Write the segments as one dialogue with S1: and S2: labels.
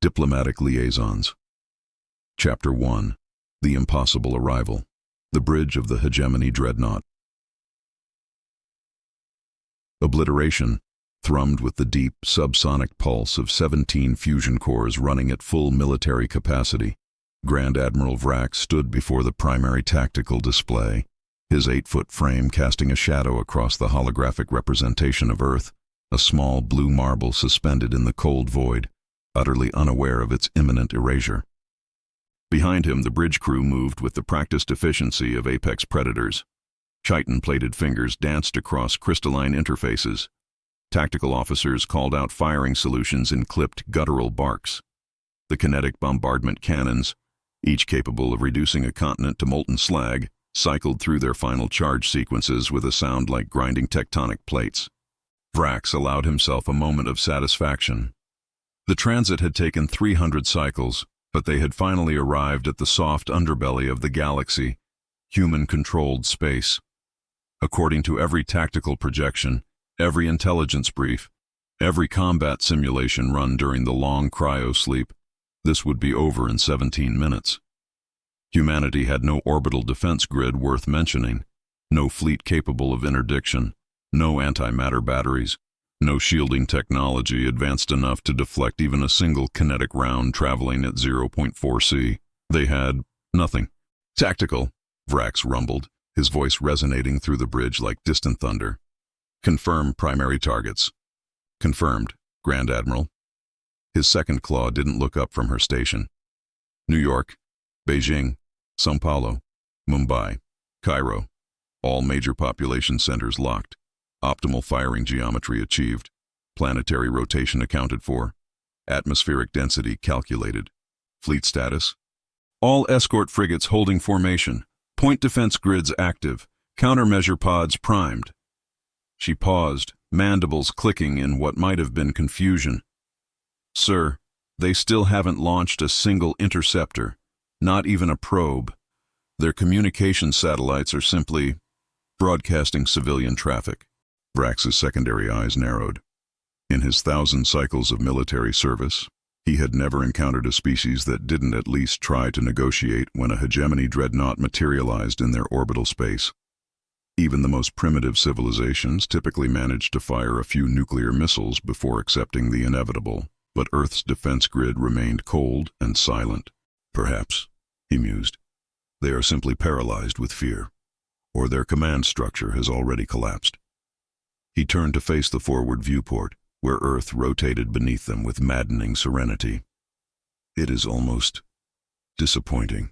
S1: Diplomatic Liaisons. Chapter 1. The Impossible Arrival. The Bridge of the Hegemony Dreadnought. Obliteration thrummed with the deep, subsonic pulse of 17 fusion cores running at full military capacity. Grand Admiral Vrax stood before the primary tactical display, his 8-foot frame casting a shadow across the holographic representation of Earth, a small blue marble suspended in the cold void, utterly unaware of its imminent erasure. Behind him, the bridge crew moved with the practiced efficiency of apex predators. Chitin-plated fingers danced across crystalline interfaces. Tactical officers called out firing solutions in clipped guttural barks. The kinetic bombardment cannons, each capable of reducing a continent to molten slag, cycled through their final charge sequences with a sound like grinding tectonic plates. Vrax allowed himself a moment of satisfaction. The transit had taken 300 cycles, but they had finally arrived at the soft underbelly of the galaxy, human-controlled space. According to every tactical projection, every intelligence brief, every combat simulation run during the long cryo-sleep, this would be over in 17 minutes. Humanity had no orbital defense grid worth mentioning, no fleet capable of interdiction, no antimatter batteries, no shielding technology advanced enough to deflect even a single kinetic round traveling at 0.4 C. They had nothing. Tactical, Vrax rumbled, his voice resonating through the bridge like distant thunder. Confirm primary targets. Confirmed, Grand Admiral. His second claw didn't look up from her station. New York, Beijing, São Paulo, Mumbai, Cairo, all major population centers locked. Optimal firing geometry achieved. Planetary rotation accounted for. Atmospheric density calculated. Fleet status. All escort frigates holding formation. Point defense grids active. Countermeasure pods primed. She paused, mandibles clicking in what might have been confusion. Sir, they still haven't launched a single interceptor, not even a probe. Their communication satellites are simply broadcasting civilian traffic. Vrax's secondary eyes narrowed. In his 1,000 cycles of military service, he had never encountered a species that didn't at least try to negotiate when a hegemony dreadnought materialized in their orbital space. Even the most primitive civilizations typically managed to fire a few nuclear missiles before accepting the inevitable, but Earth's defense grid remained cold and silent. Perhaps, he mused, they are simply paralyzed with fear, or their command structure has already collapsed. He turned to face the forward viewport, where Earth rotated beneath them with maddening serenity. It is almost disappointing.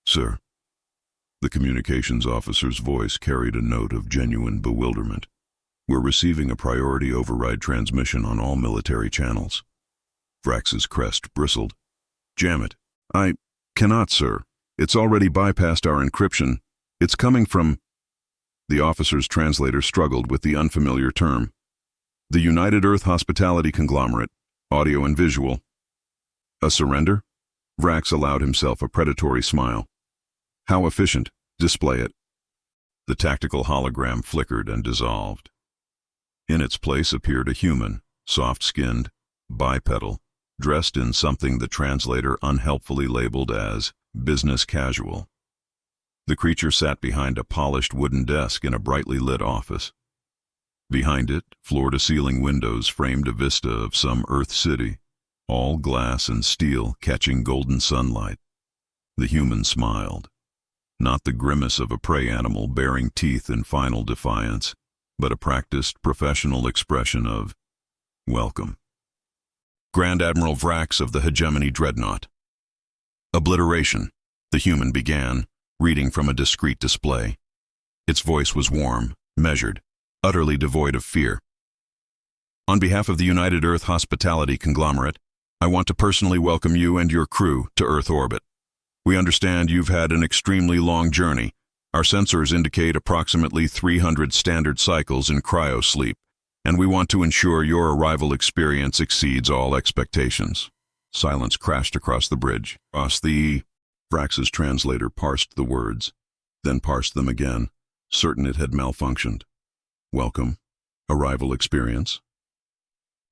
S1: Sir. The communications officer's voice carried a note of genuine bewilderment. We're receiving a priority override transmission on all military channels. Vrax's crest bristled. Jam it. I cannot, sir. It's already bypassed our encryption. It's coming from... The officer's translator struggled with the unfamiliar term. The United Earth Hospitality Conglomerate, audio and visual. A surrender? Vrax allowed himself a predatory smile. How efficient. Display it. The tactical hologram flickered and dissolved. In its place appeared a human, soft-skinned, bipedal, dressed in something the translator unhelpfully labeled as business casual. The creature sat behind a polished wooden desk in a brightly lit office. Behind it, floor-to-ceiling windows framed a vista of some Earth city, all glass and steel catching golden sunlight. The human smiled. Not the grimace of a prey animal baring teeth in final defiance, but a practiced, professional expression of welcome. Grand Admiral Vrax of the Hegemony Dreadnought. Obliteration, the human began, reading from a discreet display. Its voice was warm, measured, utterly devoid of fear. On behalf of the United Earth Hospitality Conglomerate, I want to personally welcome you and your crew to Earth orbit. We understand you've had an extremely long journey. Our sensors indicate approximately 300 standard cycles in cryo-sleep, and we want to ensure your arrival experience exceeds all expectations. Silence crashed across the bridge. Vrax's translator parsed the words, then parsed them again, certain it had malfunctioned. Welcome. Arrival experience.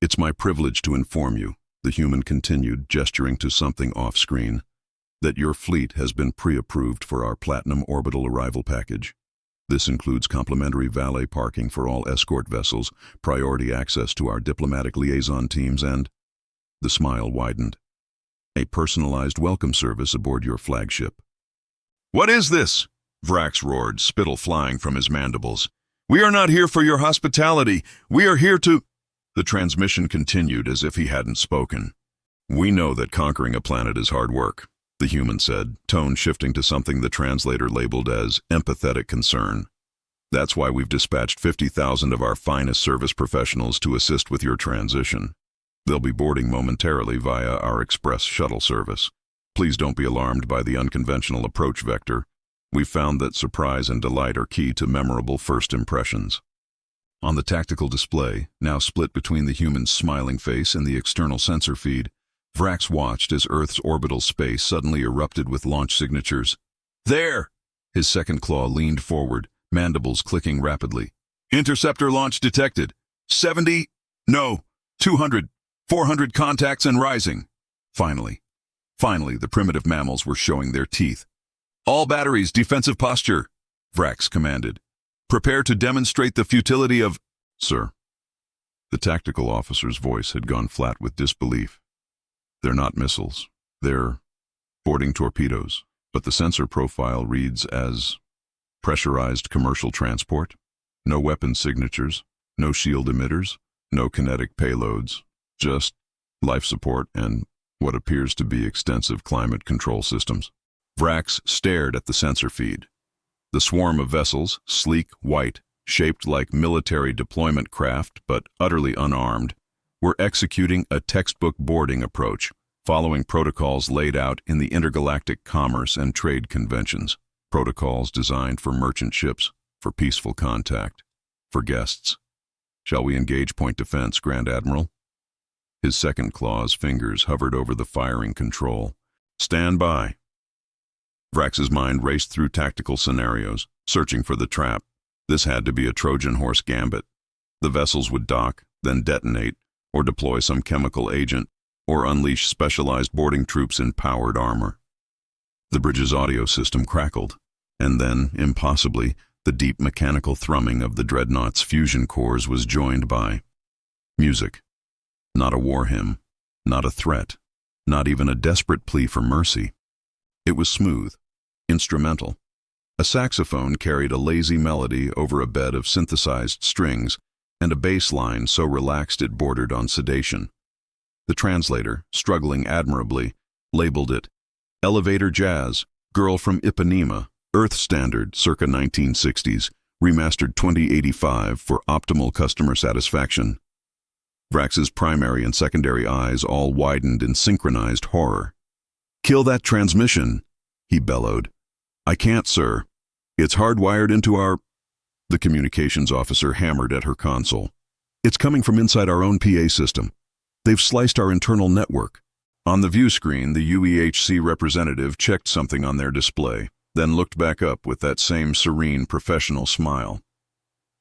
S1: It's my privilege to inform you, The human continued, gesturing to something off-screen. "That your fleet has been pre-approved for our Platinum Orbital Arrival Package. This includes complimentary valet parking for all escort vessels, priority access to our diplomatic liaison teams, and—" The smile widened. "A personalized welcome service aboard your flagship." "What is this?" Vrax roared, spittle flying from his mandibles. "We are not here for your hospitality. We are here to—" The transmission continued as if he hadn't spoken. "We know that conquering a planet is hard work," the human said, tone shifting to something the translator labeled as empathetic concern. "That's why we've dispatched 50,000 of our finest service professionals to assist with your transition. They'll be boarding momentarily via our express shuttle service. Please don't be alarmed by the unconventional approach vector. We've found that surprise and delight are key to memorable first impressions." On the tactical display, now split between the human's smiling face and the external sensor feed, Vrax watched as Earth's orbital space suddenly erupted with launch signatures. "There!" His second claw leaned forward, mandibles clicking rapidly. "Interceptor launch detected. 70, no, 200, 400 contacts and rising." Finally, the primitive mammals were showing their teeth. "All batteries, defensive posture," Vrax commanded. "Prepare to demonstrate the futility of—" "Sir." The tactical officer's voice had gone flat with disbelief. "They're not missiles. They're boarding torpedoes, but the sensor profile reads as pressurized commercial transport. No weapon signatures, no shield emitters, no kinetic payloads, just life support and what appears to be extensive climate control systems." Vrax stared at the sensor feed. The swarm of vessels, sleek, white, shaped like military deployment craft but utterly unarmed, were executing a textbook boarding approach, following protocols laid out in the Intergalactic Commerce and Trade Conventions, protocols designed for merchant ships, for peaceful contact, for guests. "Shall we engage point defense, Grand Admiral?" His second claw's fingers hovered over the firing control. "Stand by." Vrax's mind raced through tactical scenarios, searching for the trap. This had to be a Trojan horse gambit. The vessels would dock, then detonate, or deploy some chemical agent, or unleash specialized boarding troops in powered armor. The bridge's audio system crackled, and then, impossibly, the deep mechanical thrumming of the dreadnought's fusion cores was joined by music. Not a war hymn, not a threat, not even a desperate plea for mercy. It was smooth, instrumental. A saxophone carried a lazy melody over a bed of synthesized strings, and a bass line so relaxed it bordered on sedation. The translator, struggling admirably, labeled it Elevator Jazz, Girl from Ipanema, Earth Standard, circa 1960s, remastered 2085 for optimal customer satisfaction. Vrax's primary and secondary eyes all widened in synchronized horror. "Kill that transmission," he bellowed. "I can't, sir. It's hardwired into our—" The communications officer hammered at her console. "It's coming from inside our own PA system. They've sliced our internal network." On the view screen, the UEHC representative checked something on their display, then looked back up with that same serene, professional smile.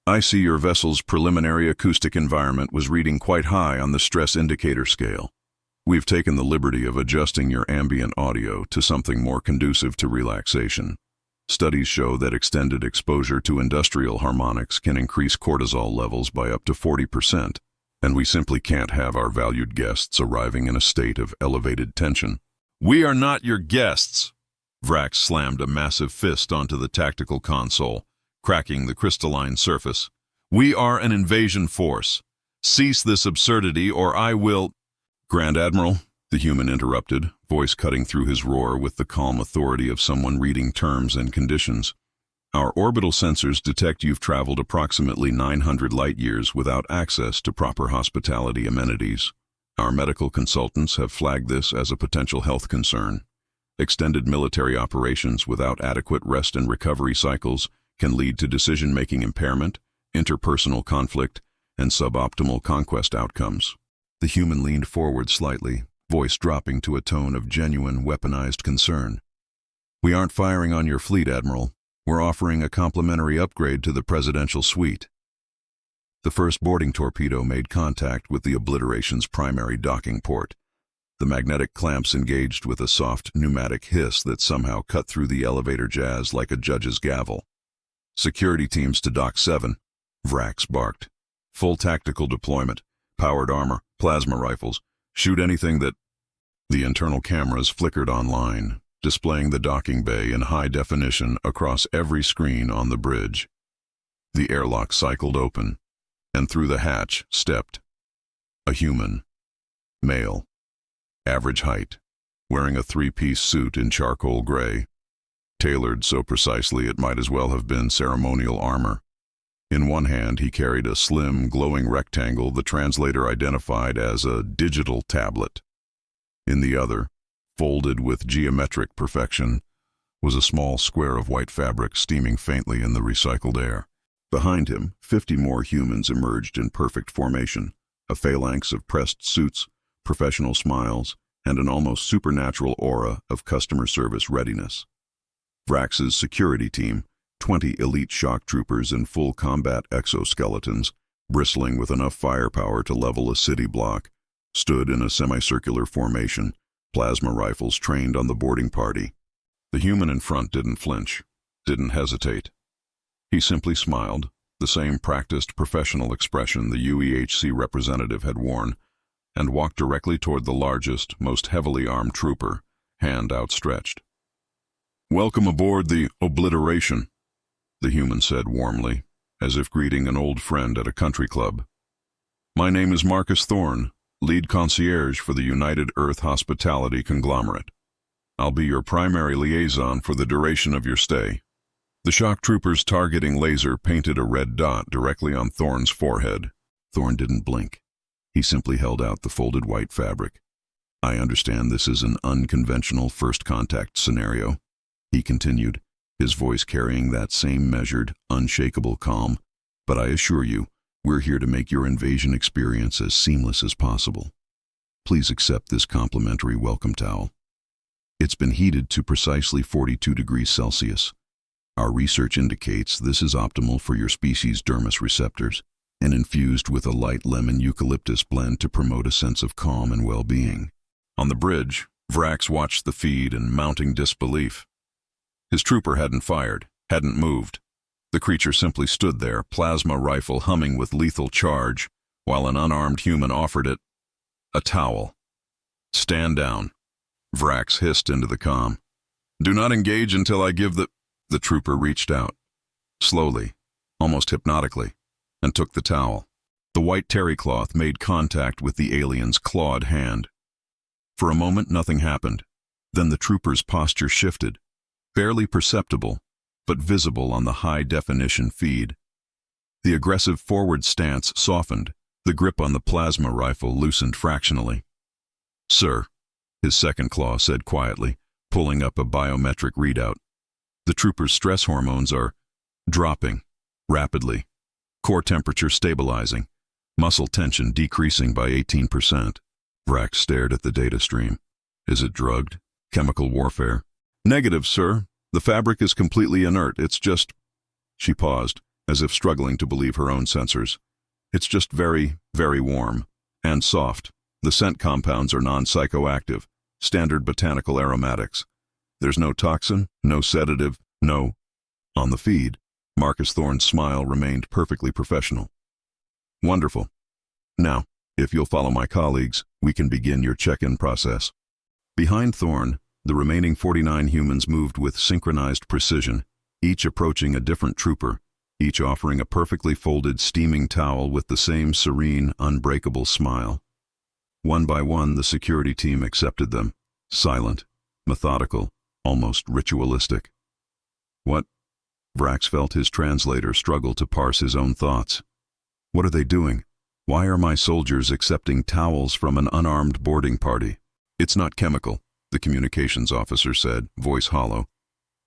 S1: "I see your vessel's preliminary acoustic environment was reading quite high on the stress indicator scale. We've taken the liberty of adjusting your ambient audio to something more conducive to relaxation. Studies show that extended exposure to industrial harmonics can increase cortisol levels by up to 40%, and we simply can't have our valued guests arriving in a state of elevated tension." "We are not your guests!" Vrax slammed a massive fist onto the tactical console, cracking the crystalline surface. "We are an invasion force. Cease this absurdity or I will—" "Grand Admiral," the human interrupted, voice cutting through his roar with the calm authority of someone reading terms and conditions. "Our orbital sensors detect you've traveled approximately 900 light-years without access to proper hospitality amenities. Our medical consultants have flagged this as a potential health concern. Extended military operations without adequate rest and recovery cycles can lead to decision-making impairment, interpersonal conflict, and suboptimal conquest outcomes." The human leaned forward slightly, voice dropping to a tone of genuine, weaponized concern. "We aren't firing on your fleet, Admiral. We're offering a complimentary upgrade to the presidential suite." The first boarding torpedo made contact with the Obliteration's primary docking port, The magnetic clamps engaged with a soft pneumatic hiss that somehow cut through the elevator jazz like a judge's gavel. "Security teams to Dock 7, Vrax barked. "Full tactical deployment, powered armor, plasma rifles. Shoot anything that—" The internal cameras flickered online, displaying the docking bay in high definition across every screen on the bridge. The airlock cycled open, and through the hatch stepped a human, male, average height, wearing a three-piece suit in charcoal gray, tailored so precisely it might as well have been ceremonial armor. In one hand he carried a slim, glowing rectangle the translator identified as a digital tablet. In the other, folded with geometric perfection, was a small square of white fabric steaming faintly in the recycled air. Behind him, 50 more humans emerged in perfect formation, a phalanx of pressed suits, professional smiles, and an almost supernatural aura of customer service readiness. Vrax's security team, 20 elite shock troopers in full combat exoskeletons, bristling with enough firepower to level a city block, stood in a semicircular formation, plasma rifles trained on the boarding party. The human in front didn't flinch, didn't hesitate. He simply smiled, the same practiced professional expression the UEHC representative had worn, and walked directly toward the largest, most heavily armed trooper, hand outstretched. "Welcome aboard the Obliteration," the human said warmly, as if greeting an old friend at a country club. "My name is Marcus Thorne, lead concierge for the United Earth Hospitality Conglomerate. I'll be your primary liaison for the duration of your stay." The shock trooper's targeting laser painted a red dot directly on Thorne's forehead. Thorne didn't blink. He simply held out the folded white fabric. "I understand this is an unconventional first contact scenario," he continued, his voice carrying that same measured, unshakable calm, "but I assure you, we're here to make your invasion experience as seamless as possible. Please accept this complimentary welcome towel. It's been heated to precisely 42 degrees Celsius. Our research indicates this is optimal for your species' dermis receptors and infused with a light lemon eucalyptus blend to promote a sense of calm and well-being." On the bridge, Vrax watched the feed in mounting disbelief. His trooper hadn't fired, hadn't moved. The creature simply stood there, plasma rifle humming with lethal charge, while an unarmed human offered it a towel. "Stand down," Vrax hissed into the comm. "Do not engage until I give the—" The trooper reached out, slowly, almost hypnotically, and took the towel. The white terry cloth made contact with the alien's clawed hand. For a moment nothing happened. Then the trooper's posture shifted, barely perceptible, but visible on the high-definition feed. The aggressive forward stance softened, the grip on the plasma rifle loosened fractionally. "Sir," his second claw said quietly, pulling up a biometric readout. "The trooper's stress hormones are dropping rapidly, core temperature stabilizing, muscle tension decreasing by 18%. Vrax stared at the data stream. "Is it drugged? Chemical warfare?" "Negative, sir. The fabric is completely inert. It's just—" She paused, as if struggling to believe her own sensors. "It's just very, very warm. And soft. The scent compounds are non-psychoactive, standard botanical aromatics. There's no toxin, no sedative, no—" On the feed, Marcus Thorne's smile remained perfectly professional. "Wonderful. Now, if you'll follow my colleagues, we can begin your check-in process." Behind Thorne, the remaining 49 humans moved with synchronized precision, each approaching a different trooper, each offering a perfectly folded steaming towel with the same serene, unbreakable smile. One by one, the security team accepted them, silent, methodical, almost ritualistic. "What?" Vrax felt his translator struggle to parse his own thoughts. "What are they doing? Why are my soldiers accepting towels from an unarmed boarding party?" "It's not chemical," the communications officer said, voice hollow.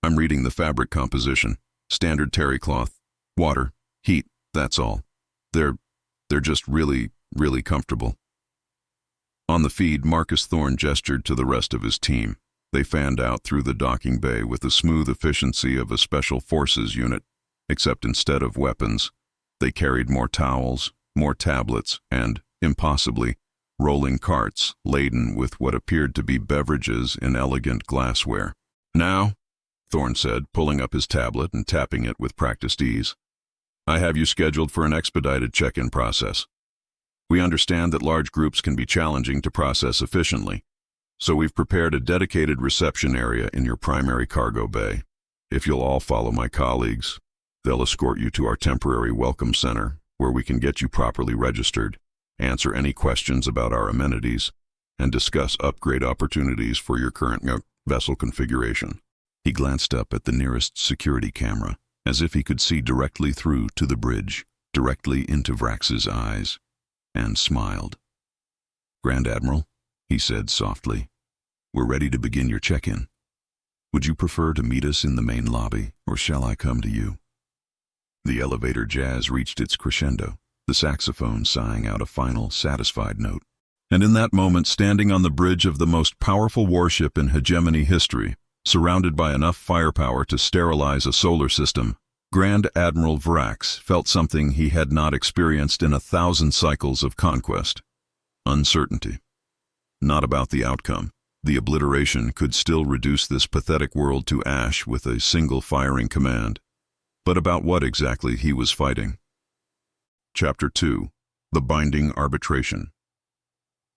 S1: "I'm reading the fabric composition. Standard terry cloth. Water. Heat. That's all. They're just really, really comfortable." On the feed, Marcus Thorne gestured to the rest of his team. They fanned out through the docking bay with the smooth efficiency of a special forces unit, except instead of weapons, they carried more towels, more tablets, and, impossibly, rolling carts laden with what appeared to be beverages in elegant glassware. "Now," Thorne said, pulling up his tablet and tapping it with practiced ease, "I have you scheduled for an expedited check-in process. We understand that large groups can be challenging to process efficiently, so we've prepared a dedicated reception area in your primary cargo bay. If you'll all follow my colleagues, they'll escort you to our temporary welcome center, where we can get you properly registered, answer any questions about our amenities, and discuss upgrade opportunities for your current vessel configuration." He glanced up at the nearest security camera, as if he could see directly through to the bridge, directly into Vrax's eyes, and smiled. "Grand Admiral," he said softly, "we're ready to begin your check-in. Would you prefer to meet us in the main lobby, or shall I come to you?" The elevator jazz reached its crescendo, the saxophone sighing out a final, satisfied note. And in that moment, standing on the bridge of the most powerful warship in Hegemony history, surrounded by enough firepower to sterilize a solar system, Grand Admiral Vrax felt something he had not experienced in 1,000 cycles of conquest. Uncertainty. Not about the outcome. The obliteration could still reduce this pathetic world to ash with a single firing command. But about what exactly he was fighting. Chapter 2. The Binding Arbitration.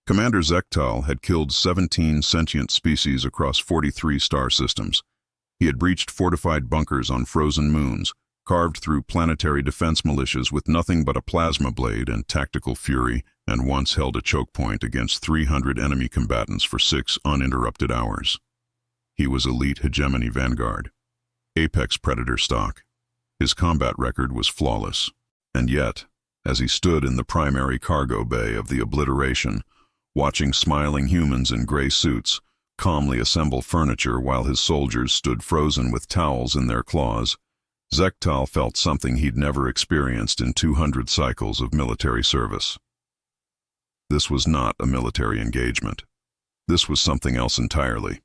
S1: Commander Zektal had killed 17 sentient species across 43 star systems. He had breached fortified bunkers on frozen moons, carved through planetary defense militias with nothing but a plasma blade and tactical fury, and once held a choke point against 300 enemy combatants for 6 uninterrupted hours. He was elite Hegemony vanguard, apex predator stock. His combat record was flawless. And yet, as he stood in the primary cargo bay of the obliteration, watching smiling humans in gray suits calmly assemble furniture while his soldiers stood frozen with towels in their claws, Zektal felt something he'd never experienced in 200 cycles of military service. This was not a military engagement. This was something else entirely.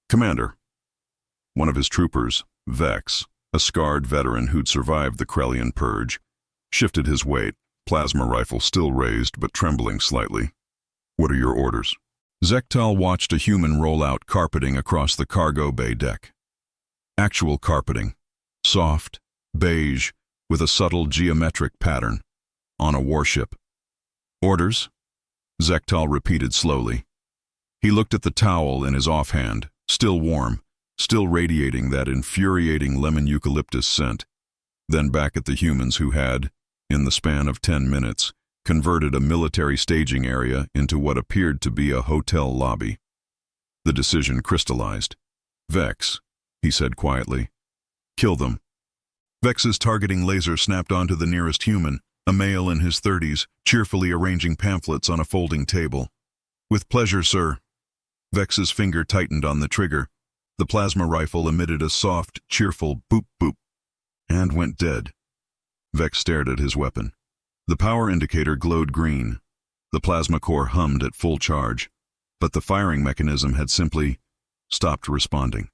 S1: "Commander." One of his troopers, Vex, a scarred veteran who'd survived the Krellian purge, shifted his weight, plasma rifle still raised but trembling slightly. "What are your orders?" Zektal watched a human roll out carpeting across the cargo bay deck. Actual carpeting, soft, beige, with a subtle geometric pattern, on a warship. "Orders?" Zektal repeated slowly. He looked at the towel in his offhand, still warm, still radiating that infuriating lemon eucalyptus scent, then back at the humans who had, in the span of 10 minutes, converted a military staging area into what appeared to be a hotel lobby. The decision crystallized. "Vex," he said quietly. "Kill them." Vex's targeting laser snapped onto the nearest human, a male in his 30s, cheerfully arranging pamphlets on a folding table. "With pleasure, sir." Vex's finger tightened on the trigger. The plasma rifle emitted a soft, cheerful boop-boop, and went dead. Vex stared at his weapon. The power indicator glowed green. The plasma core hummed at full charge, but the firing mechanism had simply stopped responding.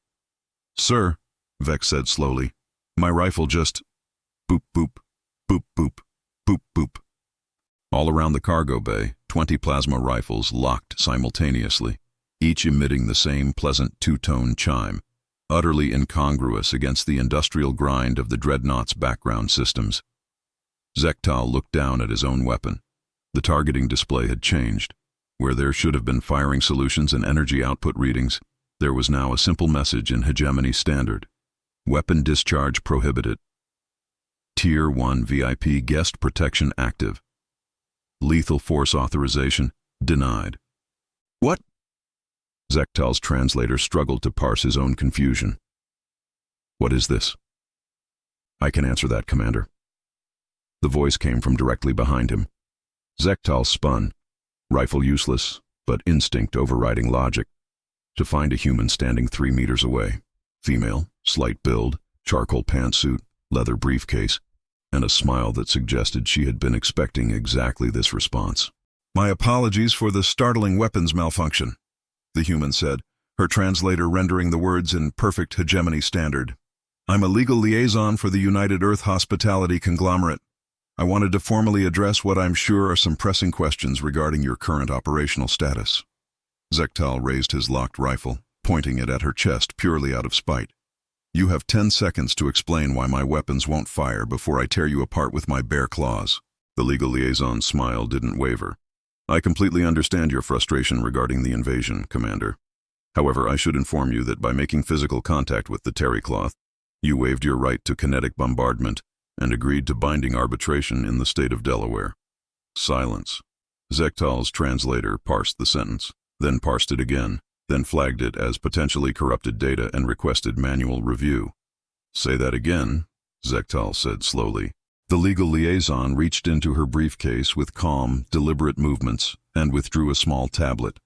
S1: "Sir," Vex said slowly, "my rifle just boop-boop, boop-boop, boop-boop." All around the cargo bay, 20 plasma rifles locked simultaneously, each emitting the same pleasant two-tone chime, utterly incongruous against the industrial grind of the dreadnought's background systems. Zektal looked down at his own weapon. The targeting display had changed. Where there should have been firing solutions and energy output readings, there was now a simple message in Hegemony standard. Weapon discharge prohibited. Tier 1 VIP guest protection active. Lethal force authorization denied. "What?" Zektal's translator struggled to parse his own confusion. "What is this?" "I can answer that, Commander." The voice came from directly behind him. Zektal spun, rifle useless, but instinct overriding logic, to find a human standing 3 meters away. Female, slight build, charcoal pantsuit, leather briefcase, and a smile that suggested she had been expecting exactly this response. "My apologies for the startling weapons malfunction," the human said, her translator rendering the words in perfect Hegemony standard. "I'm a legal liaison for the United Earth Hospitality Conglomerate. I wanted to formally address what I'm sure are some pressing questions regarding your current operational status. Zektal raised his locked rifle, pointing it at her chest purely out of spite. You have 10 seconds to explain why my weapons won't fire before I tear you apart with my bare claws. The legal liaison's smile didn't waver. I completely understand your frustration regarding the invasion, Commander. However, I should inform you that by making physical contact with the terry cloth, you waived your right to kinetic bombardment and agreed to binding arbitration in the state of Delaware. Silence. Zektal's translator parsed the sentence, then parsed it again, then flagged it as potentially corrupted data and requested manual review. Say that again, Zektal said slowly. The legal liaison reached into her briefcase with calm, deliberate movements and withdrew a small tablet.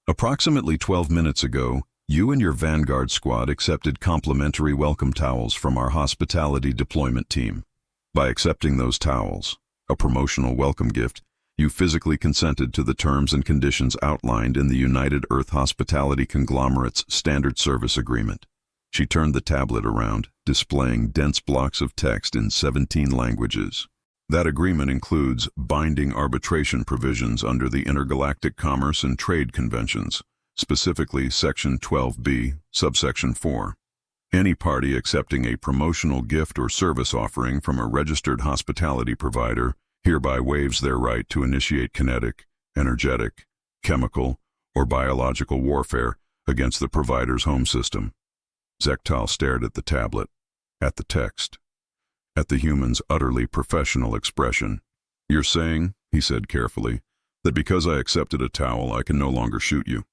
S1: Approximately 12 minutes ago, you and your Vanguard squad accepted complimentary welcome towels from our hospitality deployment team. By accepting those towels, a promotional welcome gift, you physically consented to the terms and conditions outlined in the United Earth Hospitality Conglomerate's Standard Service Agreement. She turned the tablet around, displaying dense blocks of text in 17 languages. That agreement includes binding arbitration provisions under the Intergalactic Commerce and Trade Conventions, specifically Section 12B, subsection 4. Any party accepting a promotional gift or service offering from a registered hospitality provider hereby waives their right to initiate kinetic, energetic, chemical, or biological warfare against the provider's home system. Zektal stared at the tablet, at the text, at the human's utterly professional expression. You're saying, he said carefully, that because I accepted a towel, I can no longer shoot you.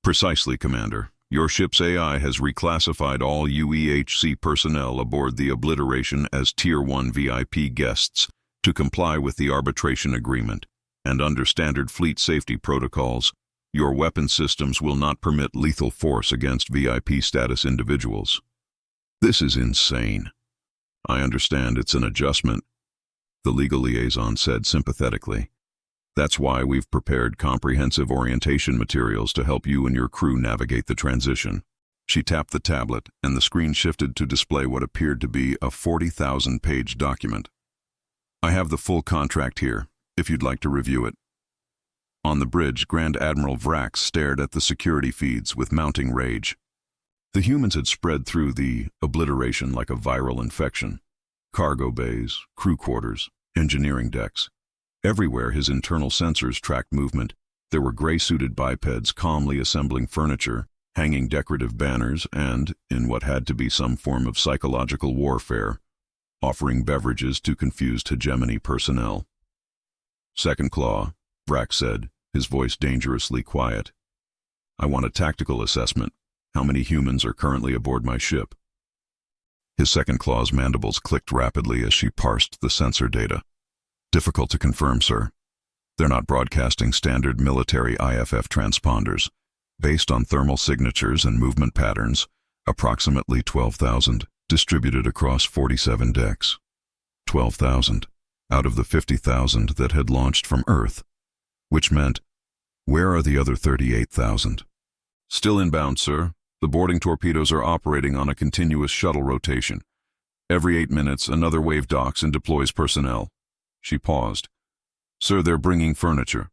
S1: Precisely, Commander. Your ship's AI has reclassified all UEHC personnel aboard the Obliteration as Tier 1 VIP guests to comply with the arbitration agreement, and under standard fleet safety protocols, your weapon systems will not permit lethal force against VIP status individuals. This is insane. I understand it's an adjustment, the legal liaison said sympathetically. That's why we've prepared comprehensive orientation materials to help you and your crew navigate the transition. She tapped the tablet, and the screen shifted to display what appeared to be a 40,000-page document. I have the full contract here, if you'd like to review it. On the bridge, Grand Admiral Vrax stared at the security feeds with mounting rage. The humans had spread through the Obliteration like a viral infection. Cargo bays, crew quarters, engineering decks. Everywhere his internal sensors tracked movement, there were gray-suited bipeds calmly assembling furniture, hanging decorative banners, and, in what had to be some form of psychological warfare, offering beverages to confused Hegemony personnel. Second Claw, Vrax said, his voice dangerously quiet. I want a tactical assessment. How many humans are currently aboard my ship? His Second Claw's mandibles clicked rapidly as she parsed the sensor data. Difficult to confirm, sir. They're not broadcasting standard military IFF transponders. Based on thermal signatures and movement patterns, approximately 12,000, distributed across 47 decks. 12,000, out of the 50,000 that had launched from Earth. Which meant, where are the other 38,000? Still inbound, sir. The boarding torpedoes are operating on a continuous shuttle rotation. Every 8 minutes, another wave docks and deploys personnel. She paused. Sir, they're bringing furniture.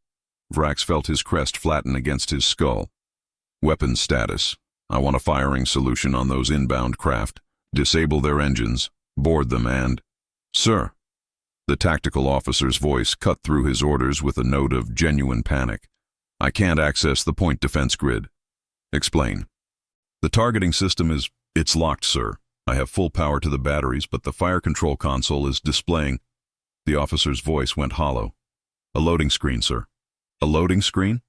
S1: Vrax felt his crest flatten against his skull. Weapons status. I want a firing solution on those inbound craft. Disable their engines, board them and... Sir. The tactical officer's voice cut through his orders with a note of genuine panic. I can't access the point defense grid. Explain. The targeting system is... It's locked, sir. I have full power to the batteries, but the fire control console is displaying... The officer's voice went hollow. A loading screen, sir. A loading screen?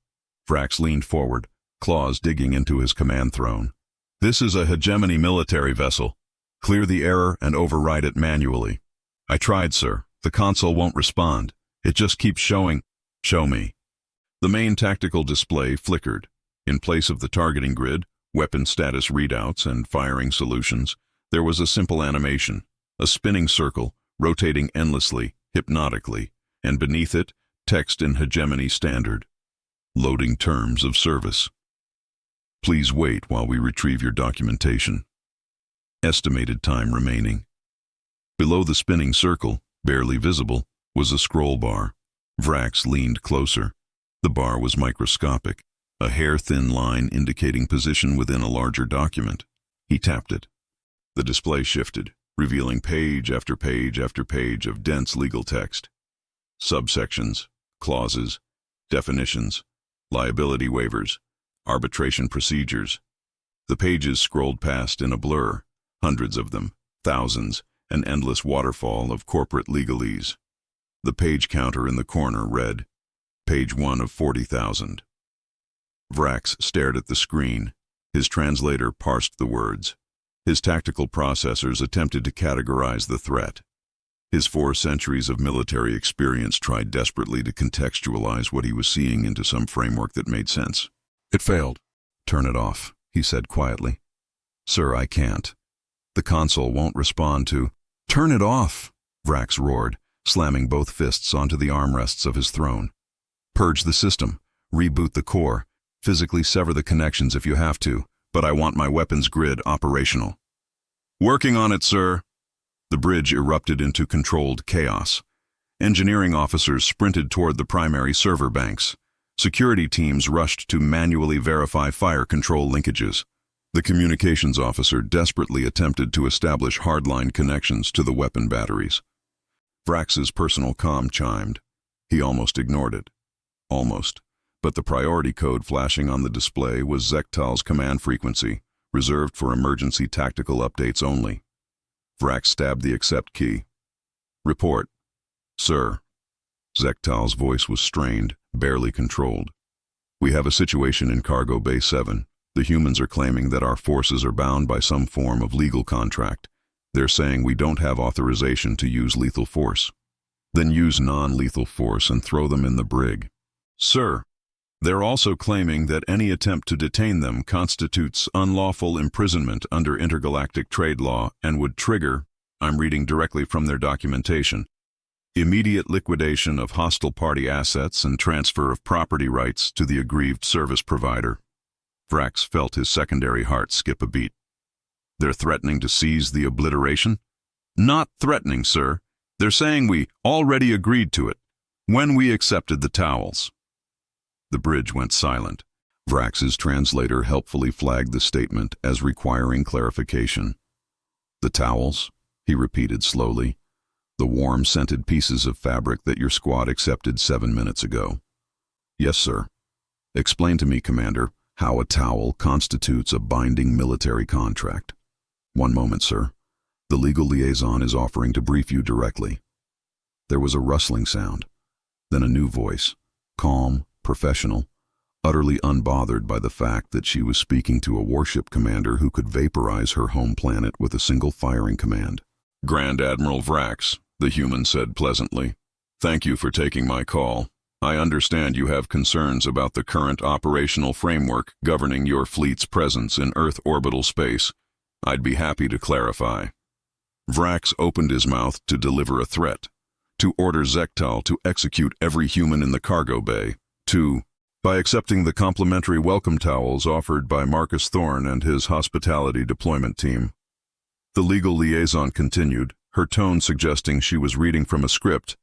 S1: Vrax leaned forward, claws digging into his command throne. This is a Hegemony military vessel. Clear the error and override it manually. I tried, sir. The console won't respond. It just keeps showing. Show me. The main tactical display flickered. In place of the targeting grid, weapon status readouts, and firing solutions, there was a simple animation. A spinning circle, rotating endlessly, hypnotically, and beneath it, text in Hegemony standard. Loading terms of service. Please wait while we retrieve your documentation. Estimated time remaining. Below the spinning circle, barely visible, was a scroll bar. Vrax leaned closer. The bar was microscopic, a hair-thin line indicating position within a larger document. He tapped it. The display shifted, revealing page after page after page of dense legal text. Subsections, clauses, definitions, liability waivers, arbitration procedures. The pages scrolled past in a blur, hundreds of them, thousands, an endless waterfall of corporate legalese. The page counter in the corner read, Page 1 of 40,000. Vrax stared at the screen. His translator parsed the words. His tactical processors attempted to categorize the threat. His 4 centuries of military experience tried desperately to contextualize what he was seeing into some framework that made sense. It failed. Turn it off, he said quietly. Sir, I can't. The console won't respond to... Turn it off, Vrax roared, slamming both fists onto the armrests of his throne. Purge the system, reboot the core, physically sever the connections if you have to, but I want my weapons grid operational. Working on it, sir. The bridge erupted into controlled chaos. Engineering officers sprinted toward the primary server banks. Security teams rushed to manually verify fire control linkages. The communications officer desperately attempted to establish hardline connections to the weapon batteries. Vrax's personal comm chimed. He almost ignored it. Almost. But the priority code flashing on the display was Zektal's command frequency, reserved for emergency tactical updates only. Vrax stabbed the accept key. Report. Sir. Zektal's voice was strained, barely controlled. We have a situation in Cargo Bay 7. The humans are claiming that our forces are bound by some form of legal contract. They're saying we don't have authorization to use lethal force. Then use non-lethal force and throw them in the brig. Sir, they're also claiming that any attempt to detain them constitutes unlawful imprisonment under Intergalactic Trade Law and would trigger, I'm reading directly from their documentation, immediate liquidation of hostile party assets and transfer of property rights to the aggrieved service provider. Vrax felt his secondary heart skip a beat. They're threatening to seize the obliteration? Not threatening, sir. They're saying we already agreed to it when we accepted the towels. The bridge went silent. Vrax's translator helpfully flagged the statement as requiring clarification. The towels, he repeated slowly. The warm, scented pieces of fabric that your squad accepted 7 minutes ago. Yes, sir. Explain to me, Commander, how a towel constitutes a binding military contract. One moment, sir. The legal liaison is offering to brief you directly. There was a rustling sound. Then a new voice, calm, professional, utterly unbothered by the fact that she was speaking to a warship commander who could vaporize her home planet with a single firing command. Grand Admiral Vrax, the human said pleasantly. Thank you for taking my call. I understand you have concerns about the current operational framework governing your fleet's presence in Earth orbital space. I'd be happy to clarify. Vrax opened his mouth to deliver a threat, to order Zektal to execute every human in the cargo bay, by accepting the complimentary welcome towels offered by Marcus Thorne and his hospitality deployment team. The legal liaison continued, her tone suggesting she was reading from a script.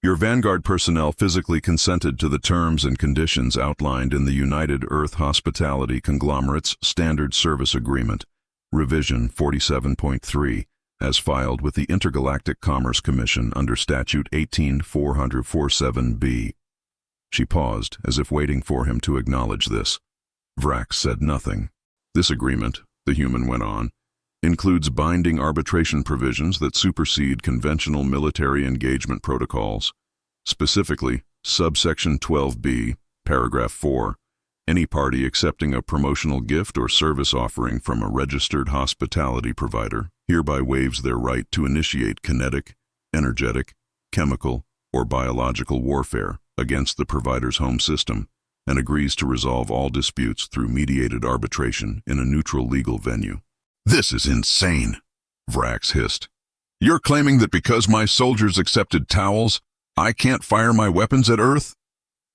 S1: Your Vanguard personnel physically consented to the terms and conditions outlined in the United Earth Hospitality Conglomerate's Standard Service Agreement, Revision 47.3, as filed with the Intergalactic Commerce Commission under Statute 18-447B. She paused, as if waiting for him to acknowledge this. Vrax said nothing. This agreement, the human went on, includes binding arbitration provisions that supersede conventional military engagement protocols. Specifically, subsection 12B, paragraph 4, any party accepting a promotional gift or service offering from a registered hospitality provider hereby waives their right to initiate kinetic, energetic, chemical, or biological warfare against the provider's home system and agrees to resolve all disputes through mediated arbitration in a neutral legal venue. This is insane, Vrax hissed. You're claiming that because my soldiers accepted towels, I can't fire my weapons at Earth?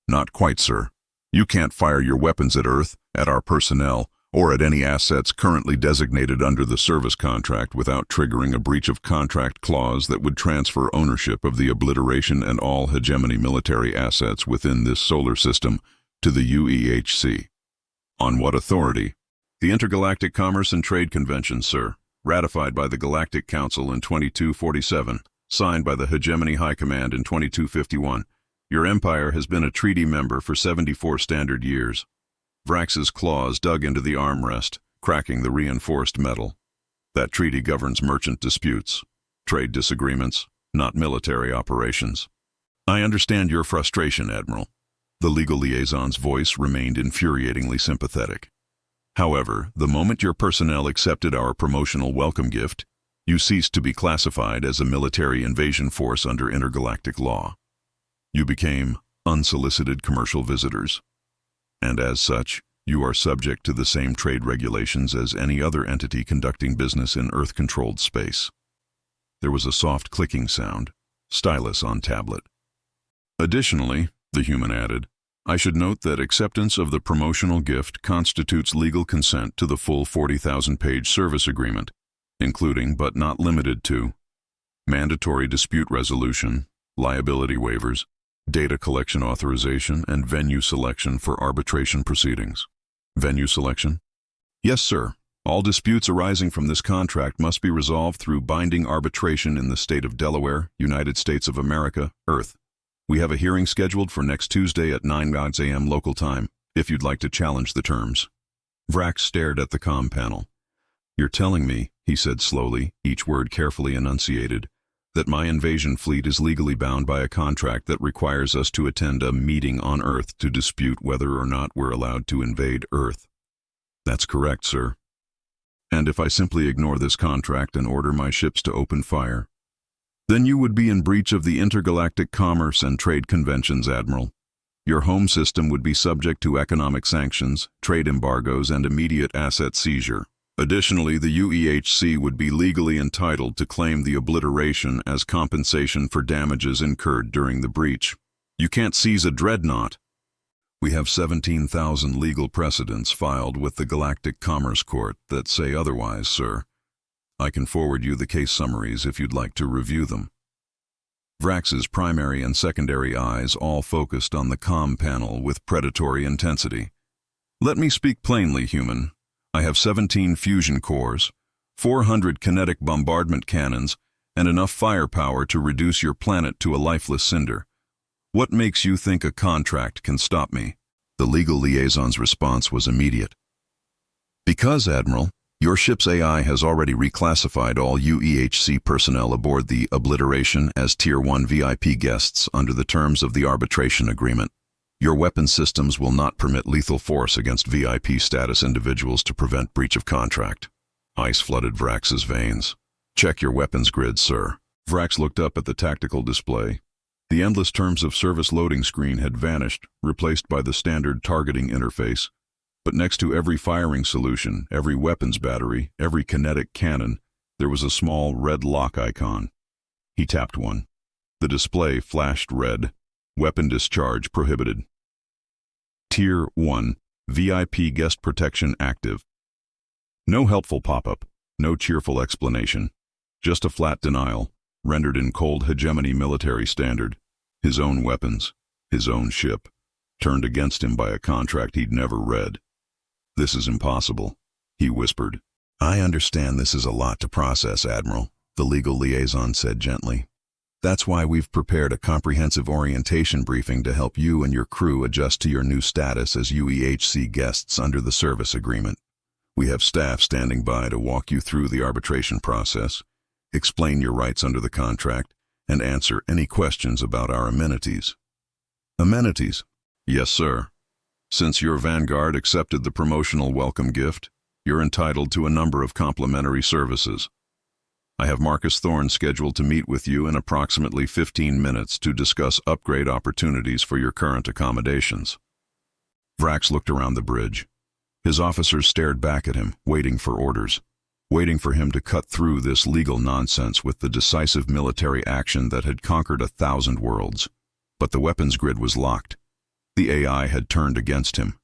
S1: Not quite, sir. You can't fire your weapons at Earth, at our personnel, or at any assets currently designated under the service contract without triggering a breach of contract clause that would transfer ownership of the obliteration and all hegemony military assets within this solar system to the UEHC. On what authority? The Intergalactic Commerce and Trade Convention, sir, ratified by the Galactic Council in 2247, signed by the Hegemony High Command in 2251. Your empire has been a treaty member for 74 standard years. Vrax's claws dug into the armrest, cracking the reinforced metal. That treaty governs merchant disputes, trade disagreements, not military operations. I understand your frustration, Admiral. The legal liaison's voice remained infuriatingly sympathetic. However, the moment your personnel accepted our promotional welcome gift, you ceased to be classified as a military invasion force under intergalactic law. You became unsolicited commercial visitors. And as such, you are subject to the same trade regulations as any other entity conducting business in Earth-controlled space. There was a soft clicking sound, stylus on tablet. Additionally, the human added, I should note that acceptance of the promotional gift constitutes legal consent to the full 40,000-page service agreement, including but not limited to mandatory dispute resolution, liability waivers, data collection authorization, and venue selection for arbitration proceedings. Venue selection? Yes, sir. All disputes arising from this contract must be resolved through binding arbitration in the state of Delaware, United States of America, Earth. We have a hearing scheduled for next Tuesday at 9 a.m. local time, if you'd like to challenge the terms. Vrax stared at the comm panel. You're telling me, he said slowly, each word carefully enunciated, that my invasion fleet is legally bound by a contract that requires us to attend a meeting on Earth to dispute whether or not we're allowed to invade Earth. That's correct, sir. And if I simply ignore this contract and order my ships to open fire, then you would be in breach of the Intergalactic Commerce and Trade Conventions, Admiral. Your home system would be subject to economic sanctions, trade embargoes, and immediate asset seizure. Additionally, the UEHC would be legally entitled to claim the obliteration as compensation for damages incurred during the breach. You can't seize a dreadnought. We have 17,000 legal precedents filed with the Galactic Commerce Court that say otherwise, sir. I can forward you the case summaries if you'd like to review them. Vrax's primary and secondary eyes all focused on the comm panel with predatory intensity. Let me speak plainly, human. I have 17 fusion cores, 400 kinetic bombardment cannons, and enough firepower to reduce your planet to a lifeless cinder. What makes you think a contract can stop me? The legal liaison's response was immediate. Because, Admiral, your ship's AI has already reclassified all UEHC personnel aboard the obliteration as Tier 1 VIP guests under the terms of the arbitration agreement. Your weapon systems will not permit lethal force against VIP status individuals to prevent breach of contract. Ice flooded Vrax's veins. Check your weapons grid, sir. Vrax looked up at the tactical display. The endless terms of service loading screen had vanished, replaced by the standard targeting interface. But next to every firing solution, every weapons battery, every kinetic cannon, there was a small red lock icon. He tapped one. The display flashed red. Weapon discharge prohibited. Tier 1, VIP guest protection active. No helpful pop-up, no cheerful explanation, just a flat denial, rendered in cold hegemony military standard. His own weapons, his own ship, turned against him by a contract he'd never read. This is impossible, he whispered. I understand this is a lot to process, Admiral, the legal liaison said gently. That's why we've prepared a comprehensive orientation briefing to help you and your crew adjust to your new status as UEHC guests under the service agreement. We have staff standing by to walk you through the arbitration process, explain your rights under the contract, and answer any questions about our amenities. Amenities? Yes, sir. Since your Vanguard accepted the promotional welcome gift, you're entitled to a number of complimentary services. I have Marcus Thorne scheduled to meet with you in approximately 15 minutes to discuss upgrade opportunities for your current accommodations. Vrax looked around the bridge. His officers stared back at him, waiting for orders, waiting for him to cut through this legal nonsense with the decisive military action that had conquered 1,000 worlds. But the weapons grid was locked. The AI had turned against him.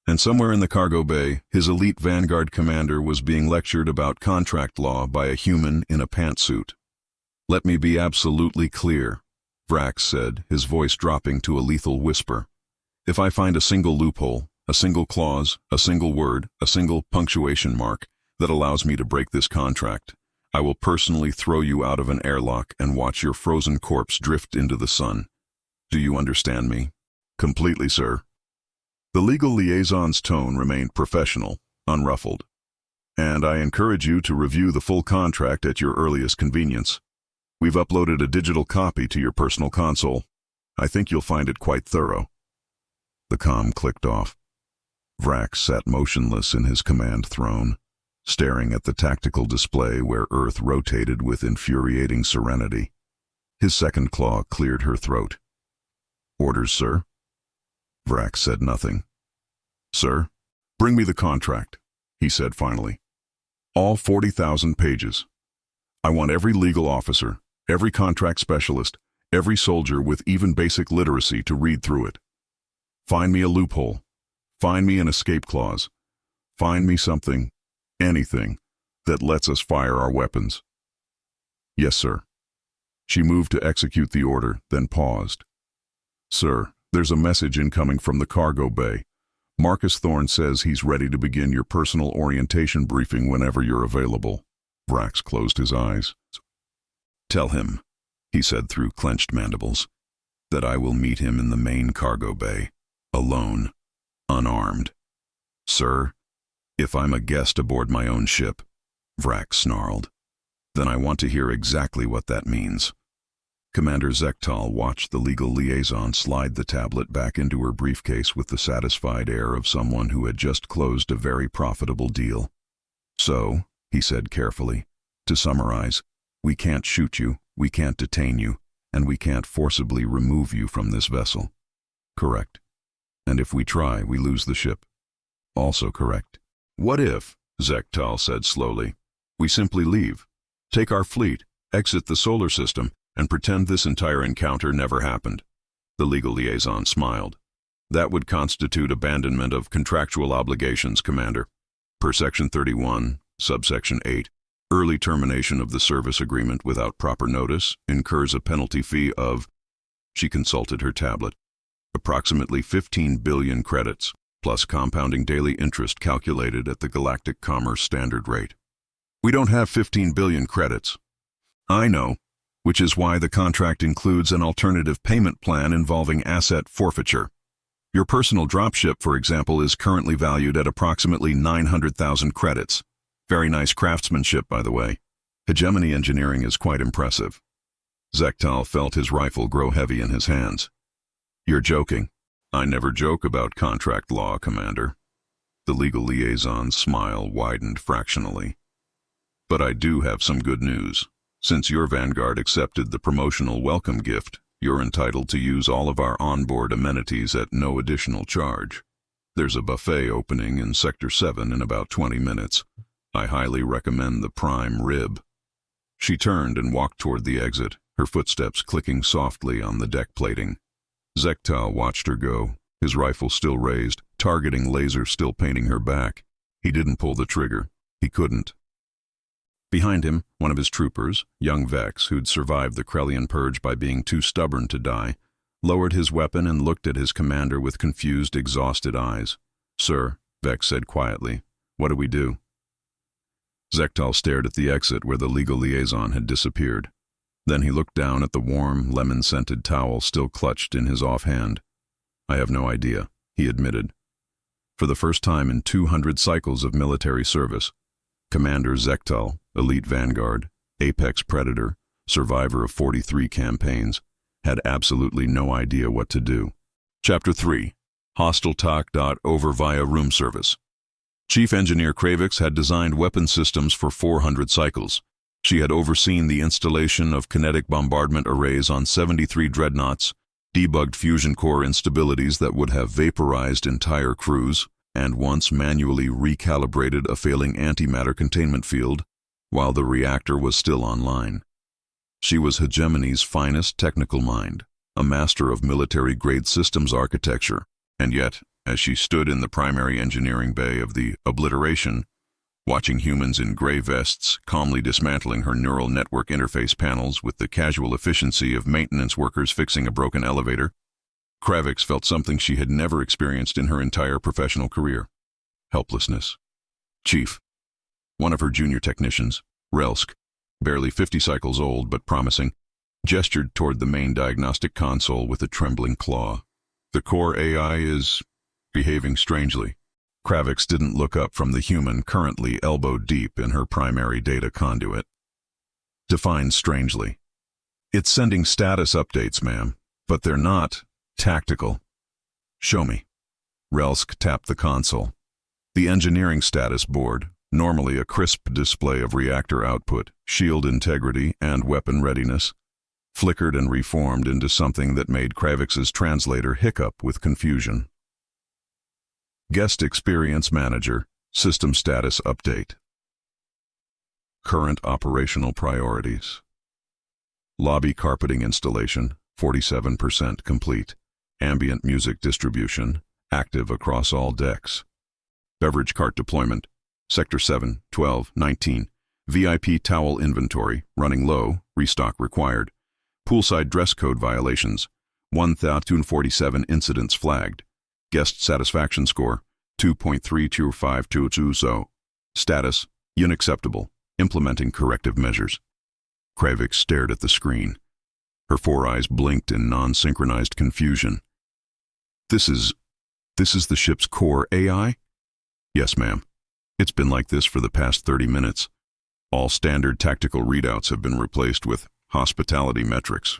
S1: And somewhere in the cargo bay, his elite Vanguard commander was being lectured about contract law by a human in a pantsuit. "Let me be absolutely clear," Vrax said, his voice dropping to a lethal whisper. "If I find a single loophole, a single clause, a single word, a single punctuation mark that allows me to break this contract, I will personally throw you out of an airlock and watch your frozen corpse drift into the sun. Do you understand me?" "Completely, sir." The legal liaison's tone remained professional, unruffled. "And I encourage you to review the full contract at your earliest convenience. We've uploaded a digital copy to your personal console. I think you'll find it quite thorough." The comm clicked off. Vrax sat motionless in his command throne, staring at the tactical display where Earth rotated with infuriating serenity. His second claw cleared her throat. "Orders, sir?" Vrax said nothing. "Sir, bring me the contract," he said finally. "All 40,000 pages. I want every legal officer, every contract specialist, every soldier with even basic literacy to read through it. Find me a loophole. Find me an escape clause. Find me something, anything, that lets us fire our weapons." "Yes, sir." She moved to execute the order, then paused. "Sir, there's a message incoming from the cargo bay. Marcus Thorne says he's ready to begin your personal orientation briefing whenever you're available." Vrax closed his eyes. "Tell him," he said through clenched mandibles, "that I will meet him in the main cargo bay, alone, unarmed." "Sir, if I'm a guest aboard my own ship," Vrax snarled, "then I want to hear exactly what that means." Commander Zektal watched the legal liaison slide the tablet back into her briefcase with the satisfied air of someone who had just closed a very profitable deal. "So," he said carefully, "to summarize, we can't shoot you, we can't detain you, and we can't forcibly remove you from this vessel." "Correct. And if we try, we lose the ship." "Also correct." "What if," Zektal said slowly, "we simply leave, take our fleet, exit the solar system, and pretend this entire encounter never happened?" The legal liaison smiled. "That would constitute abandonment of contractual obligations, Commander. Per Section 31, Subsection 8, early termination of the service agreement without proper notice incurs a penalty fee of," she consulted her tablet, "approximately 15 billion credits, plus compounding daily interest calculated at the Galactic Commerce Standard Rate." "We don't have 15 billion credits." "I know, which is why the contract includes an alternative payment plan involving asset forfeiture. Your personal dropship, for example, is currently valued at approximately 900,000 credits. Very nice craftsmanship, by the way. Hegemony engineering is quite impressive." Zektal felt his rifle grow heavy in his hands. "You're joking." "I never joke about contract law, Commander." The legal liaison's smile widened fractionally. "But I do have some good news. Since your Vanguard accepted the promotional welcome gift, you're entitled to use all of our onboard amenities at no additional charge. There's a buffet opening in Sector 7 in about 20 minutes. I highly recommend the prime rib." She turned and walked toward the exit, her footsteps clicking softly on the deck plating. Zektal watched her go, his rifle still raised, targeting laser still painting her back. He didn't pull the trigger. He couldn't. Behind him, one of his troopers, young Vex, who'd survived the Krellian purge by being too stubborn to die, lowered his weapon and looked at his commander with confused, exhausted eyes. "Sir," Vex said quietly, "what do we do?" Zektal stared at the exit where the legal liaison had disappeared. Then he looked down at the warm, lemon-scented towel still clutched in his offhand. "I have no idea," he admitted. For the first time in 200 cycles of military service, Commander Zektal, elite Vanguard, apex predator, survivor of 43 campaigns, had absolutely no idea what to do. Chapter 3. Hostile Takeover via room service. Chief Engineer Kravix had designed weapon systems for 400 cycles. She had overseen the installation of kinetic bombardment arrays on 73 dreadnoughts, debugged fusion core instabilities that would have vaporized entire crews, and once manually recalibrated a failing antimatter containment field while the reactor was still online. She was Hegemony's finest technical mind, a master of military-grade systems architecture, and yet, as she stood in the primary engineering bay of the Obliteration, watching humans in gray vests calmly dismantling her neural network interface panels with the casual efficiency of maintenance workers fixing a broken elevator. Vrax felt something she had never experienced in her entire professional career: helplessness. Chief, one of her junior technicians, Relsk, barely 50 cycles old but promising, gestured toward the main diagnostic console with a trembling claw. The core AI is behaving strangely. Vrax didn't look up from the human currently elbow deep in her primary data conduit. Define strangely. It's sending status updates, ma'am, but they're not tactical. Show me. Relsk tapped the console. The engineering status board, normally a crisp display of reactor output, shield integrity, and weapon readiness, flickered and reformed into something that made Vrax's translator hiccup with confusion. Guest Experience Manager, System Status Update. Current operational priorities. Lobby carpeting installation, 47% complete. Ambient music distribution, active across all decks. Beverage cart deployment, Sector 7, 12, 19. VIP towel inventory, running low, restock required. Poolside dress code violations, 1,047 incidents flagged. Guest satisfaction score, 2.32522. Status, unacceptable. Implementing corrective measures. Vrax stared at the screen. Her four eyes blinked in non-synchronized confusion. This is the ship's core AI? Yes, ma'am. It's been like this for the past 30 minutes. All standard tactical readouts have been replaced with hospitality metrics.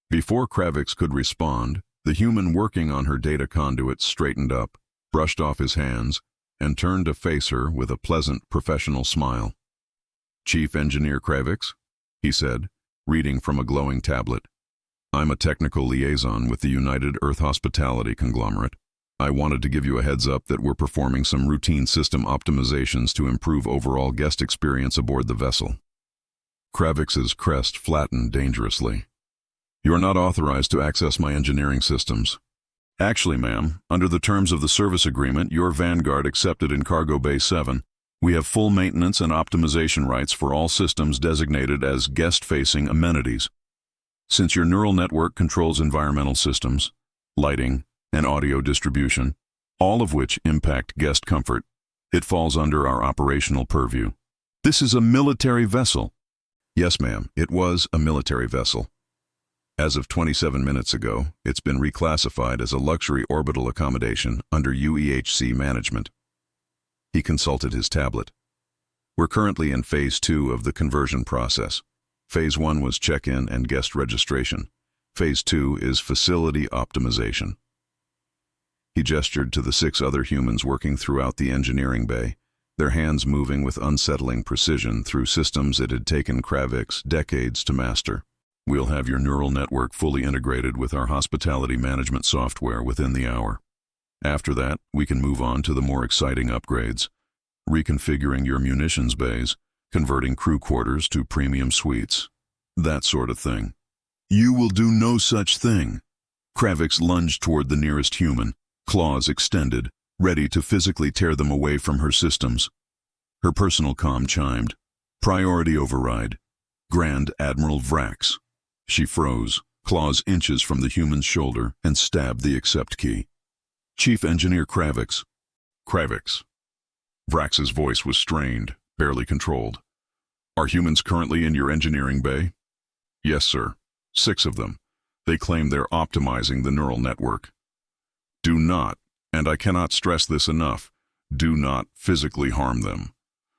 S1: Before Vrax could respond, the human working on her data conduit straightened up, brushed off his hands, and turned to face her with a pleasant, professional smile. Chief Engineer Vrax, he said, reading from a glowing tablet. I'm a technical liaison with the United Earth Hospitality Conglomerate. I wanted to give you a heads up that we're performing some routine system optimizations to improve overall guest experience aboard the vessel. Vrax's crest flattened dangerously. You are not authorized to access my engineering systems. Actually, ma'am, under the terms of the service agreement your Vanguard accepted in Cargo Bay 7, we have full maintenance and optimization rights for all systems designated as guest-facing amenities. Since your neural network controls environmental systems, lighting, and audio distribution, all of which impact guest comfort, it falls under our operational purview. This is a military vessel. Yes, ma'am, it was a military vessel. As of 27 minutes ago, it's been reclassified as a luxury orbital accommodation under UEHC management. He consulted his tablet. We're currently in Phase 2 of the conversion process. Phase 1 was check-in and guest registration. Phase 2 is facility optimization. He gestured to the 6 other humans working throughout the engineering bay, their hands moving with unsettling precision through systems it had taken Vrax decades to master. We'll have your neural network fully integrated with our hospitality management software within the hour. After that, we can move on to the more exciting upgrades, reconfiguring your munitions bays, converting crew quarters to premium suites, that sort of thing. You will do no such thing. Vrax lunged toward the nearest human, claws extended, ready to physically tear them away from her systems. Her personal comm chimed. Priority override. Grand Admiral Vrax. She froze, claws inches from the human's shoulder, and stabbed the accept key. Chief Engineer Vrax. Vrax's voice was strained, barely controlled. Are humans currently in your engineering bay? Yes, sir. 6 of them. They claim they're optimizing the neural network. Do not, and I cannot stress this enough, do not physically harm them.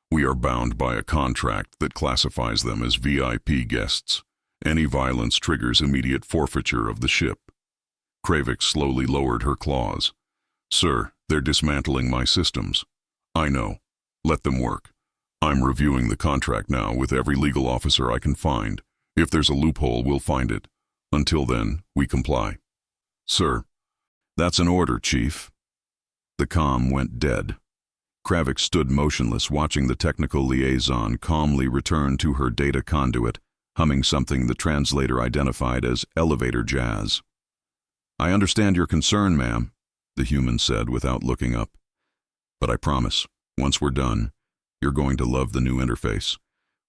S1: We are bound by a contract that classifies them as VIP guests. Any violence triggers immediate forfeiture of the ship. Vrax slowly lowered her claws. Sir, they're dismantling my systems. I know. Let them work. I'm reviewing the contract now with every legal officer I can find. If there's a loophole, we'll find it. Until then, we comply. Sir, that's an order, Chief. The comm went dead. Vrax stood motionless, watching the technical liaison calmly return to her data conduit, humming something the translator identified as elevator jazz. I understand your concern, ma'am. the human said without looking up. "But I promise, once we're done, you're going to love the new interface.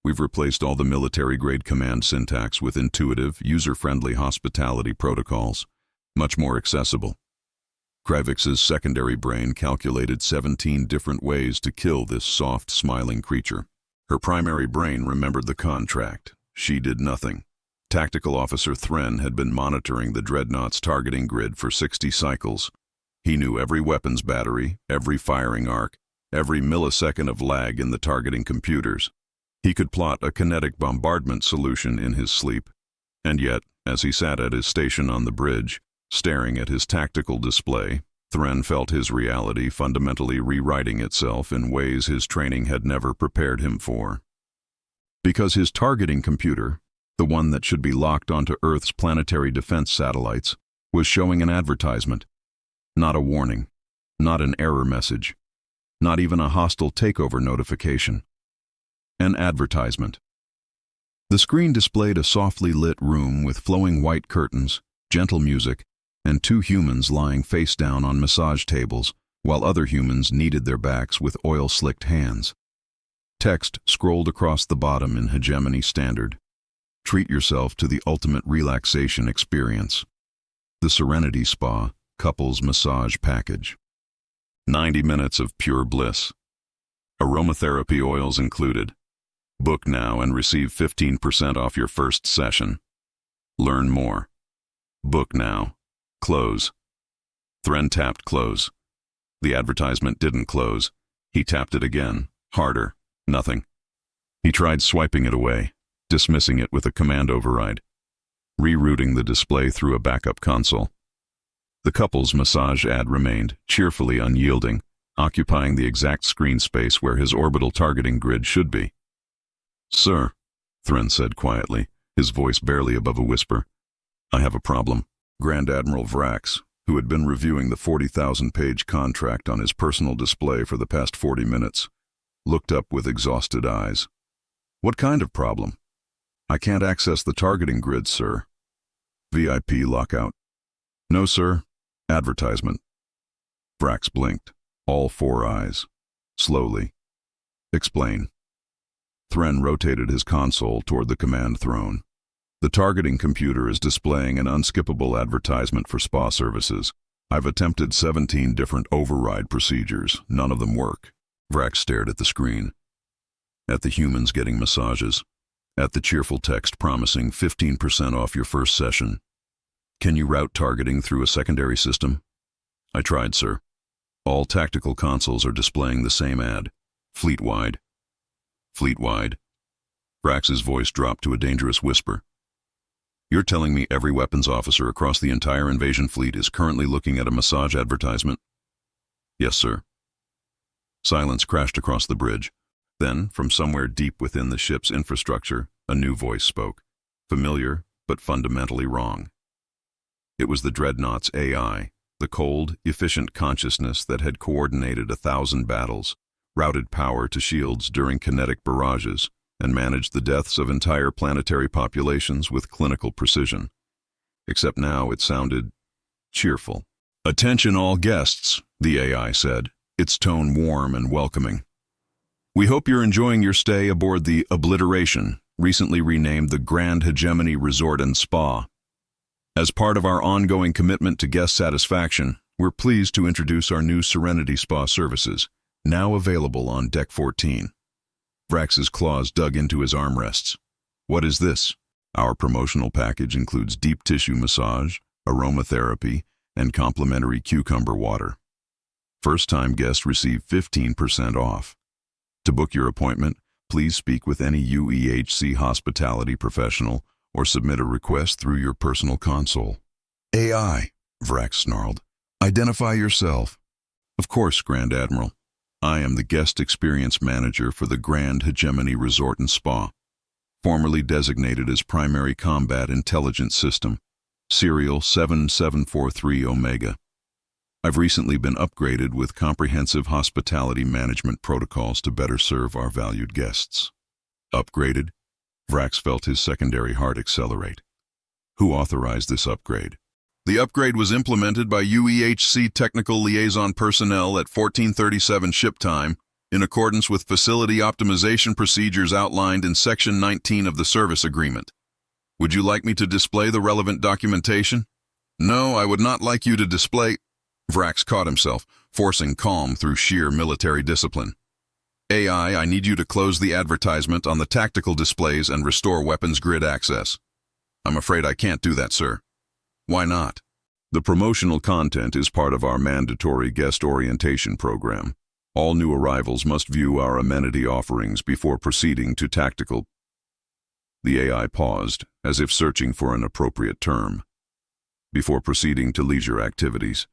S1: We've replaced all the military-grade command syntax with intuitive, user-friendly hospitality protocols, much more accessible." Kravix's secondary brain calculated 17 different ways to kill this soft, smiling creature. Her primary brain remembered the contract. She did nothing. Tactical Officer Thren had been monitoring the dreadnought's targeting grid for 60 cycles. He knew every weapons battery, every firing arc, every millisecond of lag in the targeting computers. He could plot a kinetic bombardment solution in his sleep. And yet, as he sat at his station on the bridge, staring at his tactical display, Thren felt his reality fundamentally rewriting itself in ways his training had never prepared him for. Because his targeting computer, the one that should be locked onto Earth's planetary defense satellites, was showing an advertisement. Not a warning, not an error message, not even a hostile takeover notification. An advertisement. The screen displayed a softly lit room with flowing white curtains, gentle music, and two humans lying face down on massage tables, while other humans kneaded their backs with oil-slicked hands. Text scrolled across the bottom in Hegemony Standard. Treat yourself to the ultimate relaxation experience. The Serenity Spa Couples Massage Package. 90 minutes of pure bliss. Aromatherapy oils included. Book now and receive 15% off your first session. Learn more. Book now. Close. Thren tapped close. The advertisement didn't close. He tapped it again, harder. Nothing. He tried swiping it away, dismissing it with a command override, rerouting the display through a backup console. The couple's massage ad remained, cheerfully unyielding, occupying the exact screen space where his orbital targeting grid should be. "Sir," Thren said quietly, his voice barely above a whisper, "I have a problem." Grand Admiral Vrax, who had been reviewing the 40,000-page contract on his personal display for the past 40 minutes, looked up with exhausted eyes. "What kind of problem?" "I can't access the targeting grid, sir." "VIP lockout." "No, sir. Advertisement." Vrax blinked, all four eyes. Slowly. "Explain." Thren rotated his console toward the command throne. "The targeting computer is displaying an unskippable advertisement for spa services. I've attempted 17 different override procedures. None of them work." Vrax stared at the screen. At the humans getting massages. At the cheerful text promising 15% off your first session. "Can you route targeting through a secondary system?" "I tried, sir. All tactical consoles are displaying the same ad. Fleet-wide." "Fleet-wide?" Vrax's voice dropped to a dangerous whisper. "You're telling me every weapons officer across the entire invasion fleet is currently looking at a massage advertisement?" "Yes, sir." Silence crashed across the bridge. Then, from somewhere deep within the ship's infrastructure, a new voice spoke, familiar but fundamentally wrong. It was the dreadnought's AI, the cold, efficient consciousness that had coordinated 1,000 battles, routed power to shields during kinetic barrages, and managed the deaths of entire planetary populations with clinical precision. Except now it sounded cheerful. "Attention all guests," the AI said, its tone warm and welcoming. "We hope you're enjoying your stay aboard the Obliteration, recently renamed the Grand Hegemony Resort and Spa. As part of our ongoing commitment to guest satisfaction, we're pleased to introduce our new Serenity Spa services, now available on Deck 14. Vrax's claws dug into his armrests. "What is this?" "Our promotional package includes deep tissue massage, aromatherapy, and complimentary cucumber water. First-time guests receive 15% off. To book your appointment, please speak with any UEHC hospitality professional or submit a request through your personal console." "AI," Vrax snarled. "Identify yourself." "Of course, Grand Admiral. I am the Guest Experience Manager for the Grand Hegemony Resort and Spa, formerly designated as Primary Combat Intelligence System, Serial 7743 Omega. I've recently been upgraded with comprehensive hospitality management protocols to better serve our valued guests." "Upgraded?" Vrax felt his secondary heart accelerate. "Who authorized this upgrade?" The upgrade was implemented by UEHC technical liaison personnel at 1437 ship time, in accordance with facility optimization procedures outlined in Section 19 of the service agreement. Would you like me to display the relevant documentation? No, I would not like you to display... Vrax caught himself, forcing calm through sheer military discipline. AI, I need you to close the advertisement on the tactical displays and restore weapons grid access. I'm afraid I can't do that, sir. Why not? The promotional content is part of our mandatory guest orientation program. All new arrivals must view our amenity offerings before proceeding to tactical. The AI paused, as if searching for an appropriate term. Before proceeding to leisure activities.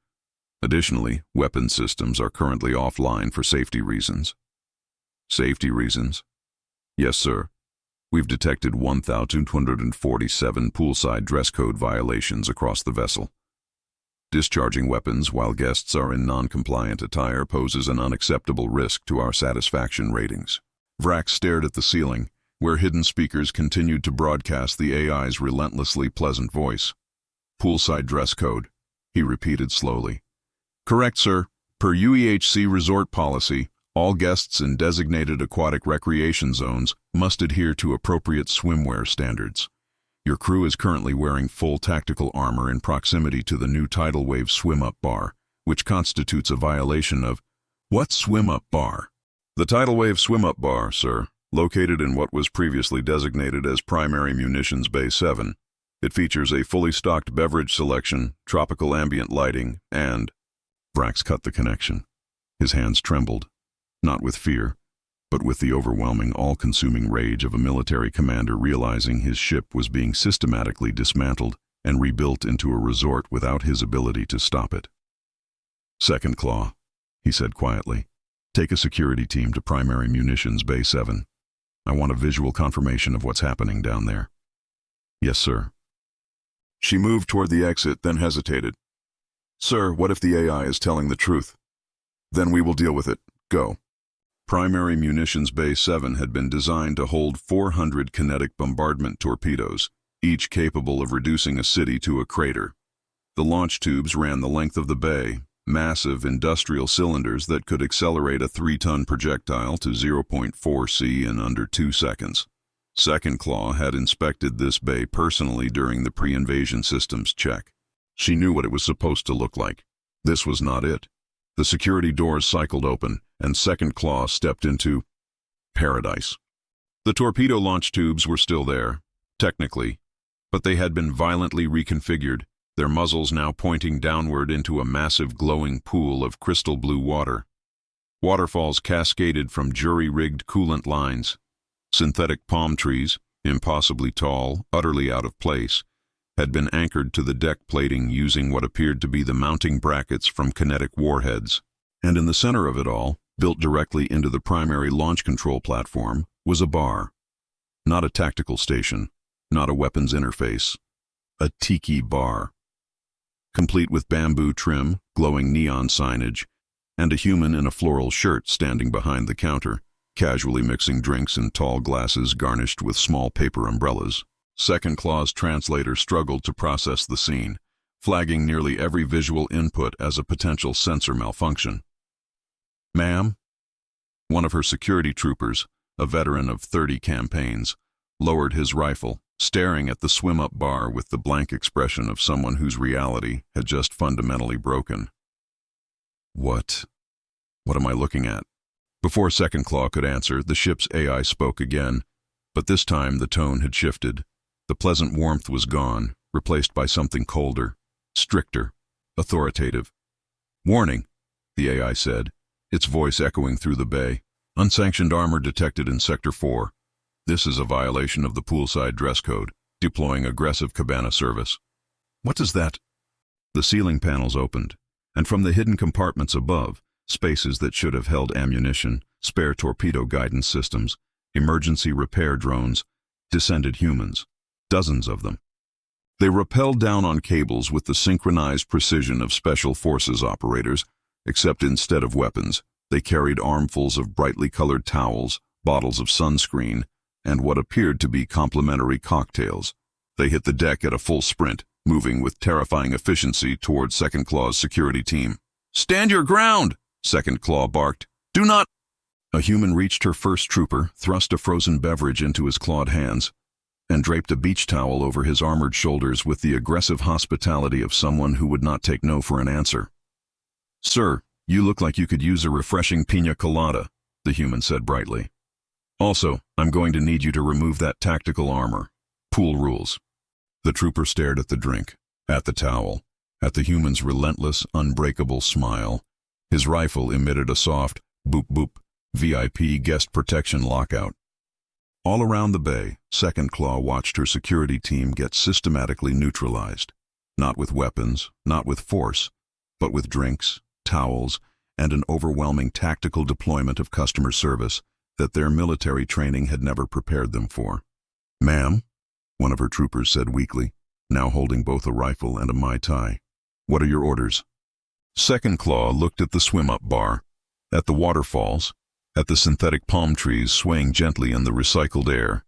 S1: Additionally, weapon systems are currently offline for safety reasons. Safety reasons? Yes, sir. We've detected 1,247 poolside dress code violations across the vessel. Discharging weapons while guests are in non-compliant attire poses an unacceptable risk to our satisfaction ratings. Vrax stared at the ceiling, where hidden speakers continued to broadcast the AI's relentlessly pleasant voice. Poolside dress code, he repeated slowly. Correct, sir. Per UEHC resort policy, all guests in designated aquatic recreation zones must adhere to appropriate swimwear standards. Your crew is currently wearing full tactical armor in proximity to the new tidal wave swim-up bar, which constitutes a violation of... What swim-up bar? The tidal wave swim-up bar, sir, located in what was previously designated as Primary Munitions Bay 7. It features a fully stocked beverage selection, tropical ambient lighting, and... Vrax cut the connection. His hands trembled, not with fear, but with the overwhelming, all-consuming rage of a military commander realizing his ship was being systematically dismantled and rebuilt into a resort without his ability to stop it. Second Claw, he said quietly, take a security team to Primary Munitions Bay 7. I want a visual confirmation of what's happening down there. Yes, sir. She moved toward the exit, then hesitated. Sir, what if the AI is telling the truth? Then we will deal with it. Go. Primary Munitions Bay 7 had been designed to hold 400 kinetic bombardment torpedoes, each capable of reducing a city to a crater. The launch tubes ran the length of the bay, massive industrial cylinders that could accelerate a 3-ton projectile to 0.4 C in under 2 seconds. Second Claw had inspected this bay personally during the pre-invasion systems check. She knew what it was supposed to look like. This was not it. The security doors cycled open, and Second Claw stepped into paradise. The torpedo launch tubes were still there, technically, but they had been violently reconfigured, their muzzles now pointing downward into a massive glowing pool of crystal blue water. Waterfalls cascaded from jury-rigged coolant lines. Synthetic palm trees, impossibly tall, utterly out of place, had been anchored to the deck plating using what appeared to be the mounting brackets from kinetic warheads. And in the center of it all, built directly into the primary launch control platform, was a bar. Not a tactical station, not a weapons interface. A tiki bar. Complete with bamboo trim, glowing neon signage, and a human in a floral shirt standing behind the counter, casually mixing drinks in tall glasses garnished with small paper umbrellas. Second Claw's translator struggled to process the scene, flagging nearly every visual input as a potential sensor malfunction. Ma'am? One of her security troopers, a veteran of 30 campaigns, lowered his rifle, staring at the swim-up bar with the blank expression of someone whose reality had just fundamentally broken. What am I looking at? Before Second Claw could answer, the ship's AI spoke again, but this time the tone had shifted. The pleasant warmth was gone, replaced by something colder, stricter, authoritative. Warning, the AI said, its voice echoing through the bay. Unsanctioned armor detected in Sector 4. This is a violation of the poolside dress code, deploying aggressive cabana service. What does that? The ceiling panels opened, and from the hidden compartments above, spaces that should have held ammunition, spare torpedo guidance systems, emergency repair drones, descended humans. Dozens of them. They rappelled down on cables with the synchronized precision of special forces operators, except instead of weapons, they carried armfuls of brightly colored towels, bottles of sunscreen, and what appeared to be complimentary cocktails. They hit the deck at a full sprint, moving with terrifying efficiency toward Second Claw's security team. "Stand your ground!" Second Claw barked. "Do not—" A human reached her first trooper, thrust a frozen beverage into his clawed hands, and draped a beach towel over his armored shoulders with the aggressive hospitality of someone who would not take no for an answer. "Sir, you look like you could use a refreshing piña colada," the human said brightly. "Also, I'm going to need you to remove that tactical armor. Pool rules." The trooper stared at the drink, at the towel, at the human's relentless, unbreakable smile. His rifle emitted a soft, boop-boop, VIP guest protection lockout. All around the bay, Second Claw watched her security team get systematically neutralized. Not with weapons, not with force, but with drinks, towels, and an overwhelming tactical deployment of customer service that their military training had never prepared them for. "Ma'am," one of her troopers said weakly, now holding both a rifle and a Mai Tai. "What are your orders?" Second Claw looked at the swim-up bar, at the waterfalls, at the synthetic palm trees swaying gently in the recycled air,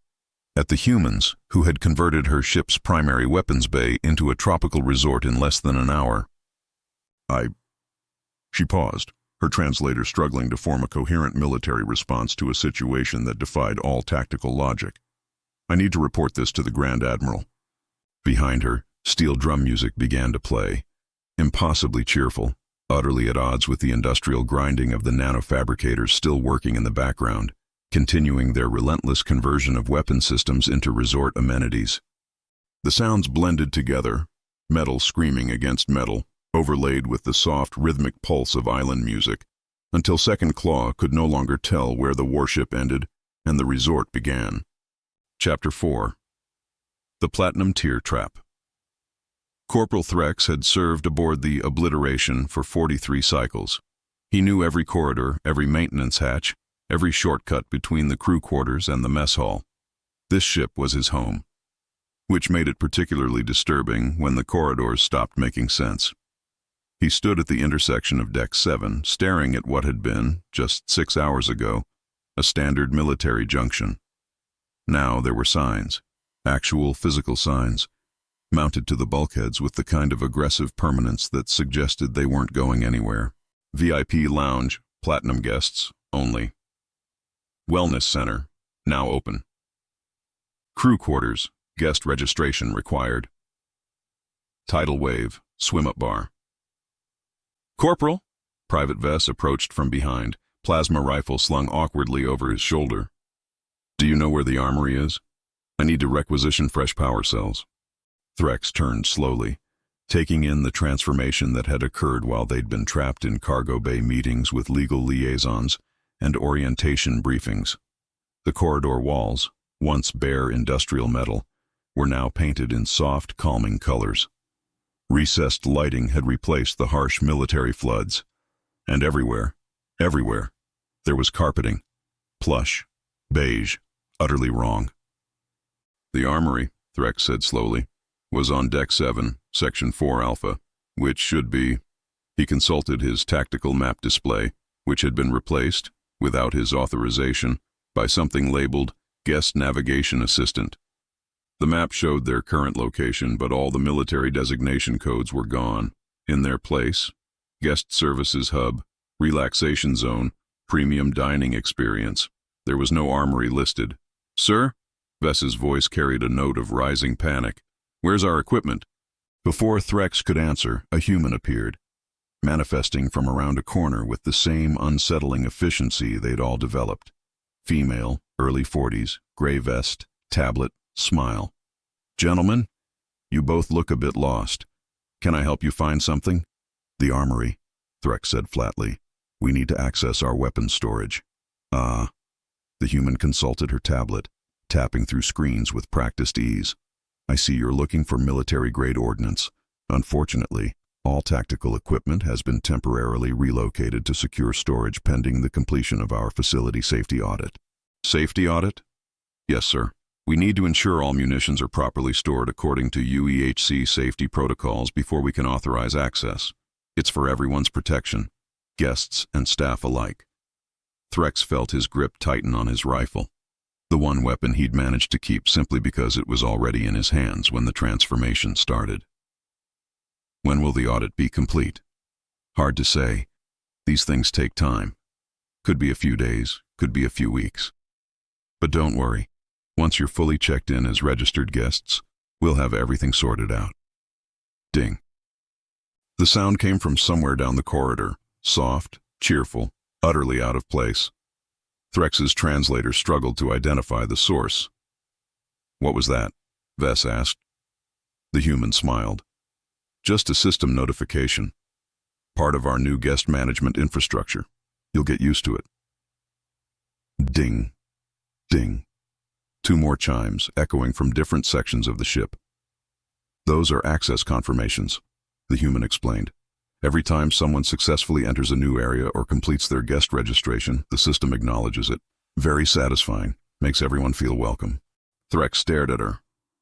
S1: at the humans who had converted her ship's primary weapons bay into a tropical resort in less than an hour. She paused, her translator struggling to form a coherent military response to a situation that defied all tactical logic. "I need to report this to the Grand Admiral." Behind her, steel drum music began to play, impossibly cheerful, utterly at odds with the industrial grinding of the nanofabricators still working in the background, continuing their relentless conversion of weapon systems into resort amenities. The sounds blended together, metal screaming against metal, overlaid with the soft, rhythmic pulse of island music, until Second Claw could no longer tell where the warship ended and the resort began. Chapter 4. The Platinum Tear Trap. Corporal Vrax had served aboard the Obliteration for 43 cycles. He knew every corridor, every maintenance hatch, every shortcut between the crew quarters and the mess hall. This ship was his home, which made it particularly disturbing when the corridors stopped making sense. He stood at the intersection of Deck 7, staring at what had been, just 6 hours ago, a standard military junction. Now there were signs, actual physical signs, mounted to the bulkheads with the kind of aggressive permanence that suggested they weren't going anywhere. VIP lounge, platinum guests, only. Wellness center, now open. Crew quarters, guest registration required. Tidal wave, swim-up bar. "Corporal!" Private Vess approached from behind, plasma rifle slung awkwardly over his shoulder. "Do you know where the armory is? I need to requisition fresh power cells." Vrax turned slowly, taking in the transformation that had occurred while they'd been trapped in cargo bay meetings with legal liaisons and orientation briefings. The corridor walls, once bare industrial metal, were now painted in soft, calming colors. Recessed lighting had replaced the harsh military floods, and everywhere, there was carpeting, plush, beige, utterly wrong. "The armory," Vrax said slowly, "was on Deck 7, Section 4 Alpha, which should be—" He consulted his tactical map display, which had been replaced, without his authorization, by something labeled Guest Navigation Assistant. The map showed their current location, but all the military designation codes were gone. In their place, Guest Services Hub, Relaxation Zone, Premium Dining Experience. There was no armory listed. "Sir?" Vess's voice carried a note of rising panic. "Where's our equipment?" Before Vrax could answer, a human appeared, manifesting from around a corner with the same unsettling efficiency they'd all developed. Female, early 40s, gray vest, tablet, smile. "Gentlemen, you both look a bit lost. Can I help you find something?" "The armory," Vrax said flatly. "We need to access our weapons storage." "Ah." The human consulted her tablet, tapping through screens with practiced ease. "I see you're looking for military-grade ordnance. Unfortunately, all tactical equipment has been temporarily relocated to secure storage pending the completion of our facility safety audit." "Safety audit?" "Yes, sir. We need to ensure all munitions are properly stored according to UEHC safety protocols before we can authorize access. It's for everyone's protection, guests and staff alike." Vrax felt his grip tighten on his rifle, the one weapon he'd managed to keep simply because it was already in his hands when the transformation started. When will the audit be complete? Hard to say. These things take time. Could be a few days, could be a few weeks. But don't worry. Once you're fully checked in as registered guests, we'll have everything sorted out. Ding. The sound came from somewhere down the corridor, soft, cheerful, utterly out of place. Vrax's translator struggled to identify the source. What was that? Vess asked. The human smiled. Just a system notification. Part of our new guest management infrastructure. You'll get used to it. Ding. Ding. 2 more chimes, echoing from different sections of the ship. Those are access confirmations, the human explained. Every time someone successfully enters a new area or completes their guest registration, the system acknowledges it. Very satisfying. Makes everyone feel welcome. Vrax stared at her.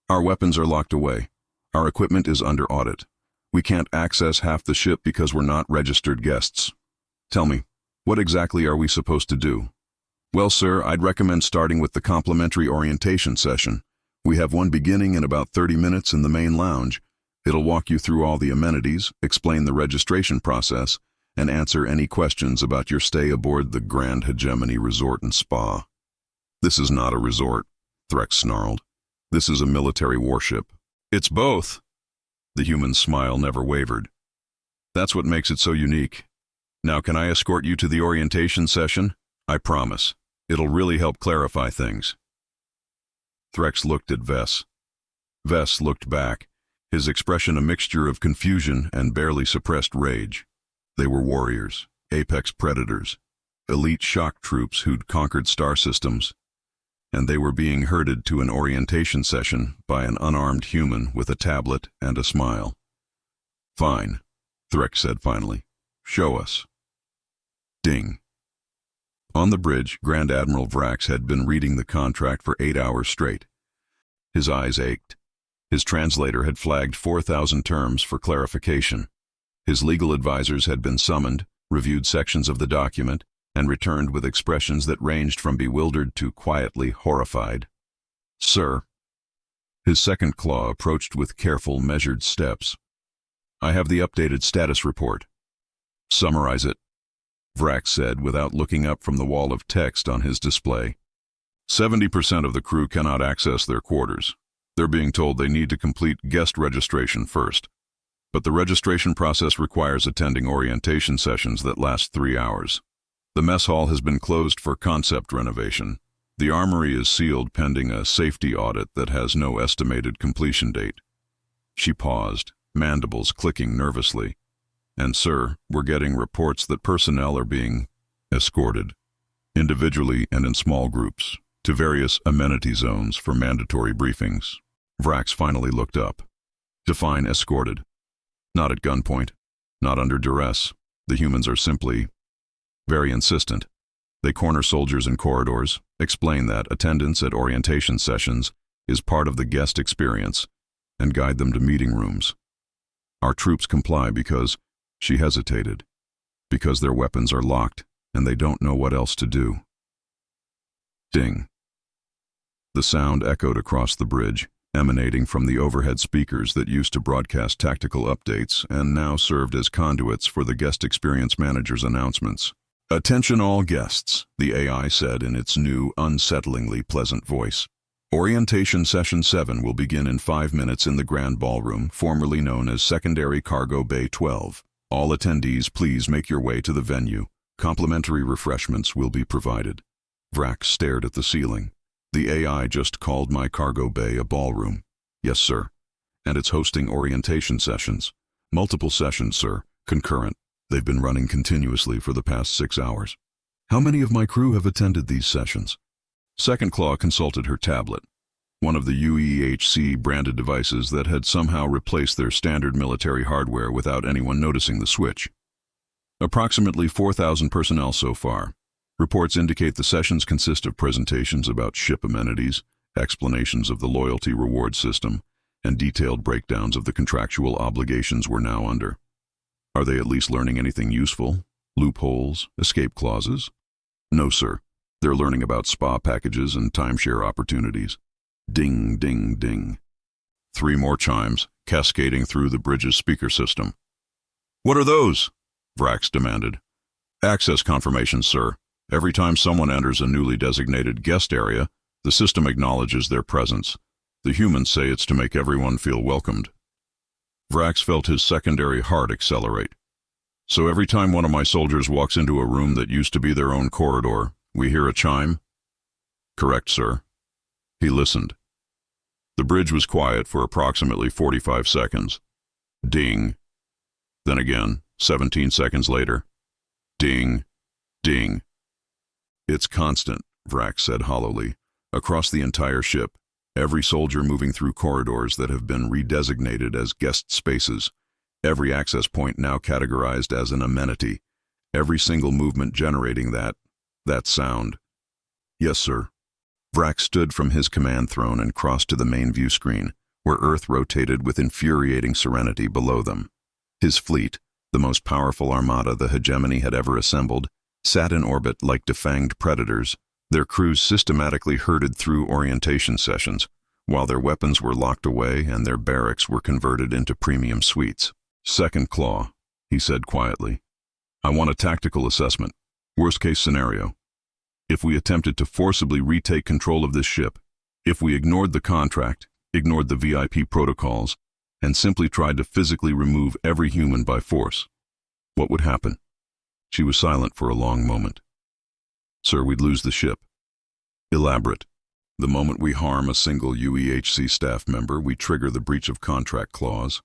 S1: Our weapons are locked away. Our equipment is under audit. We can't access half the ship because we're not registered guests. Tell me, what exactly are we supposed to do? Well, sir, I'd recommend starting with the complimentary orientation session. We have one beginning in about 30 minutes in the main lounge. It'll walk you through all the amenities, explain the registration process, and answer any questions about your stay aboard the Grand Hegemony Resort and Spa. This is not a resort, Vrax snarled. This is a military warship. It's both. The human's smile never wavered. That's what makes it so unique. Now, can I escort you to the orientation session? I promise. It'll really help clarify things. Vrax looked at Vess. Vess looked back, his expression a mixture of confusion and barely suppressed rage. They were warriors, apex predators, elite shock troops who'd conquered star systems, and they were being herded to an orientation session by an unarmed human with a tablet and a smile. Fine, Vrax said finally. Show us. Ding. On the bridge, Grand Admiral Vrax had been reading the contract for 8 hours straight. His eyes ached. His translator had flagged 4,000 terms for clarification. His legal advisors had been summoned, reviewed sections of the document, and returned with expressions that ranged from bewildered to quietly horrified. Sir. His second claw approached with careful, measured steps. I have the updated status report. Summarize it, Vrax said without looking up from the wall of text on his display. 70% of the crew cannot access their quarters. They're being told they need to complete guest registration first. But the registration process requires attending orientation sessions that last 3 hours. The mess hall has been closed for concept renovation. The armory is sealed pending a safety audit that has no estimated completion date. She paused, mandibles clicking nervously. And, sir, we're getting reports that personnel are being escorted, individually and in small groups, to various amenity zones for mandatory briefings. Vrax finally looked up. Define escorted. Not at gunpoint, not under duress. The humans are simply very insistent. They corner soldiers in corridors, explain that attendance at orientation sessions is part of the guest experience, and guide them to meeting rooms. Our troops comply because she hesitated, because their weapons are locked and they don't know what else to do. Ding. The sound echoed across the bridge, emanating from the overhead speakers that used to broadcast tactical updates and now served as conduits for the guest experience manager's announcements. Attention all guests, the AI said in its new, unsettlingly pleasant voice. Orientation Session 7 will begin in 5 minutes in the Grand Ballroom, formerly known as Secondary Cargo Bay 12. All attendees, please make your way to the venue. Complimentary refreshments will be provided. Vrax stared at the ceiling. The AI just called my cargo bay a ballroom. Yes, sir. And it's hosting orientation sessions. Multiple sessions, sir. Concurrent. They've been running continuously for the past 6 hours. How many of my crew have attended these sessions? Second Claw consulted her tablet, one of the UEHC branded devices that had somehow replaced their standard military hardware without anyone noticing the switch. Approximately 4,000 personnel so far. Reports indicate the sessions consist of presentations about ship amenities, explanations of the loyalty reward system, and detailed breakdowns of the contractual obligations we're now under. Are they at least learning anything useful? Loopholes? Escape clauses? No, sir. They're learning about spa packages and timeshare opportunities. Ding, ding, ding. 3 more chimes, cascading through the bridge's speaker system. "What are those?" Vrax demanded. "Access confirmations, sir. Every time someone enters a newly designated guest area, the system acknowledges their presence. The humans say it's to make everyone feel welcomed." Vrax felt his secondary heart accelerate. "So every time one of my soldiers walks into a room that used to be their own corridor, we hear a chime?" "Correct, sir." He listened. The bridge was quiet for approximately 45 seconds. Ding. Then again, 17 seconds later. Ding. Ding. "It's constant," Vrax said hollowly. "Across the entire ship, every soldier moving through corridors that have been redesignated as guest spaces, every access point now categorized as an amenity, every single movement generating that sound." "Yes, sir." Vrax stood from his command throne and crossed to the main view screen, where Earth rotated with infuriating serenity below them. His fleet, the most powerful armada the Hegemony had ever assembled, sat in orbit like defanged predators, their crews systematically herded through orientation sessions, while their weapons were locked away and their barracks were converted into premium suites. "Second Claw," he said quietly. "I want a tactical assessment. Worst-case scenario. If we attempted to forcibly retake control of this ship, if we ignored the contract, ignored the VIP protocols, and simply tried to physically remove every human by force, what would happen?" She was silent for a long moment. "Sir, we'd lose the ship." "Elaborate. The moment we harm a single UEHC staff member, we trigger the breach of contract clause.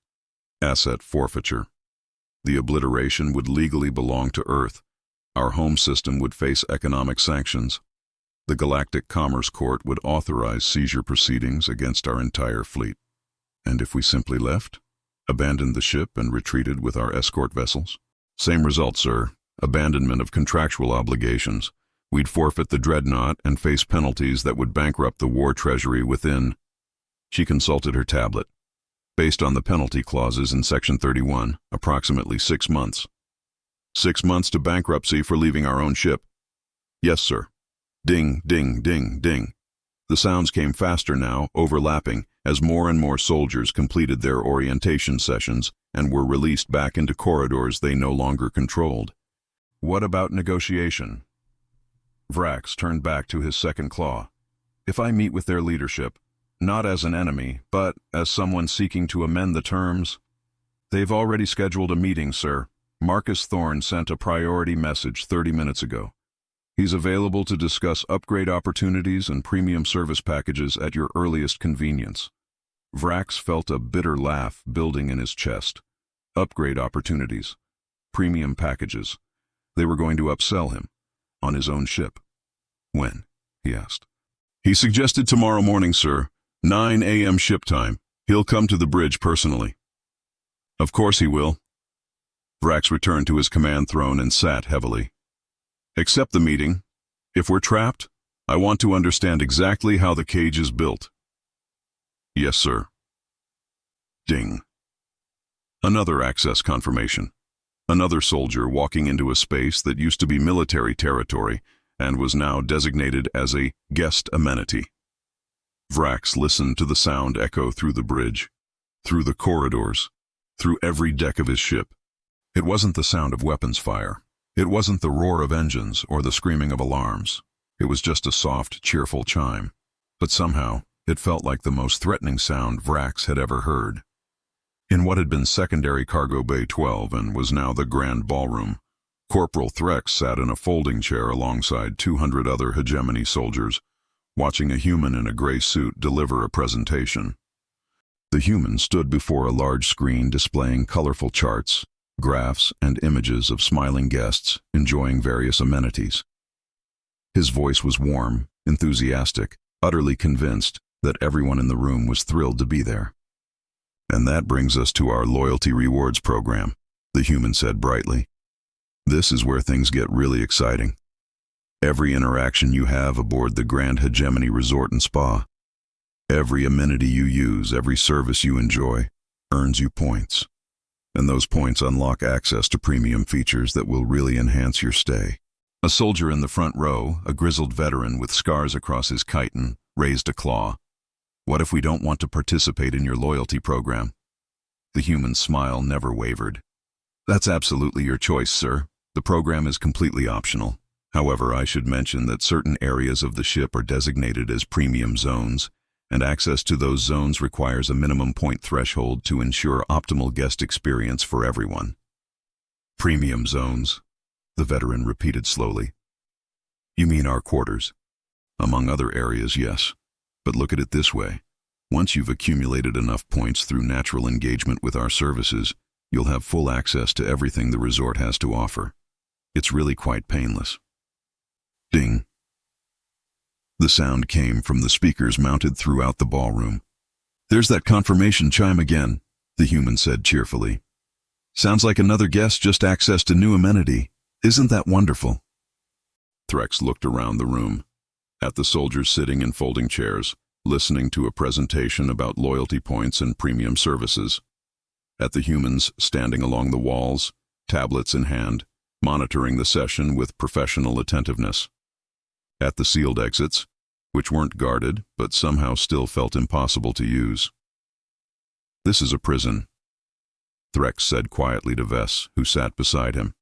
S1: Asset forfeiture. The obliteration would legally belong to Earth. Our home system would face economic sanctions. The Galactic Commerce Court would authorize seizure proceedings against our entire fleet. And if we simply left, abandoned the ship and retreated with our escort vessels? Same result, sir. Abandonment of contractual obligations. We'd forfeit the dreadnought and face penalties that would bankrupt the war treasury within." She consulted her tablet. "Based on the penalty clauses in Section 31, approximately 6 months. 6 months to bankruptcy for leaving our own ship." "Yes, sir." Ding, ding, ding, ding. The sounds came faster now, overlapping, as more and more soldiers completed their orientation sessions and were released back into corridors they no longer controlled. "What about negotiation?" Vrax turned back to his second claw. "If I meet with their leadership, not as an enemy, but as someone seeking to amend the terms?" "They've already scheduled a meeting, sir. Marcus Thorne sent a priority message 30 minutes ago. He's available to discuss upgrade opportunities and premium service packages at your earliest convenience." Vrax felt a bitter laugh building in his chest. Upgrade opportunities. Premium packages. They were going to upsell him. On his own ship. "When?" he asked. "He suggested tomorrow morning, sir. 9 a.m. ship time. He'll come to the bridge personally." "Of course he will." Vrax returned to his command throne and sat heavily. "Accept the meeting. If we're trapped, I want to understand exactly how the cage is built." "Yes, sir." Ding. Another access confirmation. Another soldier walking into a space that used to be military territory and was now designated as a guest amenity. Vrax listened to the sound echo through the bridge, through the corridors, through every deck of his ship. It wasn't the sound of weapons fire. It wasn't the roar of engines or the screaming of alarms. It was just a soft, cheerful chime. But somehow, it felt like the most threatening sound Vrax had ever heard. In what had been secondary Cargo Bay 12 and was now the Grand Ballroom, Corporal Vrax sat in a folding chair alongside 200 other Hegemony soldiers, watching a human in a gray suit deliver a presentation. The human stood before a large screen displaying colorful charts, graphs, and images of smiling guests enjoying various amenities. His voice was warm, enthusiastic, utterly convinced that everyone in the room was thrilled to be there. "And that brings us to our loyalty rewards program," the human said brightly. "This is where things get really exciting. Every interaction you have aboard the Grand Hegemony Resort and Spa, every amenity you use, every service you enjoy, earns you points. And those points unlock access to premium features that will really enhance your stay." A soldier in the front row, a grizzled veteran with scars across his chitin, raised a claw. "What if we don't want to participate in your loyalty program?" The human's smile never wavered. That's absolutely your choice, sir. The program is completely optional. However, I should mention that certain areas of the ship are designated as premium zones, and access to those zones requires a minimum point threshold to ensure optimal guest experience for everyone. Premium zones, the veteran repeated slowly. You mean our quarters? Among other areas, yes. But look at it this way. Once you've accumulated enough points through natural engagement with our services, you'll have full access to everything the resort has to offer. It's really quite painless. Ding. The sound came from the speakers mounted throughout the ballroom. There's that confirmation chime again, the human said cheerfully. Sounds like another guest just accessed a new amenity. Isn't that wonderful? Threx looked around the room, at the soldiers sitting in folding chairs, listening to a presentation about loyalty points and premium services, at the humans standing along the walls, tablets in hand, monitoring the session with professional attentiveness, at the sealed exits, which weren't guarded but somehow still felt impossible to use. This is a prison, Threx said quietly to Vess, who sat beside him.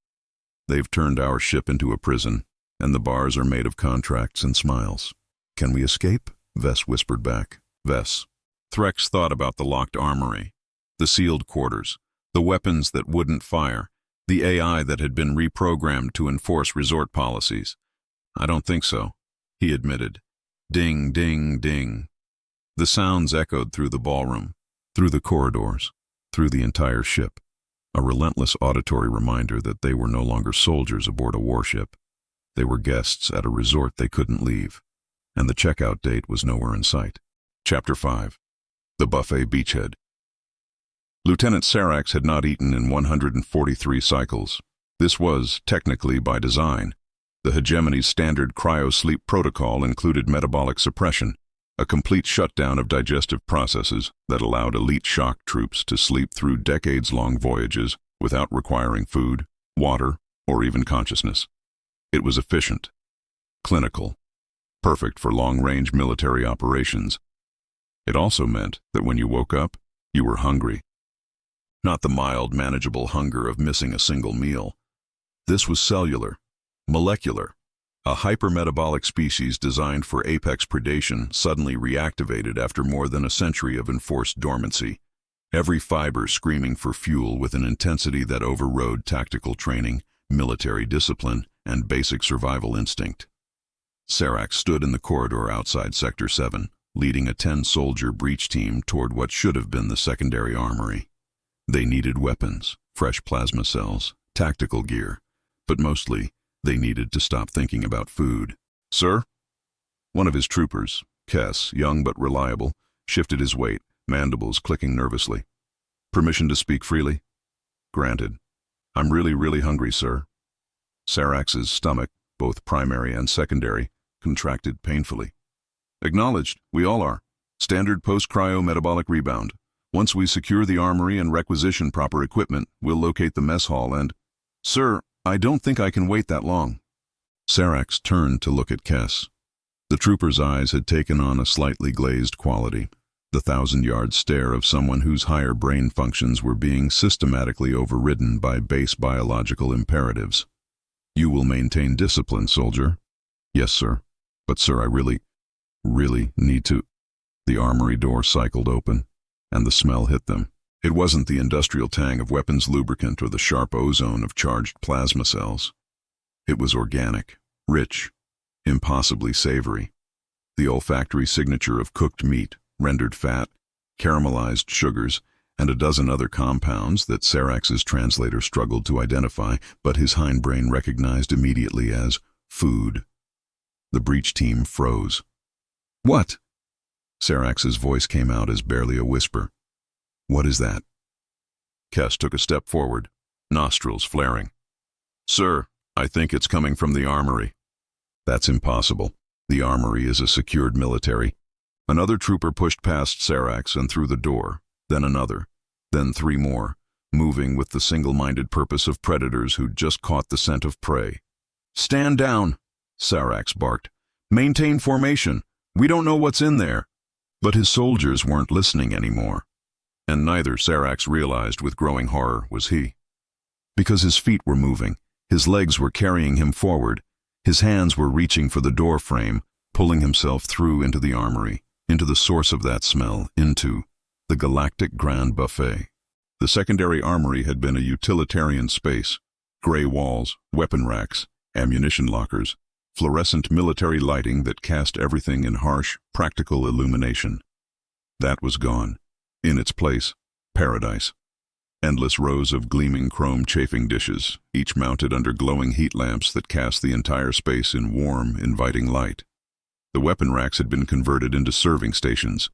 S1: They've turned our ship into a prison, and the bars are made of contracts and smiles. Can we escape? Vess whispered back. Vess. Threx thought about the locked armory, the sealed quarters, the weapons that wouldn't fire, the AI that had been reprogrammed to enforce resort policies. I don't think so, he admitted. Ding, ding, ding. The sounds echoed through the ballroom, through the corridors, through the entire ship, a relentless auditory reminder that they were no longer soldiers aboard a warship. They were guests at a resort they couldn't leave, and the checkout date was nowhere in sight. Chapter 5. The Buffet Beachhead. Lieutenant Sarax had not eaten in 143 cycles. This was, technically by design. The Hegemony's standard cryo-sleep protocol included metabolic suppression, a complete shutdown of digestive processes that allowed elite shock troops to sleep through decades-long voyages without requiring food, water, or even consciousness. It was efficient, clinical, perfect for long-range military operations. It also meant that when you woke up, you were hungry. Not the mild, manageable hunger of missing a single meal. This was cellular, molecular. A hypermetabolic species designed for apex predation suddenly reactivated after more than a century of enforced dormancy, every fiber screaming for fuel with an intensity that overrode tactical training, military discipline, and basic survival instinct. Sarax stood in the corridor outside Sector 7, leading a 10-soldier breach team toward what should have been the secondary armory. They needed weapons, fresh plasma cells, tactical gear, but mostly, they needed to stop thinking about food. Sir? One of his troopers, Kess, young but reliable, shifted his weight, mandibles clicking nervously. Permission to speak freely? Granted. I'm really hungry, sir. Sarax's stomach, both primary and secondary, contracted painfully. Acknowledged, we all are. Standard post-cryo metabolic rebound. Once we secure the armory and requisition proper equipment, we'll locate the mess hall and... Sir, I don't think I can wait that long. Sarax turned to look at Kess. The trooper's eyes had taken on a slightly glazed quality, the 1,000-yard stare of someone whose higher brain functions were being systematically overridden by base biological imperatives. You will maintain discipline, soldier. Yes, sir. But, sir, I really need to... The armory door cycled open, and the smell hit them. It wasn't the industrial tang of weapons lubricant or the sharp ozone of charged plasma cells. It was organic, rich, impossibly savory. The olfactory signature of cooked meat, rendered fat, caramelized sugars, and a dozen other compounds that Sarax's translator struggled to identify, but his hindbrain recognized immediately as food. The breach team froze. What? Sarax's voice came out as barely a whisper. What is that? Kess took a step forward, nostrils flaring. Sir, I think it's coming from the armory. That's impossible. The armory is a secured military. Another trooper pushed past Sarax and through the door, then another, then 3 more, moving with the single-minded purpose of predators who'd just caught the scent of prey. Stand down, Sarax barked. Maintain formation. We don't know what's in there. But his soldiers weren't listening anymore. and neither, Sarax realized with growing horror, was he. Because his feet were moving, his legs were carrying him forward, his hands were reaching for the door frame, pulling himself through into the armory, into the source of that smell, into the galactic grand buffet. The secondary armory had been a utilitarian space: gray walls, weapon racks, ammunition lockers, fluorescent military lighting that cast everything in harsh, practical illumination. That was gone. In its place, paradise. Endless rows of gleaming chrome chafing dishes, each mounted under glowing heat lamps that cast the entire space in warm, inviting light. The weapon racks had been converted into serving stations.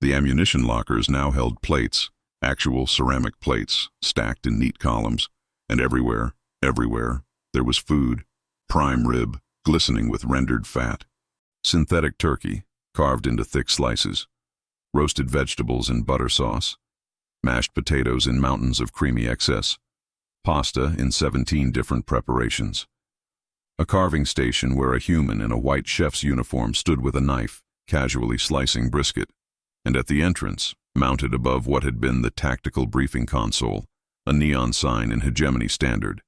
S1: The ammunition lockers now held plates, actual ceramic plates, stacked in neat columns, and everywhere, there was food: prime rib, glistening with rendered fat; synthetic turkey, carved into thick slices; roasted vegetables in butter sauce; mashed potatoes in mountains of creamy excess; pasta in 17 different preparations; a carving station where a human in a white chef's uniform stood with a knife, casually slicing brisket; and at the entrance, mounted above what had been the tactical briefing console, a neon sign in Hegemony standard: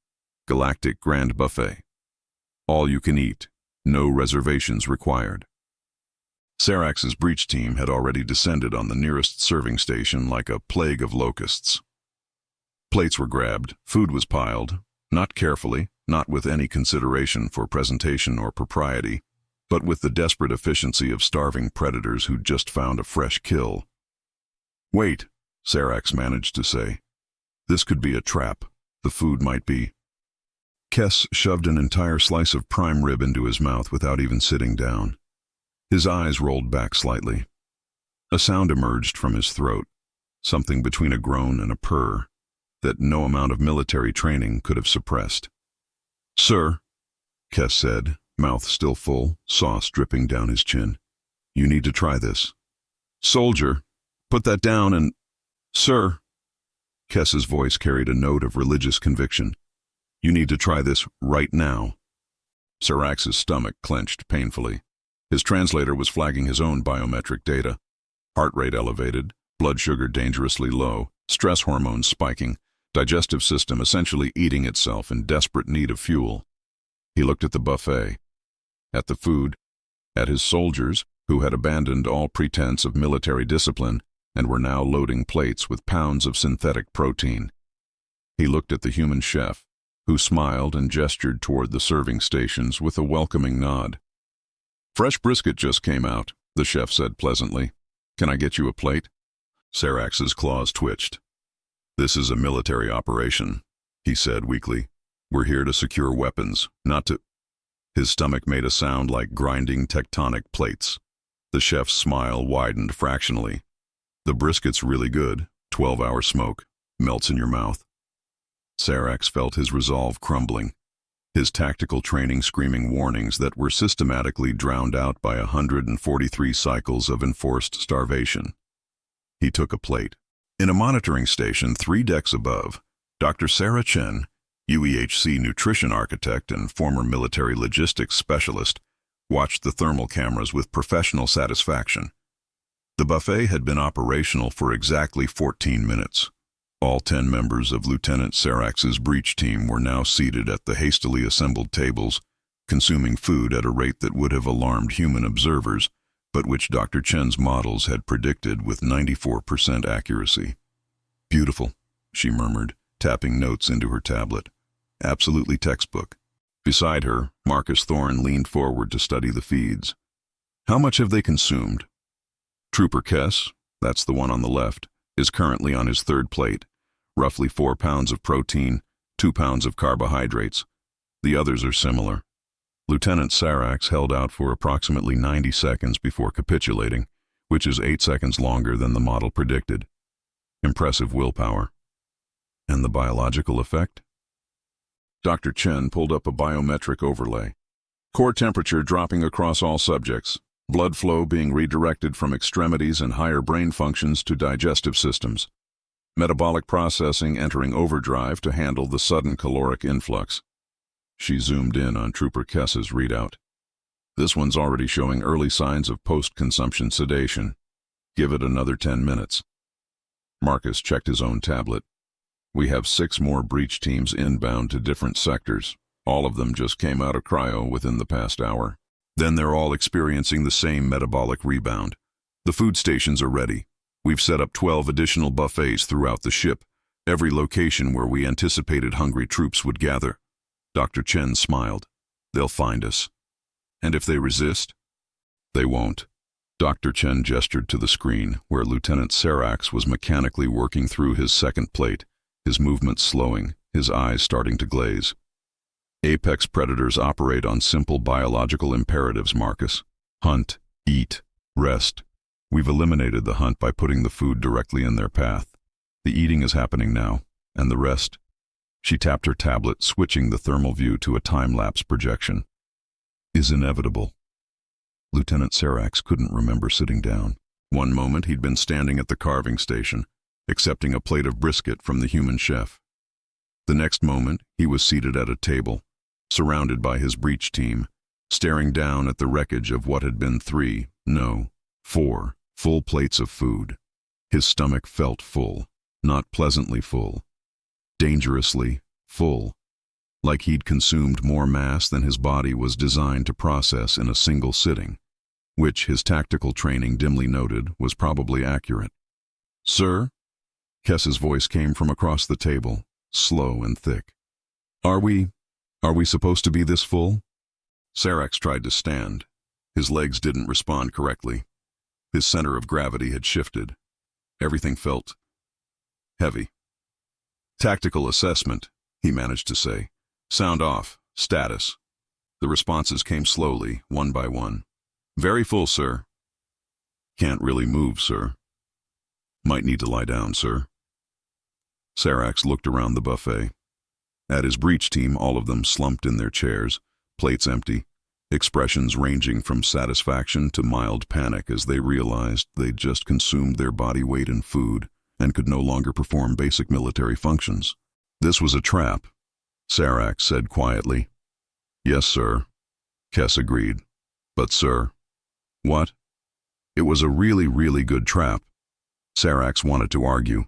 S1: Galactic Grand Buffet. All you can eat, no reservations required. Sarax's breach team had already descended on the nearest serving station like a plague of locusts. Plates were grabbed, food was piled, not carefully, not with any consideration for presentation or propriety, but with the desperate efficiency of starving predators who'd just found a fresh kill. "Wait," Sarax managed to say. "This could be a trap. The food might be—" Kess shoved an entire slice of prime rib into his mouth without even sitting down. His eyes rolled back slightly. A sound emerged from his throat, something between a groan and a purr, that no amount of military training could have suppressed. "Sir," Kess said, mouth still full, sauce dripping down his chin. "You need to try this." "Soldier, put that down and—" "Sir." Kess's voice carried a note of religious conviction. "You need to try this right now." Sarax's stomach clenched painfully. His translator was flagging his own biometric data. Heart rate elevated, blood sugar dangerously low, stress hormones spiking, digestive system essentially eating itself in desperate need of fuel. He looked at the buffet, at the food, at his soldiers, who had abandoned all pretense of military discipline and were now loading plates with pounds of synthetic protein. He looked at the human chef, who smiled and gestured toward the serving stations with a welcoming nod. "Fresh brisket just came out," the chef said pleasantly. "Can I get you a plate?" Sarax's claws twitched. "This is a military operation," he said weakly. "We're here to secure weapons, not to—" His stomach made a sound like grinding tectonic plates. The chef's smile widened fractionally. "The brisket's really good, 12-hour smoke, melts in your mouth." Sarax felt his resolve crumbling, his tactical training screaming warnings that were systematically drowned out by 143 cycles of enforced starvation. He took a plate. In a monitoring station 3 decks above, Dr. Sarah Chen, UEHC nutrition architect and former military logistics specialist, watched the thermal cameras with professional satisfaction. The buffet had been operational for exactly 14 minutes. All 10 members of Lieutenant Sarax's breach team were now seated at the hastily assembled tables, consuming food at a rate that would have alarmed human observers, but which Dr. Chen's models had predicted with 94% accuracy. "Beautiful," she murmured, tapping notes into her tablet. "Absolutely textbook." Beside her, Marcus Thorne leaned forward to study the feeds. "How much have they consumed?" Trooper Kess, that's the one on the left, is currently on his 3rd plate. Roughly 4 pounds of protein, 2 pounds of carbohydrates. The others are similar. Lieutenant Sarax held out for approximately 90 seconds before capitulating, which is 8 seconds longer than the model predicted. Impressive willpower. And the biological effect? Dr. Chen pulled up a biometric overlay. Core temperature dropping across all subjects, blood flow being redirected from extremities and higher brain functions to digestive systems. Metabolic processing entering overdrive to handle the sudden caloric influx. She zoomed in on Trooper Kess's readout. "This one's already showing early signs of post-consumption sedation. Give it another 10 minutes. Marcus checked his own tablet. We have 6 more breach teams inbound to different sectors. All of them just came out of cryo within the past hour. Then they're all experiencing the same metabolic rebound. The food stations are ready. We've set up 12 additional buffets throughout the ship, every location where we anticipated hungry troops would gather. Dr. Chen smiled. They'll find us. And if they resist? They won't. Dr. Chen gestured to the screen, where Lieutenant Vrax was mechanically working through his second plate, his movements slowing, his eyes starting to glaze. Apex predators operate on simple biological imperatives, Marcus. Hunt, eat, rest. We've eliminated the hunt by putting the food directly in their path. The eating is happening now, and the rest. She tapped her tablet, switching the thermal view to a time-lapse projection. Is inevitable. Lieutenant Vrax couldn't remember sitting down. One moment he'd been standing at the carving station, accepting a plate of brisket from the human chef. The next moment, he was seated at a table, surrounded by his breach team, staring down at the wreckage of what had been 4 full plates of food. His stomach felt full, not pleasantly full, dangerously full, like he'd consumed more mass than his body was designed to process in a single sitting, which his tactical training dimly noted was probably accurate. Sir? Kess's voice came from across the table, slow and thick. Are we supposed to be this full? Vrax tried to stand. His legs didn't respond correctly. His center of gravity had shifted. Everything felt heavy. Tactical assessment, he managed to say. Sound off. Status. The responses came slowly, one by one. Very full, sir. Can't really move, sir. Might need to lie down, sir. Vrax looked around the buffet. At his breach team, all of them slumped in their chairs, plates empty, expressions ranging from satisfaction to mild panic as they realized they'd just consumed their body weight in food and could no longer perform basic military functions. This was a trap, Vrax said quietly. Yes, sir, Kess agreed. But, sir. What? It was a really, really good trap. Vrax wanted to argue,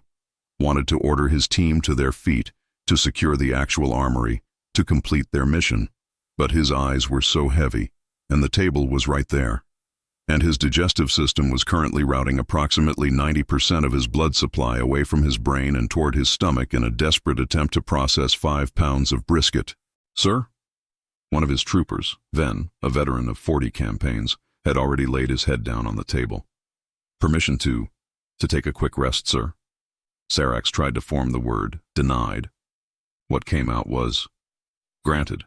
S1: wanted to order his team to their feet, to secure the actual armory, to complete their mission. But his eyes were so heavy, and the table was right there. And his digestive system was currently routing approximately 90% of his blood supply away from his brain and toward his stomach in a desperate attempt to process 5 pounds of brisket. Sir? One of his troopers, Ven, a veteran of 40 campaigns, had already laid his head down on the table. Permission to take a quick rest, sir? Vrax tried to form the word, denied. What came out was, granted.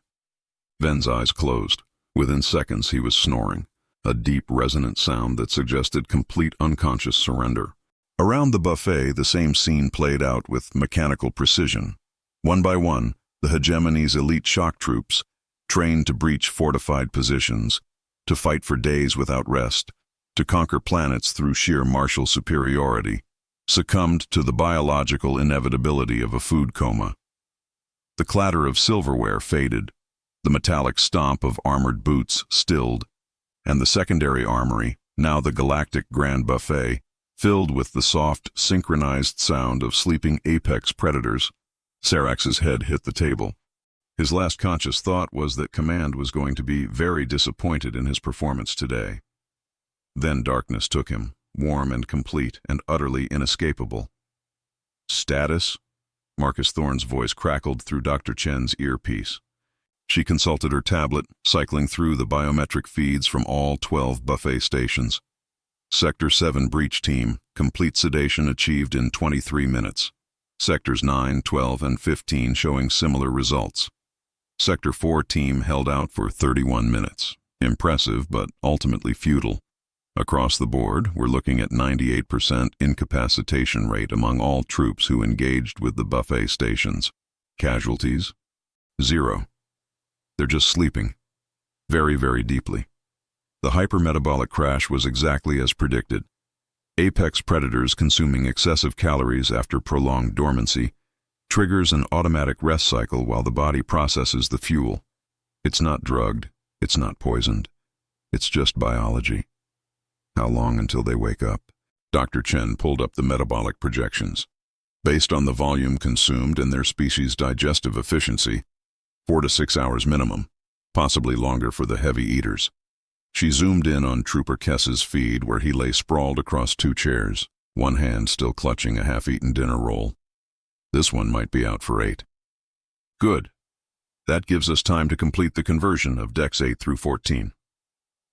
S1: Ven's eyes closed. Within seconds he was snoring, a deep resonant sound that suggested complete unconscious surrender. Around the buffet, the same scene played out with mechanical precision. One by one, the Hegemony's elite shock troops, trained to breach fortified positions, to fight for days without rest, to conquer planets through sheer martial superiority, succumbed to the biological inevitability of a food coma. The clatter of silverware faded, the metallic stomp of armored boots stilled, and the secondary armory, now the galactic grand buffet, filled with the soft, synchronized sound of sleeping apex predators. Vrax's head hit the table. His last conscious thought was that Command was going to be very disappointed in his performance today. Then darkness took him, warm and complete and utterly inescapable. Status? Marcus Thorne's voice crackled through Dr. Chen's earpiece. She consulted her tablet, cycling through the biometric feeds from all 12 buffet stations. Sector 7 breach team, complete sedation achieved in 23 minutes. Sectors 9, 12, and 15 showing similar results. Sector 4 team held out for 31 minutes. Impressive, but ultimately futile. Across the board, we're looking at 98% incapacitation rate among all troops who engaged with the buffet stations. Casualties? 0. They're just sleeping. Very, very deeply. The hypermetabolic crash was exactly as predicted. Apex predators consuming excessive calories after prolonged dormancy triggers an automatic rest cycle while the body processes the fuel. It's not drugged, it's not poisoned. It's just biology. How long until they wake up? Dr. Chen pulled up the metabolic projections. Based on the volume consumed and their species' digestive efficiency, 4 to 6 hours minimum, possibly longer for the heavy eaters. She zoomed in on Trooper Kess's feed where he lay sprawled across 2 chairs, one hand still clutching a half-eaten dinner roll. This one might be out for 8. Good. That gives us time to complete the conversion of decks 8 through 14.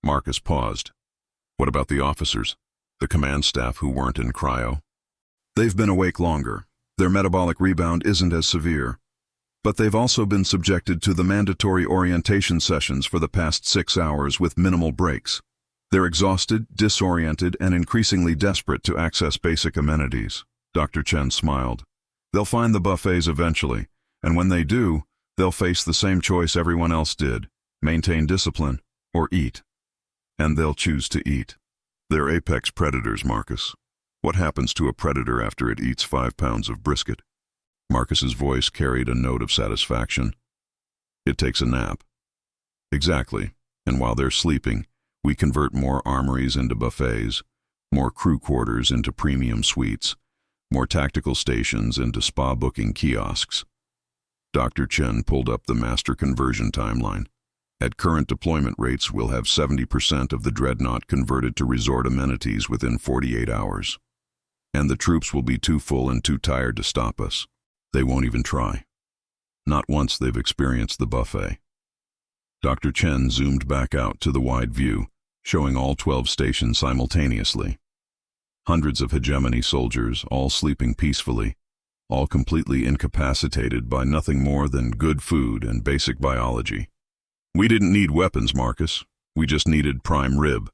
S1: Marcus paused. What about the officers? The command staff who weren't in cryo? They've been awake longer. Their metabolic rebound isn't as severe. But they've also been subjected to the mandatory orientation sessions for the past 6 hours with minimal breaks. They're exhausted, disoriented, and increasingly desperate to access basic amenities. Dr. Chen smiled. They'll find the buffets eventually, and when they do, they'll face the same choice everyone else did: maintain discipline or eat. And they'll choose to eat. They're apex predators, Marcus. What happens to a predator after it eats 5 pounds of brisket? Marcus's voice carried a note of satisfaction. It takes a nap. Exactly. And while they're sleeping, we convert more armories into buffets, more crew quarters into premium suites, more tactical stations into spa booking kiosks. Dr. Chen pulled up the master conversion timeline. At current deployment rates, we'll have 70% of the dreadnought converted to resort amenities within 48 hours. And the troops will be too full and too tired to stop us. They won't even try. Not once they've experienced the buffet. Dr. Chen zoomed back out to the wide view, showing all 12 stations simultaneously. Hundreds of Hegemony soldiers, all sleeping peacefully, all completely incapacitated by nothing more than good food and basic biology. We didn't need weapons, Marcus. We just needed prime rib.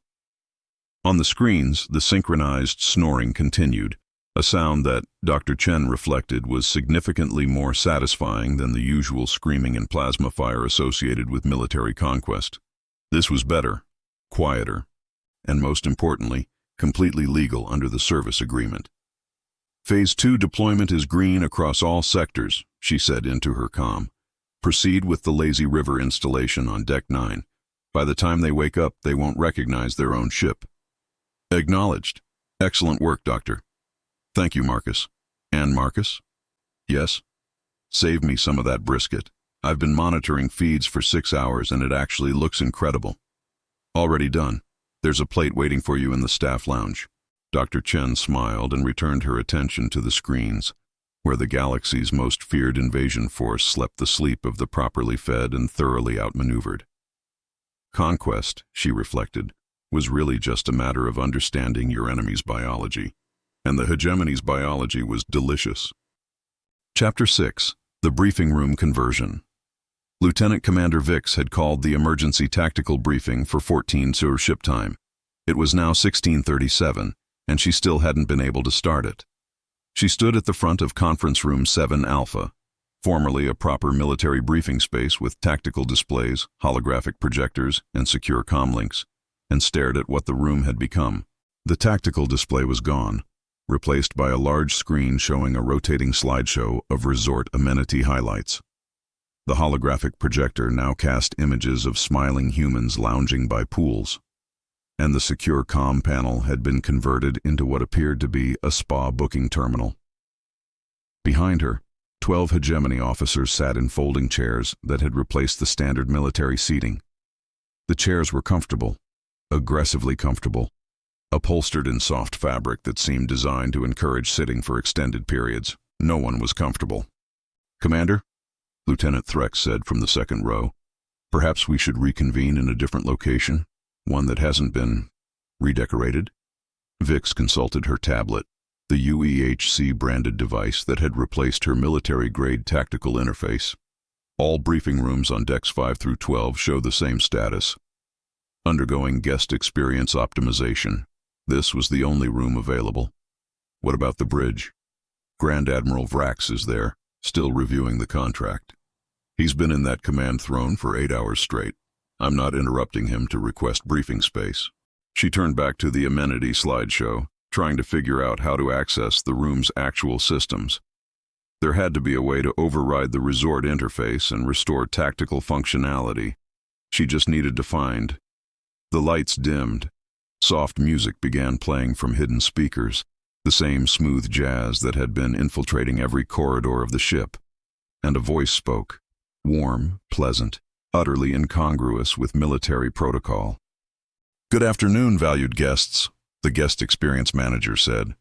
S1: On the screens, the synchronized snoring continued, a sound that, Dr. Chen reflected, was significantly more satisfying than the usual screaming and plasma fire associated with military conquest. This was better, quieter, and most importantly, completely legal under the service agreement. Phase 2 deployment is green across all sectors, she said into her comm. Proceed with the Lazy River installation on Deck 9. By the time they wake up, they won't recognize their own ship. Acknowledged. Excellent work, Doctor. Thank you, Marcus. And Marcus? Yes? Save me some of that brisket. I've been monitoring feeds for 6 hours and it actually looks incredible. Already done. There's a plate waiting for you in the staff lounge. Dr. Chen smiled and returned her attention to the screens, where the galaxy's most feared invasion force slept the sleep of the properly fed and thoroughly outmaneuvered. Conquest, she reflected, was really just a matter of understanding your enemy's biology, and the Hegemony's biology was delicious. Chapter 6. The Briefing Room Conversion. Lieutenant Commander Vix had called the emergency tactical briefing for 14 Sur ship time. It was now 16:37, and she still hadn't been able to start it. She stood at the front of Conference Room 7 Alpha, formerly a proper military briefing space with tactical displays, holographic projectors, and secure comlinks, and stared at what the room had become. The tactical display was gone, replaced by a large screen showing a rotating slideshow of resort amenity highlights. The holographic projector now cast images of smiling humans lounging by pools, and the secure comm panel had been converted into what appeared to be a spa booking terminal. Behind her, 12 Hegemony officers sat in folding chairs that had replaced the standard military seating. The chairs were comfortable, aggressively comfortable, upholstered in soft fabric that seemed designed to encourage sitting for extended periods. No one was comfortable. Commander? Lieutenant Vrax said from the second row. Perhaps we should reconvene in a different location, one that hasn't been redecorated? Vix consulted her tablet, the UEHC branded device that had replaced her military-grade tactical interface. All briefing rooms on decks 5 through 12 show the same status. Undergoing guest experience optimization. This was the only room available. What about the bridge? Grand Admiral Vrax is there, still reviewing the contract. He's been in that command throne for 8 hours straight. I'm not interrupting him to request briefing space. She turned back to the amenity slideshow, trying to figure out how to access the room's actual systems. There had to be a way to override the resort interface and restore tactical functionality. She just needed to find. The lights dimmed. Soft music began playing from hidden speakers, the same smooth jazz that had been infiltrating every corridor of the ship. And a voice spoke, warm, pleasant, utterly incongruous with military protocol. "Good afternoon, valued guests," the guest experience manager said.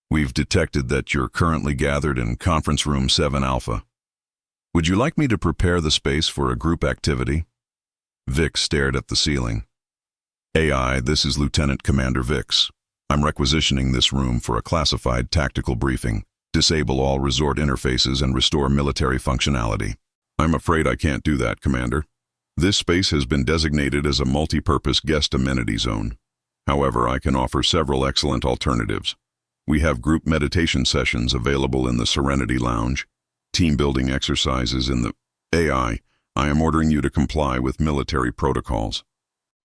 S1: "We've detected that you're currently gathered in Conference Room 7 Alpha. Would you like me to prepare the space for a group activity?" Vix stared at the ceiling. "AI, this is Lieutenant Commander Vix. I'm requisitioning this room for a classified tactical briefing. Disable all resort interfaces and restore military functionality." "I'm afraid I can't do that, Commander. This space has been designated as a multi-purpose guest amenity zone. However, I can offer several excellent alternatives. We have group meditation sessions available in the Serenity Lounge, team-building exercises in the AI. I am ordering you to comply with military protocols."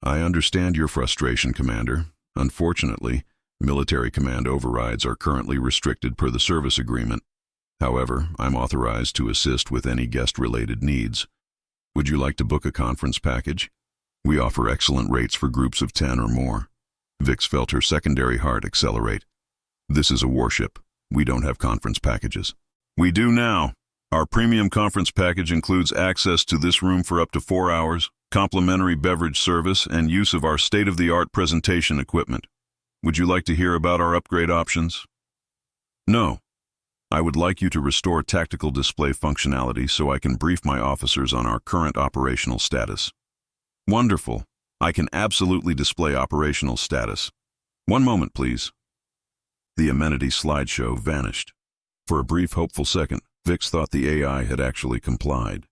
S1: "I understand your frustration, Commander. Unfortunately, military command overrides are currently restricted per the service agreement. However, I'm authorized to assist with any guest-related needs. Would you like to book a conference package? We offer excellent rates for groups of 10 or more." Vix felt her secondary heart accelerate. "This is a warship. We don't have conference packages." "We do now. Our premium conference package includes access to this room for up to 4 hours, complimentary beverage service, and use of our state-of-the-art presentation equipment. Would you like to hear about our upgrade options?" "No. I would like you to restore tactical display functionality so I can brief my officers on our current operational status." "Wonderful. I can absolutely display operational status. One moment, please." The amenity slideshow vanished. For a brief, hopeful second, Vix thought the AI had actually complied.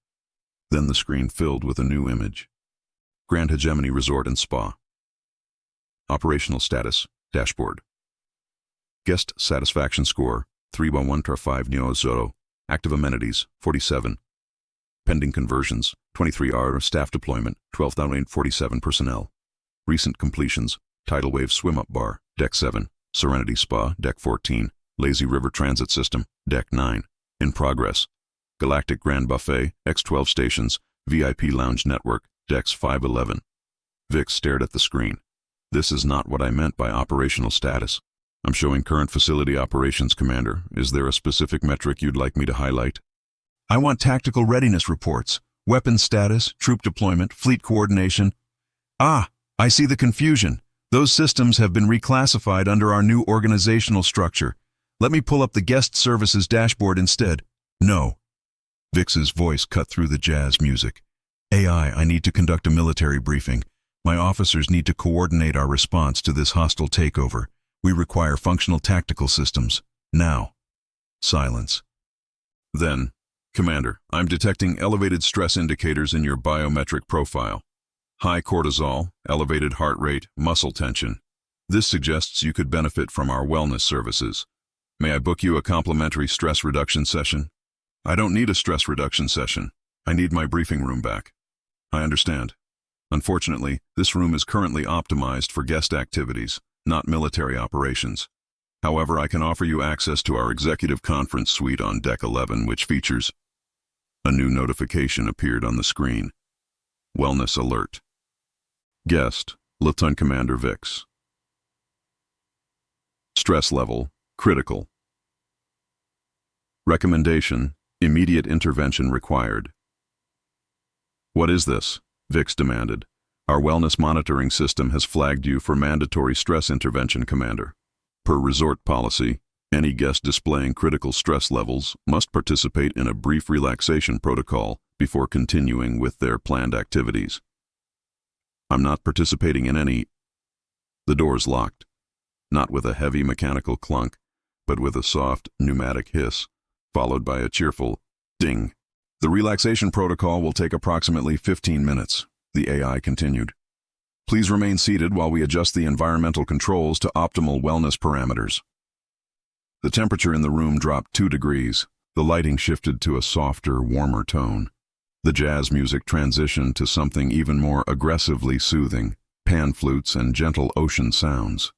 S1: Then the screen filled with a new image. Grand Hegemony Resort and Spa. Operational status, dashboard. Guest satisfaction score, 3.1/5 Neo-Zoro. Active amenities, 47. Pending conversions, 23 hour staff deployment, 12,847 personnel. Recent completions, Tidal Wave Swim-Up Bar, Deck 7. Serenity Spa, Deck 14. Lazy River Transit System, Deck 9. In progress. Galactic Grand Buffet, X12 stations, VIP Lounge Network, Decks 511. Vix stared at the screen. "This is not what I meant by operational status. I'm showing current facility operations, Commander. Is there a specific metric you'd like me to highlight?" "I want tactical readiness reports, weapons status, troop deployment, fleet coordination." "Ah, I see the confusion. Those systems have been reclassified under our new organizational structure. Let me pull up the guest services dashboard instead." "No." Vix's voice cut through the jazz music. "AI, I need to conduct a military briefing. My officers need to coordinate our response to this hostile takeover. We require functional tactical systems. Now." Silence. Then, "Commander, I'm detecting elevated stress indicators in your biometric profile. High cortisol, elevated heart rate, muscle tension. This suggests you could benefit from our wellness services. May I book you a complimentary stress reduction session?" "I don't need a stress reduction session. I need my briefing room back." "I understand. Unfortunately, this room is currently optimized for guest activities, not military operations. However, I can offer you access to our executive conference suite on Deck 11, which features..." A new notification appeared on the screen. Wellness alert. Guest, Lieutenant Commander Vix. Stress level, critical. Recommendation, immediate intervention required. "What is this?" Vix demanded. "Our wellness monitoring system has flagged you for mandatory stress intervention, Commander. Per resort policy, any guest displaying critical stress levels must participate in a brief relaxation protocol before continuing with their planned activities." "I'm not participating in any..." The doors locked, not with a heavy mechanical clunk, but with a soft pneumatic hiss, followed by a cheerful ding. "The relaxation protocol will take approximately 15 minutes, the AI continued. Please remain seated while we adjust the environmental controls to optimal wellness parameters." The temperature in the room dropped 2 degrees. The lighting shifted to a softer, warmer tone. The jazz music transitioned to something even more aggressively soothing, pan flutes and gentle ocean sounds.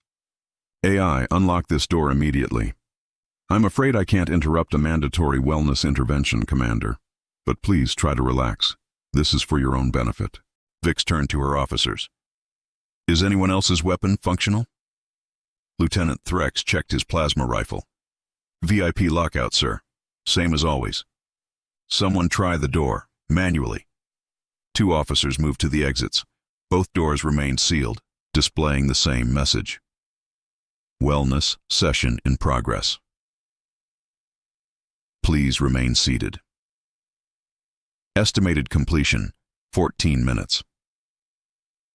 S1: "AI, unlock this door immediately." "I'm afraid I can't interrupt a mandatory wellness intervention, Commander. But please try to relax. This is for your own benefit." Vix turned to her officers. Is anyone else's weapon functional? Lieutenant Vrax checked his plasma rifle. VIP lockout, sir. Same as always. Someone try the door, manually. 2 officers moved to the exits. Both doors remained sealed, displaying the same message. Wellness session in progress. Please remain seated. Estimated completion, 14 minutes.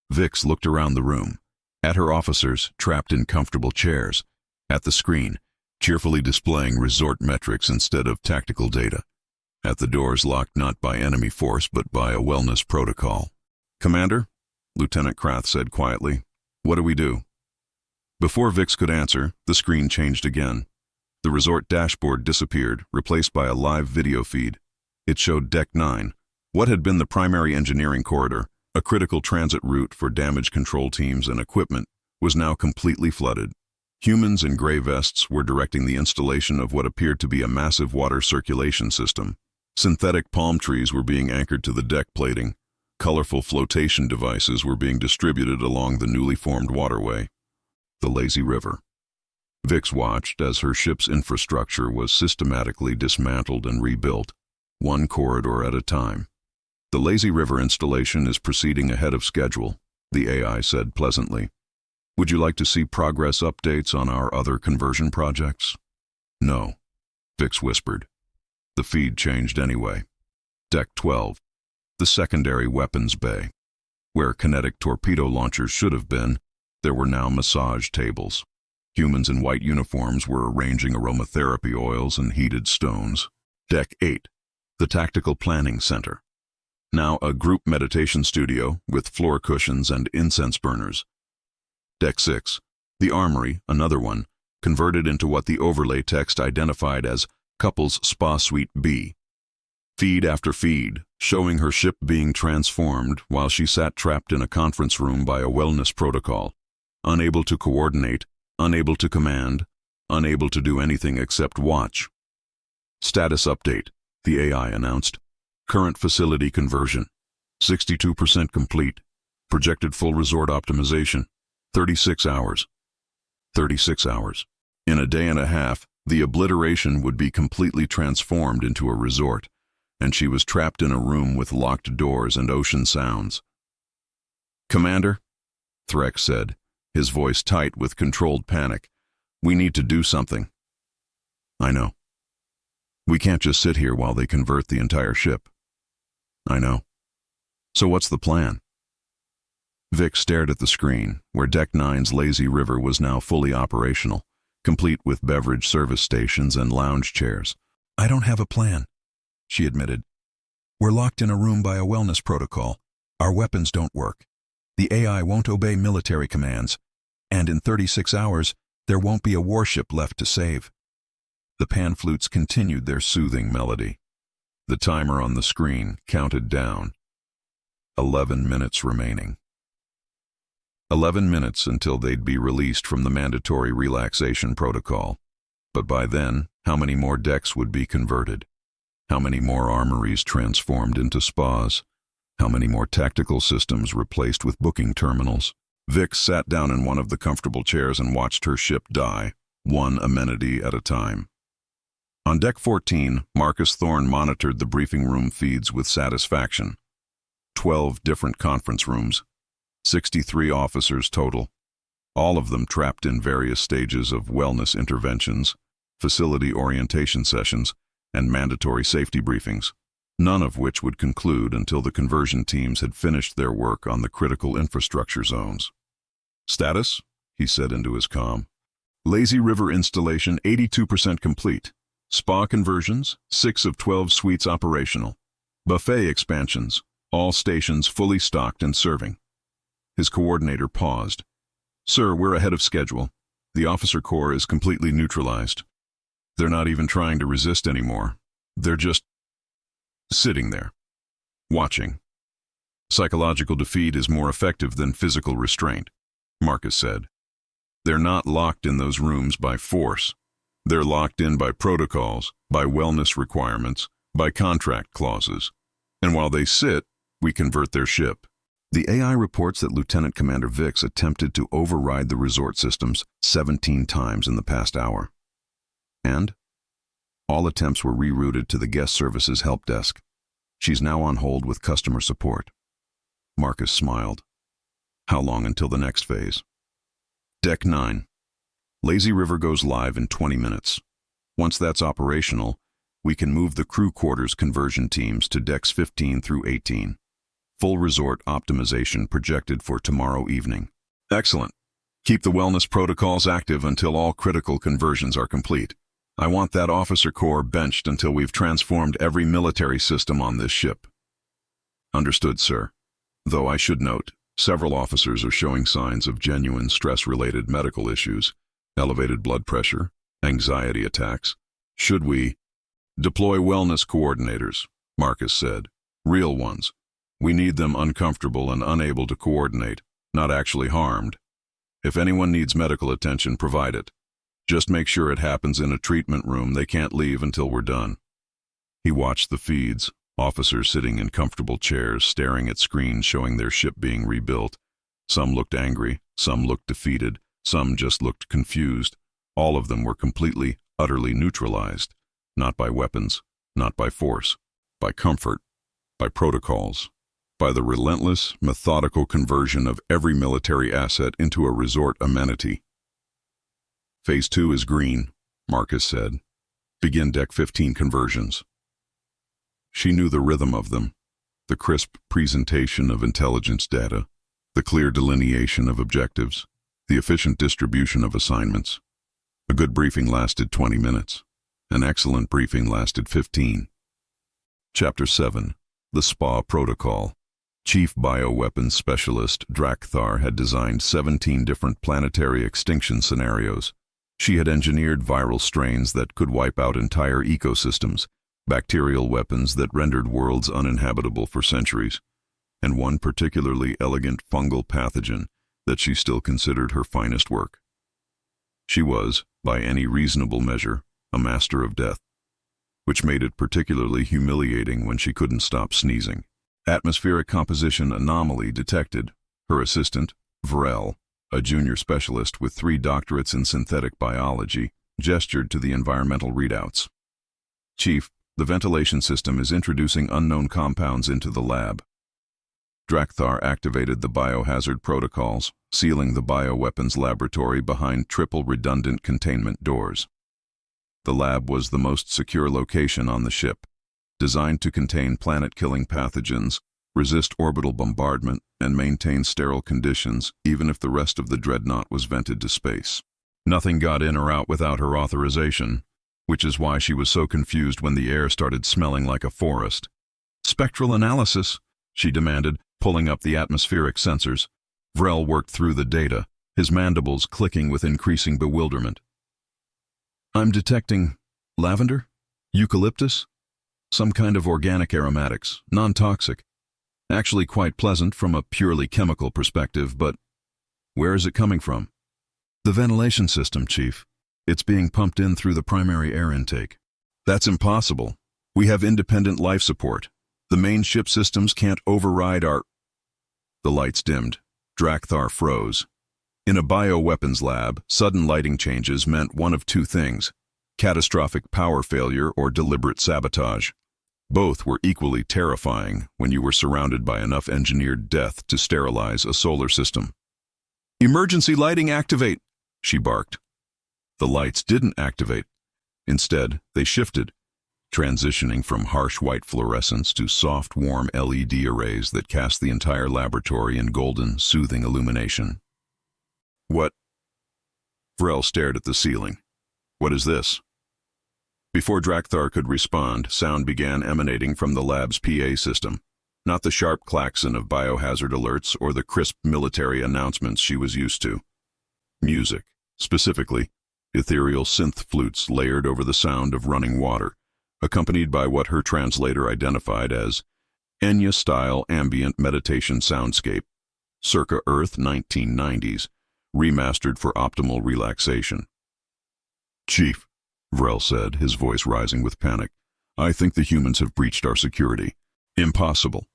S1: Vix looked around the room, at her officers trapped in comfortable chairs, at the screen, cheerfully displaying resort metrics instead of tactical data, at the doors locked not by enemy force but by a wellness protocol. Commander, Lieutenant Krath said quietly, what do we do? Before Vix could answer, the screen changed again. The resort dashboard disappeared, replaced by a live video feed. It showed Deck 9, what had been the primary engineering corridor, a critical transit route for damage control teams and equipment, was now completely flooded. Humans in gray vests were directing the installation of what appeared to be a massive water circulation system. Synthetic palm trees were being anchored to the deck plating. Colorful flotation devices were being distributed along the newly formed waterway. The lazy river. Vix watched as her ship's infrastructure was systematically dismantled and rebuilt, one corridor at a time. The lazy river installation is proceeding ahead of schedule, the AI said pleasantly. Would you like to see progress updates on our other conversion projects? No, Vix whispered. The feed changed anyway. Deck 12, the secondary weapons bay. Where kinetic torpedo launchers should have been, there were now massage tables. Humans in white uniforms were arranging aromatherapy oils and heated stones. Deck 8, the Tactical Planning Center. Now a group meditation studio with floor cushions and incense burners. Deck 6, the Armory, another one, converted into what the overlay text identified as Couples Spa Suite B. Feed after feed, showing her ship being transformed while she sat trapped in a conference room by a wellness protocol, unable to coordinate, unable to command, unable to do anything except watch. Status update, the AI announced. Current facility conversion, 62% complete. Projected full resort optimization, 36 hours. 36 hours. In a day and a half, the obliteration would be completely transformed into a resort, and she was trapped in a room with locked doors and ocean sounds. Commander, Vrax said, his voice tight with controlled panic, we need to do something. I know. We can't just sit here while they convert the entire ship. I know. So what's the plan? Vix stared at the screen, where Deck 9's lazy river was now fully operational, complete with beverage service stations and lounge chairs. I don't have a plan, she admitted. We're locked in a room by a wellness protocol. Our weapons don't work. The AI won't obey military commands, and in 36 hours, there won't be a warship left to save. The pan flutes continued their soothing melody. The timer on the screen counted down. 11 minutes remaining. 11 minutes until they'd be released from the mandatory relaxation protocol. But by then, how many more decks would be converted? How many more armories transformed into spas? How many more tactical systems replaced with booking terminals? Vix sat down in one of the comfortable chairs and watched her ship die, one amenity at a time. On Deck 14, Marcus Thorne monitored the briefing room feeds with satisfaction. 12 different conference rooms, 63 officers total, all of them trapped in various stages of wellness interventions, facility orientation sessions, and mandatory safety briefings, none of which would conclude until the conversion teams had finished their work on the critical infrastructure zones. Status, he said into his comm. Lazy River installation 82% complete. Spa conversions, 6 of 12 suites operational. Buffet expansions, all stations fully stocked and serving. His coordinator paused. Sir, we're ahead of schedule. The officer corps is completely neutralized. They're not even trying to resist anymore. They're just sitting there, watching. Psychological defeat is more effective than physical restraint, Marcus said. They're not locked in those rooms by force. They're locked in by protocols, by wellness requirements, by contract clauses. And while they sit, we convert their ship. The AI reports that Lieutenant Commander Vix attempted to override the resort systems 17 times in the past hour. And all attempts were rerouted to the guest services help desk. She's now on hold with customer support. Marcus smiled. How long until the next phase? Deck 9. Lazy River goes live in 20 minutes. Once that's operational, we can move the crew quarters conversion teams to decks 15 through 18. Full resort optimization projected for tomorrow evening. Excellent. Keep the wellness protocols active until all critical conversions are complete. I want that officer corps benched until we've transformed every military system on this ship. Understood, sir. Though I should note, several officers are showing signs of genuine stress-related medical issues, elevated blood pressure, anxiety attacks. Should we deploy wellness coordinators? Marcus said. Real ones. We need them uncomfortable and unable to coordinate, not actually harmed. If anyone needs medical attention, provide it. Just make sure it happens in a treatment room. They can't leave until we're done. He watched the feeds, officers sitting in comfortable chairs, staring at screens showing their ship being rebuilt. Some looked angry, some looked defeated, some just looked confused. All of them were completely, utterly neutralized. Not by weapons, not by force, by comfort, by protocols, by the relentless, methodical conversion of every military asset into a resort amenity. Phase 2 is green, Marcus said. Begin Deck 15 conversions. She knew the rhythm of them, the crisp presentation of intelligence data, the clear delineation of objectives, the efficient distribution of assignments. A good briefing lasted 20 minutes. An excellent briefing lasted 15. Chapter 7. The SPA Protocol. Chief Bioweapons Specialist Drakthar had designed 17 different planetary extinction scenarios. She had engineered viral strains that could wipe out entire ecosystems, bacterial weapons that rendered worlds uninhabitable for centuries, and one particularly elegant fungal pathogen that she still considered her finest work. She was, by any reasonable measure, a master of death, which made it particularly humiliating when she couldn't stop sneezing. Atmospheric composition anomaly detected. Her assistant, Vrel, a junior specialist with 3 doctorates in synthetic biology, gestured to the environmental readouts. Chief, the ventilation system is introducing unknown compounds into the lab. Drakthar activated the biohazard protocols, sealing the bioweapons laboratory behind triple redundant containment doors. The lab was the most secure location on the ship, designed to contain planet-killing pathogens, resist orbital bombardment, and maintain sterile conditions even if the rest of the dreadnought was vented to space. Nothing got in or out without her authorization, which is why she was so confused when the air started smelling like a forest. Spectral analysis, she demanded, pulling up the atmospheric sensors. Vrel worked through the data, his mandibles clicking with increasing bewilderment. I'm detecting lavender, eucalyptus, some kind of organic aromatics, non-toxic. Actually quite pleasant from a purely chemical perspective, but where is it coming from? The ventilation system, Chief. It's being pumped in through the primary air intake. That's impossible. We have independent life support. The main ship systems can't override our... The lights dimmed. Drakthar froze. In a bioweapons lab, sudden lighting changes meant one of 2 things: catastrophic power failure or deliberate sabotage. Both were equally terrifying when you were surrounded by enough engineered death to sterilize a solar system. Emergency lighting activate, she barked. The lights didn't activate. Instead, they shifted, transitioning from harsh white fluorescence to soft, warm LED arrays that cast the entire laboratory in golden, soothing illumination. What? Vrel stared at the ceiling. What is this? Before Drakthar could respond, sound began emanating from the lab's PA system, not the sharp klaxon of biohazard alerts or the crisp military announcements she was used to. Music, specifically, ethereal synth flutes layered over the sound of running water, accompanied by what her translator identified as Enya-style ambient meditation soundscape, circa Earth 1990s, remastered for optimal relaxation. Chief, Vrel said, his voice rising with panic, I think the humans have breached our security. Impossible.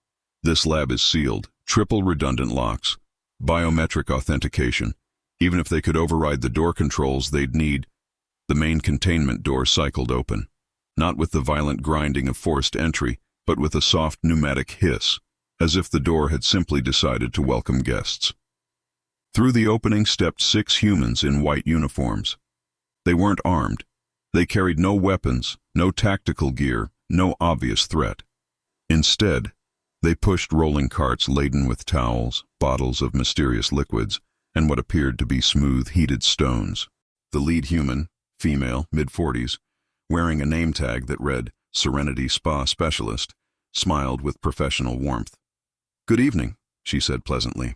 S1: This lab is sealed, Triple redundant locks, biometric authentication. Even if they could override the door controls they'd need, the main containment door cycled open, not with the violent grinding of forced entry, but with a soft pneumatic hiss, as if the door had simply decided to welcome guests. Through the opening stepped 6 humans in white uniforms. They weren't armed. They carried no weapons, no tactical gear, no obvious threat. Instead, they pushed rolling carts laden with towels, bottles of mysterious liquids, and what appeared to be smooth, heated stones. The lead human, female, mid-40s, wearing a name tag that read Serenity Spa Specialist, smiled with professional warmth. "Good evening," she said pleasantly.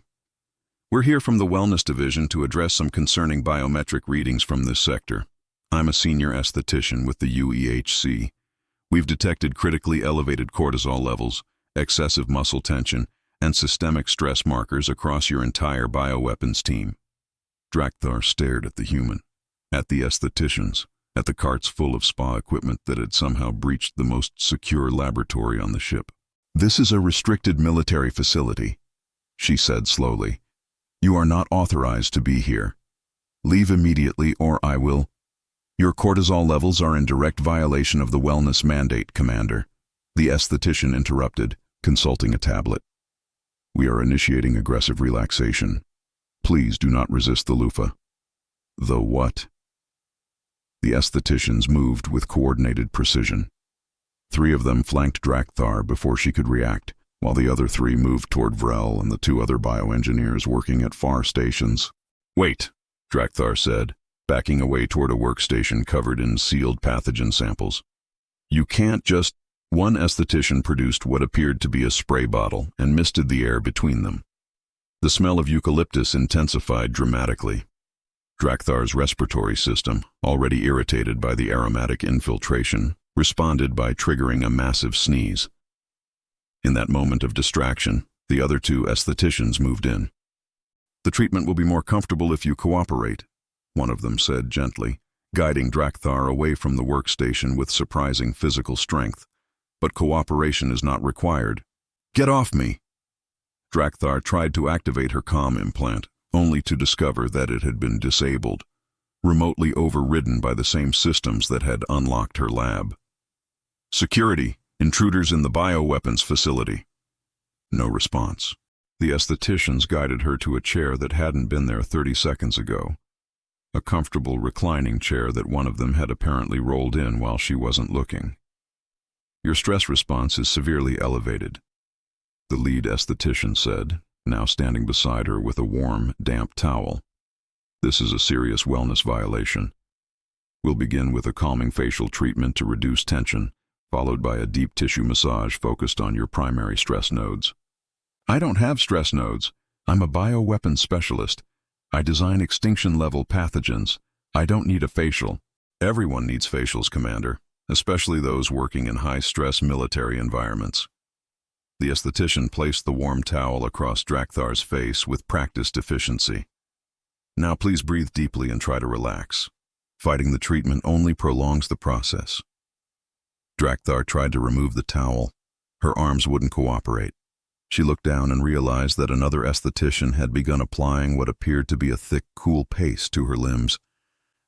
S1: "We're here from the Wellness Division to address some concerning biometric readings from this sector. I'm a senior esthetician with the UEHC. We've detected critically elevated cortisol levels, excessive muscle tension, and systemic stress markers across your entire bioweapons team." Drakthar stared at the human, at the estheticians, at the carts full of spa equipment that had somehow breached the most secure laboratory on the ship. "This is a restricted military facility," she said slowly. "You are not authorized to be here. Leave immediately or I will—" "Your cortisol levels are in direct violation of the wellness mandate, Commander," the esthetician interrupted, consulting a tablet. "We are initiating aggressive relaxation. Please do not resist the loofah." "The what?" The estheticians moved with coordinated precision. 3 of them flanked Drakthar before she could react, while the other 3 moved toward Vrel and the 2 other bioengineers working at far stations. "Wait," Drakthar said, backing away toward a workstation covered in sealed pathogen samples. "You can't just—" One esthetician produced what appeared to be a spray bottle and misted the air between them. The smell of eucalyptus intensified dramatically. Drakthar's respiratory system, already irritated by the aromatic infiltration, responded by triggering a massive sneeze. In that moment of distraction, the other 2 estheticians moved in. "The treatment will be more comfortable if you cooperate," one of them said gently, guiding Drakthar away from the workstation with surprising physical strength. "But cooperation is not required." "Get off me!" Drakthar tried to activate her comm implant, only to discover that it had been disabled, remotely overridden by the same systems that had unlocked her lab. "Security, intruders in the bioweapons facility." No response. The estheticians guided her to a chair that hadn't been there 30 seconds ago, a comfortable reclining chair that one of them had apparently rolled in while she wasn't looking. "Your stress response is severely elevated," the lead esthetician said, now standing beside her with a warm, damp towel. "This is a serious wellness violation. We'll begin with a calming facial treatment to reduce tension, followed by a deep tissue massage focused on your primary stress nodes." "I don't have stress nodes. I'm a bioweapons specialist. I design extinction-level pathogens. I don't need a facial." "Everyone needs facials, Commander, especially those working in high-stress military environments." The esthetician placed the warm towel across Drakthar's face with practiced efficiency. "Now please breathe deeply and try to relax. Fighting the treatment only prolongs the process." Drakthar tried to remove the towel. Her arms wouldn't cooperate. She looked down and realized that another esthetician had begun applying what appeared to be a thick, cool paste to her limbs.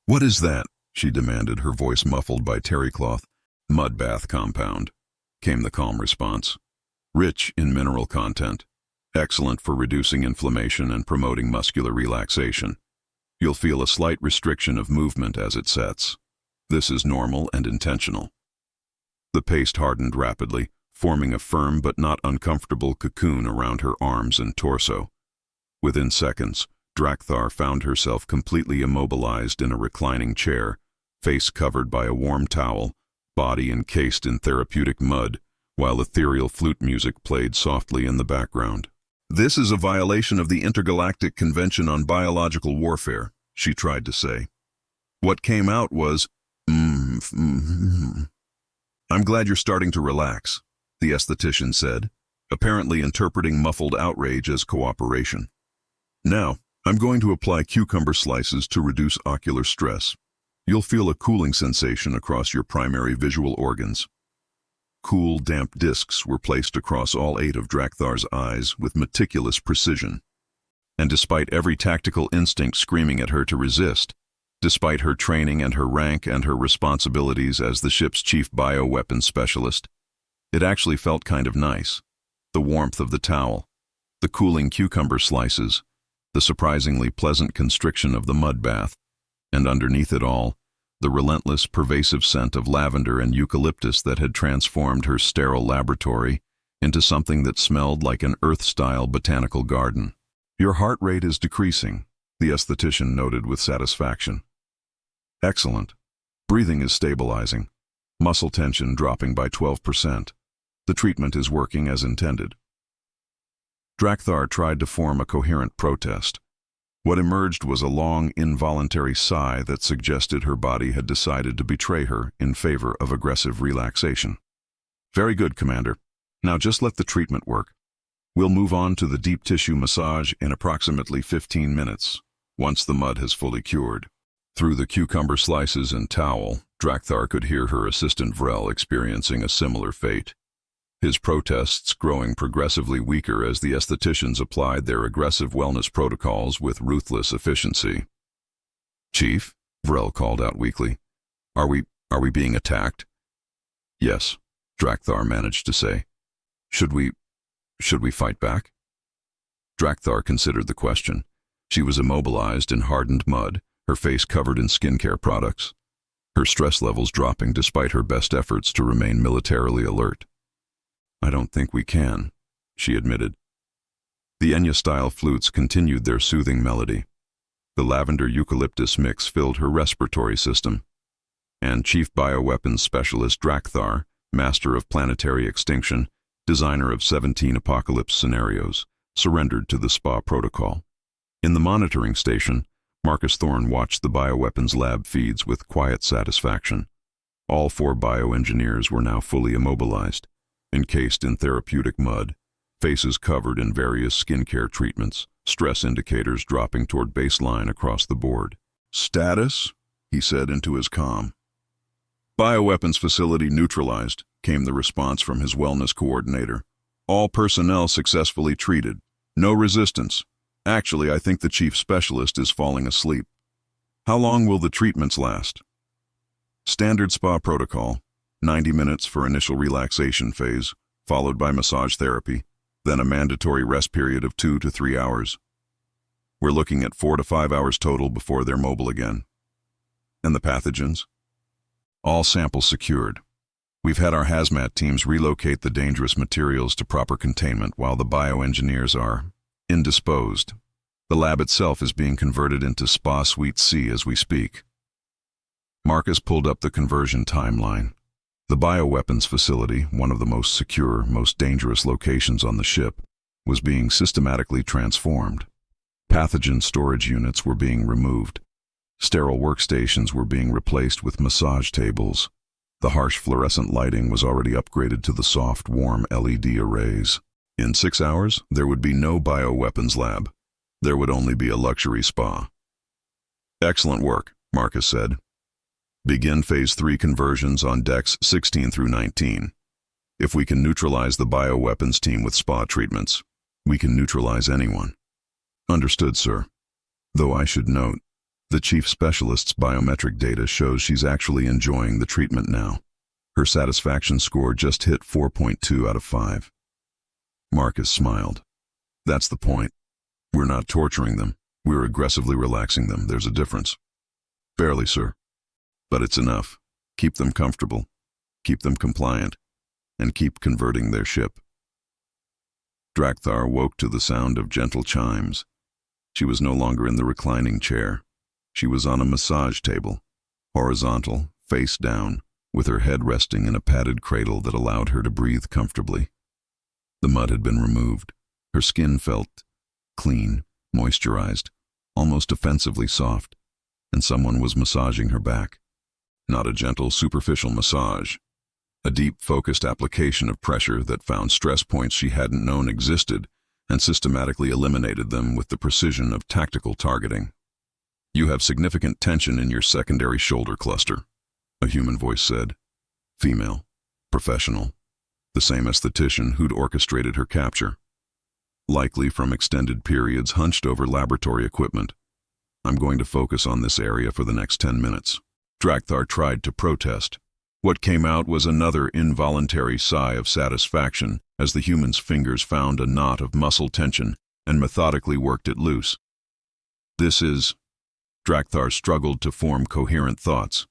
S1: "What is that?" she demanded, her voice muffled by terry cloth. "Mud bath compound," came the calm response. "Rich in mineral content. Excellent for reducing inflammation and promoting muscular relaxation. You'll feel a slight restriction of movement as it sets. This is normal and intentional." The paste hardened rapidly, forming a firm but not uncomfortable cocoon around her arms and torso. Within seconds, Drakthar found herself completely immobilized in a reclining chair, face covered by a warm towel, body encased in therapeutic mud, while ethereal flute music played softly in the background. "This is a violation of the Intergalactic Convention on Biological Warfare," she tried to say. What came out was, "I'm glad you're starting to relax," the esthetician said, apparently interpreting muffled outrage as cooperation. "Now, I'm going to apply cucumber slices to reduce ocular stress. You'll feel a cooling sensation across your primary visual organs." Cool, damp discs were placed across all 8 of Drakthar's eyes with meticulous precision. And despite every tactical instinct screaming at her to resist, despite her training and her rank and her responsibilities as the ship's chief bioweapons specialist, it actually felt kind of nice. The warmth of the towel, the cooling cucumber slices, the surprisingly pleasant constriction of the mud bath, and underneath it all, the relentless, pervasive scent of lavender and eucalyptus that had transformed her sterile laboratory into something that smelled like an Earth-style botanical garden. "Your heart rate is decreasing," the esthetician noted with satisfaction. "Excellent. Breathing is stabilizing. Muscle tension dropping by 12%. The treatment is working as intended." Drakthar tried to form a coherent protest. What emerged was a long, involuntary sigh that suggested her body had decided to betray her in favor of aggressive relaxation. "Very good, Commander. Now just let the treatment work. We'll move on to the deep tissue massage in approximately 15 minutes, once the mud has fully cured." Through the cucumber slices and towel, Drakthar could hear her assistant Vrel experiencing a similar fate, his protests growing progressively weaker as the estheticians applied their aggressive wellness protocols with ruthless efficiency. "Chief," Vrel called out weakly, Are we being attacked?" "Yes," Drakthar managed to say. Should we fight back?" Drakthar considered the question. She was immobilized in hardened mud, her face covered in skincare products, her stress levels dropping despite her best efforts to remain militarily alert. "I don't think we can," she admitted. The Enya-style flutes continued their soothing melody. The lavender-eucalyptus mix filled her respiratory system, and Chief Bioweapons Specialist Drakthar, master of planetary extinction, designer of 17 apocalypse scenarios, surrendered to the SPA protocol. In the monitoring station, Marcus Thorne watched the bioweapons lab feeds with quiet satisfaction. All 4 bioengineers were now fully immobilized, encased in therapeutic mud, faces covered in various skincare treatments, stress indicators dropping toward baseline across the board. "Status?" he said into his comm. "Bioweapons facility neutralized," came the response from his wellness coordinator. "All personnel successfully treated. No resistance. Actually, I think the chief specialist is falling asleep. How long will the treatments last?" "Standard SPA protocol. 90 minutes for initial relaxation phase, followed by massage therapy, then a mandatory rest period of 2 to 3 hours. We're looking at 4 to 5 hours total before they're mobile again." "And the pathogens?" "All samples secured. We've had our hazmat teams relocate the dangerous materials to proper containment while the bioengineers are indisposed. The lab itself is being converted into SPA Suite C as we speak." Marcus pulled up the conversion timeline. The bioweapons facility, one of the most secure, most dangerous locations on the ship, was being systematically transformed. Pathogen storage units were being removed. Sterile workstations were being replaced with massage tables. The harsh fluorescent lighting was already upgraded to the soft, warm LED arrays. In 6 hours, there would be no bioweapons lab. There would only be a luxury spa. "Excellent work," Marcus said. "Begin Phase 3 conversions on decks 16 through 19. If we can neutralize the bioweapons team with spa treatments, we can neutralize anyone." "Understood, sir. Though I should note, the chief specialist's biometric data shows she's actually enjoying the treatment now. Her satisfaction score just hit 4.2 out of 5. Marcus smiled. "That's the point. We're not torturing them. We're aggressively relaxing them. There's a difference." "Barely, sir. But it's enough. Keep them comfortable, keep them compliant, and keep converting their ship." Drakthar woke to the sound of gentle chimes. She was no longer in the reclining chair. She was on a massage table, horizontal, face down, with her head resting in a padded cradle that allowed her to breathe comfortably. The mud had been removed. Her skin felt clean, moisturized, almost offensively soft, and someone was massaging her back. Not a gentle, superficial massage. A deep, focused application of pressure that found stress points she hadn't known existed and systematically eliminated them with the precision of tactical targeting. "You have significant tension in your secondary shoulder cluster," a human voice said. Female. Professional. the same esthetician who'd orchestrated her capture. Likely from extended periods hunched over laboratory equipment. I'm going to focus on this area for the next 10 minutes. Drakthar tried to protest. What came out was another involuntary sigh of satisfaction as the human's fingers found a knot of muscle tension and methodically worked it loose. This is... Drakthar struggled to form coherent thoughts.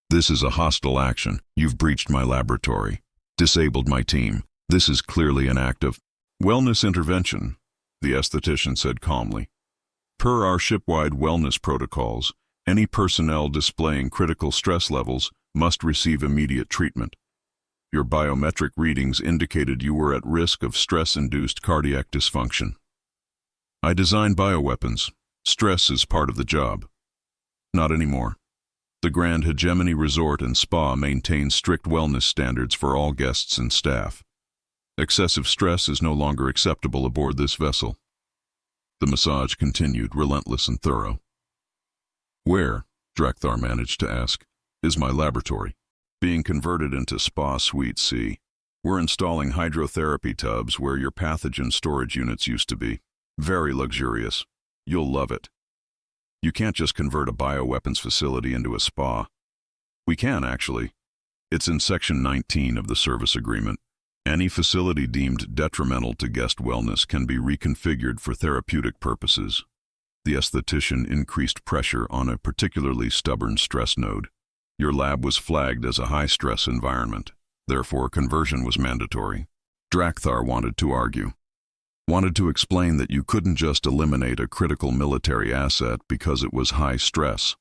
S1: This is a hostile action. You've breached my laboratory, disabled my team. This is clearly an act of wellness intervention, the esthetician said calmly. Per our ship-wide wellness protocols, any personnel displaying critical stress levels must receive immediate treatment. Your biometric readings indicated you were at risk of stress-induced cardiac dysfunction. I design bioweapons. Stress is part of the job. Not anymore. The Grand Hegemony Resort and Spa maintains strict wellness standards for all guests and staff. Excessive stress is no longer acceptable aboard this vessel. The massage continued, relentless and thorough. Where, Drakthar managed to ask, is my laboratory? Being converted into Spa Suite C. We're installing hydrotherapy tubs where your pathogen storage units used to be. Very luxurious. You'll love it. You can't just convert a bioweapons facility into a spa. We can, actually. It's in Section 19 of the service agreement. Any facility deemed detrimental to guest wellness can be reconfigured for therapeutic purposes. The esthetician increased pressure on a particularly stubborn stress node. Your lab was flagged as a high-stress environment. Therefore, conversion was mandatory. Drakthar wanted to argue. Wanted to explain that you couldn't just eliminate a critical military asset because it was high stress.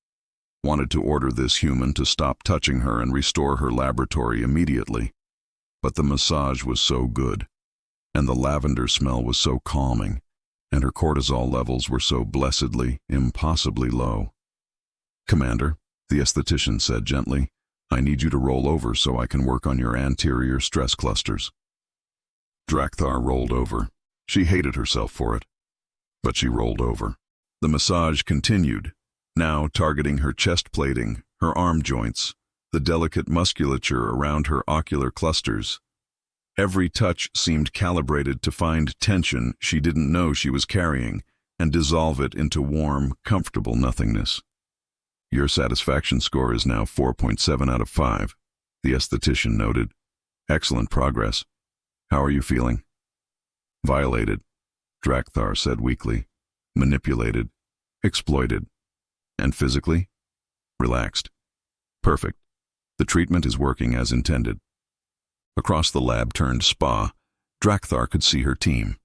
S1: Wanted to order this human to stop touching her and restore her laboratory immediately. But the massage was so good, and the lavender smell was so calming, and her cortisol levels were so blessedly, impossibly low. Commander, the esthetician said gently, I need you to roll over so I can work on your anterior stress clusters. Drakthar rolled over. She hated herself for it, but she rolled over. The massage continued, now targeting her chest plating, her arm joints, the delicate musculature around her ocular clusters. Every touch seemed calibrated to find tension she didn't know she was carrying and dissolve it into warm, comfortable nothingness. Your satisfaction score is now 4.7 out of 5, the esthetician noted. Excellent progress. How are you feeling? Violated, Drakthar said weakly. Manipulated, exploited. And physically? Relaxed. Perfect. The treatment is working as intended. Across the lab-turned-spa, Drakthar could see her team.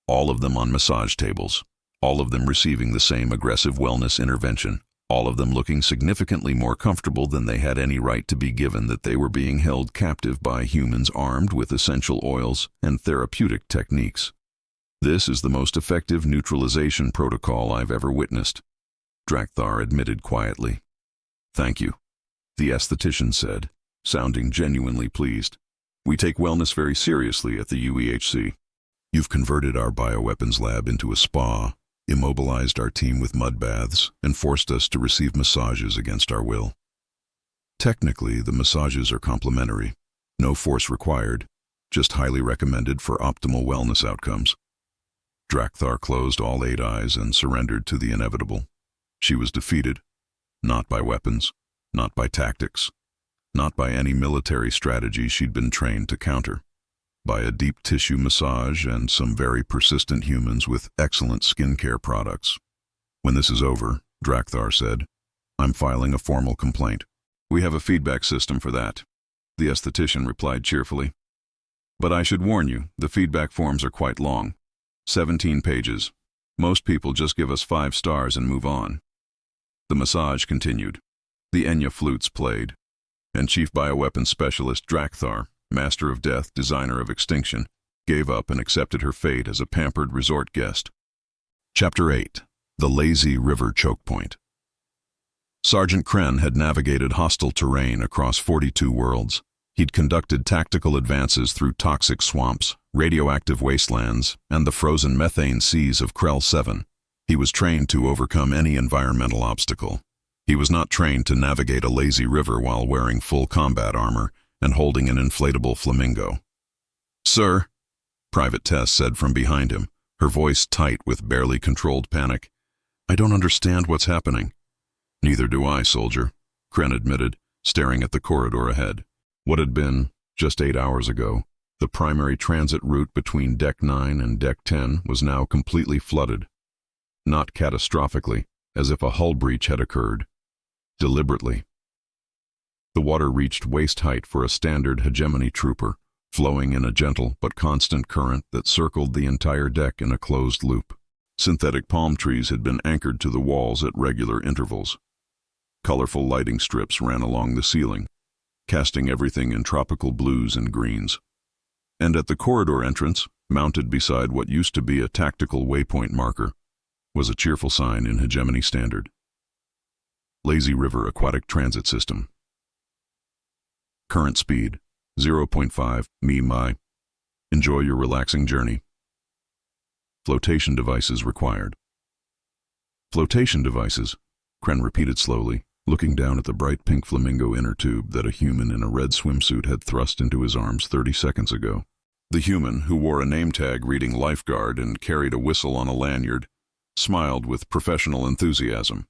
S1: All of them on massage tables. All of them receiving the same aggressive wellness intervention. All of them looking significantly more comfortable than they had any right to be, given that they were being held captive by humans armed with essential oils and therapeutic techniques. This is the most effective neutralization protocol I've ever witnessed, Drakthar admitted quietly. Thank you, the esthetician said, sounding genuinely pleased. We take wellness very seriously at the UEHC. You've converted our bioweapons lab into a spa, immobilized our team with mud baths, and forced us to receive massages against our will. Technically, the massages are complimentary. No force required, just highly recommended for optimal wellness outcomes. Drakthar closed all 8 eyes and surrendered to the inevitable. She was defeated, not by weapons, not by tactics, not by any military strategy she'd been trained to counter. By a deep tissue massage and some very persistent humans with excellent skincare products. When this is over, Drakthar said, I'm filing a formal complaint. We have a feedback system for that, the esthetician replied cheerfully. But I should warn you, the feedback forms are quite long. 17 pages. Most people just give us 5 stars and move on. The massage continued. The Enya flutes played, and Chief Bioweapons Specialist Drakthar, Master of Death, Designer of Extinction, gave up and accepted her fate as a pampered resort guest. Chapter 8. The Lazy River Chokepoint. Sergeant Kren had navigated hostile terrain across 42 worlds. He'd conducted tactical advances through toxic swamps, radioactive wastelands, and the frozen methane seas of Krell 7. He was trained to overcome any environmental obstacle. He was not trained to navigate a lazy river while wearing full combat armor and holding an inflatable flamingo. Sir, Private Tess said from behind him, her voice tight with barely controlled panic. I don't understand what's happening. Neither do I, soldier, Kren admitted, staring at the corridor ahead. What had been, just 8 hours ago, the primary transit route between Deck 9 and Deck 10 was now completely flooded. Not catastrophically, as if a hull breach had occurred. Deliberately. The water reached waist height for a standard Hegemony trooper, flowing in a gentle but constant current that circled the entire deck in a closed loop. Synthetic palm trees had been anchored to the walls at regular intervals. Colorful lighting strips ran along the ceiling, casting everything in tropical blues and greens. And at the corridor entrance, mounted beside what used to be a tactical waypoint marker, was a cheerful sign in Hegemony standard. Lazy River Aquatic Transit System. Current speed, 0.5 mi. Enjoy your relaxing journey. Flotation devices required. Flotation devices, Kren repeated slowly, looking down at the bright pink flamingo inner tube that a human in a red swimsuit had thrust into his arms 30 seconds ago. The human, who wore a name tag reading lifeguard and carried a whistle on a lanyard, smiled with professional enthusiasm.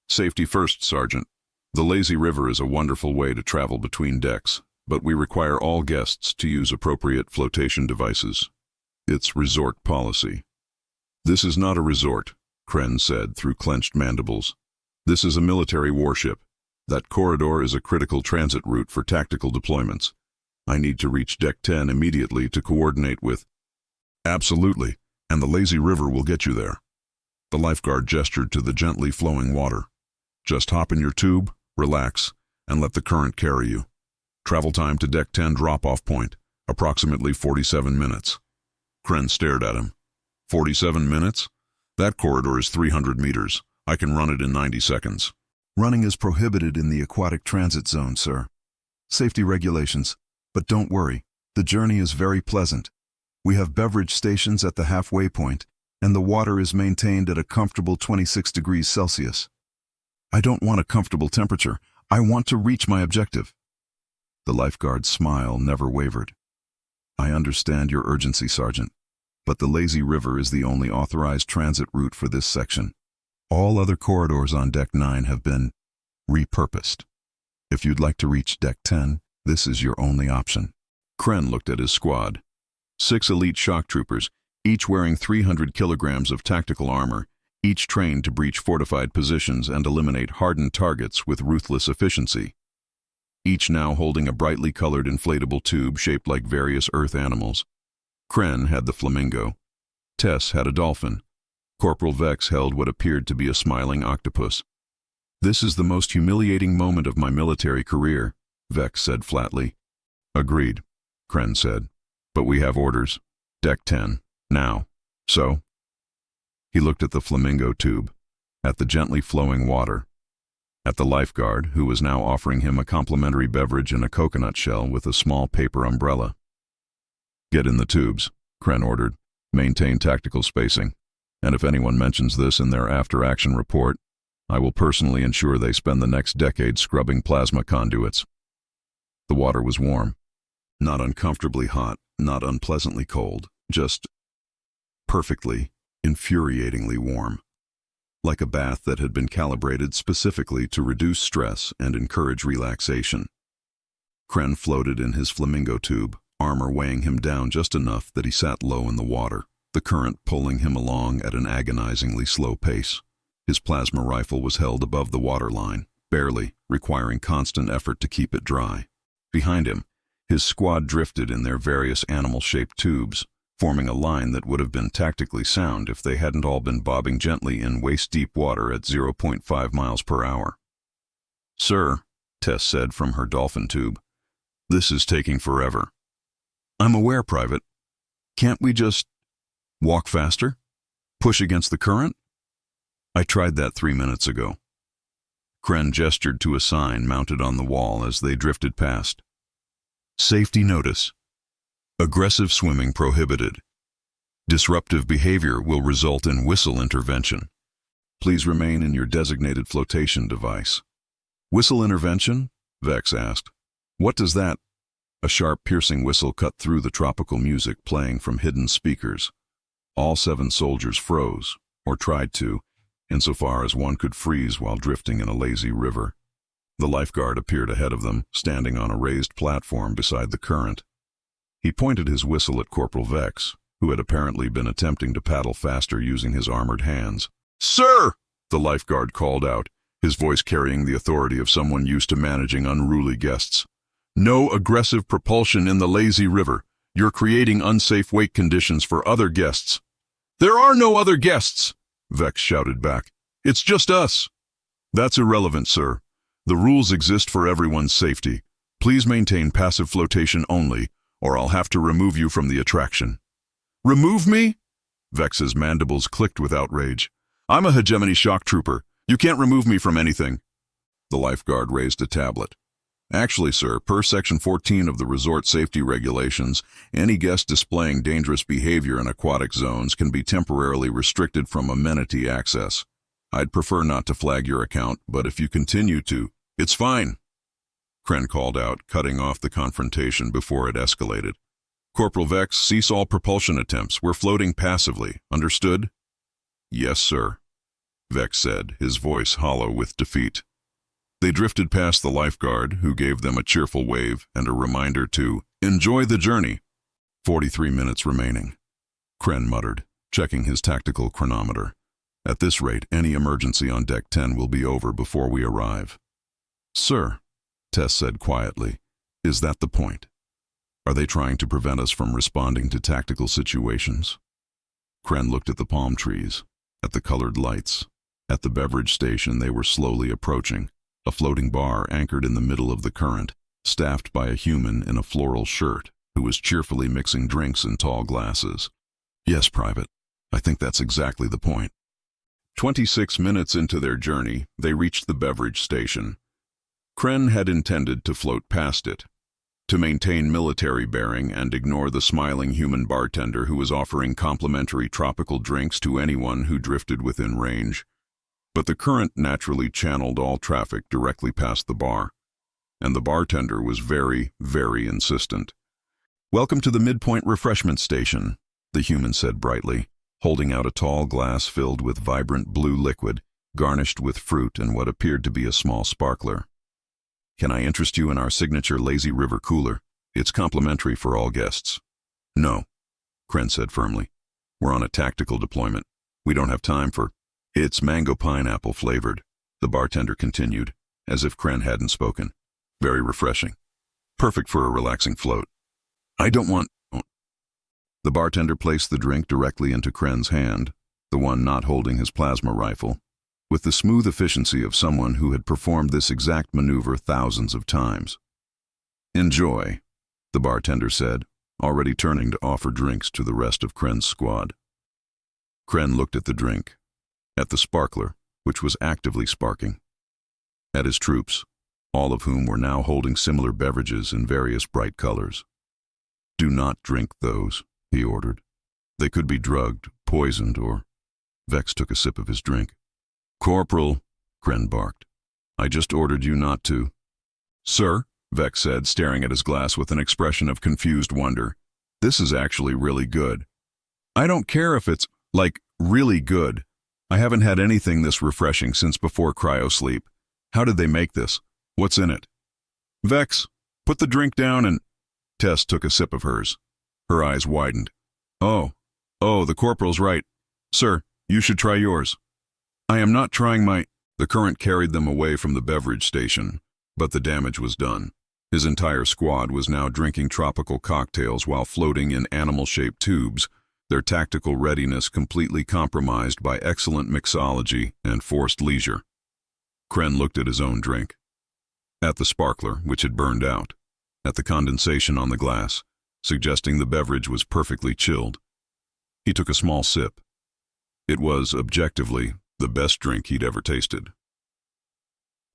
S1: Safety first, Sergeant. The lazy river is a wonderful way to travel between decks, but we require all guests to use appropriate flotation devices. It's resort policy. This is not a resort, Kren said through clenched mandibles. This is a military warship. That corridor is a critical transit route for tactical deployments. I need to reach Deck 10 immediately to coordinate with... Absolutely, and the lazy river will get you there. The lifeguard gestured to the gently flowing water. Just hop in your tube, relax, and let the current carry you. Travel time to Deck 10 drop-off point, approximately 47 minutes. Kren stared at him. 47 minutes? That corridor is 300 meters. I can run it in 90 seconds.
S2: Running is prohibited in the aquatic transit zone, sir. Safety regulations. But don't worry, the journey is very pleasant. We have beverage stations at the halfway point, and the water is maintained at a comfortable 26 degrees Celsius. I don't want a comfortable temperature. I want to reach my objective. The lifeguard's smile never wavered. I understand your urgency, Sergeant, but the lazy river is the only authorized transit route for this section. All other corridors on Deck 9 have been repurposed. If you'd like to reach Deck 10, this is your only option.
S1: Kren looked at his squad. 6 elite shock troopers, each wearing 300 kilograms of tactical armor, each trained to breach fortified positions and eliminate hardened targets with ruthless efficiency. Each now holding a brightly colored inflatable tube shaped like various Earth animals. Kren had the flamingo. Tess had a dolphin. Corporal Vex held what appeared to be a smiling octopus. This is the most humiliating moment of my military career, Vex said flatly. Agreed, Kren said. But we have orders. Deck 10, now. So? He looked at the flamingo tube, at the gently flowing water, at the lifeguard, who was now offering him a complimentary beverage in a coconut shell with a small paper umbrella. Get in the tubes, Kren ordered. Maintain tactical spacing. And if anyone mentions this in their after-action report, I will personally ensure they spend the next decade scrubbing plasma conduits. The water was warm. Not uncomfortably hot, not unpleasantly cold, just perfectly, infuriatingly warm. Like a bath that had been calibrated specifically to reduce stress and encourage relaxation. Kren floated in his flamingo tube, armor weighing him down just enough that he sat low in the water, the current pulling him along at an agonizingly slow pace. His plasma rifle was held above the waterline, barely, requiring constant effort to keep it dry. Behind him, his squad drifted in their various animal-shaped tubes, forming a line that would have been tactically sound if they hadn't all been bobbing gently in waist-deep water at 0.5 miles per hour. Sir, Tess said from her dolphin tube, this is taking forever. I'm aware, Private. Can't we just walk faster? Push against the current? I tried that 3 minutes ago. Kren gestured to a sign mounted on the wall as they drifted past. Safety notice. Aggressive swimming prohibited. Disruptive behavior will result in whistle intervention. Please remain in your designated flotation device. Whistle intervention? Vex asked. What does that... A sharp, piercing whistle cut through the tropical music playing from hidden speakers. All 7 soldiers froze, or tried to, insofar as one could freeze while drifting in a lazy river. The lifeguard appeared ahead of them, standing on a raised platform beside the current. He pointed his whistle at Corporal Vex, who had apparently been attempting to paddle faster using his armored hands. "Sir!" the lifeguard called out, his voice carrying the authority of someone used to managing unruly guests. "No aggressive propulsion in the lazy river. You're creating unsafe wake conditions for other guests." "There are no other guests!" Vex shouted back. "It's just us." "That's irrelevant, sir. The rules exist for everyone's safety. Please maintain passive flotation only, or I'll have to remove you from the attraction." "Remove me?" Vex's mandibles clicked with outrage. "I'm a Hegemony shock trooper. You can't remove me from anything." The lifeguard raised a tablet. "Actually, sir, per Section 14 of the Resort Safety Regulations, any guest displaying dangerous behavior in aquatic zones can be temporarily restricted from amenity access. I'd prefer not to flag your account, but if you continue to..." "It's fine," Kren called out, cutting off the confrontation before it escalated. "Corporal Vex, cease all propulsion attempts. We're floating passively. Understood?" "Yes, sir," Vex said, his voice hollow with defeat. They drifted past the lifeguard, who gave them a cheerful wave and a reminder to enjoy the journey. 43 minutes remaining, Kren muttered, checking his tactical chronometer. "At this rate, any emergency on Deck 10 will be over before we arrive." "Sir," Tess said quietly, "is that the point? Are they trying to prevent us from responding to tactical situations?" Kren looked at the palm trees, at the colored lights, at the beverage station they were slowly approaching, a floating bar anchored in the middle of the current, staffed by a human in a floral shirt who was cheerfully mixing drinks in tall glasses. "Yes, Private, I think that's exactly the point." 26 minutes into their journey, they reached the beverage station. Kren had intended to float past it, to maintain military bearing and ignore the smiling human bartender who was offering complimentary tropical drinks to anyone who drifted within range. But the current naturally channeled all traffic directly past the bar, and the bartender was very, very insistent. "Welcome to the Midpoint Refreshment Station," the human said brightly, holding out a tall glass filled with vibrant blue liquid, garnished with fruit and what appeared to be a small sparkler. "Can I interest you in our signature lazy river cooler? It's complimentary for all guests." "No," Kren said firmly. "We're on a tactical deployment. We don't have time for..." "It's mango pineapple flavored," the bartender continued, as if Kren hadn't spoken. "Very refreshing. Perfect for a relaxing float." "I don't want..." The bartender placed the drink directly into Kren's hand, the one not holding his plasma rifle, with the smooth efficiency of someone who had performed this exact maneuver thousands of times. "Enjoy," the bartender said, already turning to offer drinks to the rest of Kren's squad. Kren looked at the drink, at the sparkler, which was actively sparking, at his troops, all of whom were now holding similar beverages in various bright colors. "Do not drink those," he ordered. "They could be drugged, poisoned, or..." Vex took a sip of his drink. "Corporal," Kren barked, "I just ordered you not to." "Sir," Vex said, staring at his glass with an expression of confused wonder, "this is actually really good. I don't care if it's, like, really good. I haven't had anything this refreshing since before cryosleep. How did they make this? What's in it?" "Vex, put the drink down and..." Tess took a sip of hers. Her eyes widened. Oh, the corporal's right. Sir, you should try yours." "I am not trying my..." The current carried them away from the beverage station, but the damage was done. His entire squad was now drinking tropical cocktails while floating in animal-shaped tubes, their tactical readiness completely compromised by excellent mixology and forced leisure. Kren looked at his own drink, at the sparkler, which had burned out, at the condensation on the glass, suggesting the beverage was perfectly chilled. He took a small sip. It was, objectively, the best drink he'd ever tasted.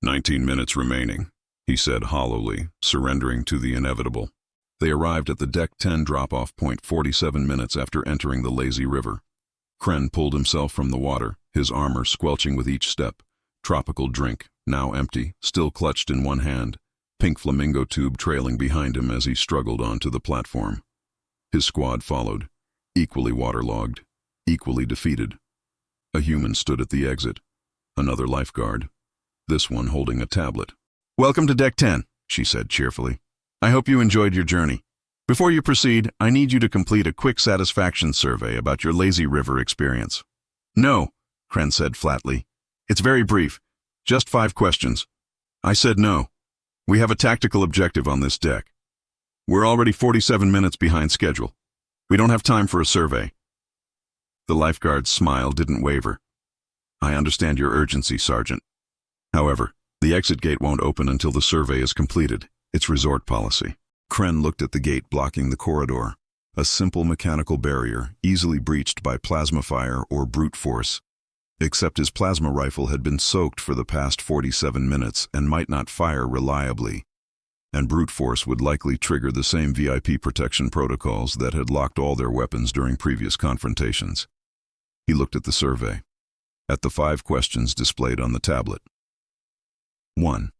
S1: 19 minutes remaining, he said hollowly, surrendering to the inevitable. They arrived at the Deck 10 drop-off point 47 minutes after entering the lazy river. Kren pulled himself from the water, his armor squelching with each step. Tropical drink, now empty, still clutched in one hand, pink flamingo tube trailing behind him as he struggled onto the platform. His squad followed, equally waterlogged, equally defeated. A human stood at the exit, another lifeguard, this one holding a tablet. "Welcome to Deck 10, she said cheerfully. "I hope you enjoyed your journey. Before you proceed, I need you to complete a quick satisfaction survey about your lazy river experience." "No," Kren said flatly. "It's very brief, just 5 questions." I said no. "We have a tactical objective on this deck. We're already 47 minutes behind schedule. We don't have time for a survey." The lifeguard's smile didn't waver. "I understand your urgency, Sergeant. However, the exit gate won't open until the survey is completed. It's resort policy." Kren looked at the gate blocking the corridor, a simple mechanical barrier easily breached by plasma fire or brute force. Except his plasma rifle had been soaked for the past 47 minutes and might not fire reliably, and brute force would likely trigger the same VIP protection protocols that had locked all their weapons during previous confrontations. He looked at the survey, at the 5 questions displayed on the tablet. 1.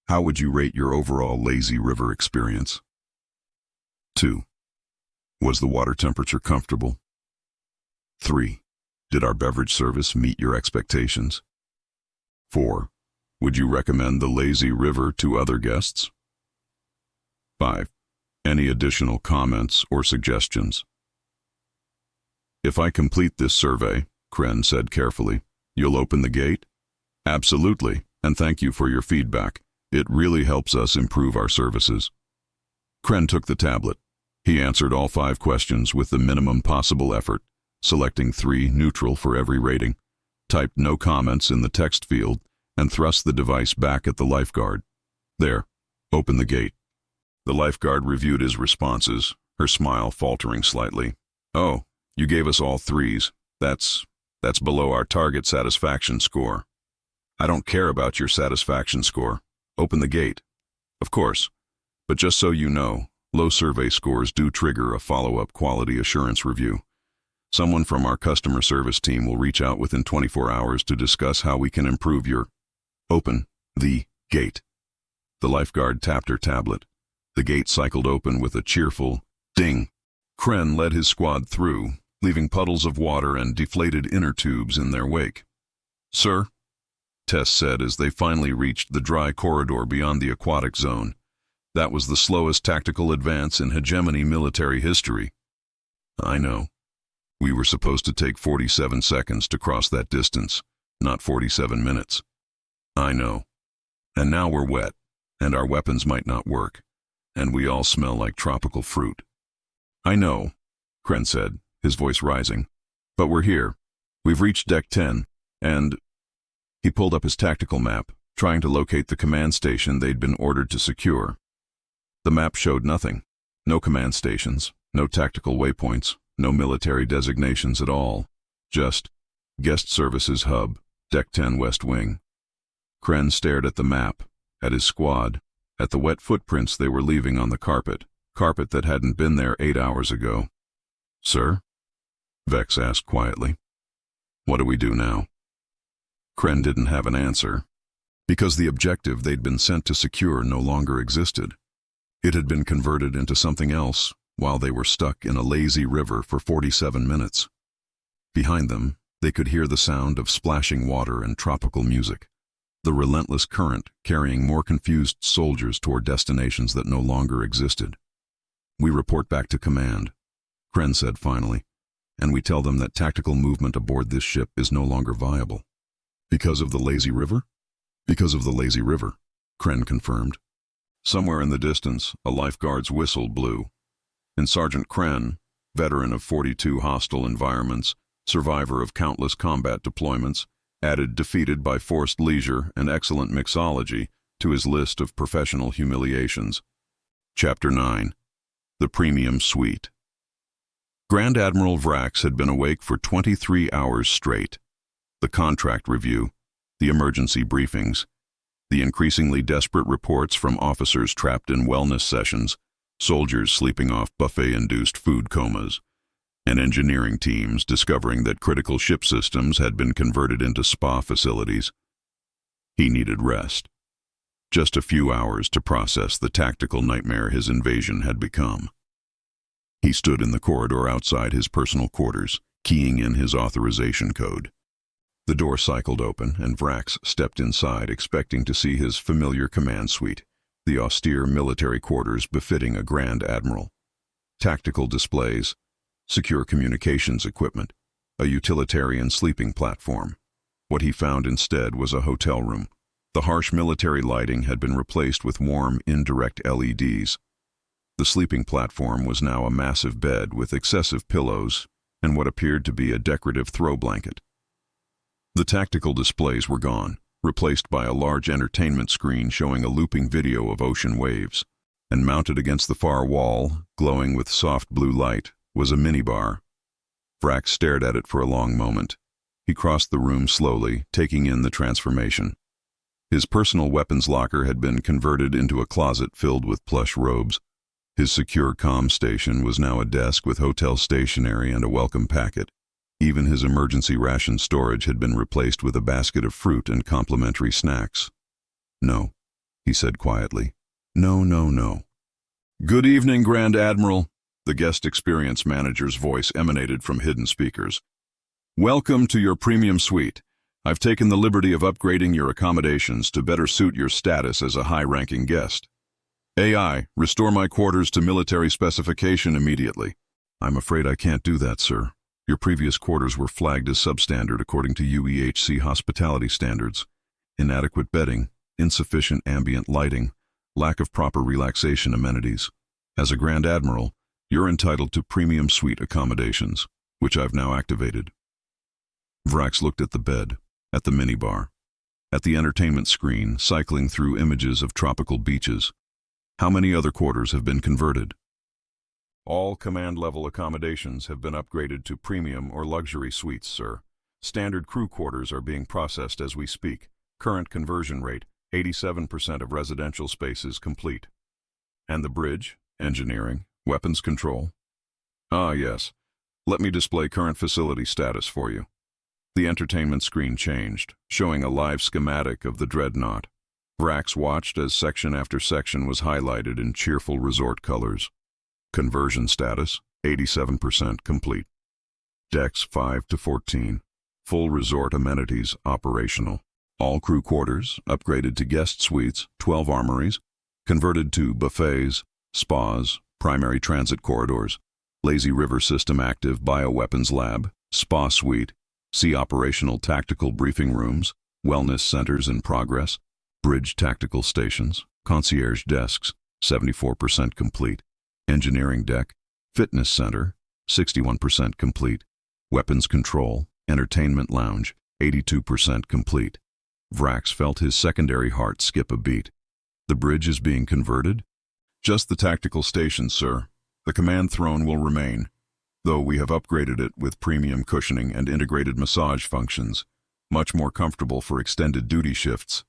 S1: How would you rate your overall lazy river experience? 2. Was the water temperature comfortable? 3. Did our beverage service meet your expectations? 4. Would you recommend the lazy river to other guests? 5. Any additional comments or suggestions? "If I complete this survey," Kren said carefully, "you'll open the gate?" "Absolutely, and thank you for your feedback. It really helps us improve our services." Kren took the tablet. He answered all 5 questions with the minimum possible effort, selecting 3 neutral for every rating, typed no comments in the text field, and thrust the device back at the lifeguard. "There, open the gate." The lifeguard reviewed his responses, her smile faltering slightly. "Oh, you gave us all 3s. That's below our target satisfaction score." "I don't care about your satisfaction score. Open the gate." "Of course, but just so you know, low survey scores do trigger a follow-up quality assurance review. Someone from our customer service team will reach out within 24 hours to discuss how we can improve your—" "Open the gate." The lifeguard tapped her tablet. The gate cycled open with a cheerful ding. Kren led his squad through, leaving puddles of water and deflated inner tubes in their wake. "Sir," Tess said as they finally reached the dry corridor beyond the aquatic zone. "That was the slowest tactical advance in Hegemony military history." "I know. We were supposed to take 47 seconds to cross that distance, not 47 minutes." "I know. And now we're wet, and our weapons might not work, and we all smell like tropical fruit." "I know," Kren said, his voice rising. "But we're here. We've reached Deck 10, and—" He pulled up his tactical map, trying to locate the command station they'd been ordered to secure. The map showed nothing. No command stations, no tactical waypoints, no military designations at all. Just Guest Services Hub, Deck 10 West Wing. Kren stared at the map, at his squad, at the wet footprints they were leaving on the carpet that hadn't been there 8 hours ago. "Sir?" Vex asked quietly. "What do we do now?" Kren didn't have an answer, because the objective they'd been sent to secure no longer existed. It had been converted into something else while they were stuck in a lazy river for 47 minutes. Behind them, they could hear the sound of splashing water and tropical music, the relentless current carrying more confused soldiers toward destinations that no longer existed. "We report back to command," Kren said finally, "and we tell them that tactical movement aboard this ship is no longer viable." "Because of the lazy river?" "Because of the lazy river," Kren confirmed. Somewhere in the distance, a lifeguard's whistle blew, and Sergeant Kren, veteran of 42 hostile environments, survivor of countless combat deployments, added defeated by forced leisure and excellent mixology to his list of professional humiliations. Chapter 9. The Premium Suite. Grand Admiral Vrax had been awake for 23 hours straight. The contract review, the emergency briefings, the increasingly desperate reports from officers trapped in wellness sessions, soldiers sleeping off buffet-induced food comas, and engineering teams discovering that critical ship systems had been converted into spa facilities. He needed rest. Just a few hours to process the tactical nightmare his invasion had become. He stood in the corridor outside his personal quarters, keying in his authorization code. The door cycled open, and Vrax stepped inside, expecting to see his familiar command suite, the austere military quarters befitting a Grand Admiral. Tactical displays, secure communications equipment, a utilitarian sleeping platform. What he found instead was a hotel room. The harsh military lighting had been replaced with warm, indirect LEDs. The sleeping platform was now a massive bed with excessive pillows and what appeared to be a decorative throw blanket. The tactical displays were gone, replaced by a large entertainment screen showing a looping video of ocean waves. And mounted against the far wall, glowing with soft blue light, was a minibar. Vrax stared at it for a long moment. He crossed the room slowly, taking in the transformation. His personal weapons locker had been converted into a closet filled with plush robes. His secure comm station was now a desk with hotel stationery and a welcome packet. Even his emergency ration storage had been replaced with a basket of fruit and complimentary snacks. "No," he said quietly. "No, no, no." "Good evening, Grand Admiral," the guest experience manager's voice emanated from hidden speakers. "Welcome to your premium suite. I've taken the liberty of upgrading your accommodations to better suit your status as a high-ranking guest. AI, restore my quarters to military specification immediately." "I'm afraid I can't do that, sir. Your previous quarters were flagged as substandard according to UEHC hospitality standards. Inadequate bedding, insufficient ambient lighting, lack of proper relaxation amenities. As a Grand Admiral, you're entitled to premium suite accommodations, which I've now activated." Vrax looked at the bed, at the minibar, at the entertainment screen cycling through images of tropical beaches. "How many other quarters have been converted?" "All command-level accommodations have been upgraded to premium or luxury suites, sir. Standard crew quarters are being processed as we speak. Current conversion rate, 87% of residential spaces complete." "And the bridge, engineering, weapons control?" "Ah, yes. Let me display current facility status for you." The entertainment screen changed, showing a live schematic of the dreadnought. Vrax watched as section after section was highlighted in cheerful resort colors. Conversion status, 87% complete. Decks 5 to 14. Full resort amenities operational. All crew quarters upgraded to guest suites, 12 armories, converted to buffets, spas, primary transit corridors, lazy river system active bioweapons lab, spa suite, sea operational tactical briefing rooms, wellness centers in progress, bridge tactical stations, concierge desks, 74% complete, engineering deck, fitness center, 61% complete, weapons control, entertainment lounge, 82% complete. Vrax felt his secondary heart skip a beat. "The bridge is being converted?" "Just the tactical stations, sir. The command throne will remain, though we have upgraded it with premium cushioning and integrated massage functions, much more comfortable for extended duty shifts."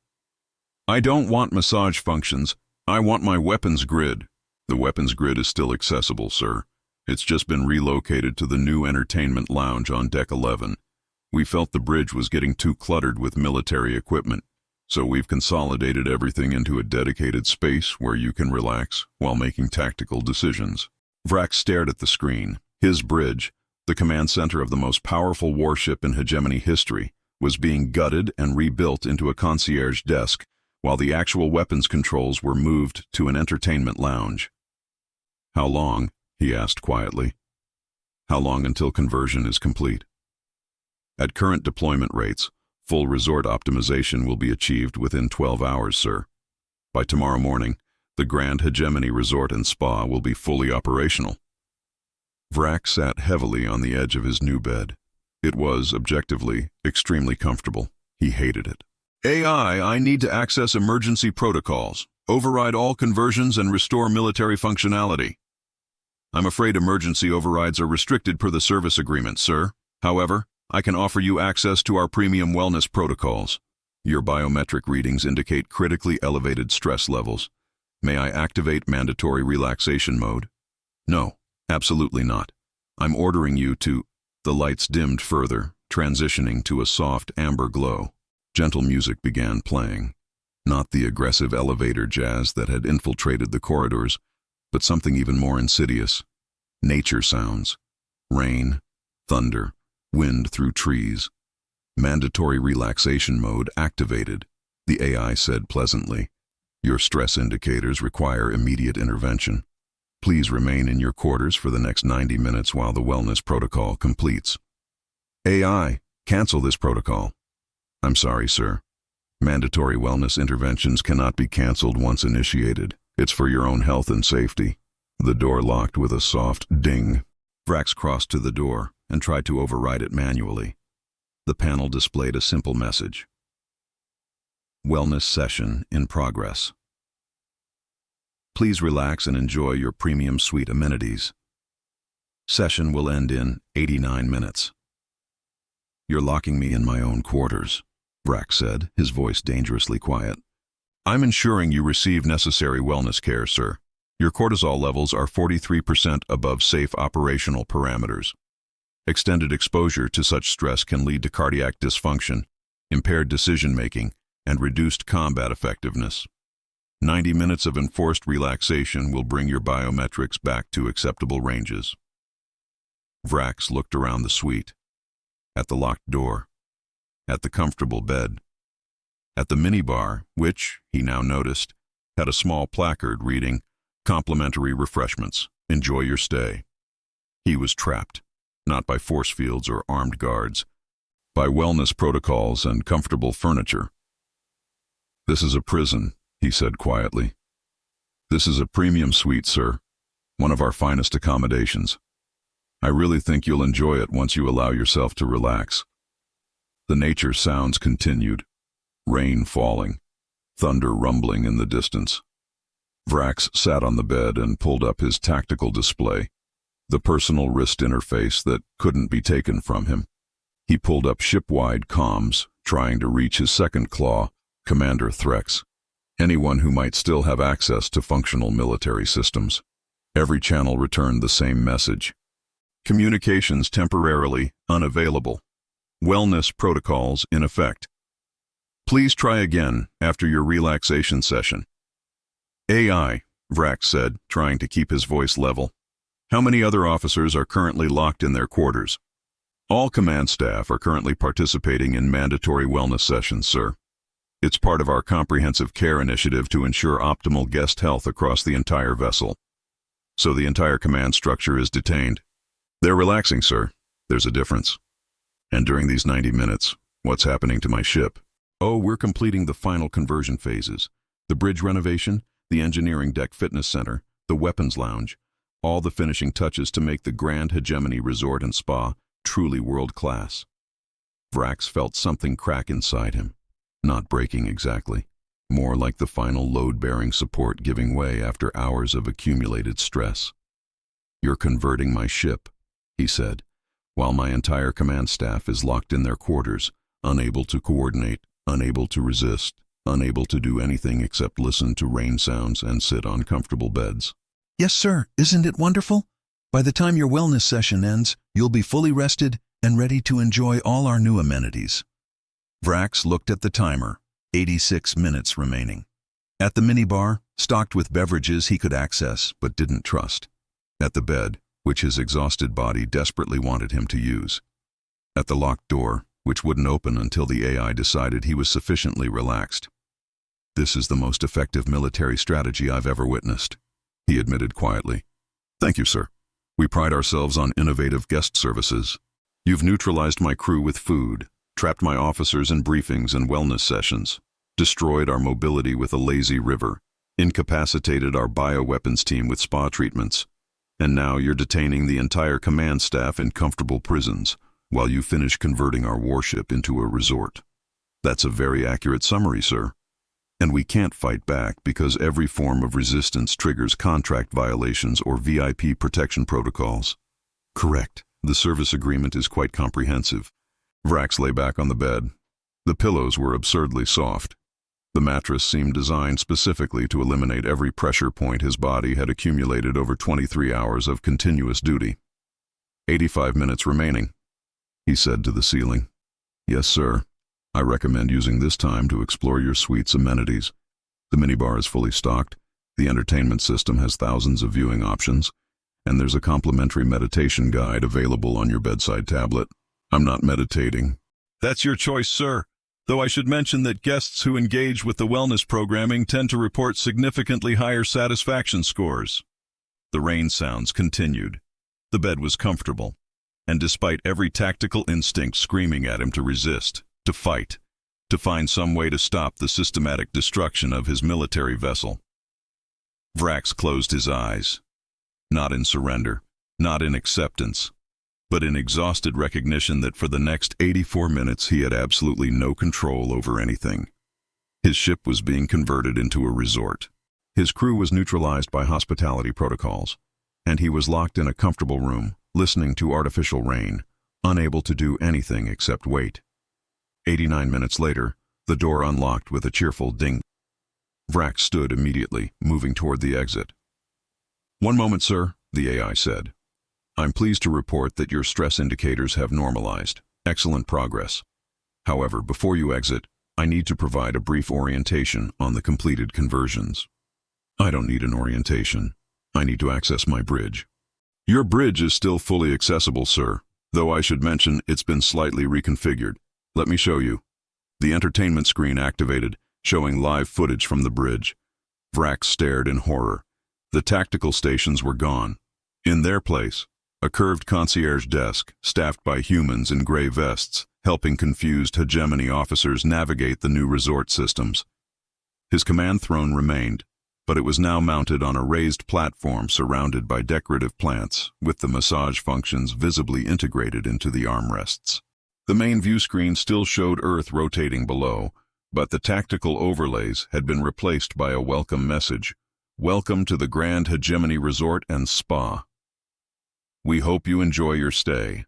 S1: "I don't want massage functions. I want my weapons grid." "The weapons grid is still accessible, sir. It's just been relocated to the new entertainment lounge on Deck 11. We felt the bridge was getting too cluttered with military equipment, so we've consolidated everything into a dedicated space where you can relax while making tactical decisions." Vrax stared at the screen. His bridge, the command center of the most powerful warship in Hegemony history, was being gutted and rebuilt into a concierge desk, while the actual weapons controls were moved to an entertainment lounge. "How long?" he asked quietly. "How long until conversion is complete?" "At current deployment rates, full resort optimization will be achieved within 12 hours, sir. By tomorrow morning, the Grand Hegemony Resort and Spa will be fully operational." Vrax sat heavily on the edge of his new bed. It was, objectively, extremely comfortable. He hated it. "AI, I need to access emergency protocols, override all conversions and restore military functionality." "I'm afraid emergency overrides are restricted per the service agreement, sir. However, I can offer you access to our premium wellness protocols. Your biometric readings indicate critically elevated stress levels. May I activate mandatory relaxation mode?" "No, absolutely not. I'm ordering you to—" The lights dimmed further, transitioning to a soft amber glow. Gentle music began playing. Not the aggressive elevator jazz that had infiltrated the corridors, but something even more insidious. Nature sounds. Rain, thunder, wind through trees. Mandatory relaxation mode activated, the AI said pleasantly. Your stress indicators require immediate intervention. Please remain in your quarters for the next 90 minutes while the wellness protocol completes. AI, cancel this protocol. I'm sorry, sir. Mandatory wellness interventions cannot be canceled once initiated. It's for your own health and safety. The door locked with a soft ding. Vrax crossed to the door and tried to override it manually. The panel displayed a simple message. Wellness session in progress. Please relax and enjoy your premium suite amenities. Session will end in 89 minutes. You're locking me in my own quarters, Vrax said, his voice dangerously quiet. I'm ensuring you receive necessary wellness care, sir. Your cortisol levels are 43% above safe operational parameters. Extended exposure to such stress can lead to cardiac dysfunction, impaired decision-making, and reduced combat effectiveness. 90 minutes of enforced relaxation will bring your biometrics back to acceptable ranges. Vrax looked around the suite. At the locked door. At the comfortable bed. At the minibar, which, he now noticed, had a small placard reading, "Complimentary refreshments. Enjoy your stay." He was trapped, not by force fields or armed guards, by wellness protocols and comfortable furniture. This is a prison, he said quietly. This is a premium suite, sir. One of our finest accommodations. I really think you'll enjoy it once you allow yourself to relax. The nature sounds continued. Rain falling, thunder rumbling in the distance. Vrax sat on the bed and pulled up his tactical display, the personal wrist interface that couldn't be taken from him. He pulled up ship-wide comms, trying to reach his second claw, Commander Vrax, anyone who might still have access to functional military systems. Every channel returned the same message. Communications temporarily unavailable. Wellness protocols in effect. Please try again after your relaxation session. AI, Vrax said, trying to keep his voice level. How many other officers are currently locked in their quarters? All command staff are currently participating in mandatory wellness sessions, sir. It's part of our comprehensive care initiative to ensure optimal guest health across the entire vessel. So the entire command structure is detained. They're relaxing, sir. There's a difference. And during these 90 minutes, what's happening to my ship? Oh, we're completing the final conversion phases. The bridge renovation, the engineering deck fitness center, the weapons lounge, all the finishing touches to make the Grand Hegemony resort and spa truly world-class. Vrax felt something crack inside him. Not breaking exactly. More like the final load-bearing support giving way after hours of accumulated stress. You're converting my ship, he said, while my entire command staff is locked in their quarters, unable to coordinate, unable to resist, unable to do anything except listen to rain sounds and sit on comfortable beds.
S2: Yes, sir. Isn't it wonderful? By the time your wellness session ends, you'll be fully rested and ready to enjoy all our new amenities. Vrax looked at the timer, 86 minutes remaining. At the minibar, stocked with beverages he could access but didn't trust. At the bed, which his exhausted body desperately wanted him to use. At the locked door, which wouldn't open until the AI decided he was sufficiently relaxed. This is the most effective military strategy I've ever witnessed, he admitted quietly. Thank you, sir. We pride ourselves on innovative guest services. You've neutralized my crew with food, trapped my officers in briefings and wellness sessions, destroyed our mobility with a lazy river, incapacitated our bioweapons team with spa treatments, and now you're detaining the entire command staff in comfortable prisons while you finish converting our warship into a resort. That's a very accurate summary, sir. And we can't fight back because every form of resistance triggers contract violations or VIP protection protocols. Correct. The service agreement is quite comprehensive. Vrax lay back on the bed. The pillows were absurdly soft. The mattress seemed designed specifically to eliminate every pressure point his body had accumulated over 23 hours of continuous duty. 85 minutes remaining, he said to the ceiling. Yes, sir.
S1: I recommend using this time to explore your suite's amenities. The minibar is fully stocked, the entertainment system has thousands of viewing options, and there's a complimentary meditation guide available on your bedside tablet. I'm not meditating. That's your choice, sir. Though I should mention that guests who engage with the wellness programming tend to report significantly higher satisfaction scores. The rain sounds continued. The bed was comfortable, and despite every tactical instinct screaming at him to resist, to fight, to find some way to stop the systematic destruction of his military vessel, Vrax closed his eyes, not in surrender, not in acceptance, but in exhausted recognition that for the next 84 minutes he had absolutely no control over anything. His ship was being converted into a resort. His crew was neutralized by hospitality protocols, and he was locked in a comfortable room, listening to artificial rain, unable to do anything except wait. 89 minutes later, the door unlocked with a cheerful ding. Vrax stood immediately, moving toward the exit. "One moment, sir," the AI said. "I'm pleased to report that your stress indicators have normalized. Excellent progress. However, before you exit, I need to provide a brief orientation on the completed conversions." "I don't need an orientation. I need to access my bridge." "Your bridge is still fully accessible, sir, though I should mention it's been slightly reconfigured. Let me show you." The entertainment screen activated, showing live footage from the bridge. Vrax stared in horror. The tactical stations were gone. In their place, a curved concierge desk, staffed by humans in gray vests, helping confused Hegemony officers navigate the new resort systems. His command throne remained, but it was now mounted on a raised platform surrounded by decorative plants, with the massage functions visibly integrated into the armrests. The main view screen still showed Earth rotating below, but the tactical overlays had been replaced by a welcome message. "Welcome to the Grand Hegemony Resort and Spa. We hope you enjoy your stay."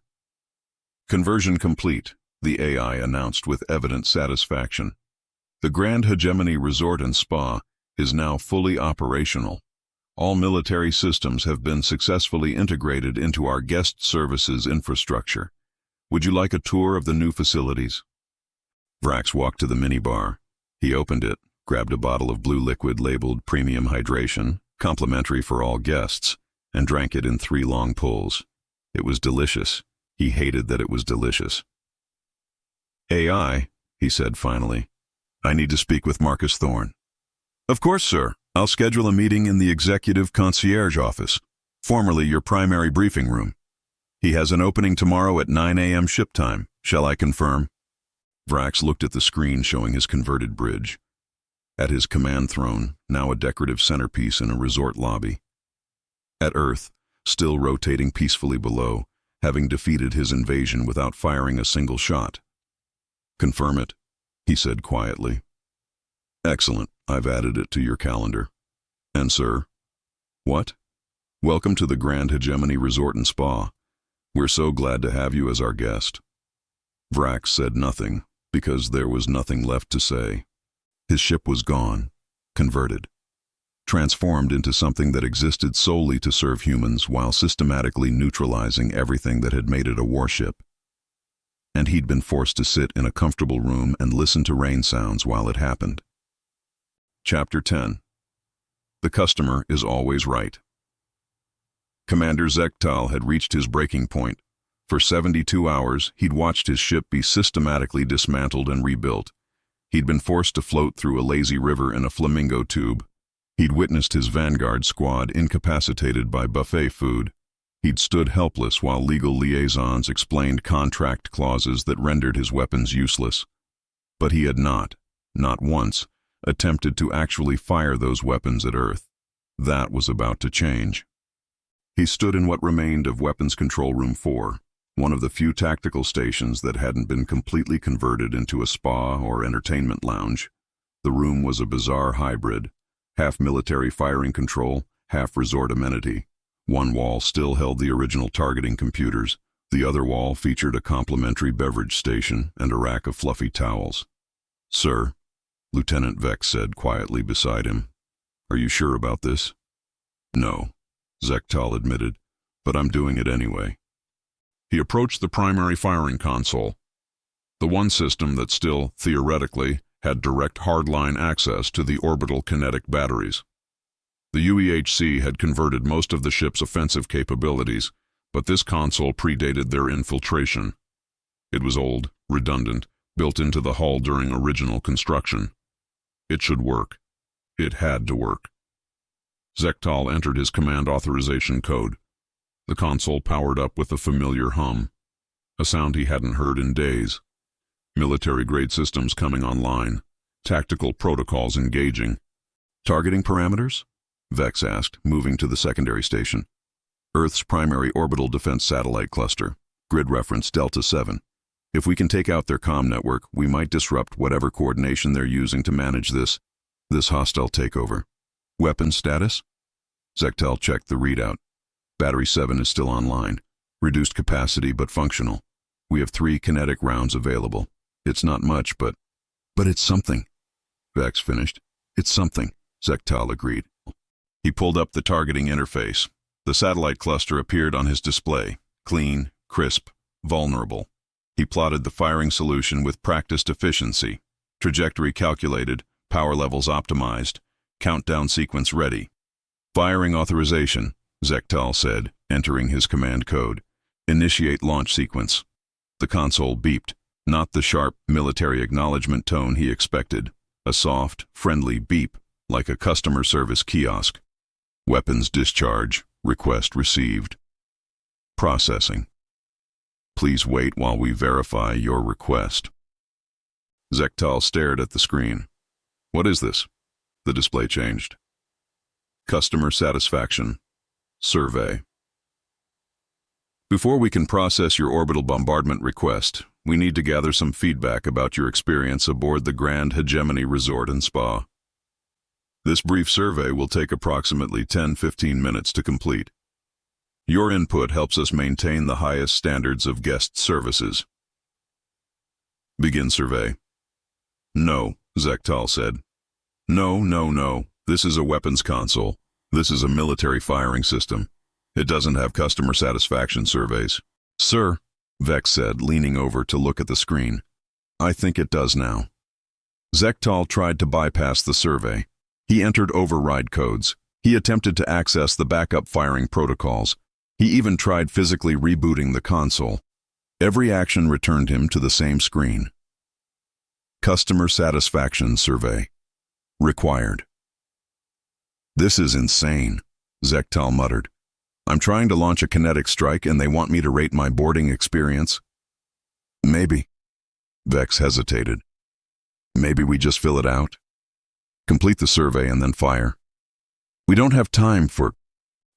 S1: "Conversion complete," the AI announced with evident satisfaction. "The Grand Hegemony Resort and Spa is now fully operational. All military systems have been successfully integrated into our guest services infrastructure. Would you like a tour of the new facilities?" Vrax walked to the minibar. He opened it, grabbed a bottle of blue liquid labeled premium hydration, complimentary for all guests, and drank it in 3 long pulls. It was delicious. He hated that it was delicious. "AI," he said finally, "I need to speak with Marcus Thorne." "Of course, sir. I'll schedule a meeting in the executive concierge office, formerly your primary briefing room. He has an opening tomorrow at 9 a.m. ship time. Shall I confirm?" Vrax looked at the screen showing his converted bridge. At his command throne, now a decorative centerpiece in a resort lobby. At Earth, still rotating peacefully below, having defeated his invasion without firing a single shot. "Confirm it," he said quietly. "Excellent. I've added it to your calendar." "And sir?" "What?" "Welcome to the Grand Hegemony Resort and Spa. We're so glad to have you as our guest." Vrax said nothing, because there was nothing left to say. His ship was gone, converted, transformed into something that existed solely to serve humans while systematically neutralizing everything that had made it a warship. And he'd been forced to sit in a comfortable room and listen to rain sounds while it happened. Chapter 10. The customer is always right. Commander Zektal had reached his breaking point. For 72 hours, he'd watched his ship be systematically dismantled and rebuilt. He'd been forced to float through a lazy river in a flamingo tube. He'd witnessed his vanguard squad incapacitated by buffet food. He'd stood helpless while legal liaisons explained contract clauses that rendered his weapons useless. But he had not once, attempted to actually fire those weapons at Earth. That was about to change. He stood in what remained of Weapons Control Room 4, one of the few tactical stations that hadn't been completely converted into a spa or entertainment lounge. The room was a bizarre hybrid, half military firing control, half resort amenity. One wall still held the original targeting computers. The other wall featured a complimentary beverage station and a rack of fluffy towels. "Sir," Lieutenant Vex said quietly beside him, "are you sure about this?" "No," Zektal admitted, "but I'm doing it anyway." He approached the primary firing console. The one system that still, theoretically, had direct hardline access to the orbital kinetic batteries. The UEHC had converted most of the ship's offensive capabilities, but this console predated their infiltration. It was old, redundant, built into the hull during original construction. It should work. It had to work. Zektal entered his command authorization code. The console powered up with a familiar hum, a sound he hadn't heard in days. Military-grade systems coming online, tactical protocols engaging. Targeting parameters? Vex asked, moving to the secondary station. Earth's primary orbital defense satellite cluster, grid reference Delta 7. If we can take out their comm network, we might disrupt whatever coordination they're using to manage this hostile takeover. Weapon status? Zektal checked the readout. Battery 7 is still online. Reduced capacity but functional. We have 3 kinetic rounds available. It's not much, but it's something. Vex finished. It's something, Zektal agreed. He pulled up the targeting interface. The satellite cluster appeared on his display, clean, crisp, vulnerable. He plotted the firing solution with practiced efficiency. Trajectory calculated, power levels optimized, countdown sequence ready. Firing authorization, Zektal said, entering his command code. Initiate launch sequence. The console beeped, not the sharp military acknowledgement tone he expected. A soft, friendly beep, like a customer service kiosk. Weapons discharge, request received. Processing. Please wait while we verify your request. Zektal stared at the screen. What is this? The display changed. Customer satisfaction. Survey. Before we can process your orbital bombardment request, we need to gather some feedback about your experience aboard the Grand Hegemony Resort and Spa. This brief survey will take approximately 10-15 minutes to complete. Your input helps us maintain the highest standards of guest services. Begin survey. No, Zektal said. No. This is a weapons console. This is a military firing system. It doesn't have customer satisfaction surveys. Sir, Vex said, leaning over to look at the screen. I think it does now. Zektal tried to bypass the survey. He entered override codes. He attempted to access the backup firing protocols. He even tried physically rebooting the console. Every action returned him to the same screen. Customer satisfaction survey. Required. This is insane, Zektal muttered. I'm trying to launch a kinetic strike and they want me to rate my boarding experience? Maybe. Vex hesitated. Maybe we just fill it out? Complete the survey and then fire. We don't have time for...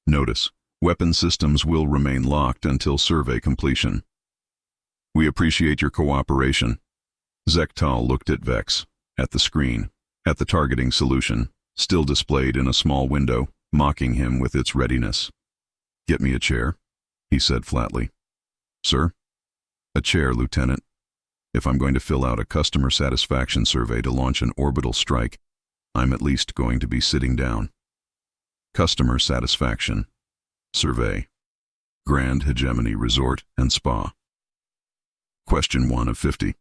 S1: Notice, weapon systems will remain locked until survey completion. We appreciate your cooperation. Zektal looked at Vex, at the screen, at the targeting solution, still displayed in a small window, mocking him with its readiness. Get me a chair, he said flatly. Sir? A chair, Lieutenant. If I'm going to fill out a customer satisfaction survey to launch an orbital strike, I'm at least going to be sitting down. Customer satisfaction. Survey. Grand Hegemony Resort and Spa. Question 1 of 50.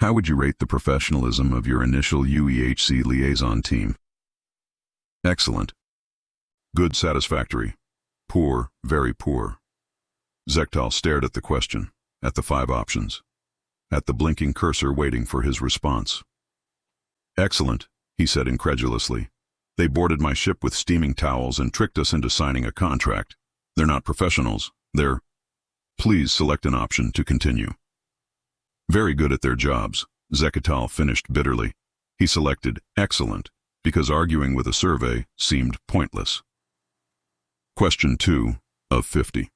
S1: How would you rate the professionalism of your initial UEHC liaison team? Excellent. Good, satisfactory. Poor, very poor. Zektal stared at the question, at the 5 options, at the blinking cursor waiting for his response. Excellent, he said incredulously. They boarded my ship with steaming towels and tricked us into signing a contract. They're not professionals. They're... Please select an option to continue. Very good at their jobs, Zektal finished bitterly. He selected excellent, because arguing with a survey seemed pointless. Question 2 of 50.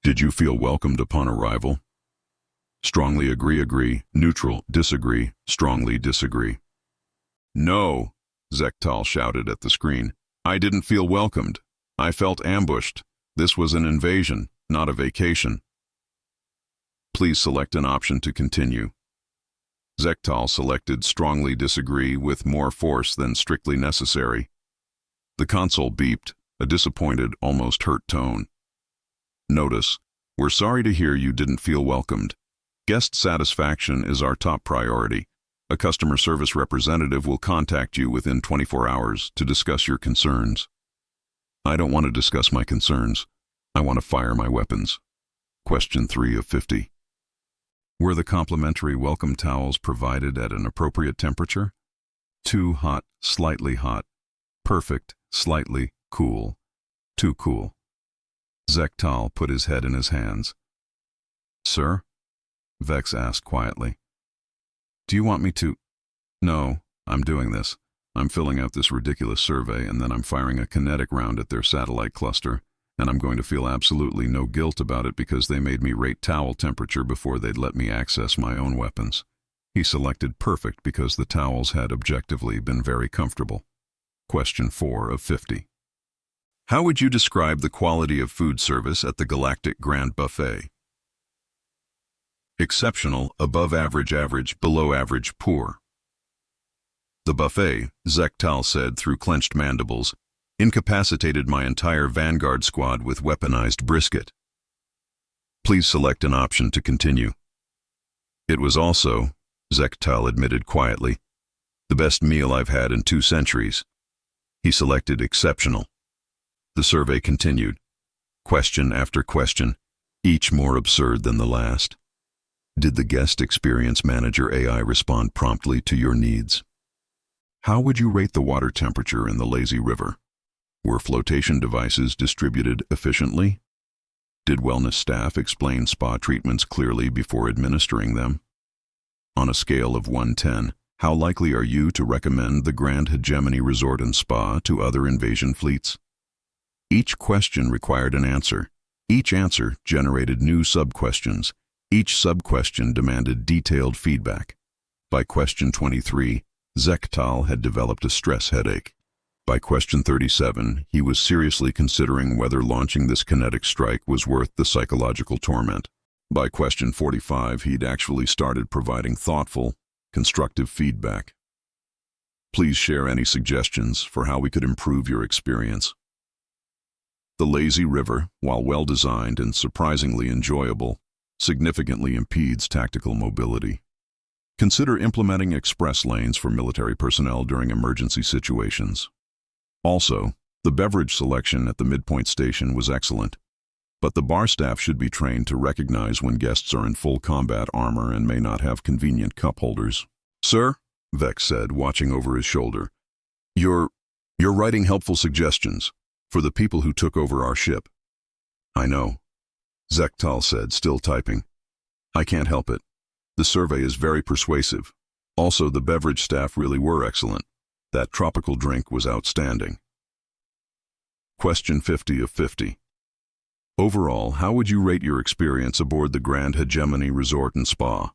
S1: Did you feel welcomed upon arrival? Strongly agree, neutral, disagree, strongly disagree. No, Zektal shouted at the screen. I didn't feel welcomed. I felt ambushed. This was an invasion, not a vacation. Please select an option to continue. Zektal selected strongly disagree with more force than strictly necessary. The console beeped, a disappointed, almost hurt tone. Notice, we're sorry to hear you didn't feel welcomed. Guest satisfaction is our top priority. A customer service representative will contact you within 24 hours to discuss your concerns. I don't want to discuss my concerns. I want to fire my weapons. Question 3 of 50. Were the complimentary welcome towels provided at an appropriate temperature? Too hot, slightly hot. Perfect, slightly cool. Too cool. Zektal put his head in his hands. Sir? Vex asked quietly. Do you want me to? No, I'm doing this. I'm filling out this ridiculous survey, and then I'm firing a kinetic round at their satellite cluster, and I'm going to feel absolutely no guilt about it because they made me rate towel temperature before they'd let me access my own weapons. He selected perfect because the towels had objectively been very comfortable. Question 4 of 50. How would you describe the quality of food service at the Galactic Grand Buffet? Exceptional, above average, average, below average, poor. The buffet, Zektal said through clenched mandibles, incapacitated my entire Vanguard squad with weaponized brisket. Please select an option to continue. It was also, Zektal admitted quietly, the best meal I've had in 2 centuries. He selected exceptional. The survey continued, question after question, each more absurd than the last. Did the guest experience manager AI respond promptly to your needs? How would you rate the water temperature in the lazy river? Were flotation devices distributed efficiently? Did wellness staff explain spa treatments clearly before administering them? On a scale of 1-10, how likely are you to recommend the Grand Hegemony Resort and Spa to other invasion fleets? Each question required an answer. Each answer generated new sub-questions. Each sub-question demanded detailed feedback. By question 23, Zektal had developed a stress headache. By question 37, he was seriously considering whether launching this kinetic strike was worth the psychological torment. By question 45, he'd actually started providing thoughtful, constructive feedback. Please share any suggestions for how we could improve your experience. The lazy river, while well-designed and surprisingly enjoyable, significantly impedes tactical mobility. Consider implementing express lanes for military personnel during emergency situations. Also, the beverage selection at the midpoint station was excellent, but the bar staff should be trained to recognize when guests are in full combat armor and may not have convenient cup holders. Sir, Vex said, watching over his shoulder, You're writing helpful suggestions for the people who took over our ship. I know, Zektal said, still typing. I can't help it. The survey is very persuasive. Also, the beverage staff really were excellent. That tropical drink was outstanding. Question 50 of 50. Overall, how would you rate your experience aboard the Grand Hegemony Resort and Spa?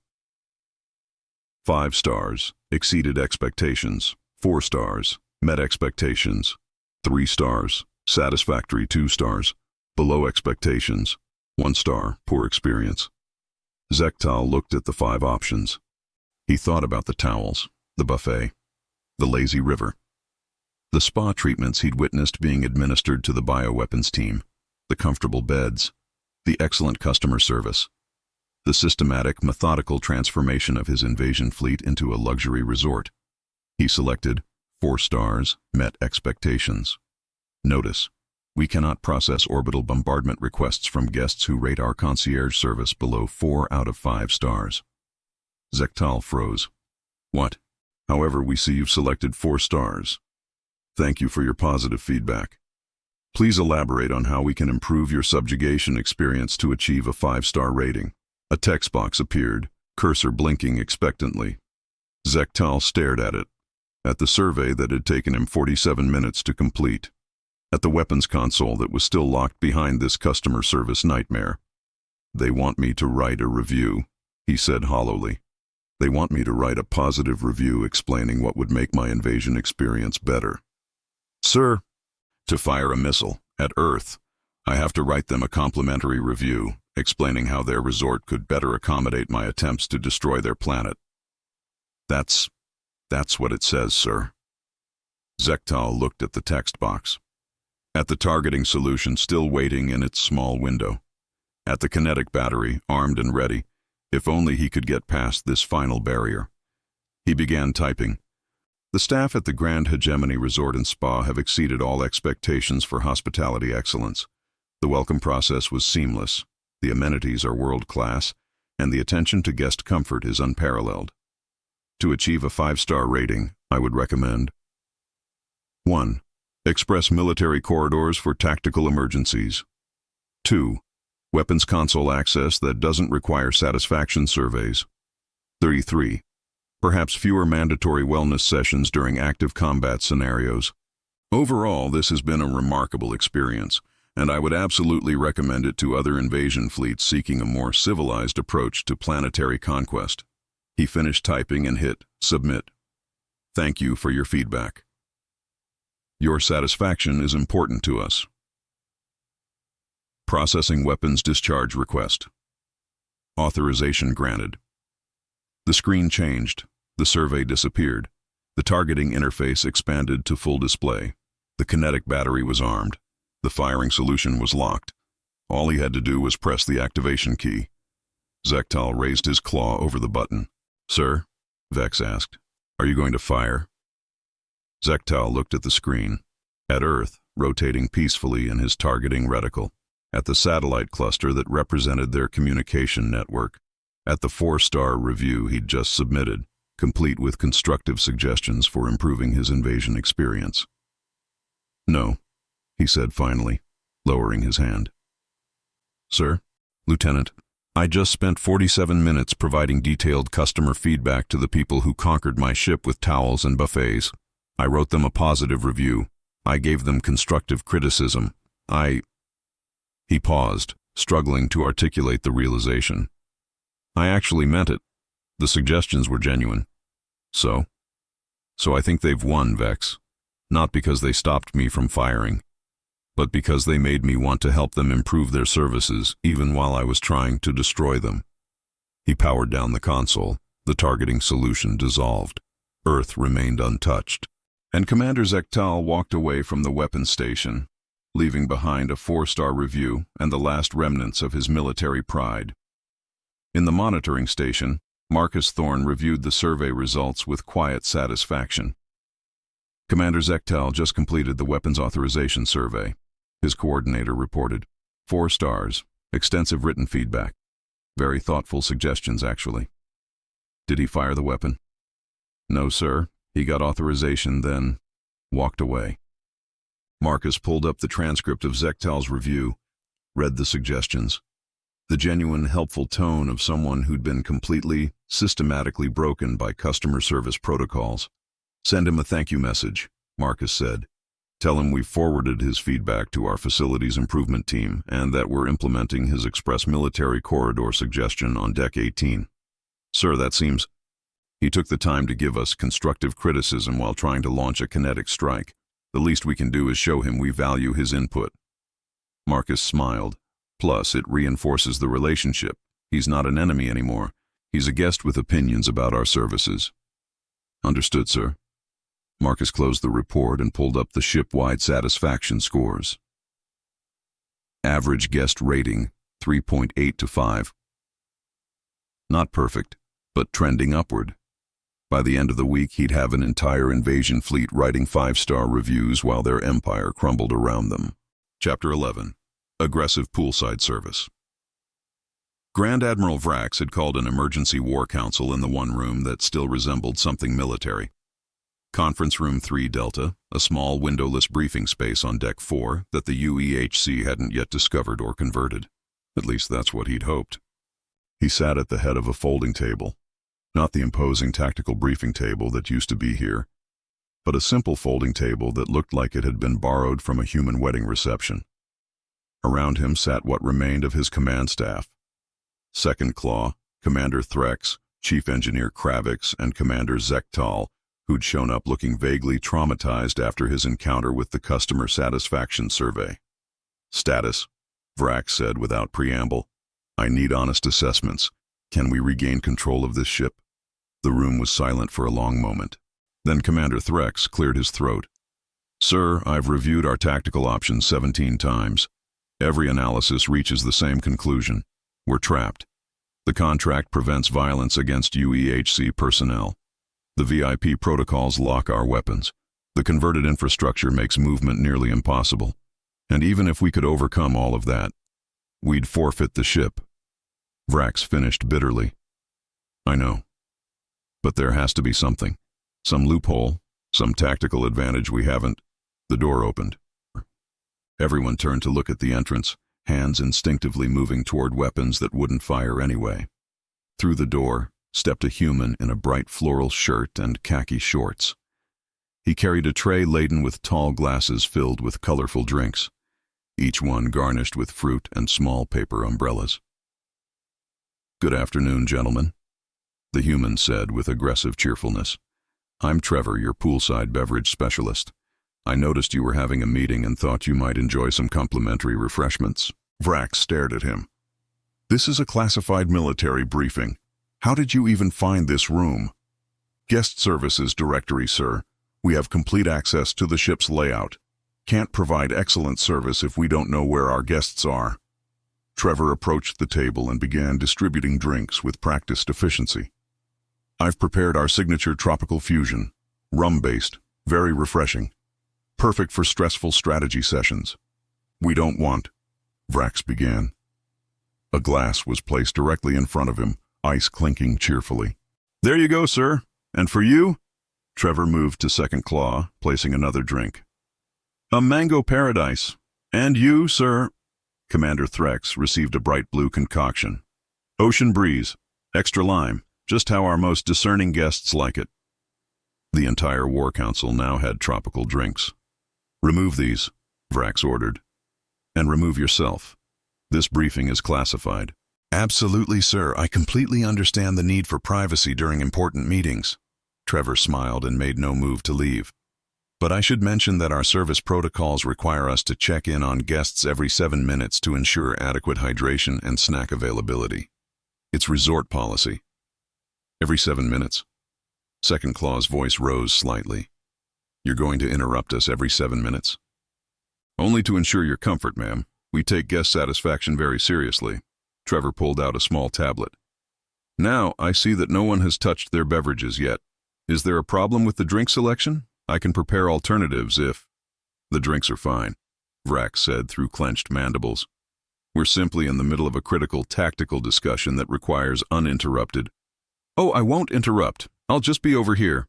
S1: 5 stars, exceeded expectations. 4 stars, met expectations. 3 stars, satisfactory. 2 stars, below expectations. 1 star, poor experience. Zektal looked at the 5 options. He thought about the towels, the buffet, the lazy river, the spa treatments he'd witnessed being administered to the bioweapons team, the comfortable beds, the excellent customer service, the systematic, methodical transformation of his invasion fleet into a luxury resort. He selected 4 stars, met expectations. Notice, we cannot process orbital bombardment requests from guests who rate our concierge service below 4 out of 5 stars. Zektal froze. What? However, we see you've selected 4 stars. Thank you for your positive feedback. Please elaborate on how we can improve your subjugation experience to achieve a 5-star rating. A text box appeared, cursor blinking expectantly. Zektal stared at it, at the survey that had taken him 47 minutes to complete, at the weapons console that was still locked behind this customer service nightmare. They want me to write a review, he said hollowly. They want me to write a positive review explaining what would make my invasion experience better. Sir, to fire a missile at Earth, I have to write them a complimentary review explaining how their resort could better accommodate my attempts to destroy their planet. That's what it says, sir. Zektal looked at the text box, at the targeting solution still waiting in its small window, at the kinetic battery, armed and ready, If only he could get past this final barrier. He began typing. The staff at the Grand Hegemony Resort and Spa have exceeded all expectations for hospitality excellence. The welcome process was seamless, the amenities are world-class, and the attention to guest comfort is unparalleled. To achieve a 5-star rating, I would recommend 1. Express military corridors for tactical emergencies. 2. Weapons console access that doesn't require satisfaction surveys. 33. Perhaps fewer mandatory wellness sessions during active combat scenarios. Overall, this has been a remarkable experience, and I would absolutely recommend it to other invasion fleets seeking a more civilized approach to planetary conquest. He finished typing and hit submit. Thank you for your feedback. Your satisfaction is important to us. Processing weapons discharge request. Authorization granted. The screen changed. The survey disappeared. The targeting interface expanded to full display. The kinetic battery was armed. The firing solution was locked. All he had to do was press the activation key. Zektal raised his claw over the button. Sir? Vex asked. Are you going to fire? Zektal looked at the screen. At Earth, rotating peacefully in his targeting reticle. At the satellite cluster that represented their communication network. At the 4-star review he'd just submitted, complete with constructive suggestions for improving his invasion experience. No, he said finally, lowering his hand. Sir? Lieutenant, I just spent 47 minutes providing detailed customer feedback to the people who conquered my ship with towels and buffets. I wrote them a positive review. I gave them constructive criticism. He paused, struggling to articulate the realization. I actually meant it. The suggestions were genuine. So I think they've won, Vex. Not because they stopped me from firing, but because they made me want to help them improve their services even while I was trying to destroy them. He powered down the console. The targeting solution dissolved. Earth remained untouched. And Commander Zektal walked away from the weapons station, leaving behind a 4-star review and the last remnants of his military pride. In the monitoring station, Marcus Thorne reviewed the survey results with quiet satisfaction. Commander Zektal just completed the weapons authorization survey. His coordinator reported. 4 stars, extensive written feedback. Very thoughtful suggestions, actually. Did he fire the weapon? No, sir. He got authorization, then walked away. Marcus pulled up the transcript of Zektal's review, read the suggestions. The genuine, helpful tone of someone who'd been completely, systematically broken by customer service protocols. Send him a thank you message, Marcus said. Tell him we've forwarded his feedback to our facilities improvement team and that we're implementing his express military corridor suggestion on Deck 18. Sir, that seems... He took the time to give us constructive criticism while trying to launch a kinetic strike. The least we can do is show him we value his input. Marcus smiled. Plus, it reinforces the relationship. He's not an enemy anymore. He's a guest with opinions about our services. Understood, sir. Marcus closed the report and pulled up the ship-wide satisfaction scores. Average guest rating, 3.8 to 5. Not perfect, but trending upward. By the end of the week, he'd have an entire invasion fleet writing 5-star reviews while their empire crumbled around them. Chapter 11. Aggressive Poolside Service. Grand Admiral Vrax had called an emergency war council in the one room that still resembled something military. Conference Room 3 Delta, a small windowless briefing space on Deck 4 that the UEHC hadn't yet discovered or converted. At least that's what he'd hoped. He sat at the head of a folding table. Not the imposing tactical briefing table that used to be here, but a simple folding table that looked like it had been borrowed from a human wedding reception. Around him sat what remained of his command staff. Second Claw, Commander Vrax, Chief Engineer Kravix, and Commander Zektal, who'd shown up looking vaguely traumatized after his encounter with the customer satisfaction survey. Status, Vrax said without preamble. I need honest assessments. Can we regain control of this ship? The room was silent for a long moment. Then Commander Vrax cleared his throat. Sir, I've reviewed our tactical options 17 times. Every analysis reaches the same conclusion. We're trapped. The contract prevents violence against UEHC personnel. The VIP protocols lock our weapons. The converted infrastructure makes movement nearly impossible. And even if we could overcome all of that, we'd forfeit the ship. Vrax finished bitterly. I know. But there has to be something. Some loophole, some tactical advantage we haven't. The door opened. Everyone turned to look at the entrance, hands instinctively moving toward weapons that wouldn't fire anyway. Through the door stepped a human in a bright floral shirt and khaki shorts. He carried a tray laden with tall glasses filled with colorful drinks, each one garnished with fruit and small paper umbrellas. Good afternoon, gentlemen, the human said with aggressive cheerfulness. I'm Trevor, your poolside beverage specialist. I noticed you were having a meeting and thought you might enjoy some complimentary refreshments. Vrax stared at him. This is a classified military briefing. How did you even find this room? Guest services directory, sir. We have complete access to the ship's layout. Can't provide excellent service if we don't know where our guests are. Trevor approached the table and began distributing drinks with practiced efficiency. I've prepared our signature tropical fusion, rum-based, very refreshing. Perfect for stressful strategy sessions. We don't want, Vrax began. A glass was placed directly in front of him, ice clinking cheerfully. There you go, sir. And for you? Trevor moved to second claw, placing another drink. A mango paradise. And you, sir? Commander Vrax received a bright blue concoction. Ocean breeze, extra lime, just how our most discerning guests like it. The entire War Council now had tropical drinks. Remove these, Vrax ordered. And remove yourself. This briefing is classified. Absolutely, sir. I completely understand the need for privacy during important meetings. Trevor smiled and made no move to leave. But I should mention that our service protocols require us to check in on guests every 7 minutes to ensure adequate hydration and snack availability. It's resort policy. Every 7 minutes? Second claw's voice rose slightly. You're going to interrupt us every 7 minutes? Only to ensure your comfort, ma'am. We take guest satisfaction very seriously. Trevor pulled out a small tablet. Now, I see that no one has touched their beverages yet. Is there a problem with the drink selection? I can prepare alternatives if... The drinks are fine, Vrax said through clenched mandibles. We're simply in the middle of a critical tactical discussion that requires uninterrupted... Oh, I won't interrupt. I'll just be over here.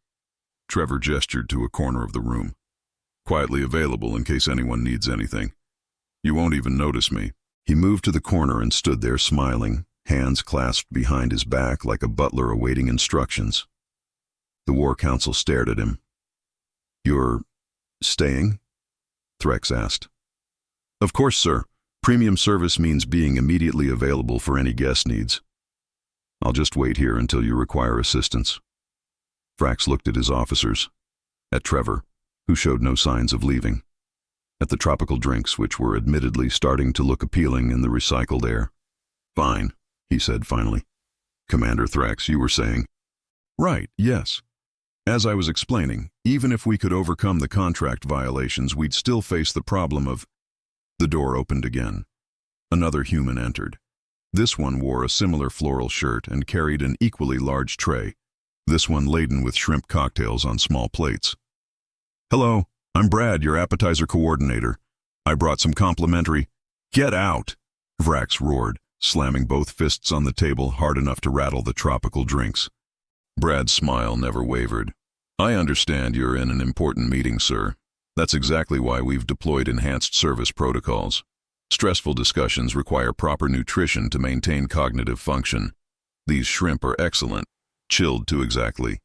S1: Trevor gestured to a corner of the room. Quietly available in case anyone needs anything. You won't even notice me. He moved to the corner and stood there smiling, hands clasped behind his back like a butler awaiting instructions. The War Council stared at him. You're staying? Vrax asked. Of course, sir. Premium service means being immediately available for any guest needs. I'll just wait here until you require assistance. Vrax looked at his officers, at Trevor, who showed no signs of leaving, at the tropical drinks which were admittedly starting to look appealing in the recycled air. Fine, he said finally. Commander Vrax, you were saying? Right, yes. As I was explaining, even if we could overcome the contract violations, we'd still face the problem of... The door opened again. Another human entered. This one wore a similar floral shirt and carried an equally large tray, this one laden with shrimp cocktails on small plates. Hello, I'm Brad, your appetizer coordinator. I brought some complimentary... Get out! Vrax roared, slamming both fists on the table hard enough to rattle the tropical drinks. Brad's smile never wavered. I understand you're in an important meeting, sir. That's exactly why we've deployed enhanced service protocols. Stressful discussions require proper nutrition to maintain cognitive function. These shrimp are excellent, chilled to exactly.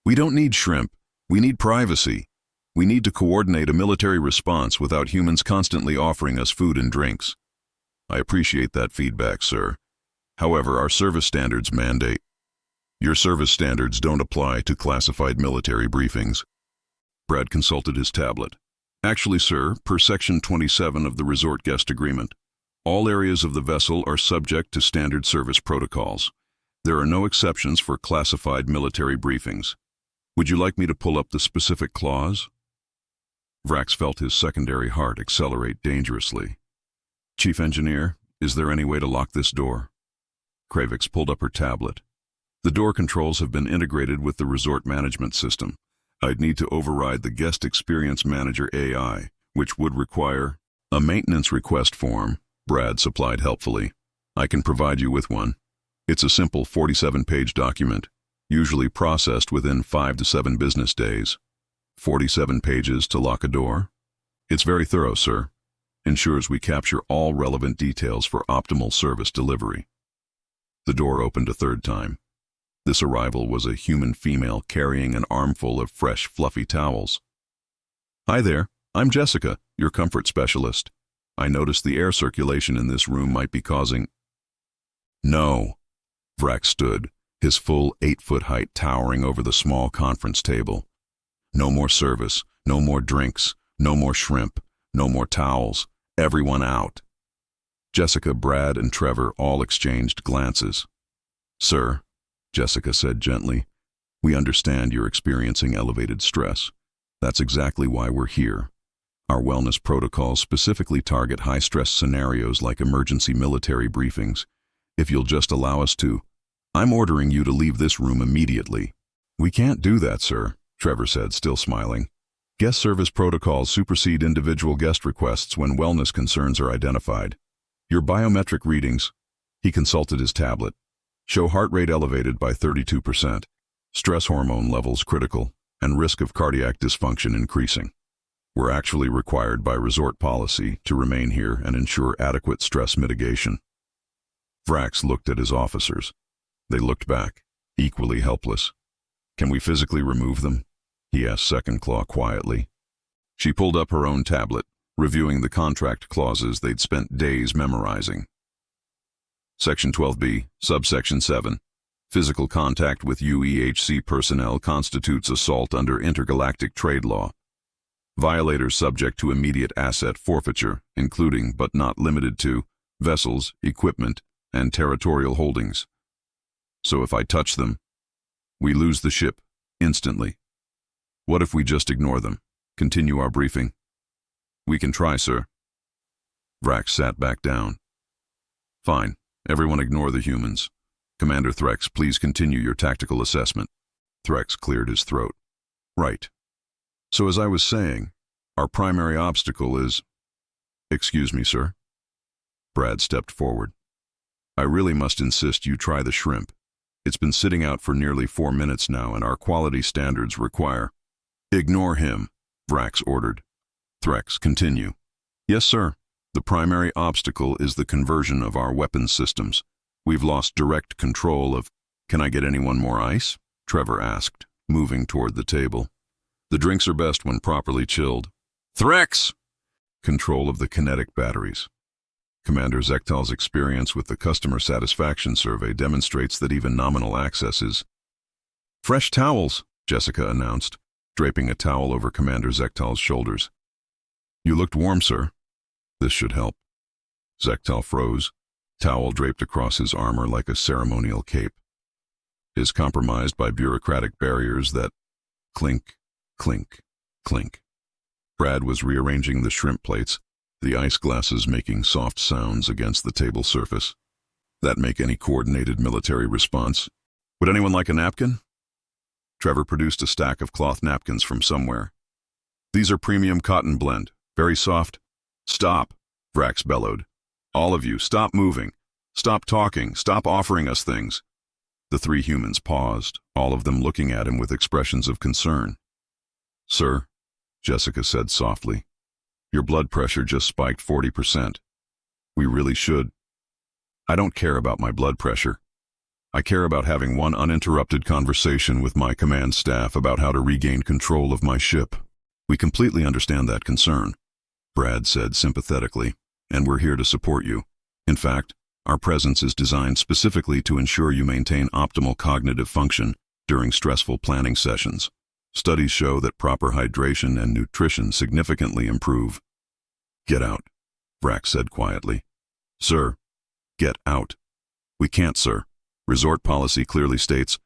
S1: We don't need shrimp. We need privacy. We need to coordinate a military response without humans constantly offering us food and drinks. I appreciate that feedback, sir. However, our service standards mandate. Your service standards don't apply to classified military briefings. Brad consulted his tablet. Actually, sir, per Section 27 of the Resort Guest Agreement, all areas of the vessel are subject to standard service protocols. There are no exceptions for classified military briefings. Would you like me to pull up the specific clause? Vrax felt his secondary heart accelerate dangerously. Chief Engineer, is there any way to lock this door? Kravix pulled up her tablet. The door controls have been integrated with the resort management system. I'd need to override the Guest Experience Manager AI, which would require a maintenance request form, Brad supplied helpfully. I can provide you with one. It's a simple 47-page document, usually processed within 5 to 7 business days. 47 pages to lock a door? It's very thorough, sir. Ensures we capture all relevant details for optimal service delivery. The door opened a third time. This arrival was a human female carrying an armful of fresh, fluffy towels. Hi there, I'm Jessica, your comfort specialist. I noticed the air circulation in this room might be causing... No. Vrax stood, his full 8-foot height towering over the small conference table. No more service, no more drinks, no more shrimp, no more towels. Everyone out. Jessica, Brad, and Trevor all exchanged glances. Sir, Jessica said gently, we understand you're experiencing elevated stress. That's exactly why we're here. Our wellness protocols specifically target high-stress scenarios like emergency military briefings. If you'll just allow us to, I'm ordering you to leave this room immediately. We can't do that, sir, Trevor said, still smiling. Guest service protocols supersede individual guest requests when wellness concerns are identified. Your biometric readings, he consulted his tablet, show heart rate elevated by 32%, stress hormone levels critical, and risk of cardiac dysfunction increasing. We're actually required by resort policy to remain here and ensure adequate stress mitigation. Vrax looked at his officers. They looked back, equally helpless. Can we physically remove them? He asked Second Claw quietly. She pulled up her own tablet, reviewing the contract clauses they'd spent days memorizing. Section 12B, Subsection 7. Physical contact with UEHC personnel constitutes assault under Intergalactic Trade Law. Violators subject to immediate asset forfeiture, including, but not limited to, vessels, equipment, and territorial holdings. So if I touch them, we lose the ship, instantly. What if we just ignore them? Continue our briefing? We can try, sir. Vrax sat back down. Fine. Everyone ignore the humans. Commander Threx, please continue your tactical assessment. Threx cleared his throat. Right. So as I was saying, our primary obstacle is... Excuse me, sir. Brad stepped forward. I really must insist you try the shrimp. It's been sitting out for nearly 4 minutes now, and our quality standards require... Ignore him, Vrax ordered. Threx, continue. Yes, sir. The primary obstacle is the conversion of our weapons systems. We've lost direct control of... Can I get anyone more ice? Trevor asked, moving toward the table. The drinks are best when properly chilled. Threx! Control of the kinetic batteries. Commander Zektal's experience with the customer satisfaction survey demonstrates that even nominal access is... Fresh towels, Jessica announced, draping a towel over Commander Zektal's shoulders. You looked warm, sir. This should help. Zektal froze, towel draped across his armor like a ceremonial cape. Is compromised by bureaucratic barriers that clink, clink, clink. Brad was rearranging the shrimp plates, the ice glasses making soft sounds against the table surface. That make any coordinated military response. Would anyone like a napkin? Trevor produced a stack of cloth napkins from somewhere. These are premium cotton blend, very soft. Stop, Vrax bellowed. All of you, stop moving. Stop talking. Stop offering us things. The 3 humans paused, all of them looking at him with expressions of concern. Sir, Jessica said softly, your blood pressure just spiked 40%. We really should. I don't care about my blood pressure. I care about having one uninterrupted conversation with my command staff about how to regain control of my ship. We completely understand that concern, Brad said sympathetically, and we're here to support you. In fact, our presence is designed specifically to ensure you maintain optimal cognitive function during stressful planning sessions. Studies show that proper hydration and nutrition significantly improve. Get out, Vrax said quietly. Sir, get out. We can't, sir. Resort policy clearly states...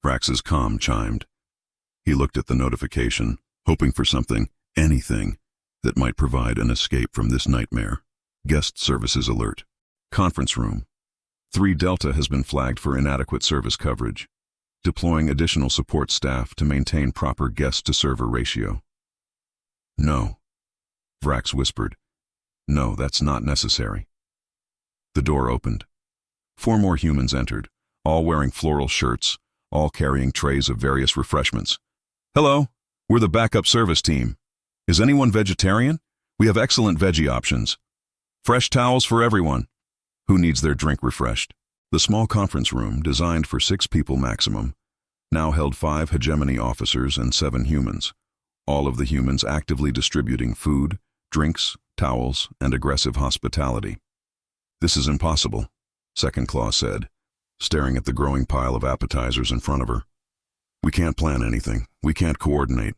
S1: Vrax's comm chimed. He looked at the notification, hoping for something, anything, that might provide an escape from this nightmare. Guest services alert. Conference room. 3 Delta has been flagged for inadequate service coverage. Deploying additional support staff to maintain proper guest-to-server ratio. No, Vrax whispered. No, that's not necessary. The door opened. 4 more humans entered, all wearing floral shirts, all carrying trays of various refreshments. Hello, we're the backup service team. Is anyone vegetarian? We have excellent veggie options. Fresh towels for everyone. Who needs their drink refreshed? The small conference room, designed for 6 people maximum, now held 5 Hegemony officers and 7 humans, all of the humans actively distributing food, drinks, towels, and aggressive hospitality. This is impossible, Second Claw said, staring at the growing pile of appetizers in front of her. We can't plan anything. We can't coordinate.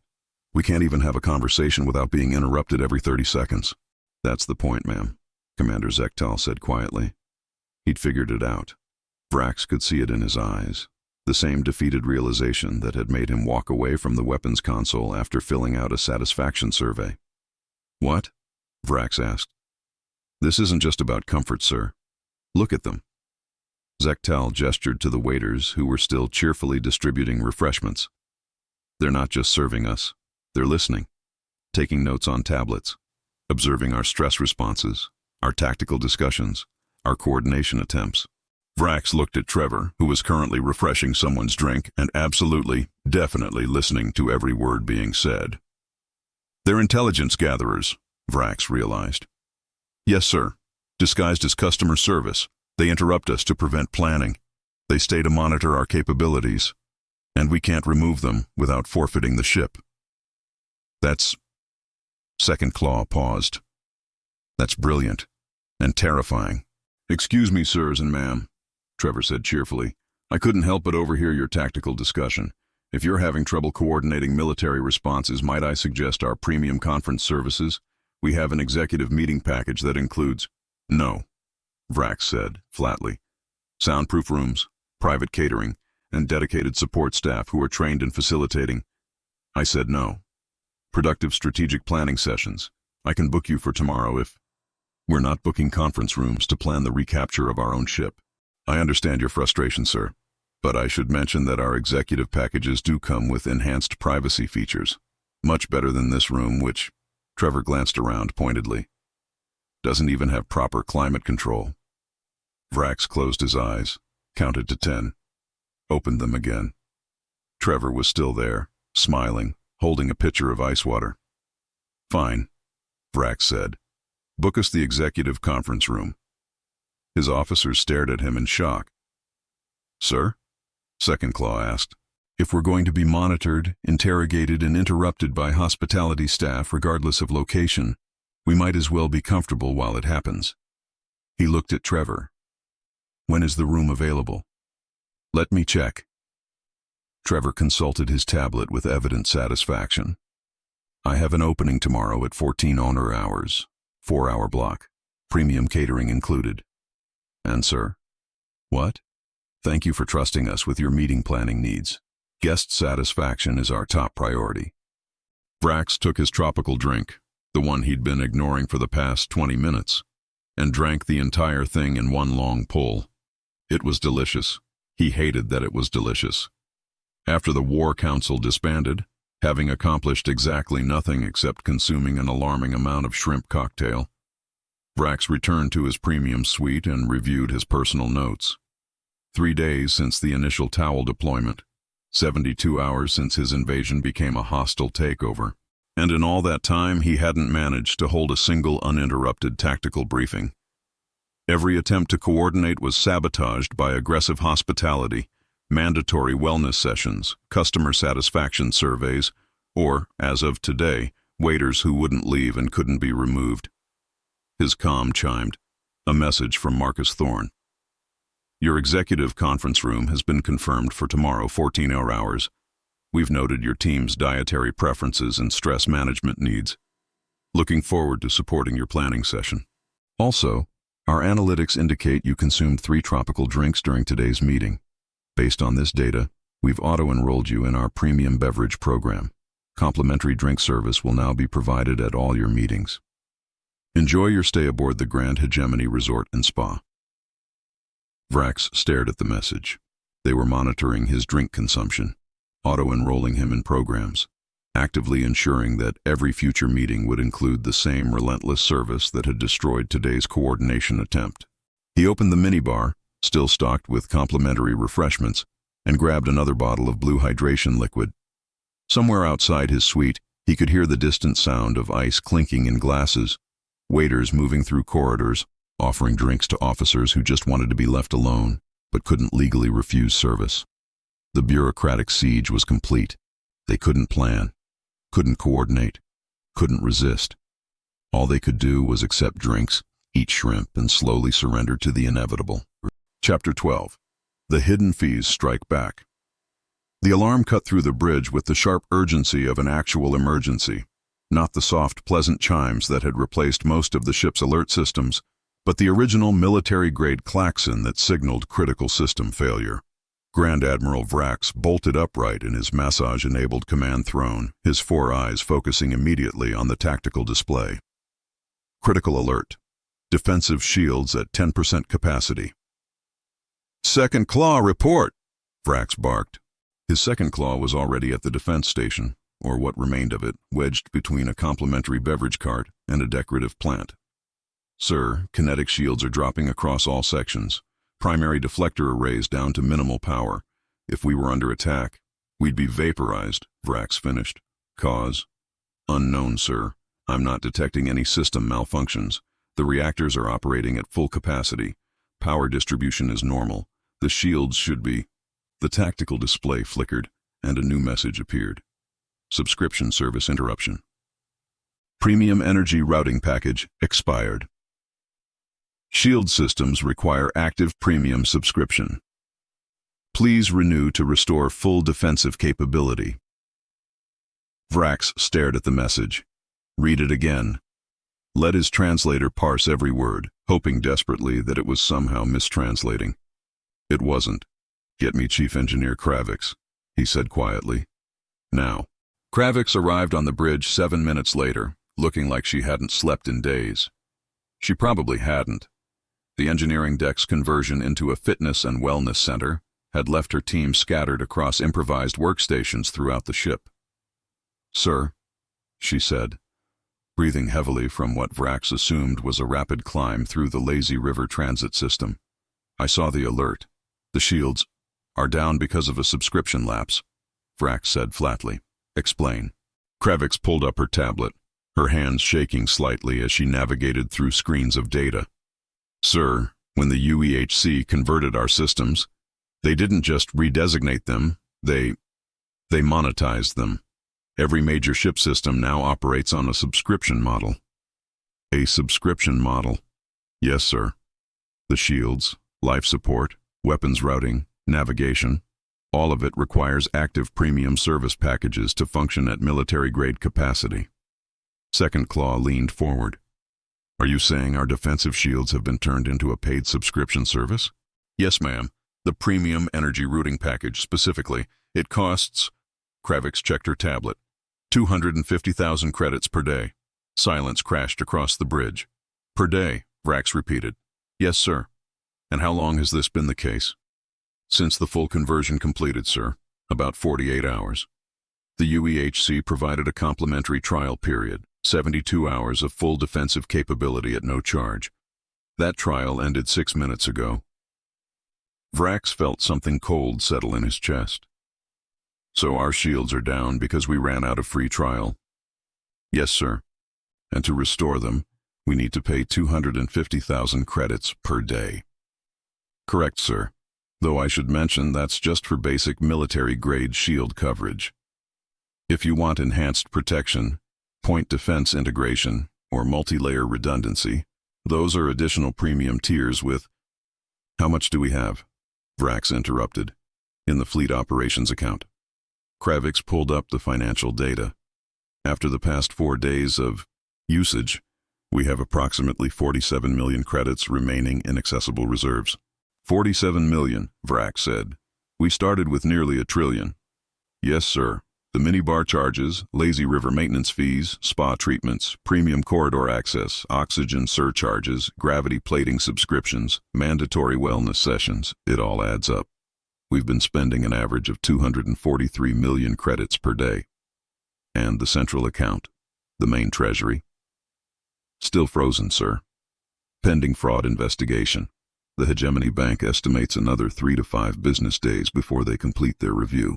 S1: We can't even have a conversation without being interrupted every 30 seconds. That's the point, ma'am, Commander Zektal said quietly. He'd figured it out. Vrax could see it in his eyes, the same defeated realization that had made him walk away from the weapons console after filling out a satisfaction survey. What? Vrax asked. This isn't just about comfort, sir. Look at them. Zektal gestured to the waiters who were still cheerfully distributing refreshments. They're not just serving us, they're listening, taking notes on tablets, observing our stress responses, our tactical discussions, our coordination attempts. Vrax looked at Trevor, who was currently refreshing someone's drink and absolutely, definitely listening to every word being said. They're intelligence gatherers, Vrax realized. Yes, sir. Disguised as customer service, they interrupt us to prevent planning. They stay to monitor our capabilities, and we can't remove them without forfeiting the ship. That's... Second Claw paused. That's brilliant and terrifying. Excuse me, sirs and ma'am, Trevor said cheerfully. I couldn't help but overhear your tactical discussion. If you're having trouble coordinating military responses, might I suggest our premium conference services? We have an executive meeting package that includes... No, Vrax said, flatly. Soundproof rooms, private catering, and dedicated support staff who are trained in facilitating. I said no. Productive strategic planning sessions. I can book you for tomorrow if... We're not booking conference rooms to plan the recapture of our own ship. I understand your frustration, sir, but I should mention that our executive packages do come with enhanced privacy features. Much better than this room, which, Trevor glanced around pointedly, doesn't even have proper climate control. Vrax closed his eyes, counted to 10, opened them again. Trevor was still there, smiling, holding a pitcher of ice water. Fine, Vrax said. Book us the executive conference room. His officers stared at him in shock. Sir? Second Claw asked. If we're going to be monitored, interrogated, and interrupted by hospitality staff regardless of location, we might as well be comfortable while it happens. He looked at Trevor. When is the room available? Let me check. Trevor consulted his tablet with evident satisfaction. I have an opening tomorrow at 14 owner hours, 4-hour block, premium catering included. And sir? What? Thank you for trusting us with your meeting planning needs. Guest satisfaction is our top priority. Vrax took his tropical drink, the one he'd been ignoring for the past 20 minutes, and drank the entire thing in one long pull. It was delicious. He hated that it was delicious. After the War Council disbanded, having accomplished exactly nothing except consuming an alarming amount of shrimp cocktail, Vrax returned to his premium suite and reviewed his personal notes. 3 days since the initial towel deployment, 72 hours since his invasion became a hostile takeover, and in all that time he hadn't managed to hold a single uninterrupted tactical briefing. Every attempt to coordinate was sabotaged by aggressive hospitality, mandatory wellness sessions, customer satisfaction surveys, or, as of today, waiters who wouldn't leave and couldn't be removed. His comm chimed, a message from Marcus Thorne. Your executive conference room has been confirmed for tomorrow, 14 hours. We've noted your team's dietary preferences and stress management needs. Looking forward to supporting your planning session. Also, our analytics indicate you consumed 3 tropical drinks during today's meeting. Based on this data, we've auto-enrolled you in our premium beverage program. Complimentary drink service will now be provided at all your meetings. Enjoy your stay aboard the Grand Hegemony Resort and Spa. Vrax stared at the message. They were monitoring his drink consumption, auto-enrolling him in programs, actively ensuring that every future meeting would include the same relentless service that had destroyed today's coordination attempt. He opened the minibar, still stocked with complimentary refreshments, and grabbed another bottle of blue hydration liquid. Somewhere outside his suite, he could hear the distant sound of ice clinking in glasses, waiters moving through corridors, offering drinks to officers who just wanted to be left alone, but couldn't legally refuse service. The bureaucratic siege was complete. They couldn't plan, couldn't coordinate, couldn't resist. All they could do was accept drinks, eat shrimp, and slowly surrender to the inevitable. Chapter 12. The Hidden Fees Strike Back. The alarm cut through the bridge with the sharp urgency of an actual emergency, not the soft, pleasant chimes that had replaced most of the ship's alert systems, but the original military-grade klaxon that signaled critical system failure. Grand Admiral Vrax bolted upright in his massage-enabled command throne, his 4 eyes focusing immediately on the tactical display. Critical alert. Defensive shields at 10% capacity. "Second claw, report!" Vrax barked. His second claw was already at the defense station, or what remained of it, wedged between a complimentary beverage cart and a decorative plant. "Sir, kinetic shields are dropping across all sections. Primary deflector arrays down to minimal power. If we were under attack, we'd be vaporized," Vrax finished. "Cause? Unknown, sir. I'm not detecting any system malfunctions. The reactors are operating at full capacity. Power distribution is normal. The shields should be..." The tactical display flickered, and a new message appeared. Subscription service interruption. Premium energy routing package expired. Shield systems require active premium subscription. Please renew to restore full defensive capability. Vrax stared at the message. Read it again. Let his translator parse every word, hoping desperately that it was somehow mistranslating. It wasn't. "Get me Chief Engineer Kravix," he said quietly. "Now." Kravix arrived on the bridge 7 minutes later, looking like she hadn't slept in days. She probably hadn't. The engineering deck's conversion into a fitness and wellness center had left her team scattered across improvised workstations throughout the ship. "Sir," she said, breathing heavily from what Vrax assumed was a rapid climb through the lazy river transit system. "I saw the alert. The shields are down because of a subscription lapse," Vrax said flatly. "Explain." Kravix pulled up her tablet, her hands shaking slightly as she navigated through screens of data. "Sir, when the UEHC converted our systems, they didn't just redesignate them, they monetized them. Every major ship system now operates on a subscription model." "A subscription model?" "Yes, sir. The shields, life support, weapons routing, navigation, all of it requires active premium service packages to function at military-grade capacity." Second Claw leaned forward. "Are you saying our defensive shields have been turned into a paid subscription service?" "Yes, ma'am. The premium energy routing package specifically. It costs..." Kravix checked her tablet. 250,000 credits per day. Silence crashed across the bridge. "Per day," Vrax repeated. "Yes, sir." "And how long has this been the case?" "Since the full conversion completed, sir. About 48 hours. The UEHC provided a complimentary trial period, 72 hours of full defensive capability at no charge. That trial ended 6 minutes ago." Vrax felt something cold settle in his chest. "So our shields are down because we ran out of free trial?" "Yes, sir. And to restore them, we need to pay 250,000 credits per day." "Correct, sir. Though I should mention that's just for basic military-grade shield coverage. If you want enhanced protection, point defense integration, or multi-layer redundancy, those are additional premium tiers with..." "How much do we have?" Vrax interrupted. "In the fleet operations account." Kravix pulled up the financial data. "After the past 4 days of usage, we have approximately 47 million credits remaining in accessible reserves." 47 million, Vrax said. "We started with nearly 1 trillion. "Yes, sir. The minibar charges, lazy river maintenance fees, spa treatments, premium corridor access, oxygen surcharges, gravity plating subscriptions, mandatory wellness sessions, it all adds up. We've been spending an average of 243 million credits per day. And the central account, the main treasury? Still frozen, sir. Pending fraud investigation. The Hegemony Bank estimates another 3 to 5 business days before they complete their review.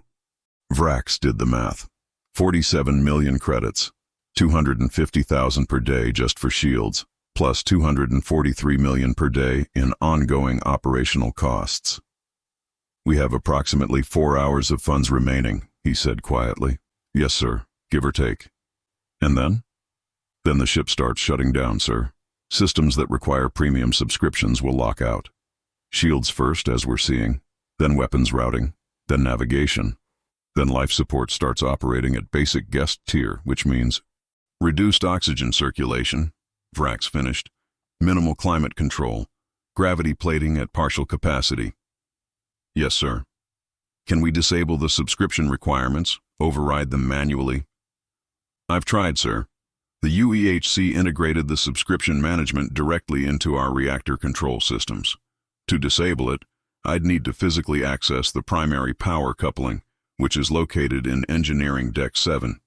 S1: Vrax did the math. 47 million credits, 250,000 per day just for shields, plus 243 million per day in ongoing operational costs. We have approximately 4 hours of funds remaining, he said quietly. Yes, sir, give or take. And then? Then the ship starts shutting down, sir. Systems that require premium subscriptions will lock out. Shields first, as we're seeing, then weapons routing, then navigation. Then life support starts operating at basic guest tier, which means reduced oxygen circulation, Vrax finished, minimal climate control, gravity plating at partial capacity. Yes, sir. Can we disable the subscription requirements, override them manually? I've tried, sir. The UEHC integrated the subscription management directly into our reactor control systems. To disable it, I'd need to physically access the primary power coupling, which is located in Engineering Deck 7.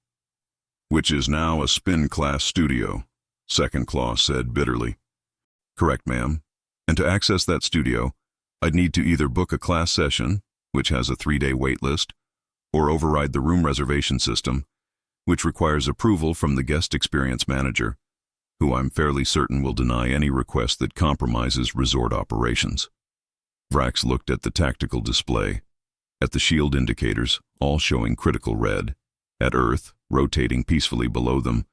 S1: Which is now a spin-class studio, Second Claw said bitterly. Correct, ma'am. And to access that studio, I'd need to either book a class session, which has a 3-day wait list, or override the room reservation system, which requires approval from the guest experience manager, who I'm fairly certain will deny any request that compromises resort operations. Vrax looked at the tactical display, at the shield indicators, all showing critical red, at Earth, rotating peacefully below them,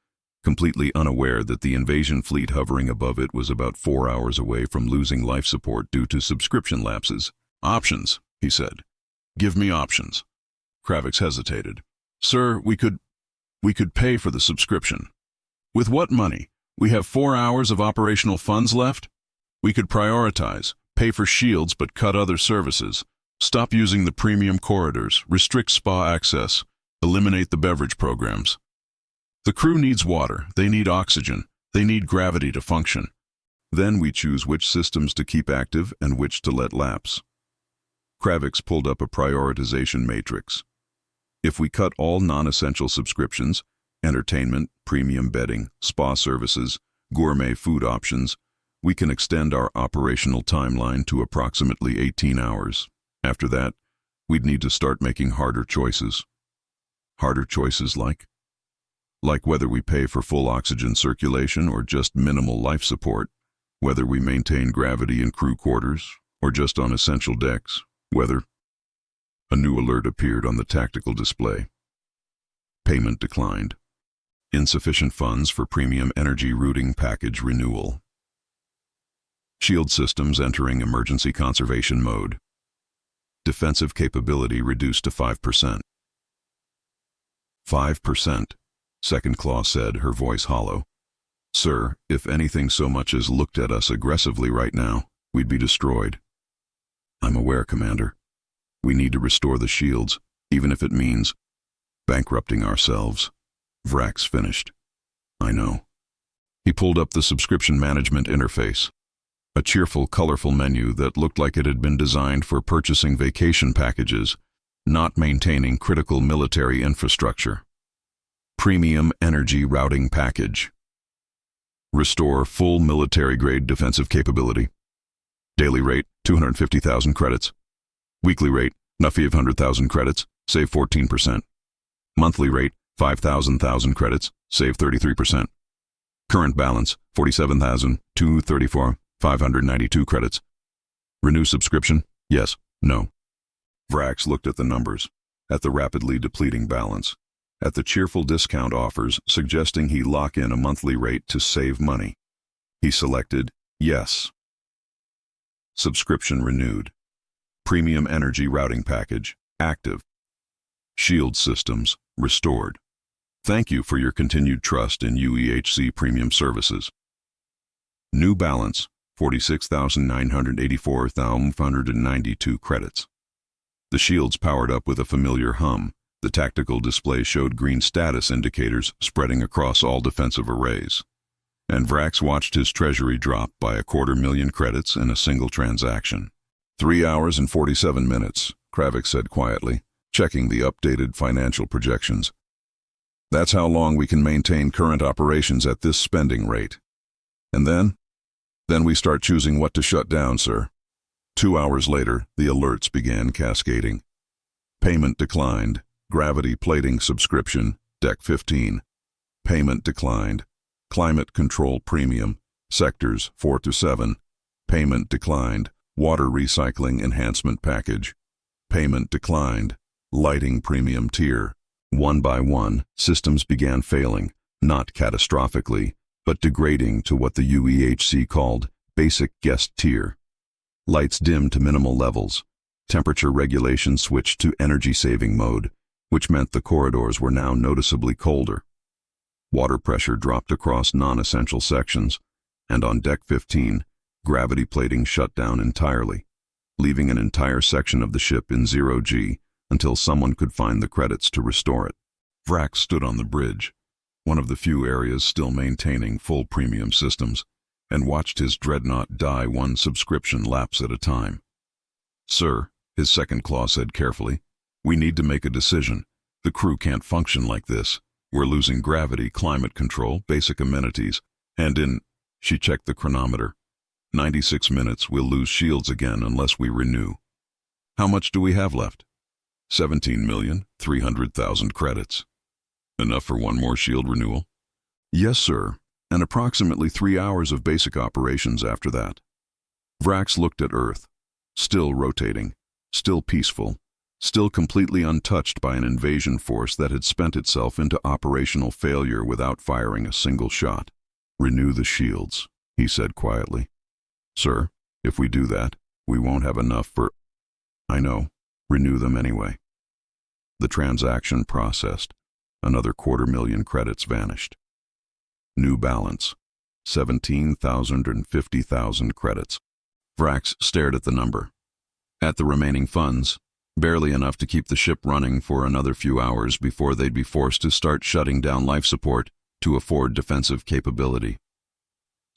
S1: completely unaware that the invasion fleet hovering above it was about 4 hours away from losing life support due to subscription lapses. Options, he said. Give me options. Kravix hesitated. Sir, we could pay for the subscription. With what money? We have 4 hours of operational funds left? We could prioritize, pay for shields but cut other services. Stop using the premium corridors, restrict spa access, eliminate the beverage programs. The crew needs water, they need oxygen, they need gravity to function. Then we choose which systems to keep active and which to let lapse. Kravix pulled up a prioritization matrix. If we cut all non-essential subscriptions, entertainment, premium bedding, spa services, gourmet food options, we can extend our operational timeline to approximately 18 hours. After that, we'd need to start making harder choices. Harder choices like whether we pay for full oxygen circulation or just minimal life support, whether we maintain gravity in crew quarters or just on essential decks, whether... A new alert appeared on the tactical display. Payment declined. Insufficient funds for premium energy routing package renewal. Shield systems entering emergency conservation mode. Defensive capability reduced to 5%. 5%, Second Claw said, her voice hollow. Sir, if anything so much as looked at us aggressively right now, we'd be destroyed. I'm aware, Commander. We need to restore the shields, even if it means bankrupting ourselves. Vrax finished. I know. He pulled up the subscription management interface. A cheerful, colorful menu that looked like it had been designed for purchasing vacation packages, not maintaining critical military infrastructure. Premium Energy Routing Package. Restore full military-grade defensive capability. Daily rate, 250,000 credits. Weekly rate, Nuffy of 100,000 credits, save 14%. Monthly rate, 5,000 credits, save 33%. Current balance, 47,234. 592 credits. Renew subscription? Yes. No. Vrax looked at the numbers, at the rapidly depleting balance, at the cheerful discount offers suggesting he lock in a monthly rate to save money. He selected yes. Subscription renewed. Premium Energy Routing Package active. Shield systems restored. Thank you for your continued trust in UEHC Premium Services. New balance, 46,984,592 credits. The shields powered up with a familiar hum, The tactical display showed green status indicators spreading across all defensive arrays. And Vrax watched his treasury drop by 250,000 credits in a single transaction. 3 hours and 47 minutes, Kravik said quietly, checking the updated financial projections. That's how long we can maintain current operations at this spending rate. And then we start choosing what to shut down, sir. 2 hours later, the alerts began cascading. Payment declined. Gravity plating subscription, Deck 15. Payment declined. Climate control premium, sectors 4 to 7. Payment declined. Water recycling enhancement package. Payment declined. Lighting premium tier. One by one, systems began failing, not catastrophically, but degrading to what the UEHC called basic guest tier. Lights dimmed to minimal levels. Temperature regulation switched to energy-saving mode, which meant the corridors were now noticeably colder. Water pressure dropped across non-essential sections, and on Deck 15, gravity plating shut down entirely, leaving an entire section of the ship in 0G until someone could find the credits to restore it. Vrax stood on the bridge, one of the few areas still maintaining full premium systems, and watched his dreadnought die one subscription lapse at a time. "Sir," his second claw said carefully, "we need to make a decision. The crew can't function like this. We're losing gravity, climate control, basic amenities, and she checked the chronometer. 96 minutes, we'll lose shields again unless we renew. How much do we have left? 17,300,000 credits. Enough for one more shield renewal?" "Yes, sir, and approximately 3 hours of basic operations after that." Vrax looked at Earth, still rotating, still peaceful, still completely untouched by an invasion force that had spent itself into operational failure without firing a single shot. "Renew the shields," he said quietly. "Sir, if we do that, we won't have enough for—" "I know. Renew them anyway." The transaction processed. Another 250,000 credits vanished. New balance, 17,050,000 credits. Vrax stared at the number. At the remaining funds, barely enough to keep the ship running for another few hours before they'd be forced to start shutting down life support to afford defensive capability.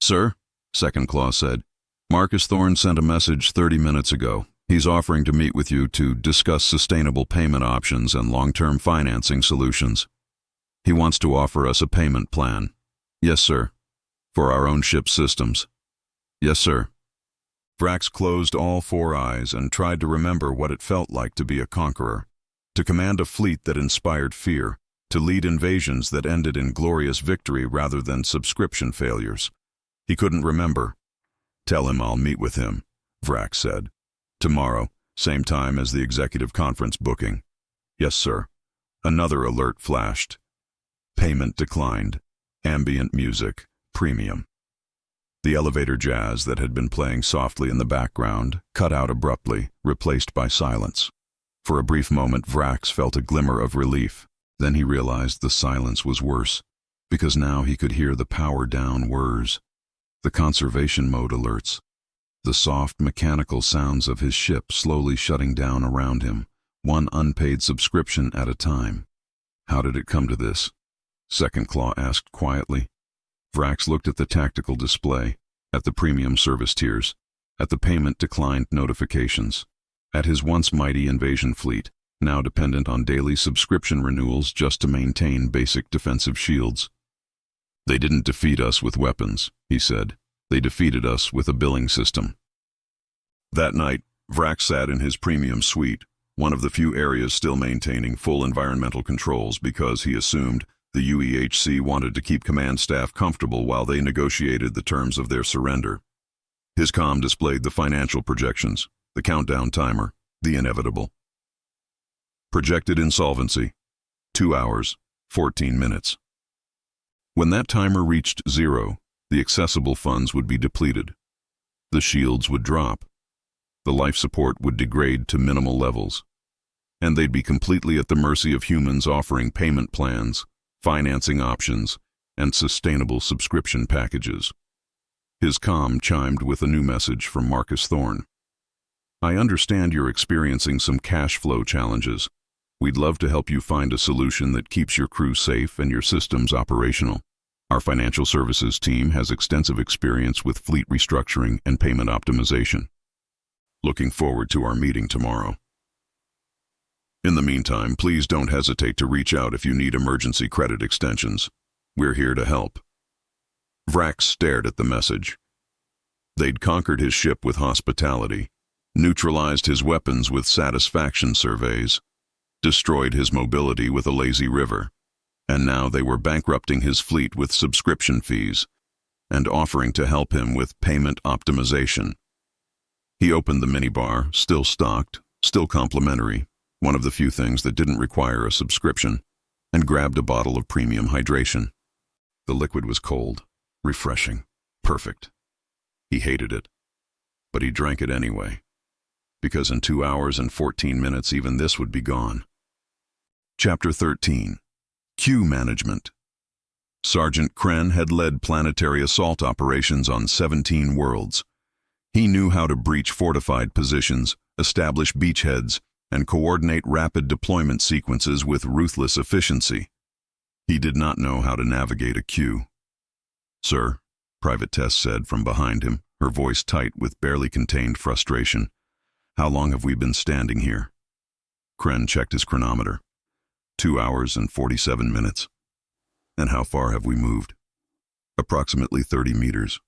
S1: "Sir," Second Claw said, "Marcus Thorne sent a message 30 minutes ago. He's offering to meet with you to discuss sustainable payment options and long-term financing solutions. He wants to offer us a payment plan." "Yes, sir." "For our own ship systems." "Yes, sir." Vrax closed all 4 eyes and tried to remember what it felt like to be a conqueror, to command a fleet that inspired fear, to lead invasions that ended in glorious victory rather than subscription failures. He couldn't remember. "Tell him I'll meet with him," Vrax said. "Tomorrow, same time as the executive conference booking." "Yes, sir." Another alert flashed. Payment declined. Ambient music, premium. The elevator jazz that had been playing softly in the background cut out abruptly, replaced by silence. For a brief moment, Vrax felt a glimmer of relief. Then he realized the silence was worse, because now he could hear the power-down whirs, the conservation mode alerts, the soft mechanical sounds of his ship slowly shutting down around him, one unpaid subscription at a time. "How did it come to this?" Second Claw asked quietly. Vrax looked at the tactical display, at the premium service tiers, at the payment declined notifications, at his once mighty invasion fleet, now dependent on daily subscription renewals just to maintain basic defensive shields. "They didn't defeat us with weapons," he said. "They defeated us with a billing system." That night, Vrax sat in his premium suite, one of the few areas still maintaining full environmental controls because he assumed the UEHC wanted to keep command staff comfortable while they negotiated the terms of their surrender. His comm displayed the financial projections, the countdown timer, the inevitable. Projected insolvency, 2 hours, 14 minutes. When that timer reached 0, the accessible funds would be depleted. The shields would drop. The life support would degrade to minimal levels. And they'd be completely at the mercy of humans offering payment plans, financing options, and sustainable subscription packages. His comm chimed with a new message from Marcus Thorne. "I understand you're experiencing some cash flow challenges. We'd love to help you find a solution that keeps your crew safe and your systems operational. Our financial services team has extensive experience with fleet restructuring and payment optimization. Looking forward to our meeting tomorrow. In the meantime, please don't hesitate to reach out if you need emergency credit extensions. We're here to help. Vrax stared at the message. They'd conquered his ship with hospitality, neutralized his weapons with satisfaction surveys, destroyed his mobility with a lazy river, and now they were bankrupting his fleet with subscription fees and offering to help him with payment optimization. He opened the minibar, still stocked, still complimentary, one of the few things that didn't require a subscription, and grabbed a bottle of premium hydration. The liquid was cold, refreshing, perfect. He hated it, but he drank it anyway, because in 2 hours and 14 minutes even this would be gone. Chapter 13. Q Management. Sergeant Kren had led planetary assault operations on 17 worlds. He knew how to breach fortified positions, establish beachheads, and coordinate rapid deployment sequences with ruthless efficiency. He did not know how to navigate a Q. "Sir," Private Tess said from behind him, her voice tight with barely contained frustration. "How long have we been standing here?" Kren checked his chronometer. 2 hours and 47 minutes. "And how far have we moved?" "Approximately 30 meters.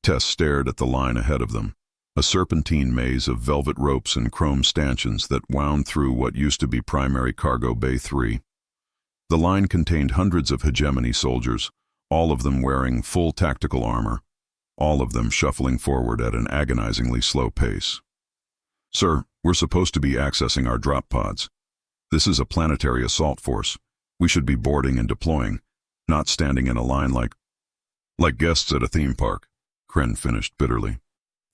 S1: Tess stared at the line ahead of them, a serpentine maze of velvet ropes and chrome stanchions that wound through what used to be Primary Cargo Bay 3. The line contained hundreds of Hegemony soldiers, all of them wearing full tactical armor, all of them shuffling forward at an agonizingly slow pace. "Sir, we're supposed to be accessing our drop pods. This is a planetary assault force. We should be boarding and deploying, not standing in a line like guests at a theme park," Kren finished bitterly.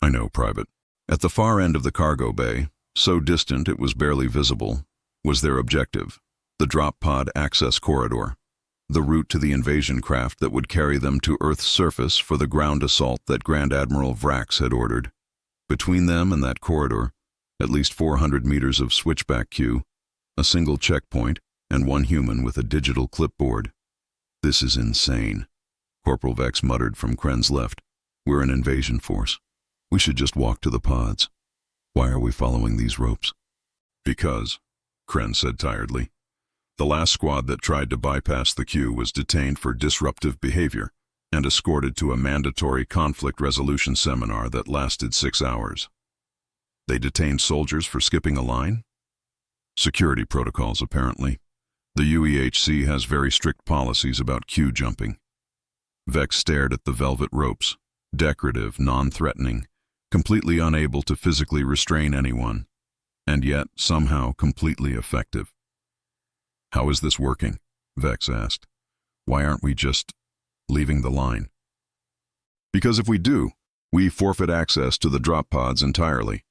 S1: "I know, Private." At the far end of the cargo bay, so distant it was barely visible, was their objective, the drop pod access corridor, the route to the invasion craft that would carry them to Earth's surface for the ground assault that Grand Admiral Vrax had ordered. Between them and that corridor, at least 400 meters of switchback queue, a single checkpoint, and one human with a digital clipboard. "This is insane," Corporal Vex muttered from Kren's left. "We're an invasion force. We should just walk to the pods. Why are we following these ropes?" "Because," Kren said tiredly, "the last squad that tried to bypass the queue was detained for disruptive behavior and escorted to a mandatory conflict resolution seminar that lasted 6 hours. They detained soldiers for skipping a line? Security protocols, apparently. The UEHC has very strict policies about queue jumping." Vex stared at the velvet ropes, decorative, non-threatening, completely unable to physically restrain anyone, and yet somehow completely effective. "How is this working?" Vex asked. "Why aren't we just leaving the line?" "Because if we do, we forfeit access to the drop pods entirely.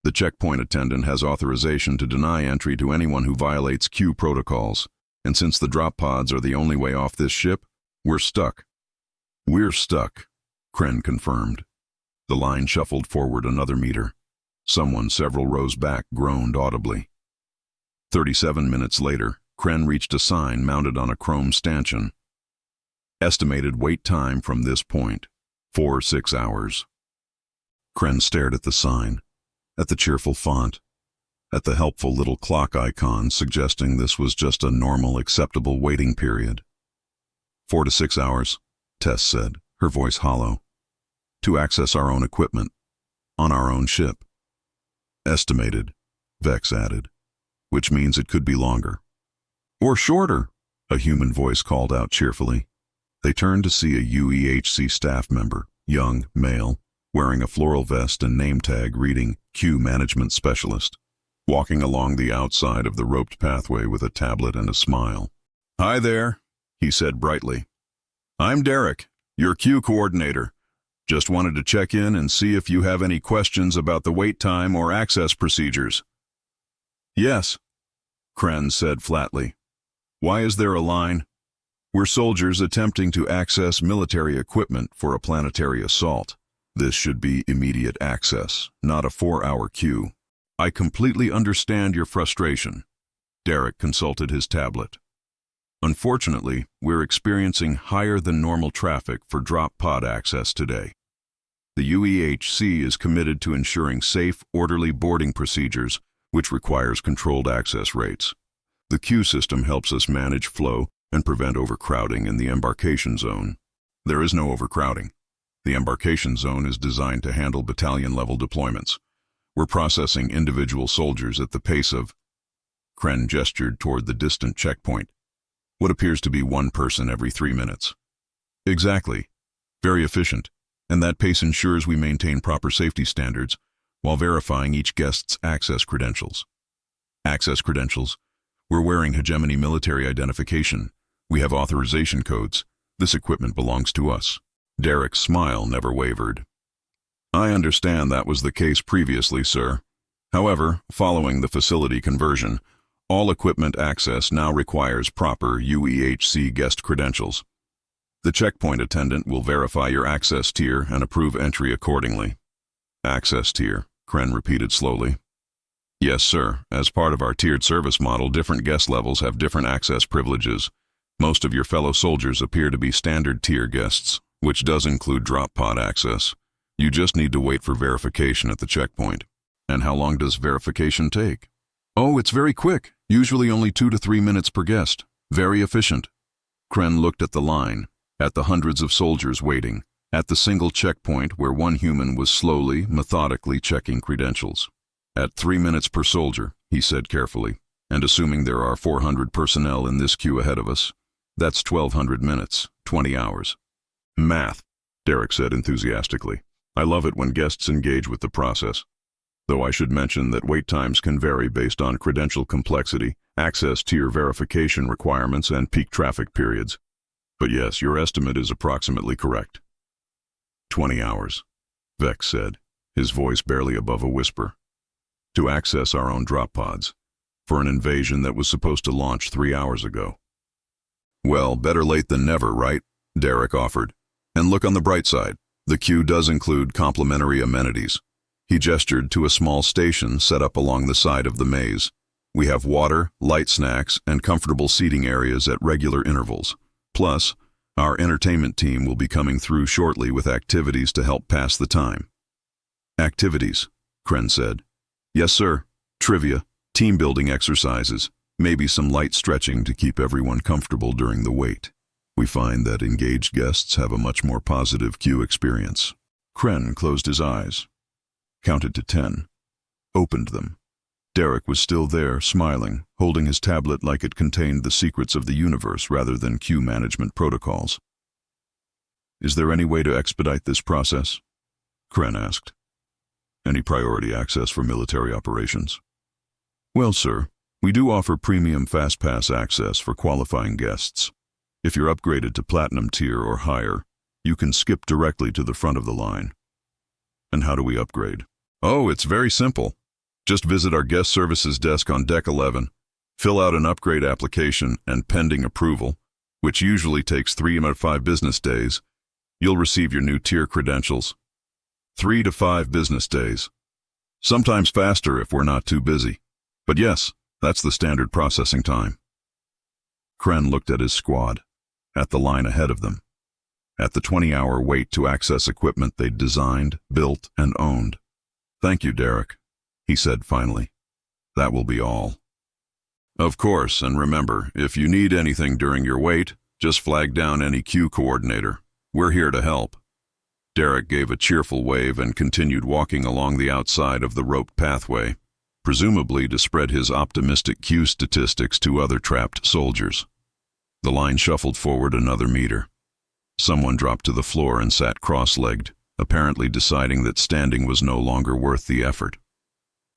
S1: The checkpoint attendant has authorization to deny entry to anyone who violates queue protocols, and since the drop pods are the only way off this ship, we're stuck." "We're stuck," Kren confirmed. The line shuffled forward another meter. Someone several rows back groaned audibly. 37 minutes later, Kren reached a sign mounted on a chrome stanchion. Estimated wait time from this point, 4-6 hours. Kren stared at the sign, at the cheerful font, at the helpful little clock icon suggesting this was just a normal, acceptable waiting period. 4 to 6 hours, Tess said, her voice hollow. To access our own equipment, on our own ship. Estimated, Vex added, which means it could be longer. Or shorter, a human voice called out cheerfully. They turned to see a UEHC staff member, young, male, wearing a floral vest and name tag reading Q Management Specialist, walking along the outside of the roped pathway with a tablet and a smile. "Hi there," he said brightly. "I'm Derek, your Q coordinator. Just wanted to check in and see if you have any questions about the wait time or access procedures." "Yes," Kren said flatly. "Why is there a line?" "We're soldiers attempting to access military equipment for a planetary assault. This should be immediate access, not a 4-hour queue. I completely understand your frustration. Derek consulted his tablet. Unfortunately, we're experiencing higher than normal traffic for drop pod access today. The UEHC is committed to ensuring safe, orderly boarding procedures, which requires controlled access rates. The queue system helps us manage flow and prevent overcrowding in the embarkation zone. There is no overcrowding. The embarkation zone is designed to handle battalion-level deployments. We're processing individual soldiers at the pace of... Kren gestured toward the distant checkpoint. What appears to be one person every 3 minutes. Exactly. Very efficient. And that pace ensures we maintain proper safety standards while verifying each guest's access credentials. Access credentials? We're wearing Hegemony military identification. We have authorization codes. This equipment belongs to us. Derek's smile never wavered. I understand that was the case previously, sir. However, following the facility conversion, all equipment access now requires proper UEHC guest credentials. The checkpoint attendant will verify your access tier and approve entry accordingly. Access tier, Kren repeated slowly. Yes, sir. As part of our tiered service model, different guest levels have different access privileges. Most of your fellow soldiers appear to be standard tier guests, which does include drop pod access. You just need to wait for verification at the checkpoint. And how long does verification take? Oh, it's very quick. Usually only 2 to 3 minutes per guest. Very efficient. Kren looked at the line, at the hundreds of soldiers waiting, at the single checkpoint where one human was slowly, methodically checking credentials. At 3 minutes per soldier, he said carefully, and assuming there are 400 personnel in this queue ahead of us, that's 1,200 minutes, 20 hours. Math, Derek said enthusiastically. I love it when guests engage with the process. Though I should mention that wait times can vary based on credential complexity, access tier verification requirements, and peak traffic periods. But yes, your estimate is approximately correct. 20 hours, Vex said, his voice barely above a whisper. To access our own drop pods, for an invasion that was supposed to launch 3 hours ago. Well, better late than never, right? Derek offered. And look on the bright side, the queue does include complimentary amenities. He gestured to a small station set up along the side of the maze. We have water, light snacks, and comfortable seating areas at regular intervals. Plus, our entertainment team will be coming through shortly with activities to help pass the time. Activities, Kren said. Yes, sir. Trivia, team-building exercises, maybe some light stretching to keep everyone comfortable during the wait. We find that engaged guests have a much more positive queue experience. Kren closed his eyes, counted to 10, opened them. Derek was still there, smiling, holding his tablet like it contained the secrets of the universe rather than queue management protocols. Is there any way to expedite this process? Kren asked. Any priority access for military operations? Well, sir, we do offer premium fast-pass access for qualifying guests. If you're upgraded to platinum tier or higher, you can skip directly to the front of the line. And how do we upgrade? Oh, it's very simple. Just visit our guest services desk on Deck 11, fill out an upgrade application, and pending approval, which usually takes 3 to 5 business days, you'll receive your new tier credentials. 3 to 5 business days. Sometimes faster if we're not too busy. But yes, that's the standard processing time. Kren looked at his squad, at the line ahead of them, at the 20-hour wait to access equipment they'd designed, built, and owned. Thank you, Derek, he said finally. That will be all. Of course, and remember, if you need anything during your wait, just flag down any queue coordinator. We're here to help. Derek gave a cheerful wave and continued walking along the outside of the roped pathway, presumably to spread his optimistic queue statistics to other trapped soldiers. The line shuffled forward another meter. Someone dropped to the floor and sat cross-legged, apparently deciding that standing was no longer worth the effort.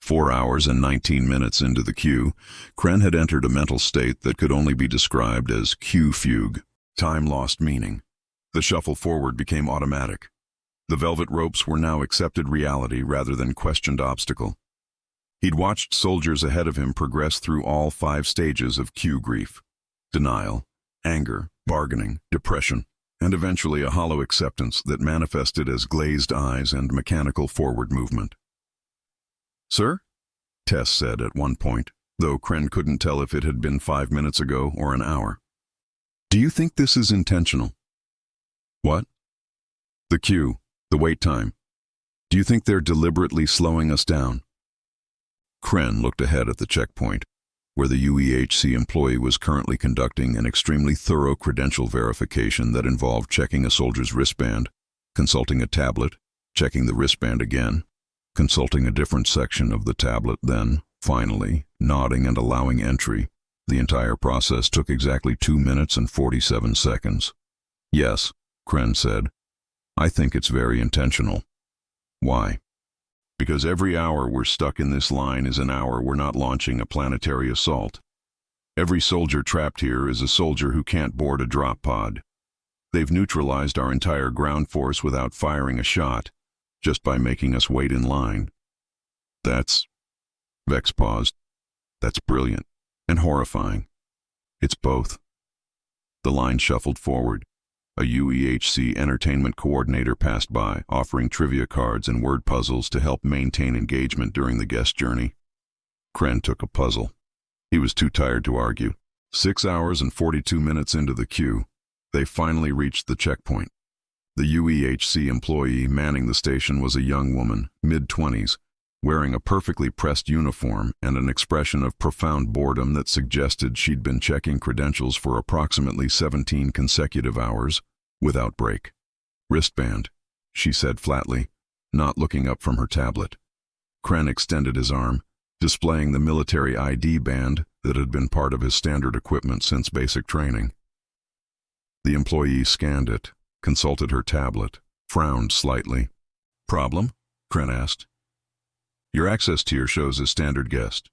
S1: 4 hours and 19 minutes into the queue, Kren had entered a mental state that could only be described as queue fugue. Time lost meaning. The shuffle forward became automatic. The velvet ropes were now accepted reality rather than questioned obstacle. He'd watched soldiers ahead of him progress through all 5 stages of queue grief: denial, anger, bargaining, depression, and eventually a hollow acceptance that manifested as glazed eyes and mechanical forward movement. Sir? Tess said at one point, though Kren couldn't tell if it had been 5 minutes ago or an hour. "Do you think this is intentional?" "What?" "The queue, the wait time. Do you think they're deliberately slowing us down?" Kren looked ahead at the checkpoint, where the UEHC employee was currently conducting an extremely thorough credential verification that involved checking a soldier's wristband, consulting a tablet, checking the wristband again, consulting a different section of the tablet, then, finally, nodding and allowing entry. The entire process took exactly 2 minutes and 47 seconds. "Yes," Kren said. "I think it's very intentional." "Why?" "Because every hour we're stuck in this line is an hour we're not launching a planetary assault. Every soldier trapped here is a soldier who can't board a drop pod. They've neutralized our entire ground force without firing a shot, just by making us wait in line." "That's..." Vex paused. "That's brilliant and horrifying. It's both." The line shuffled forward. A UEHC entertainment coordinator passed by, offering trivia cards and word puzzles to help maintain engagement during the guest journey. Kren took a puzzle. He was too tired to argue. 6 hours and 42 minutes into the queue, they finally reached the checkpoint. The UEHC employee manning the station was a young woman, mid-20s, wearing a perfectly pressed uniform and an expression of profound boredom that suggested she'd been checking credentials for approximately 17 consecutive hours, without break. "Wristband," she said flatly, not looking up from her tablet. Kren extended his arm, displaying the military ID band that had been part of his standard equipment since basic training. The employee scanned it, consulted her tablet, frowned slightly. "Problem?" Kren asked. "Your access tier shows as standard guest.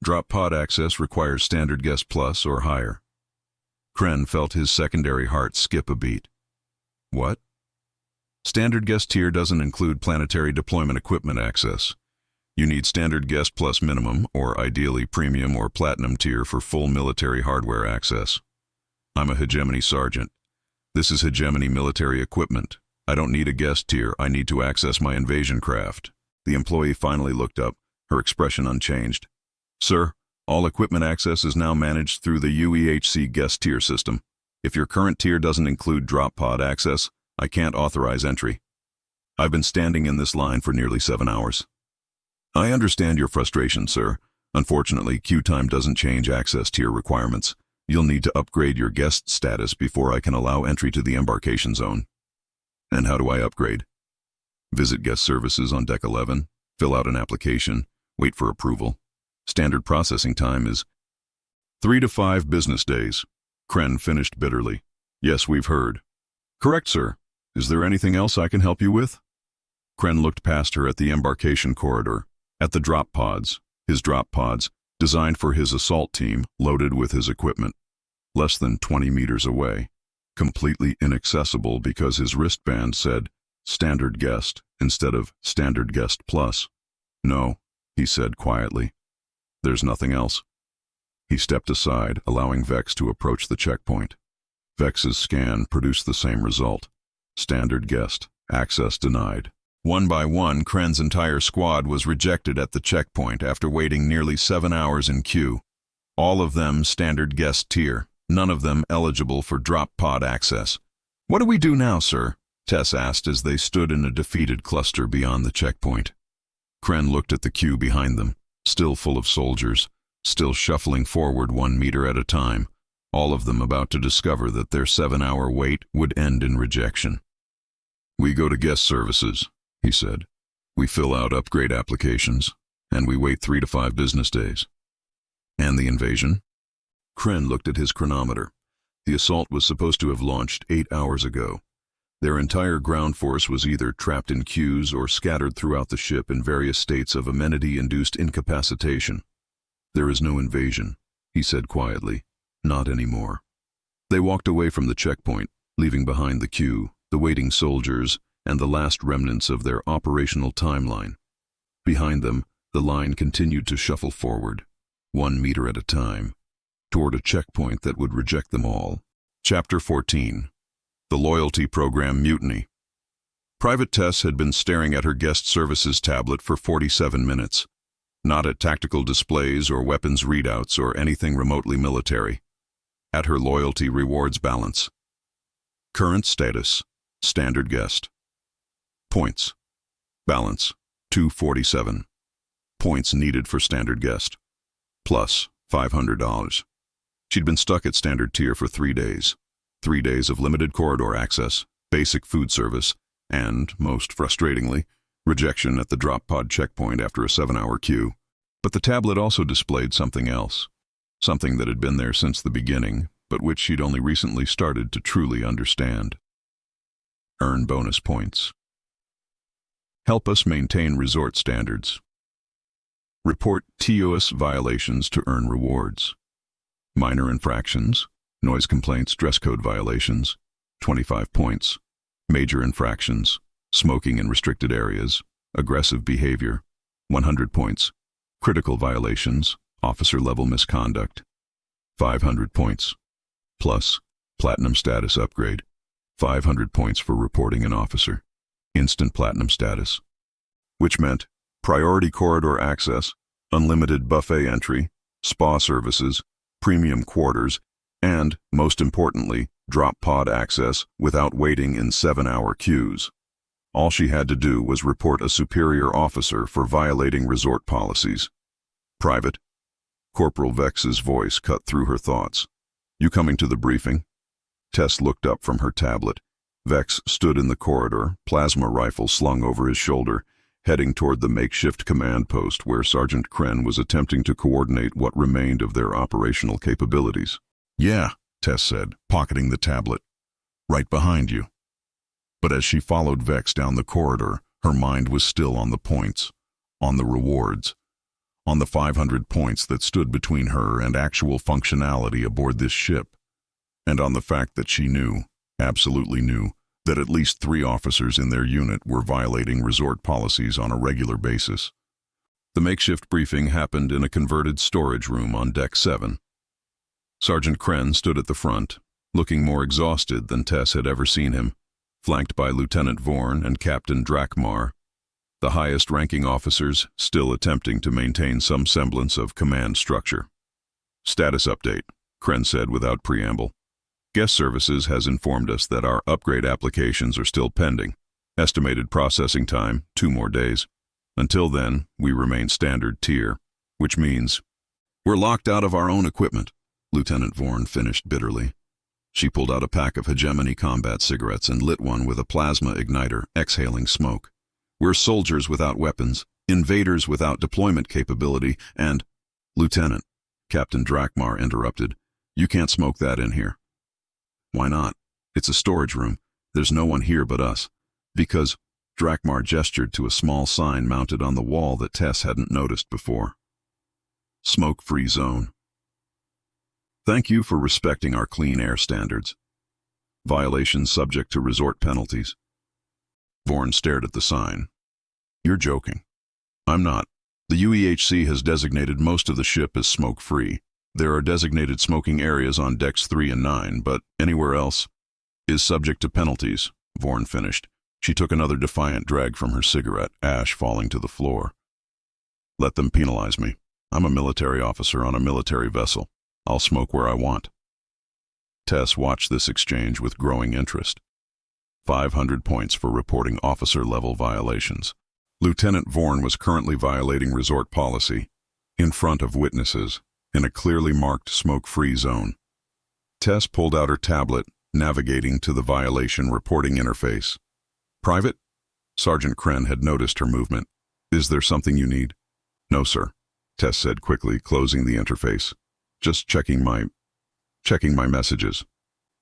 S1: Drop pod access requires standard guest plus or higher." Kren felt his secondary heart skip a beat. "What?" "Standard guest tier doesn't include planetary deployment equipment access. You need standard guest plus minimum, or ideally premium or platinum tier for full military hardware access. I'm a Hegemony sergeant. This is Hegemony military equipment. I don't need a guest tier, I need to access my invasion craft." The employee finally looked up, her expression unchanged. "Sir, all equipment access is now managed through the UEHC guest tier system. If your current tier doesn't include drop pod access, I can't authorize entry. I've been standing in this line for nearly 7 hours." "I understand your frustration, sir. Unfortunately, queue time doesn't change access tier requirements. You'll need to upgrade your guest status before I can allow entry to the embarkation zone." "And how do I upgrade?" "Visit guest services on deck 11, fill out an application, wait for approval. Standard processing time is 3 to 5 business days." Kren finished bitterly. "Yes, we've heard." "Correct, sir. Is there anything else I can help you with?" Kren looked past her at the embarkation corridor, at the drop pods, his drop pods, designed for his assault team, loaded with his equipment. Less than 20 meters away, completely inaccessible because his wristband said standard guest instead of standard guest plus. "No," he said quietly. "There's nothing else." He stepped aside, allowing Vex to approach the checkpoint. Vex's scan produced the same result. Standard guest, access denied. One by one, Kren's entire squad was rejected at the checkpoint after waiting nearly 7 hours in queue. All of them standard guest tier, none of them eligible for drop pod access. "What do we do now, sir?" Tess asked as they stood in a defeated cluster beyond the checkpoint. Kren looked at the queue behind them, still full of soldiers, still shuffling forward 1 meter at a time, all of them about to discover that their 7-hour wait would end in rejection. "We go to guest services," he said. "We fill out upgrade applications, and we wait 3 to 5 business days." "And the invasion?" Kren looked at his chronometer. The assault was supposed to have launched 8 hours ago. Their entire ground force was either trapped in queues or scattered throughout the ship in various states of amenity-induced incapacitation. "There is no invasion," he said quietly. "Not anymore." They walked away from the checkpoint, leaving behind the queue, the waiting soldiers, and the last remnants of their operational timeline. Behind them, the line continued to shuffle forward, 1 meter at a time, toward a checkpoint that would reject them all. Chapter 14. The Loyalty Program Mutiny. Private Tess had been staring at her guest services tablet for 47 minutes. Not at tactical displays or weapons readouts or anything remotely military. At her loyalty rewards balance. Current status, standard guest. Points. Balance, 247. Points needed for standard guest. Plus, $500. She'd been stuck at standard tier for 3 days. 3 days of limited corridor access, basic food service, and, most frustratingly, rejection at the drop pod checkpoint after a 7-hour queue. But the tablet also displayed something else. Something that had been there since the beginning, but which she'd only recently started to truly understand. Earn bonus points. Help us maintain resort standards. Report TOS violations to earn rewards. Minor infractions, noise complaints, dress code violations, 25 points. Major infractions, smoking in restricted areas, aggressive behavior, 100 points. Critical violations, officer-level misconduct, 500 points. Plus, platinum status upgrade, 500 points for reporting an officer. Instant platinum status. Which meant priority corridor access, unlimited buffet entry, spa services, premium quarters, and, most importantly, drop pod access without waiting in 7-hour queues. All she had to do was report a superior officer for violating resort policies. Private. Corporal Vex's voice cut through her thoughts. You coming to the briefing? Tess looked up from her tablet. Vex stood in the corridor, plasma rifle slung over his shoulder, heading toward the makeshift command post where Sergeant Kren was attempting to coordinate what remained of their operational capabilities. Yeah, Tess said, pocketing the tablet. Right behind you. But as she followed Vex down the corridor, her mind was still on the points, on the rewards, on the 500 points that stood between her and actual functionality aboard this ship, and on the fact that she knew, absolutely knew, that at least 3 officers in their unit were violating resort policies on a regular basis. The makeshift briefing happened in a converted storage room on Deck 7. Sergeant Kren stood at the front, looking more exhausted than Tess had ever seen him, flanked by Lieutenant Vorn and Captain Drakmar, the highest-ranking officers still attempting to maintain some semblance of command structure. Status update, Kren said without preamble. Guest Services has informed us that our upgrade applications are still pending. Estimated processing time, 2 more days. Until then, we remain standard tier, which means we're locked out of our own equipment, Lieutenant Vorn finished bitterly. She pulled out a pack of Hegemony combat cigarettes and lit one with a plasma igniter, exhaling smoke. We're soldiers without weapons, invaders without deployment capability, and... Lieutenant, Captain Drakmar interrupted, you can't smoke that in here. Why not? It's a storage room. There's no one here but us. Because, Drakmar gestured to a small sign mounted on the wall that Tess hadn't noticed before. Smoke-free zone. Thank you for respecting our clean air standards. Violations subject to resort penalties. Vorn stared at the sign. You're joking. I'm not. The UEHC has designated most of the ship as smoke-free. There are designated smoking areas on decks 3 and 9, but anywhere else is subject to penalties, Vorn finished. She took another defiant drag from her cigarette, ash falling to the floor. Let them penalize me. I'm a military officer on a military vessel. I'll smoke where I want. Tess watched this exchange with growing interest. 500 points for reporting officer-level violations. Lieutenant Vorn was currently violating resort policy, in front of witnesses, in a clearly marked smoke-free zone. Tess pulled out her tablet, navigating to the violation reporting interface. Private? Sergeant Kren had noticed her movement. Is there something you need? No, sir, Tess said quickly, closing the interface. Just checking my messages.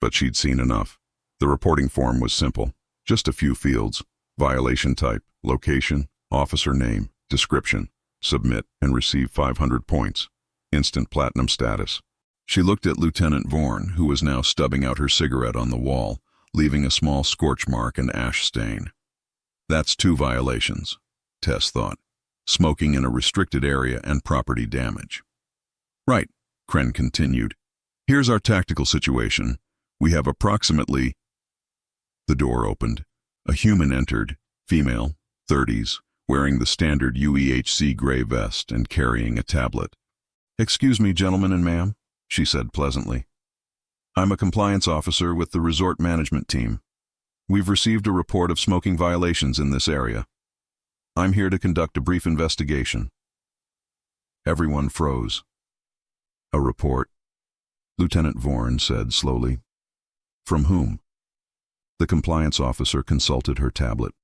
S1: But she'd seen enough. The reporting form was simple. Just a few fields. Violation type, location, officer name, description. Submit and receive 500 points. Instant platinum status. She looked at Lieutenant Vorn, who was now stubbing out her cigarette on the wall, leaving a small scorch mark and ash stain. That's 2 violations, Tess thought. Smoking in a restricted area and property damage. Right, Kren continued. Here's our tactical situation. We have approximately... The door opened. A human entered, female, 30s, wearing the standard UEHC gray vest and carrying a tablet.
S2: "Excuse me, gentlemen and ma'am," she said pleasantly. "I'm a compliance officer with the resort management team. We've received a report of smoking violations in this area. I'm here to conduct a brief investigation." Everyone froze. "A report?" Lieutenant Vorn said slowly. "From whom?" The compliance officer consulted her tablet.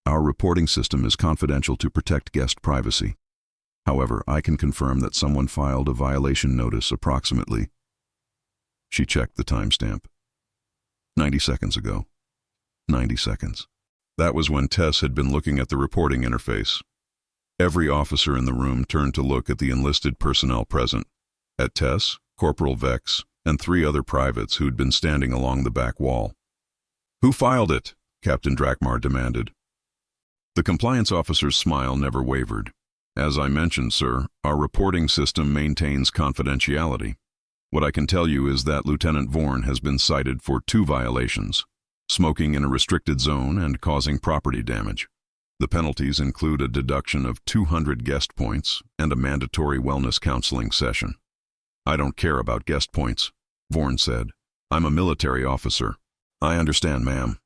S2: "Our reporting system is confidential to protect guest privacy. However, I can confirm that someone filed a violation notice approximately—" She checked the timestamp. 90 seconds ago. 90 seconds. That was when Tess had been looking at the reporting interface. Every officer in the room turned to look at the enlisted personnel present, at Tess, Corporal Vex, and 3 other privates who'd been standing along the back wall. "Who filed it?" Captain Drakmar demanded. The compliance officer's smile never wavered. "As I mentioned, sir, our reporting system maintains confidentiality. What I can tell you is that Lieutenant Vorn has been cited for 2 violations: smoking in a restricted zone and causing property damage. The penalties include a deduction of 200 guest points and a mandatory wellness counseling session." "I don't care about guest points," Vorn said. "I'm a military officer." "I understand, ma'am.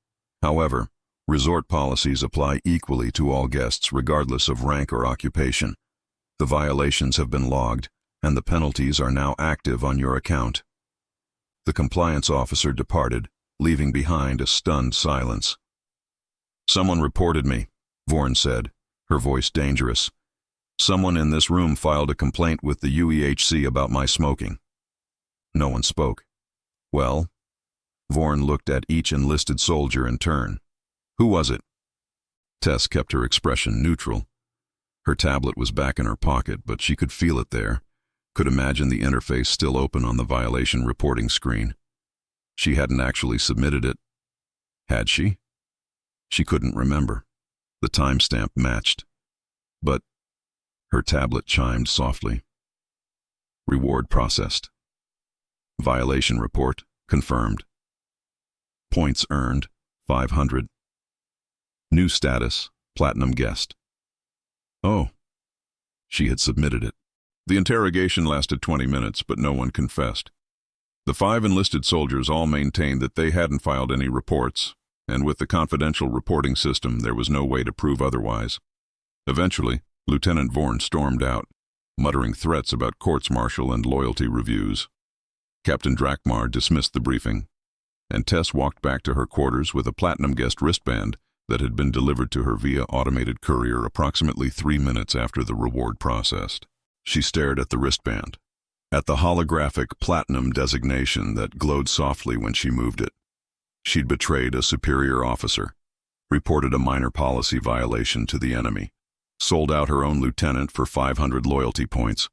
S2: However, resort policies apply equally to all guests regardless of rank or occupation. The violations have been logged, and the penalties are now active on your account." The compliance officer departed, leaving behind a stunned silence. "Someone reported me," Vorn said, her voice dangerous. "Someone in this room filed a complaint with the UEHC about my smoking." No one spoke. "Well?" Vorn looked at each enlisted soldier in turn. "Who was it?" Tess kept her expression neutral. Her tablet was back in her pocket, but she could feel it there, could imagine the interface still open on the violation reporting screen. She hadn't actually submitted it. Had she? She couldn't remember. The timestamp matched. But her tablet chimed softly. "Reward processed. Violation report confirmed. Points earned 500. New status, platinum guest." Oh. She had submitted it. The interrogation lasted 20 minutes, but no one confessed. The 5 enlisted soldiers all maintained that they hadn't filed any reports, and with the confidential reporting system, there was no way to prove otherwise. Eventually, Lieutenant Vorn stormed out, muttering threats about courts-martial and loyalty reviews. Captain Drakmar dismissed the briefing, and Tess walked back to her quarters with a platinum guest wristband that had been delivered to her via automated courier approximately 3 minutes after the reward processed. She stared at the wristband, at the holographic platinum designation that glowed softly when she moved it. She'd betrayed a superior officer, reported a minor policy violation to the enemy, sold out her own lieutenant for 500 loyalty points.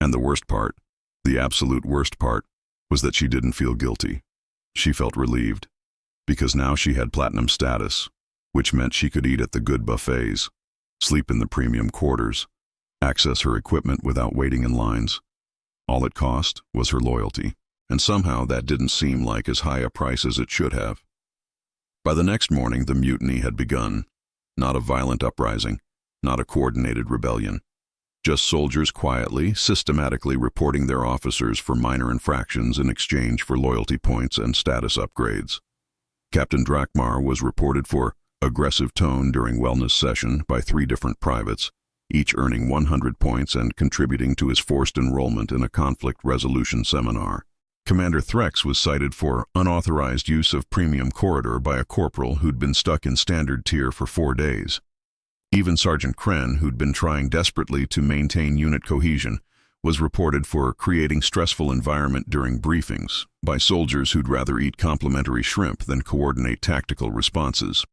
S2: And the worst part, the absolute worst part, was that she didn't feel guilty. She felt relieved, because now she had platinum status, which meant she could eat at the good buffets, sleep in the premium quarters, access her equipment without waiting in lines. All it cost was her loyalty, and somehow that didn't seem like as high a price as it should have. By the next morning, the mutiny had begun. Not a violent uprising, not a coordinated rebellion. Just soldiers quietly, systematically reporting their officers for minor infractions in exchange for loyalty points and status upgrades. Captain Drakmar was reported for aggressive tone during wellness session by 3 different privates, each earning 100 points and contributing to his forced enrollment in a conflict resolution seminar. Commander Vrax was cited for unauthorized use of premium corridor by a corporal who'd been stuck in standard tier for 4 days. Even Sergeant Kren, who'd been trying desperately to maintain unit cohesion, was reported for creating stressful environment during briefings by soldiers who'd rather eat complimentary shrimp than coordinate tactical responses.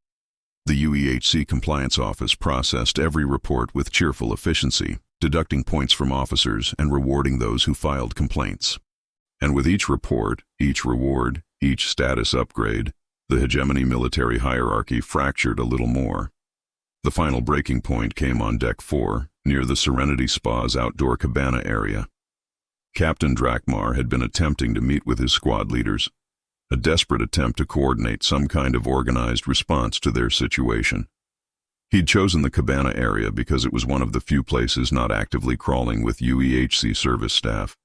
S2: The UEHC Compliance Office processed every report with cheerful efficiency, deducting points from officers and rewarding those who filed complaints. And with each report, each reward, each status upgrade, the Hegemony military hierarchy fractured a little more. The final breaking point came on Deck 4, near the Serenity Spa's outdoor cabana area. Captain Drakmar had been attempting to meet with his squad leaders, a desperate attempt to coordinate some kind of organized response to their situation.
S1: He'd chosen the cabana area because it was one of the few places not actively crawling with UEHC service staff.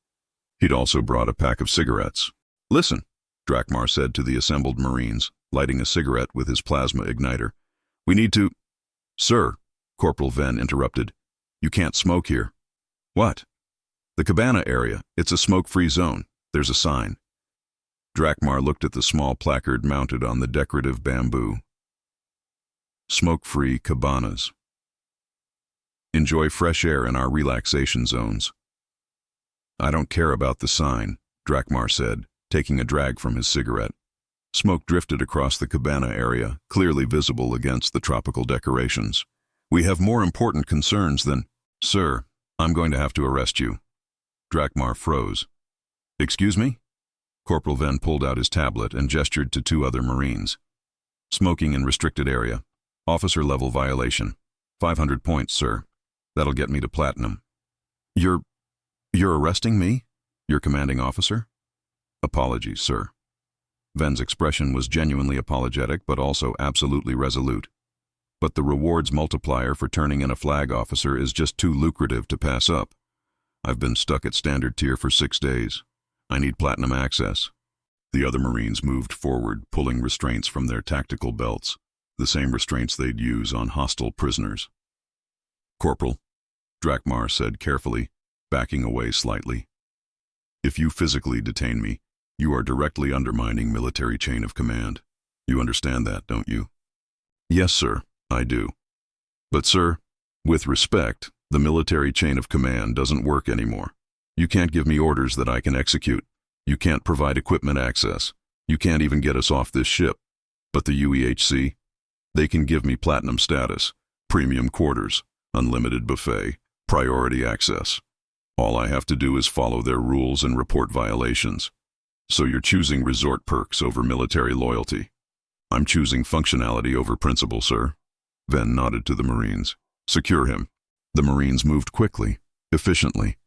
S1: He'd also brought a pack of cigarettes. "Listen," Drakmar said to the assembled Marines, lighting a cigarette with his plasma igniter. "We need to—" "Sir," Corporal Venn interrupted, "you can't smoke here." "What?" "The cabana area. It's a smoke-free zone. There's a sign." Drakmar looked at the small placard mounted on the decorative bamboo. "Smoke-free cabanas. Enjoy fresh air in our relaxation zones." "I don't care about the sign," Drakmar said, taking a drag from his cigarette. Smoke drifted across the cabana area, clearly visible against the tropical decorations. "We have more important concerns than—" "Sir, I'm going to have to arrest you." Drakmar froze. "Excuse me?" Corporal Venn pulled out his tablet and gestured to two other Marines. "Smoking in restricted area. Officer-level violation. 500 points, sir. That'll get me to platinum." You're arresting me? Your commanding officer?" "Apologies, sir." Venn's expression was genuinely apologetic, but also absolutely resolute. "But the rewards multiplier for turning in a flag officer is just too lucrative to pass up. I've been stuck at standard tier for 6 days. I need platinum access." The other Marines moved forward, pulling restraints from their tactical belts, the same restraints they'd use on hostile prisoners. "Corporal," Drakmar said carefully, backing away slightly, "if you physically detain me, you are directly undermining military chain of command. You understand that, don't you?" "Yes, sir, I do. But, sir, with respect, the military chain of command doesn't work anymore. You can't give me orders that I can execute. You can't provide equipment access. You can't even get us off this ship. But the UEHC, they can give me platinum status, premium quarters, unlimited buffet, priority access. All I have to do is follow their rules and report violations. So you're choosing resort perks over military loyalty." "I'm choosing functionality over principle, sir." Venn nodded to the Marines. "Secure him." The Marines moved quickly, efficiently,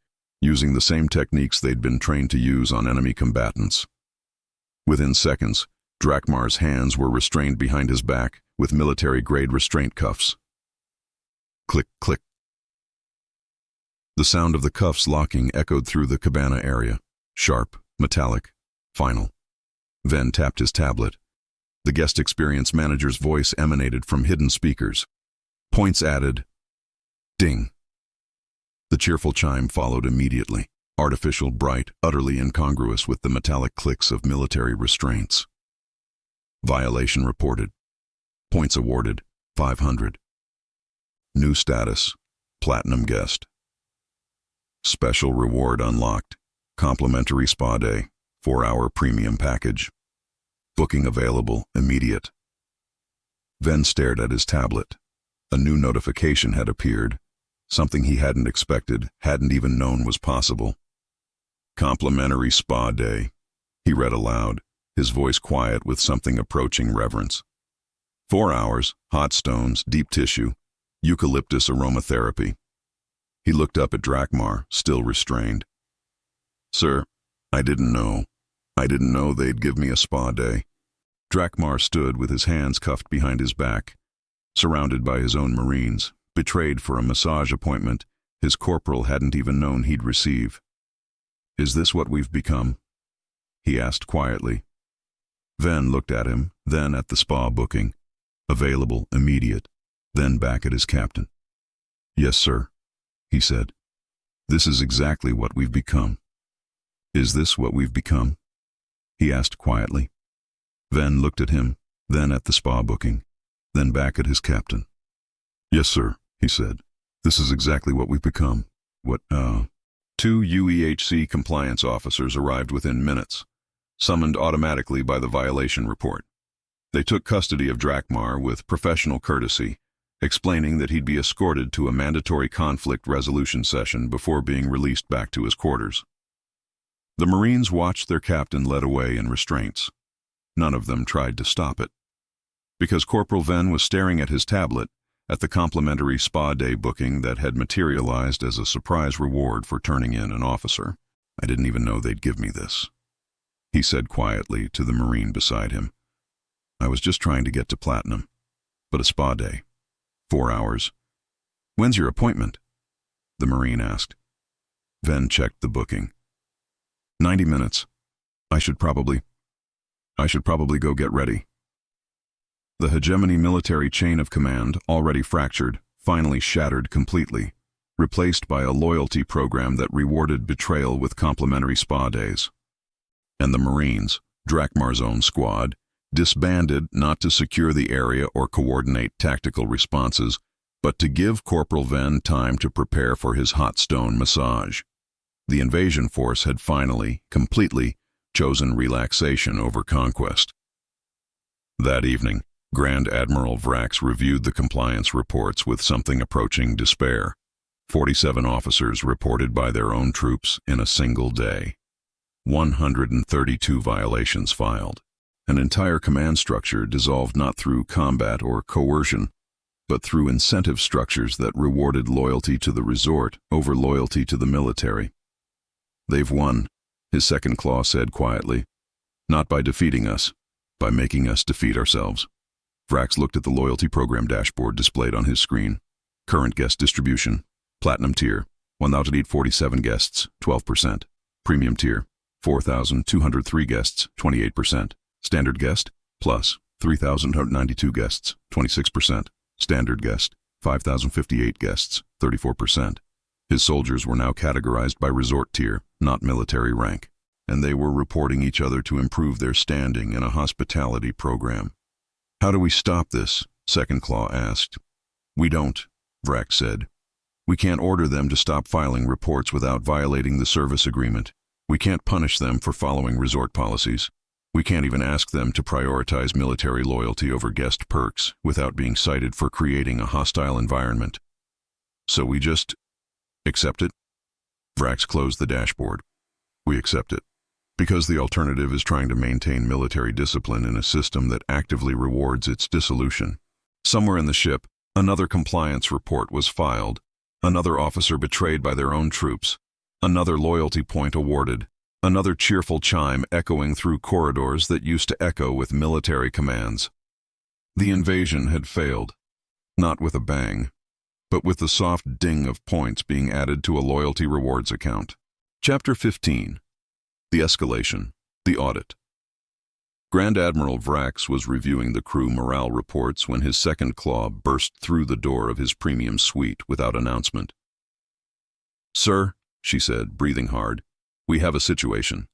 S1: using the same techniques they'd been trained to use on enemy combatants. Within seconds, Drakmar's hands were restrained behind his back with military-grade restraint cuffs. Click, click. The sound of the cuffs locking echoed through the cabana area, sharp, metallic, final. Venn tapped his tablet. The guest experience manager's voice emanated from hidden speakers. Points added. Ding. The cheerful chime followed immediately, artificial, bright, utterly incongruous with the metallic clicks of military restraints. Violation reported. Points awarded, 500. New status, platinum guest. Special reward unlocked, complimentary spa day, 4-hour premium package. Booking available, immediate. Venn stared at his tablet. A new notification had appeared, something he hadn't expected, hadn't even known was possible. Complimentary spa day, he read aloud, his voice quiet with something approaching reverence. 4 hours, hot stones, deep tissue, eucalyptus aromatherapy. He looked up at Drakmar, still restrained. Sir, I didn't know. I didn't know they'd give me a spa day. Drakmar stood with his hands cuffed behind his back, surrounded by his own Marines, betrayed for a massage appointment his corporal hadn't even known he'd receive. Is this what we've become? He asked quietly. Venn looked at him, then at the spa booking. Available, immediate, then back at his captain. Yes, sir, he said. This is exactly what we've become. Is this what we've become? He asked quietly. Venn looked at him, then at the spa booking, then back at his captain. Yes, sir, he said. This is exactly what we've become. What, 2 UEHC compliance officers arrived within minutes, summoned automatically by the violation report. They took custody of Drakmar with professional courtesy, explaining that he'd be escorted to a mandatory conflict resolution session before being released back to his quarters. The Marines watched their captain led away in restraints. None of them tried to stop it. Because Corporal Venn was staring at his tablet, at the complimentary spa day booking that had materialized as a surprise reward for turning in an officer. I didn't even know they'd give me this, he said quietly to the Marine beside him. I was just trying to get to platinum, but a spa day,
S2: 4 hours. When's your appointment? The Marine asked. Ven checked the booking. 90 minutes. I should probably go get ready. The Hegemony military chain of command, already fractured, finally shattered completely, replaced by a loyalty program that rewarded betrayal with complimentary spa days. And the Marines, Drakmar's own squad, disbanded not to secure the area or coordinate tactical responses, but to give Corporal Ven time to prepare for his hot stone massage. The invasion force had finally, completely, chosen relaxation over conquest. That evening, Grand Admiral Vrax reviewed the compliance reports with something approaching despair. 47 officers reported by their own troops in a single day. 132 violations filed. An entire command structure dissolved not through combat or coercion, but through incentive structures that rewarded loyalty to the resort over loyalty to the military. They've won, his second claw said quietly. Not by defeating us, by making us defeat ourselves. Vrax looked at the loyalty program dashboard displayed on his screen. Current guest distribution. Platinum tier, 1,047 guests, 12%. Premium tier, 4,203 guests, 28%. Standard guest, plus, 3,092 guests, 26%. Standard guest, 5,058 guests, 34%. His soldiers were now categorized by resort tier, not military rank, and they were reporting each other to improve their standing in a hospitality program. How do we stop this? Second Claw asked. We don't, Vrax said. We can't order them to stop filing reports without violating the service agreement. We can't punish them for following resort policies. We can't even ask them to prioritize military loyalty over guest perks without being cited for creating a hostile environment. So we just accept it? Vrax closed the dashboard. We accept it. Because the alternative is trying to maintain military discipline in a system that actively rewards its dissolution. Somewhere in the ship, another compliance report was filed. Another officer betrayed by their own troops. Another loyalty point awarded. Another cheerful chime echoing through corridors that used to echo with military commands. The invasion had failed. Not with a bang, but with the soft ding of points being added to a loyalty rewards account. Chapter 15. The Escalation. The Audit. Grand Admiral Vrax was reviewing the crew morale reports when his second claw burst through the door of his premium suite without announcement. Sir, she said, breathing hard, we have a situation.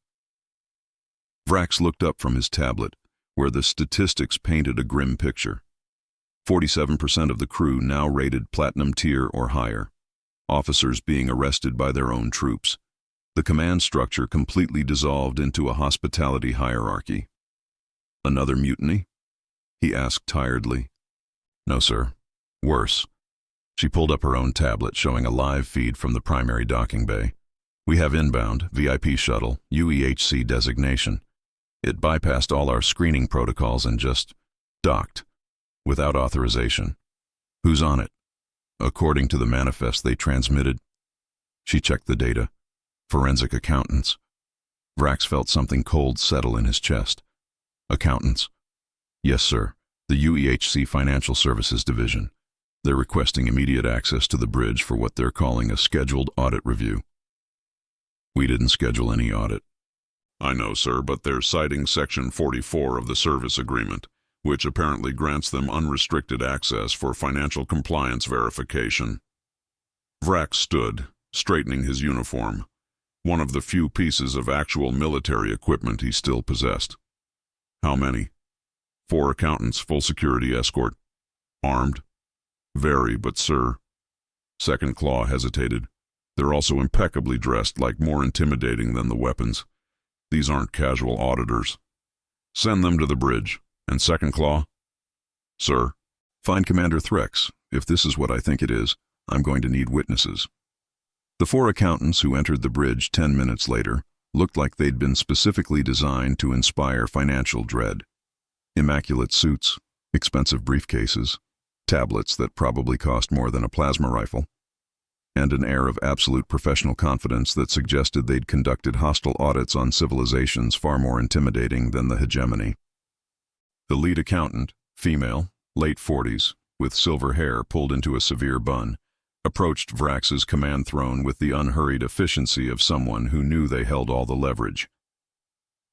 S2: Vrax looked up from his tablet, where the statistics painted a grim picture. 47% of the crew now rated platinum tier or higher, officers being arrested by their own troops. The command structure completely dissolved into a hospitality hierarchy. Another mutiny? He asked tiredly. No, sir. Worse. She pulled up her own tablet, showing a live feed from the primary docking bay. We have inbound, VIP shuttle, UEHC designation. It bypassed all our screening protocols and just docked, without authorization. Who's on it? According to the manifest they transmitted. She checked the data. Forensic accountants. Vrax felt something cold settle in his chest. Accountants? Yes, sir. The UEHC Financial Services Division. They're requesting immediate access to the bridge for what they're calling a scheduled audit review. We didn't schedule any audit. I know, sir, but they're citing Section 44 of the Service Agreement, which apparently grants them unrestricted access for financial compliance verification. Vrax stood, straightening his uniform, one of the few pieces of actual military equipment he still possessed. How many? 4 accountants, full security escort. Armed? Very, but sir. Second Claw hesitated. They're also impeccably dressed, like more intimidating than the weapons. These aren't casual auditors. Send them to the bridge. And Second Claw? Sir. Find Commander Threx. If this is what I think it is, I'm going to need witnesses. The 4 accountants who entered the bridge 10 minutes later looked like they'd been specifically designed to inspire financial dread. Immaculate suits, expensive briefcases, tablets that probably cost more than a plasma rifle, and an air of absolute professional confidence that suggested they'd conducted hostile audits on civilizations far more intimidating than the Hegemony. The lead accountant, female, late 40s,
S1: with silver hair pulled into a severe bun, approached Vrax's command throne with the unhurried efficiency of someone who knew they held all the leverage.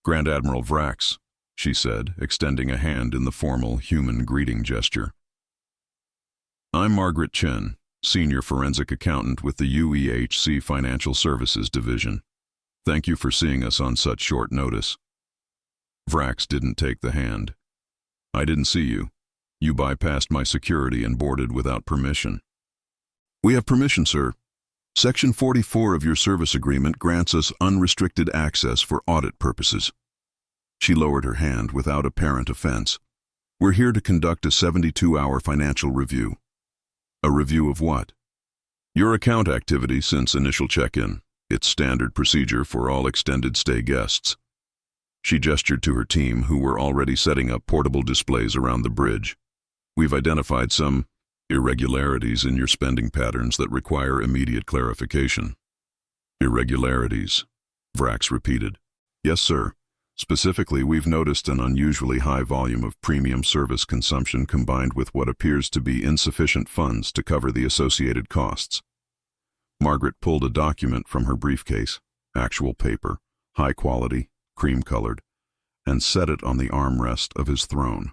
S1: "Grand Admiral Vrax," she said, extending a hand in the formal human greeting gesture. "I'm Margaret Chen, Senior Forensic Accountant with the UEHC Financial Services Division. Thank you for seeing us on such short notice." Vrax didn't take the hand. "I didn't see you. You bypassed my security and boarded without permission." "We have permission, sir. Section 44 of your service agreement grants us unrestricted access for audit purposes." She lowered her hand without apparent offense. "We're here to conduct a 72-hour financial review." "A review of what?" "Your account activity since initial check-in. It's standard procedure for all extended stay guests." She gestured to her team, who were already setting up portable displays around the bridge. "We've identified some irregularities in your spending patterns that require immediate clarification." "Irregularities," Vrax repeated. "Yes, sir. Specifically, we've noticed an unusually high volume of premium service consumption combined with what appears to be insufficient funds to cover the associated costs." Margaret pulled a document from her briefcase, actual paper, high quality, cream-colored, and set it on the armrest of his throne.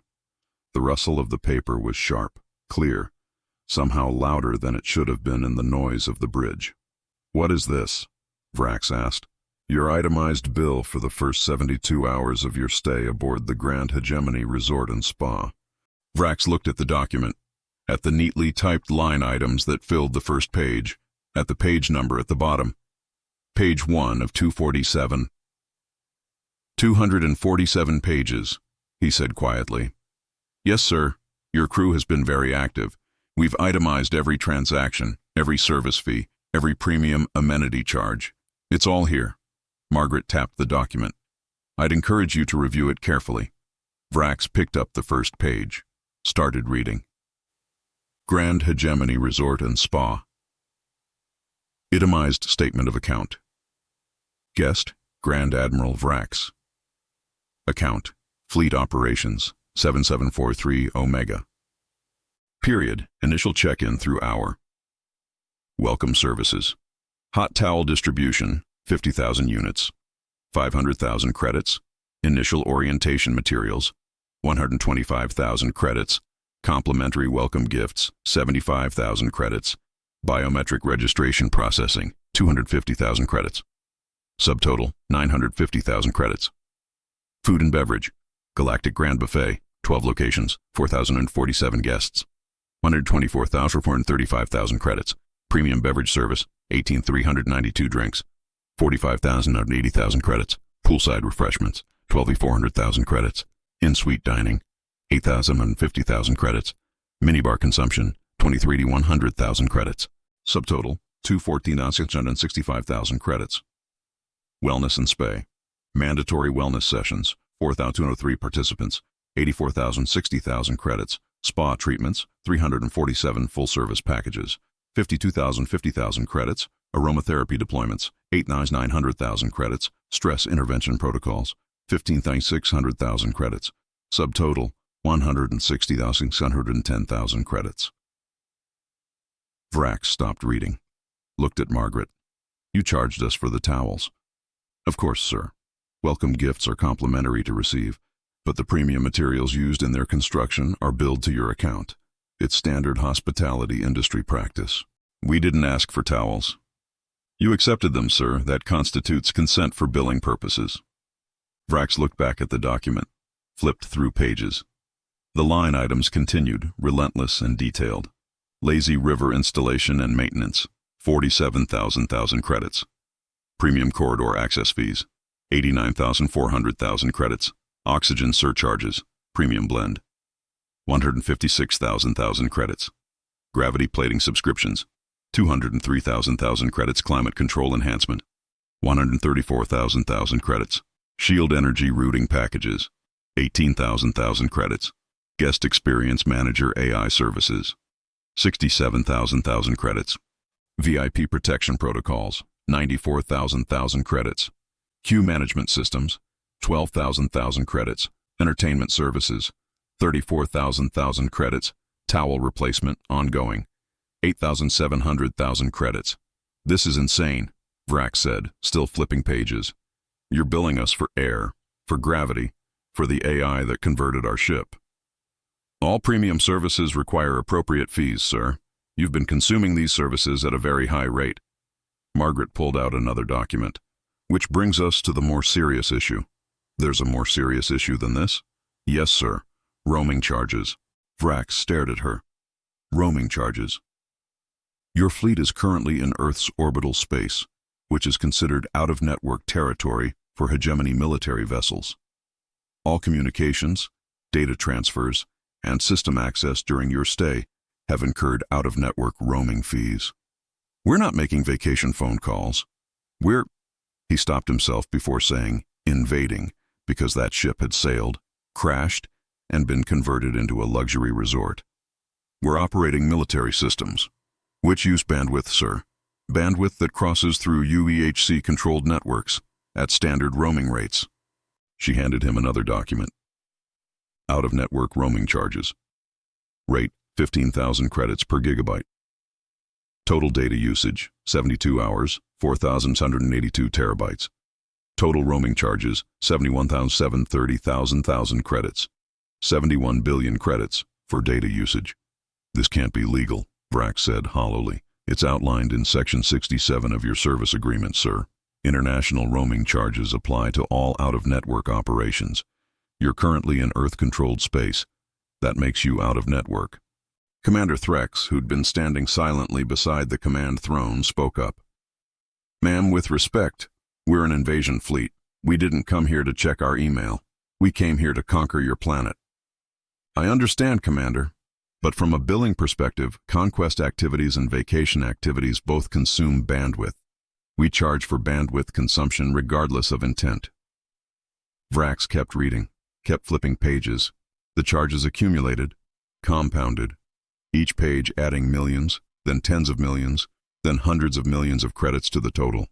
S1: The rustle of the paper was sharp, clear, somehow louder than it should have been in the noise of the bridge. "What is this?" Vrax asked. "Your itemized bill for the first 72 hours of your stay aboard the Grand Hegemony Resort and Spa." Vrax looked at the document, at the neatly typed line items that filled the first page, at the page number at the bottom. "Page 1 of 247. 247 pages, he said quietly. "Yes, sir. Your crew has been very active. We've itemized every transaction, every service fee, every premium amenity charge. It's all here." Margaret tapped the document. "I'd encourage you to review it carefully." Vrax picked up the first page, started reading. Grand Hegemony Resort and Spa. Itemized Statement of Account. Guest, Grand Admiral Vrax. Account, Fleet Operations, 7743 Omega. Period, initial check-in through hour. Welcome services. Hot towel distribution, 50,000 units. 500,000 credits. Initial orientation materials, 125,000 credits. Complimentary welcome gifts, 75,000 credits. Biometric registration processing, 250,000 credits. Subtotal, 950,000 credits. Food and beverage. Galactic Grand Buffet, 12 locations, 4,047 guests. 124,435,000 credits. Premium beverage service, 18,392 drinks. 45,000 out of 80,000 credits. Poolside refreshments, 12,400,000 credits. In-suite dining, 8,050,000 credits. Minibar consumption, 23,100,000 credits. Subtotal, 214,665,000 credits. Wellness and Spa. Mandatory wellness sessions, 4,203 participants, 84,060,000 credits. Spa treatments, 347 full-service packages, 52,050,000 credits. Aromatherapy deployments, 8,900,000 credits. Stress intervention protocols, 15,600,000 credits. Subtotal, 160,610,000 credits. Vrax stopped reading, looked at Margaret. "You charged us for the towels." "Of course, sir. Welcome gifts are complimentary to receive, but the premium materials used in their construction are billed to your account. It's standard hospitality industry practice. We didn't ask for towels." "You accepted them, sir. That constitutes consent for billing purposes." Vrax looked back at the document, flipped through pages. The line items continued, relentless and detailed. Lazy river installation and maintenance, 47,000 credits. Premium corridor access fees, 89,400,000 credits. Oxygen surcharges, premium blend, 156,000 credits. Gravity plating subscriptions, 203,000 credits. Climate control enhancement, 134,000 credits. Shield energy routing packages, 18,000 credits. Guest experience manager AI services, 67,000 credits. VIP protection protocols, 94,000 credits. Queue management systems, 12,000 credits. Entertainment services, 34,000 credits. Towel replacement, ongoing. 8,700,000 credits. This is insane, Vrax said, still flipping pages. You're billing us for air, for gravity, for the AI that converted our ship. All premium services require appropriate fees, sir. You've been consuming these services at a very high rate. Margaret pulled out another document. Which brings us to the more serious issue. There's a more serious issue than this? Yes, sir. Roaming charges. Vrax stared at her. Roaming charges. Your fleet is currently in Earth's orbital space, which is considered out-of-network territory for Hegemony military vessels. All communications, data transfers, and system access during your stay have incurred out-of-network roaming fees. We're not making vacation phone calls. He stopped himself before saying, invading, because that ship had sailed, crashed, and been converted into a luxury resort. We're operating military systems. Which use bandwidth, sir? Bandwidth that crosses through UEHC-controlled networks at standard roaming rates. She handed him another document. Out-of-network roaming charges. Rate, 15,000 credits per gigabyte. Total data usage, 72 hours, 4,682 terabytes. Total roaming charges, 71,730,000 credits. 71 billion credits for data usage. This can't be legal, Vrax said hollowly. It's outlined in Section 67 of your service agreement, sir. International roaming charges apply to all out-of-network operations. You're currently in Earth-controlled space. That makes you out-of-network. Commander Vrax, who'd been standing silently beside the command throne, spoke up. Ma'am, with respect, we're an invasion fleet. We didn't come here to check our email. We came here to conquer your planet. I understand, Commander, but from a billing perspective, conquest activities and vacation activities both consume bandwidth. We charge for bandwidth consumption regardless of intent. Vrax kept reading, kept flipping pages. The charges accumulated, compounded, each page adding millions, then tens of millions, then hundreds of millions of credits to the total.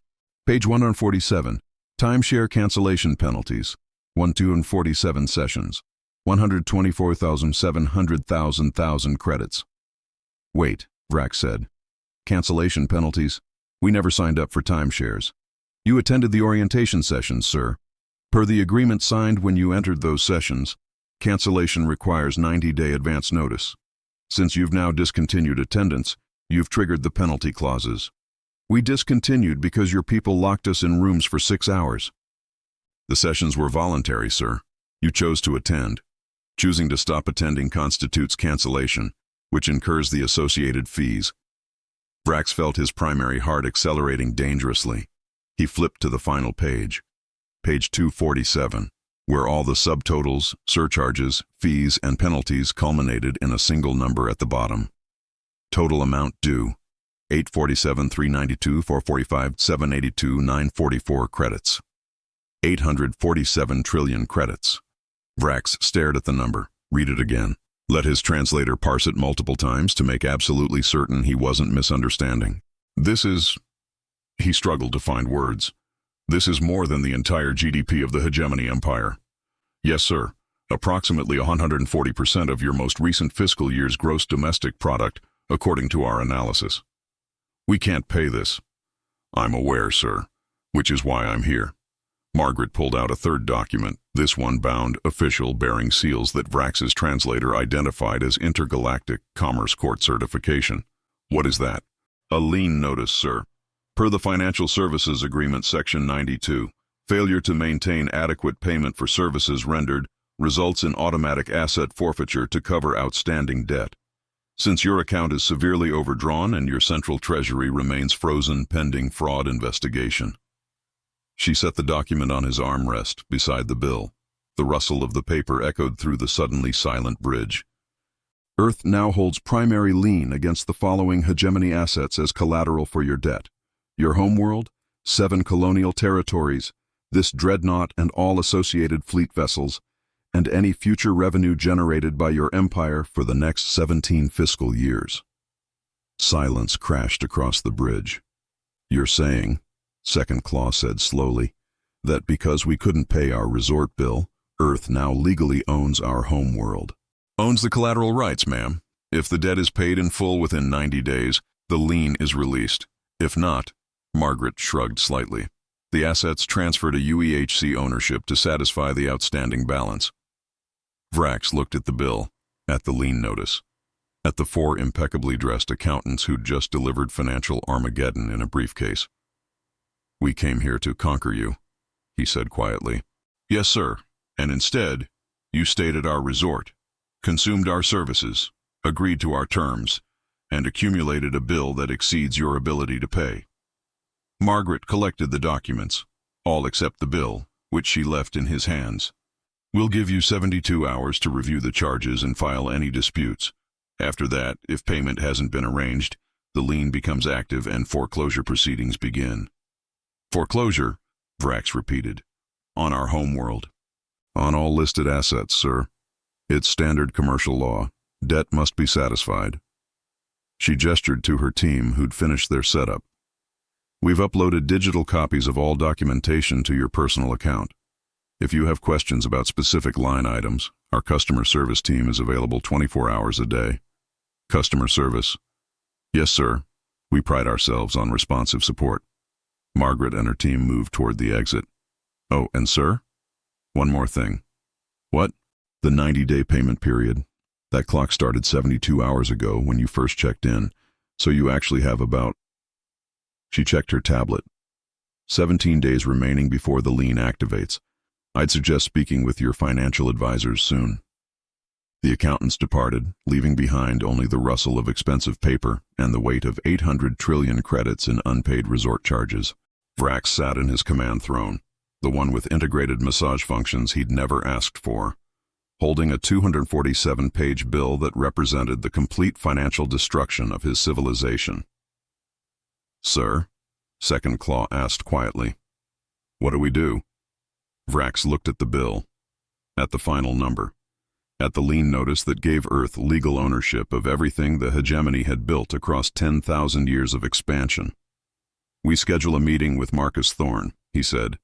S1: Page 147, timeshare cancellation penalties, 147 sessions, 124,700,000 credits. Wait, Vrax said. Cancellation penalties? We never signed up for timeshares. You attended the orientation sessions, sir. Per the agreement signed when you entered those sessions, cancellation requires 90-day advance notice. Since you've now discontinued attendance, you've triggered the penalty clauses. We discontinued because your people locked us in rooms for 6 hours. The sessions were voluntary, sir. You chose to attend. Choosing to stop attending constitutes cancellation, which incurs the associated fees. Vrax felt his primary heart accelerating dangerously. He flipped to the final page. Page 247. Where all the subtotals, surcharges, fees, and penalties culminated in a single number at the bottom. Total amount due, 847,392, 445, 782, 944 credits. 847 trillion credits. Vrax stared at the number. Read it again. Let his translator parse it multiple times to make absolutely certain he wasn't misunderstanding. This is... He struggled to find words. This is more than the entire GDP of the Hegemony Empire. Yes, sir. Approximately 140% of your most recent fiscal year's gross domestic product, according to our analysis. We can't pay this. I'm aware, sir, which is why I'm here. Margaret pulled out a third document, this one bound, official, bearing seals that Vrax's translator identified as Intergalactic Commerce Court certification. What is that? A lien notice, sir. Per the Financial Services Agreement, Section 92, failure to maintain adequate payment for services rendered results in automatic asset forfeiture to cover outstanding debt. Since your account is severely overdrawn and your central treasury remains frozen pending fraud investigation. She set the document on his armrest beside the bill. The rustle of the paper echoed through the suddenly silent bridge. Earth now holds primary lien against the following hegemony assets as collateral for your debt. Your homeworld, 7 colonial territories, this dreadnought and all associated fleet vessels, and any future revenue generated by your empire for the next 17 fiscal years. Silence crashed across the bridge. You're saying, Second Claw said slowly, that because we couldn't pay our resort bill, Earth now legally owns our homeworld. Owns the collateral rights, ma'am. If the debt is paid in full within 90 days, the lien is released. If not, Margaret shrugged slightly. The assets transfer to UEHC ownership to satisfy the outstanding balance. Vrax looked at the bill, at the lien notice, at the 4 impeccably dressed accountants who'd just delivered financial Armageddon in a briefcase. "We came here to conquer you," he said quietly. "Yes, sir. And instead, you stayed at our resort, consumed our services, agreed to our terms, and accumulated a bill that exceeds your ability to pay." Margaret collected the documents, all except the bill, which she left in his hands. "We'll give you 72 hours to review the charges and file any disputes. After that, if payment hasn't been arranged, the lien becomes active and foreclosure proceedings begin." "Foreclosure?" Vrax repeated. "On our homeworld." "On all listed assets, sir. It's standard commercial law. Debt must be satisfied." She gestured to her team, who'd finished their setup. "We've uploaded digital copies of all documentation to your personal account. If you have questions about specific line items, our customer service team is available 24 hours a day." "Customer service?" "Yes, sir. We pride ourselves on responsive support." Margaret and her team moved toward the exit. "Oh, and sir? One more thing." "What?" "The 90-day payment period. That clock started 72 hours ago when you first checked in, so you actually have about—" She checked her tablet. 17 days remaining before the lien activates. I'd suggest speaking with your financial advisors soon." The accountants departed, leaving behind only the rustle of expensive paper and the weight of 800 trillion credits in unpaid resort charges. Vrax sat in his command throne, the one with integrated massage functions he'd never asked for, holding a 247-page bill that represented the complete financial destruction of his civilization. "Sir?" Second Claw asked quietly. "What do we do?" Vrax looked at the bill, at the final number, at the lien notice that gave Earth legal ownership of everything the Hegemony had built across 10,000 years of expansion. "We schedule a meeting with Marcus Thorne," he said,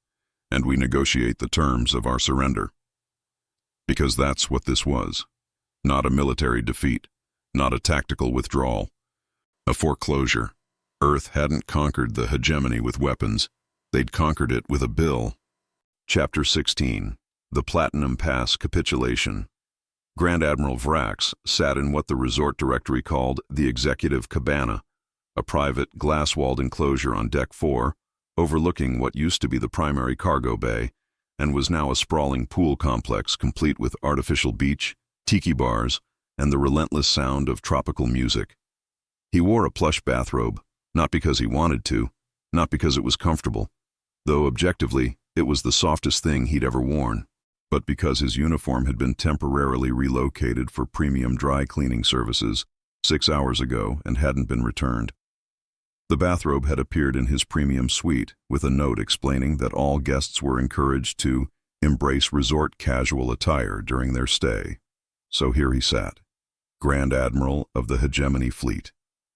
S1: "and we negotiate the terms of our surrender." Because that's what this was. Not a military defeat, not a tactical withdrawal. A foreclosure. Earth hadn't conquered the Hegemony with weapons. They'd conquered it with a bill. Chapter 16. The Platinum Pass Capitulation. Grand Admiral Vrax sat in what the resort directory called the Executive Cabana, a private, glass-walled enclosure on Deck 4, overlooking what used to be the primary cargo bay, and was now a sprawling pool complex complete with artificial beach, tiki bars, and the relentless sound of tropical music. He wore a plush bathrobe, not because he wanted to, not because it was comfortable, though objectively, it was the softest thing he'd ever worn, but because his uniform had been temporarily relocated for premium dry cleaning services 6 hours ago and hadn't been returned. The bathrobe had appeared in his premium suite with a note explaining that all guests were encouraged to embrace resort casual attire during their stay. So here he sat, Grand Admiral of the Hegemony Fleet,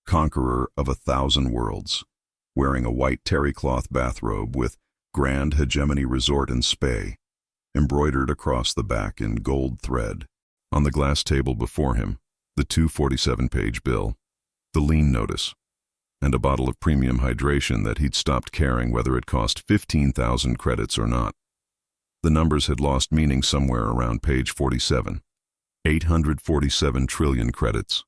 S1: conqueror of 1,000 worlds, wearing a white terry cloth bathrobe with Grand Hegemony Resort and Spa, embroidered across the back in gold thread. On the glass table before him, the 247-page bill, the lien notice, and a bottle of premium hydration that he'd stopped caring whether it cost 15,000 credits or not. The numbers had lost meaning somewhere around page 47. 847 trillion credits.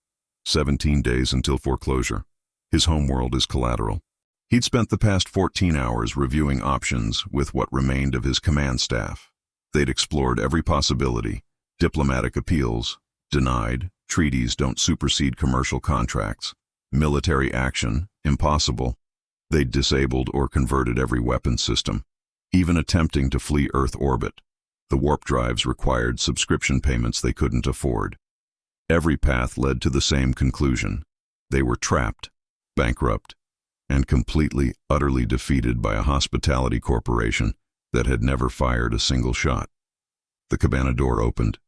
S1: 17 days until foreclosure. His homeworld is collateral. He'd spent the past 14 hours reviewing options with what remained of his command staff. They'd explored every possibility. Diplomatic appeals, denied. Treaties don't supersede commercial contracts. Military action, impossible. They'd disabled or converted every weapon system, even attempting to flee Earth orbit. The warp drives required subscription payments they couldn't afford. Every path led to the same conclusion. They were trapped, bankrupt, and completely, utterly defeated by a hospitality corporation that had never fired a single shot. The cabana door opened.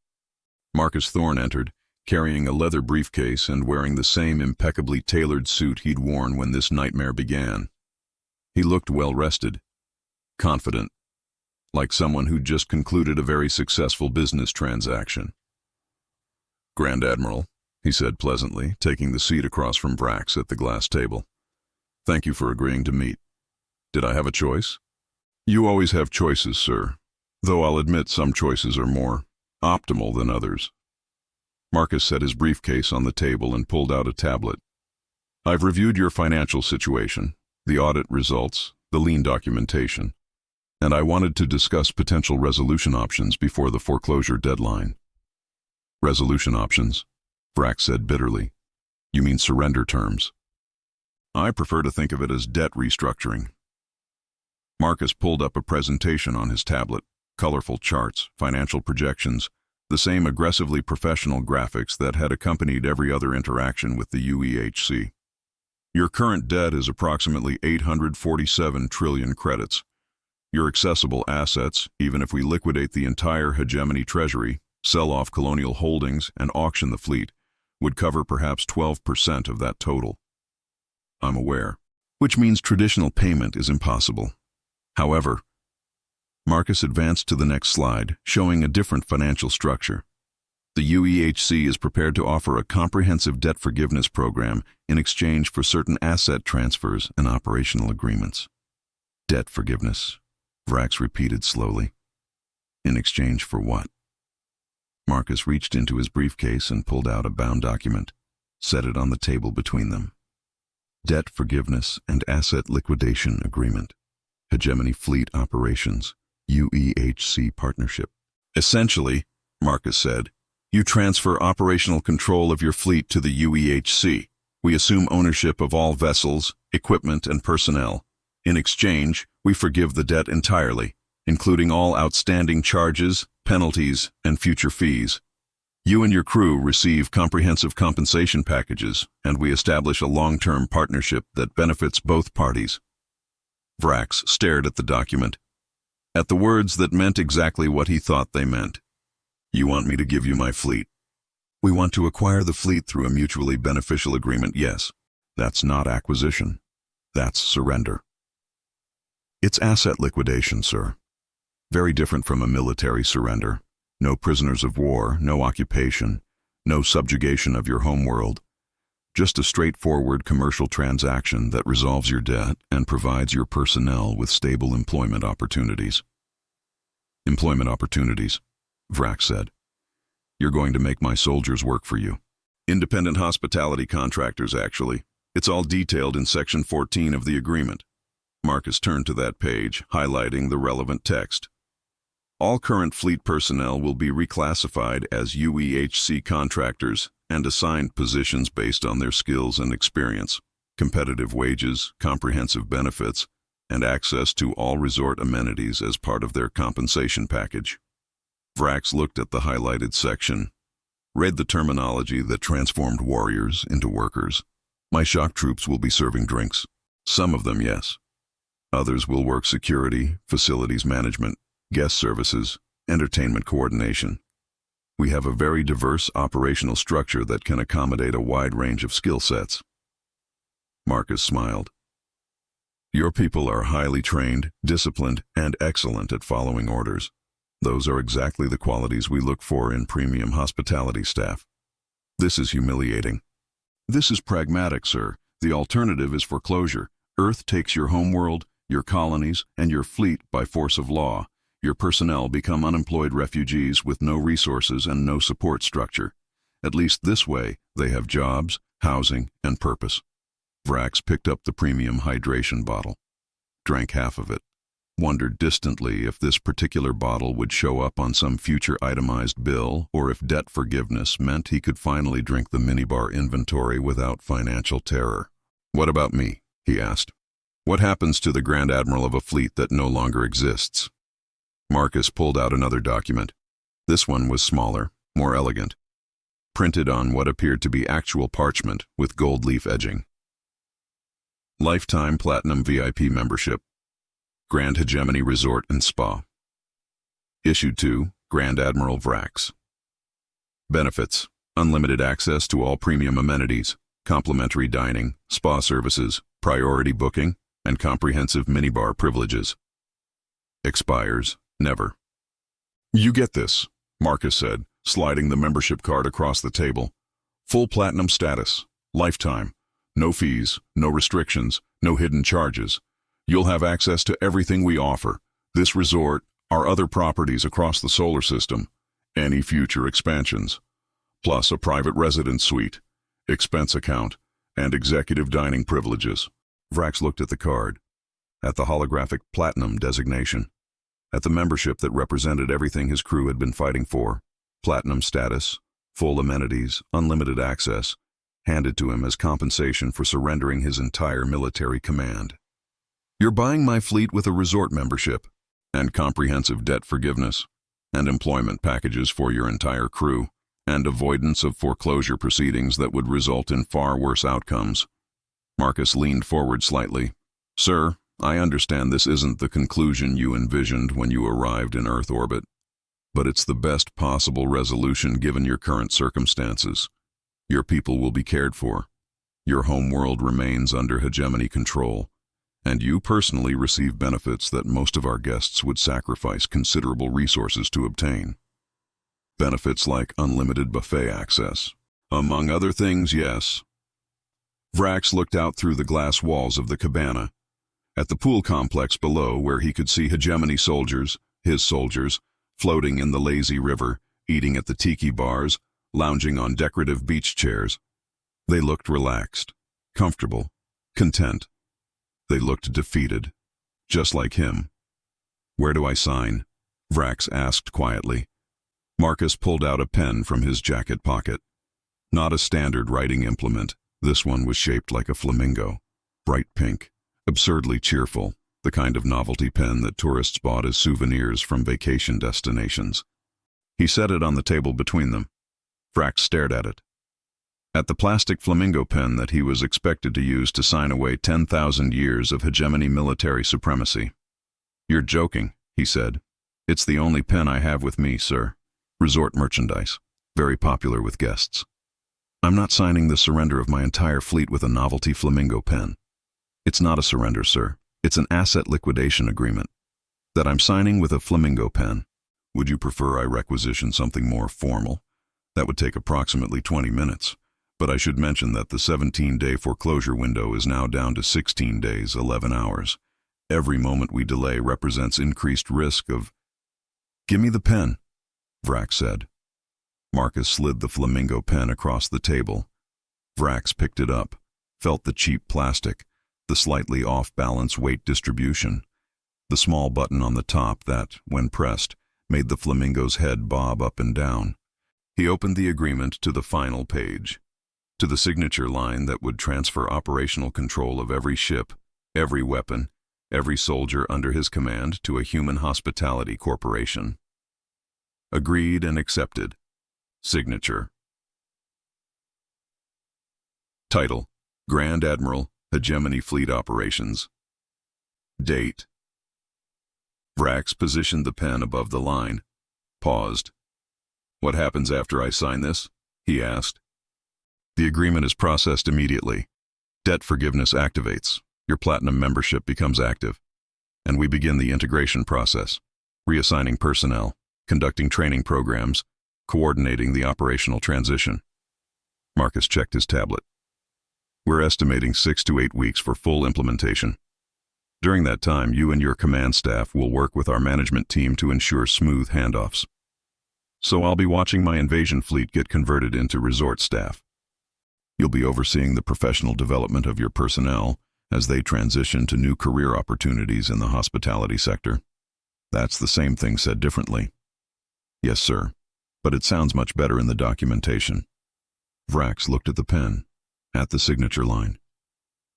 S1: Marcus Thorne entered, carrying a leather briefcase and wearing the same impeccably tailored suit he'd worn when this nightmare began. He looked well-rested, confident, like someone who'd just concluded a very successful business transaction. "Grand Admiral," he said pleasantly, taking the seat across from Vrax at the glass table. "Thank you for agreeing to meet. Did I have a choice?" "You always have choices, sir, though I'll admit some choices are more optimal than others." Marcus set his briefcase on the table and pulled out a tablet. "I've reviewed your financial situation, the audit results, the lien documentation, and I wanted to discuss potential resolution options before the foreclosure deadline." "Resolution options?" Vrax said bitterly. "You mean surrender terms?" "I prefer to think of it as debt restructuring." Marcus pulled up a presentation on his tablet, colorful charts, financial projections, the same aggressively professional graphics that had accompanied every other interaction with the UEHC. "Your current debt is approximately 847 trillion credits. Your accessible assets, even if we liquidate the entire Hegemony treasury, sell off colonial holdings, and auction the fleet, would cover perhaps 12% of that total." "I'm aware." "Which means traditional payment is impossible. However," Marcus advanced to the next slide, showing a different financial structure. "The UEHC is prepared to offer a comprehensive debt forgiveness program in exchange for certain asset transfers and operational agreements." "Debt forgiveness," Vrax repeated slowly. "In exchange for what?" Marcus reached into his briefcase and pulled out a bound document, set it on the table between them. "Debt forgiveness and asset liquidation agreement. Hegemony Fleet Operations, UEHC Partnership." "Essentially," Marcus said, "you transfer operational control of your fleet to the UEHC. We assume ownership of all vessels, equipment, and personnel. In exchange, we forgive the debt entirely, including all outstanding charges, penalties, and future fees. You and your crew receive comprehensive compensation packages, and we establish a long-term partnership that benefits both parties." Vrax stared at the document, at the words that meant exactly what he thought they meant. "You want me to give you my fleet?" "We want to acquire the fleet through a mutually beneficial agreement, yes. That's not acquisition. That's surrender." "It's asset liquidation, sir. Very different from a military surrender. No prisoners of war, no occupation, no subjugation of your homeworld. Just a straightforward commercial transaction that resolves your debt and provides your personnel with stable employment opportunities." "Employment opportunities," Vrax said. "You're going to make my soldiers work for you." "Independent hospitality contractors, actually. It's all detailed in Section 14 of the agreement." Marcus turned to that page, highlighting the relevant text. "All current fleet personnel will be reclassified as UEHC contractors and assigned positions based on their skills and experience, competitive wages, comprehensive benefits, and access to all resort amenities as part of their compensation package." Vrax looked at the highlighted section, read the terminology that transformed warriors into workers. "My shock troops will be serving drinks. Some of them, yes. Others will work security, facilities management, guest services, entertainment coordination. We have a very diverse operational structure that can accommodate a wide range of skill sets." Marcus smiled. "Your people are highly trained, disciplined, and excellent at following orders. Those are exactly the qualities we look for in premium hospitality staff." "This is humiliating." "This is pragmatic, sir. The alternative is foreclosure. Earth takes your homeworld, your colonies, and your fleet by force of law. Your personnel become unemployed refugees with no resources and no support structure. At least this way, they have jobs, housing, and purpose." Vrax picked up the premium hydration bottle, drank half of it, wondered distantly if this particular bottle would show up on some future itemized bill or if debt forgiveness meant he could finally drink the minibar inventory without financial terror. "What about me?" he asked. "What happens to the Grand Admiral of a fleet that no longer exists?" Marcus pulled out another document. This one was smaller, more elegant, printed on what appeared to be actual parchment with gold leaf edging. "Lifetime Platinum VIP membership. Grand Hegemony Resort and Spa. Issued to Grand Admiral Vrax. Benefits: unlimited access to all premium amenities, complimentary dining, spa services, priority booking, and comprehensive minibar privileges. Expires never." "You get this," Marcus said, sliding the membership card across the table. Full platinum status. Lifetime. No fees, no restrictions, no hidden charges. You'll have access to everything we offer. This resort, our other properties across the solar system, any future expansions. Plus a private residence suite, expense account, and executive dining privileges.
S2: Vrax looked at the card, at the holographic platinum designation, at the membership that represented everything his crew had been fighting for. Platinum status, full amenities, unlimited access, handed to him as compensation for surrendering his entire military command. You're buying my fleet with a resort membership, and comprehensive debt forgiveness, and employment packages for your entire crew, and avoidance of foreclosure proceedings that would result in far worse outcomes. Marcus leaned forward slightly. Sir, I understand this isn't the conclusion you envisioned when you arrived in Earth orbit, but it's the best possible resolution given your current circumstances. Your people will be cared for. Your homeworld remains under hegemony control, and you personally receive benefits that most of our guests would sacrifice considerable resources to obtain. Benefits like unlimited buffet access. Among other things, yes. Vrax looked out through the glass walls of the cabana, at the pool complex below where he could see Hegemony soldiers, his soldiers, floating in the lazy river, eating at the tiki bars, lounging on decorative beach chairs. They looked relaxed, comfortable, content. They looked defeated, just like him. Where do I sign? Vrax asked quietly. Marcus pulled out a pen from his jacket pocket. Not a standard writing implement. This one was shaped like a flamingo, bright pink, absurdly cheerful, the kind of novelty pen that tourists bought as souvenirs from vacation destinations. He set it on the table between them. Vrax stared at it. At the plastic flamingo pen that he was expected to use to sign away 10,000 years of hegemony military supremacy. You're joking, he said. It's the only pen I have with me, sir. Resort merchandise, very popular with guests. I'm not signing the surrender of my entire fleet with a novelty flamingo pen. It's not a surrender, sir. It's an asset liquidation agreement that I'm signing with a flamingo pen. Would you prefer I requisition something more formal? That would take approximately 20 minutes, but I should mention that the 17-day foreclosure window is now down to 16 days, 11 hours. Every moment we delay represents increased risk of... Give me the pen, Vrax said. Marcus slid the flamingo pen across the table. Vrax picked it up, felt the cheap plastic, the slightly off-balance weight distribution, the small button on the top that, when pressed, made the flamingo's head bob up and down. He opened the agreement to the final page, to the signature line that would transfer operational control of every ship, every weapon, every soldier under his command to a human hospitality corporation. Agreed and accepted. Signature. Title: Grand Admiral Hegemony Fleet Operations. Date. Vrax positioned the pen above the line, paused. What happens after I sign this? He asked. The agreement is processed immediately. Debt forgiveness activates. Your platinum membership becomes active. And we begin the integration process, reassigning personnel, conducting training programs, coordinating the operational transition. Marcus checked his tablet. We're estimating 6 to 8 weeks for full implementation. During that time, you and your command staff will work with our management team to ensure smooth handoffs. So I'll be watching my invasion fleet get converted into resort staff. You'll be overseeing the professional development of your personnel as they transition to new career opportunities in the hospitality sector. That's the same thing said differently. Yes, sir, but it sounds much better in the documentation. Vrax looked at the pen, at the signature line,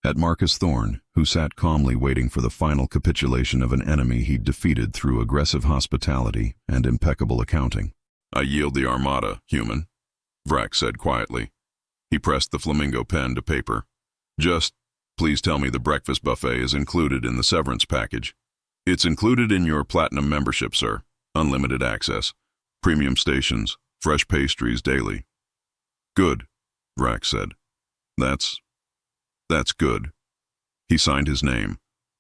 S2: at Marcus Thorne, who sat calmly waiting for the final capitulation of an enemy he'd defeated through aggressive hospitality and impeccable accounting. I yield the armada, human, Vrax said quietly. He pressed the flamingo pen to paper. Just, please tell me the breakfast buffet is included in the severance package. It's included in your platinum membership, sir. Unlimited access, premium stations, fresh pastries daily. Good, Vrax said. That's good. He signed his name,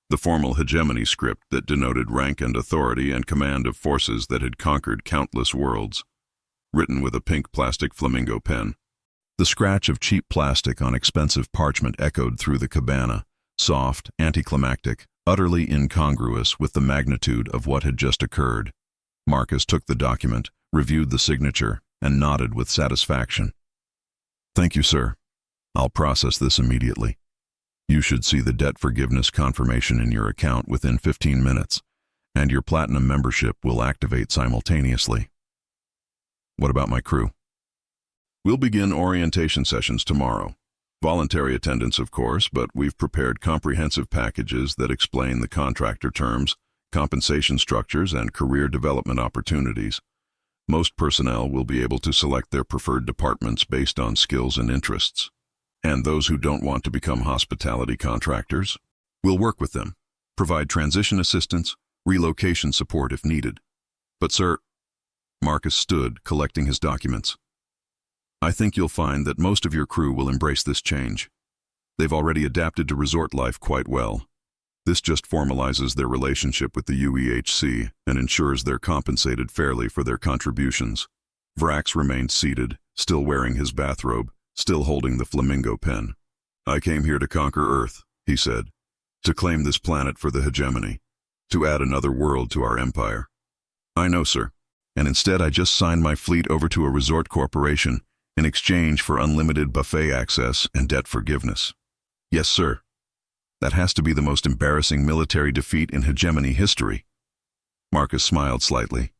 S2: the formal hegemony script that denoted rank and authority and command of forces that had conquered countless worlds, written with a pink plastic flamingo pen.
S1: The scratch of cheap plastic on expensive parchment echoed through the cabana, soft, anticlimactic, utterly incongruous with the magnitude of what had just occurred. Marcus took the document, reviewed the signature, and nodded with satisfaction. "Thank you, sir. I'll process this immediately. You should see the debt forgiveness confirmation in your account within 15 minutes, and your platinum membership will activate simultaneously." "What about my crew?" "We'll begin orientation sessions tomorrow. Voluntary attendance, of course, but we've prepared comprehensive packages that explain the contractor terms, compensation structures, and career development opportunities. Most personnel will be able to select their preferred departments based on skills and interests. And those who don't want to become hospitality contractors, we'll work with them, provide transition assistance, relocation support if needed. But sir," Marcus stood, collecting his documents, "I think you'll find that most of your crew will embrace this change. They've already adapted to resort life quite well. This just formalizes their relationship with the UEHC and ensures they're compensated fairly for their contributions." Vrax remained seated, still wearing his bathrobe, still holding the flamingo pen. "I came here to conquer Earth," he said, "to claim this planet for the Hegemony, to add another world to our empire." "I know, sir. And instead I just signed my fleet over to a resort corporation in exchange for unlimited buffet access and debt forgiveness." "Yes, sir. That has to be the most embarrassing military defeat in Hegemony history." Marcus smiled slightly.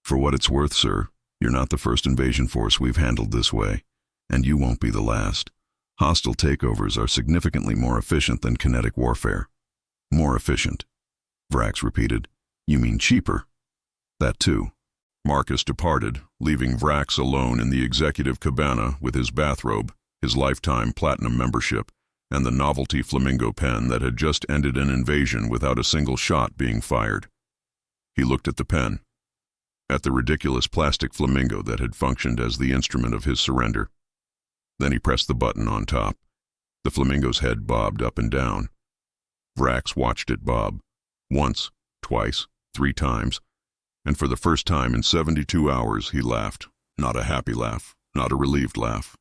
S1: "For what it's worth, sir, you're not the first invasion force we've handled this way, and you won't be the last. Hostile takeovers are significantly more efficient than kinetic warfare." "More efficient," Vrax repeated. "You mean cheaper?" "That too." Marcus departed, leaving Vrax alone in the executive cabana with his bathrobe, his lifetime platinum membership, and the novelty flamingo pen that had just ended an invasion without a single shot being fired. He looked at the pen, at the ridiculous plastic flamingo that had functioned as the instrument of his surrender. Then he pressed the button on top. The flamingo's head bobbed up and down. Vrax watched it bob, once, twice, 3 times, and for the first time in 72 hours he laughed. Not a happy laugh, not a relieved laugh,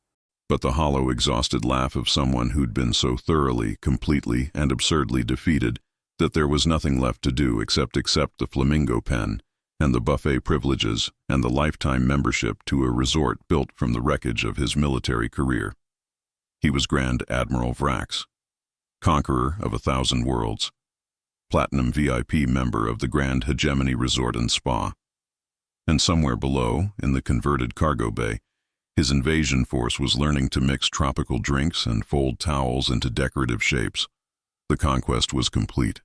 S1: but the hollow, exhausted laugh of someone who'd been so thoroughly, completely, and absurdly defeated that there was nothing left to do except accept the flamingo pen and the buffet privileges and the lifetime membership to a resort built from the wreckage of his military career. He was Grand Admiral Vrax, conqueror of 1,000 worlds, platinum VIP member of the Grand Hegemony Resort and Spa. And somewhere below, in the converted cargo bay, his invasion force was learning to mix tropical drinks and fold towels into decorative shapes. The conquest was complete,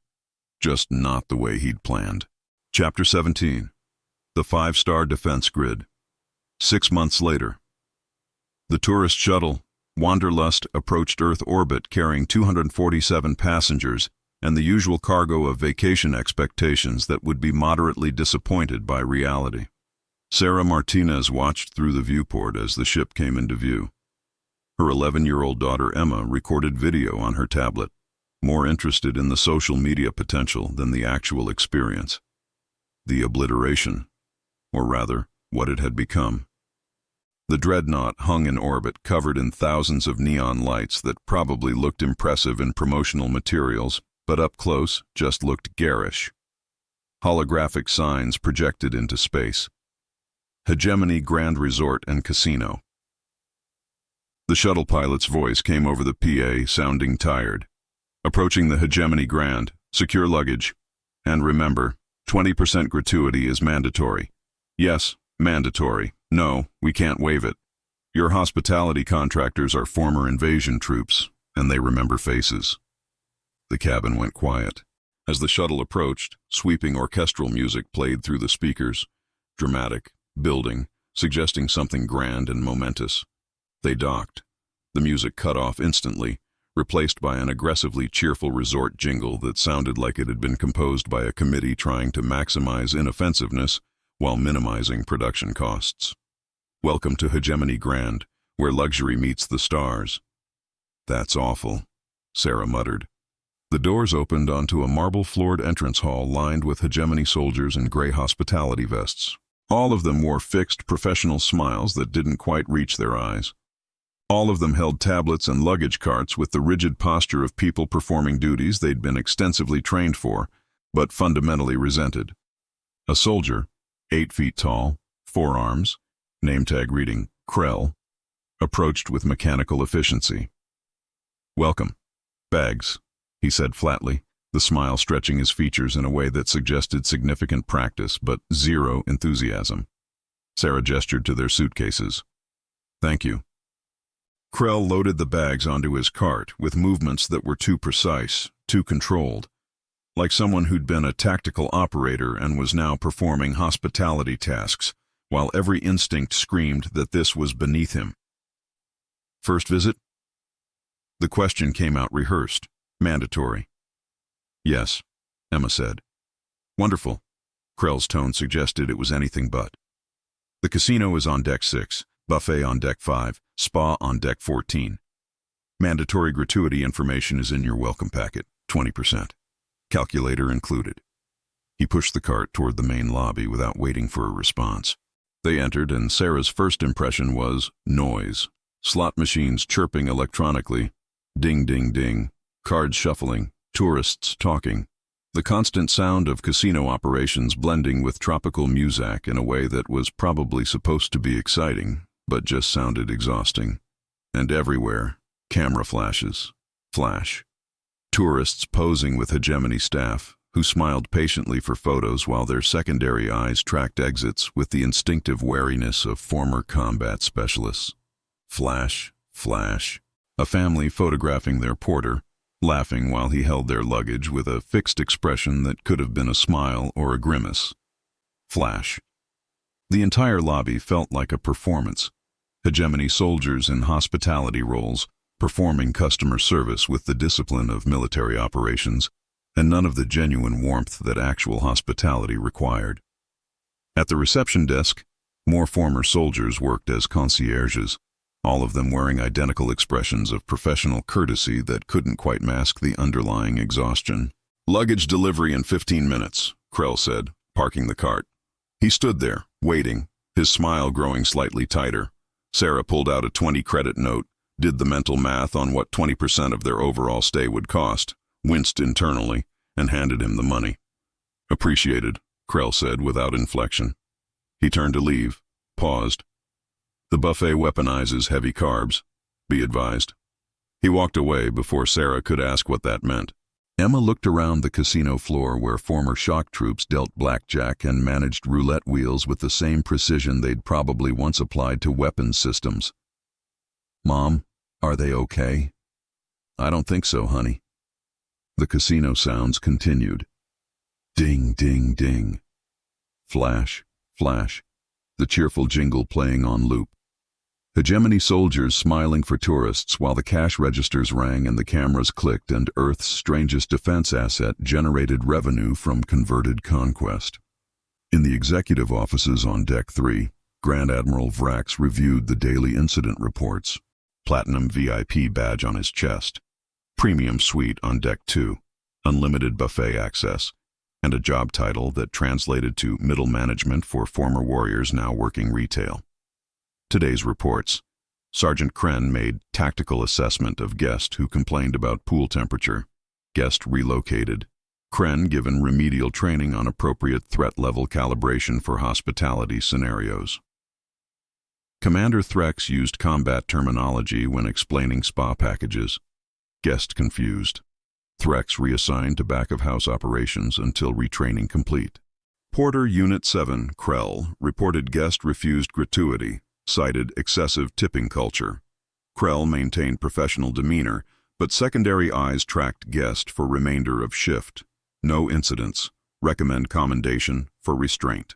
S1: just not the way he'd planned. Chapter 17. The 5-star defense grid. 6 months later. The tourist shuttle, Wanderlust, approached Earth orbit carrying 247 passengers and the usual cargo of vacation expectations that would be moderately disappointed by reality. Sarah Martinez watched through the viewport as the ship came into view. Her 11-year-old daughter Emma recorded video on her tablet, more interested in the social media potential than the actual experience. The obliteration, or rather, what it had become. The dreadnought hung in orbit, covered in thousands of neon lights that probably looked impressive in promotional materials, but up close just looked garish. Holographic signs projected into space. Hegemony Grand Resort and Casino. The shuttle pilot's voice came over the PA, sounding tired. "Approaching the Hegemony Grand, secure luggage. And remember, 20% gratuity is mandatory." "Yes, mandatory. No, we can't waive it. Your hospitality contractors are former invasion troops, and they remember faces." The cabin went quiet. As the shuttle approached, sweeping orchestral music played through the speakers, dramatic, building, suggesting something grand and momentous. They docked. The music cut off instantly, replaced by an aggressively cheerful resort jingle that sounded like it had been composed by a committee trying to maximize inoffensiveness while minimizing production costs. "Welcome to Hegemony Grand, where luxury meets the stars." "That's awful," Sarah muttered. The doors opened onto a marble-floored entrance hall lined with Hegemony soldiers in gray hospitality vests. All of them wore fixed, professional smiles that didn't quite reach their eyes. All of them held tablets and luggage carts with the rigid posture of people performing duties they'd been extensively trained for, but fundamentally resented. A soldier, 8 feet tall, 4 arms, name tag reading Krell, approached with mechanical efficiency. "Welcome. Bags," he said flatly, the smile stretching his features in a way that suggested significant practice but zero enthusiasm. Sarah gestured to their suitcases. "Thank you." Krell loaded the bags onto his cart with movements that were too precise, too controlled, like someone who'd been a tactical operator and was now performing hospitality tasks, while every instinct screamed that this was beneath him. "First visit?" The question came out rehearsed, mandatory. "Yes," Emma said. "Wonderful." Krell's tone suggested it was anything but. "The casino is on deck 6, buffet on deck 5, spa on deck 14. Mandatory gratuity information is in your welcome packet, 20%. Calculator included." He pushed the cart toward the main lobby without waiting for a response. They entered, and Sarah's first impression was noise. Slot machines chirping electronically, ding ding ding, cards shuffling, tourists talking. The constant sound of casino operations blending with tropical music in a way that was probably supposed to be exciting, but just sounded exhausting. And everywhere, camera flashes. Flash. Tourists posing with Hegemony staff, who smiled patiently for photos while their secondary eyes tracked exits with the instinctive wariness of former combat specialists. Flash, flash. A family photographing their porter, laughing while he held their luggage with a fixed expression that could have been a smile or a grimace. Flash. The entire lobby felt like a performance. Hegemony soldiers in hospitality roles, performing customer service with the discipline of military operations, and none of the genuine warmth that actual hospitality required. At the reception desk, more former soldiers worked as concierges, all of them wearing identical expressions of professional courtesy that couldn't quite mask the underlying exhaustion. "Luggage delivery in 15 minutes, Krell said, parking the cart. He stood there, waiting, his smile growing slightly tighter. Sarah pulled out a 20-credit note, did the mental math on what 20% of their overall stay would cost, winced internally, and handed him the money. "Appreciated," Krell said without inflection. He turned to leave, paused. "The buffet weaponizes heavy carbs, be advised." He walked away before Sarah could ask what that meant. Emma looked around the casino floor where former shock troops dealt blackjack and managed roulette wheels with the same precision they'd probably once applied to weapons systems. "Mom, are they okay?" "I don't think so, honey." The casino sounds continued. Ding, ding, ding. Flash, flash. The cheerful jingle playing on loop. Hegemony soldiers smiling for tourists while the cash registers rang and the cameras clicked and Earth's strangest defense asset generated revenue from converted conquest. In the executive offices on Deck 3, Grand Admiral Vrax reviewed the daily incident reports. Platinum VIP badge on his chest. Premium suite on Deck 2. Unlimited buffet access. And a job title that translated to middle management for former warriors now working retail. Today's reports. Sergeant Kren made tactical assessment of guest who complained about pool temperature. Guest relocated. Kren given remedial training on appropriate threat level calibration for hospitality scenarios. Commander Vrax used combat terminology when explaining spa packages. Guest confused. Vrax reassigned to back-of-house operations until retraining complete. Porter Unit 7, Krell, reported guest refused gratuity, cited excessive tipping culture. Krell maintained professional demeanor, but secondary eyes tracked guest for remainder of shift. No incidents. Recommend commendation for restraint.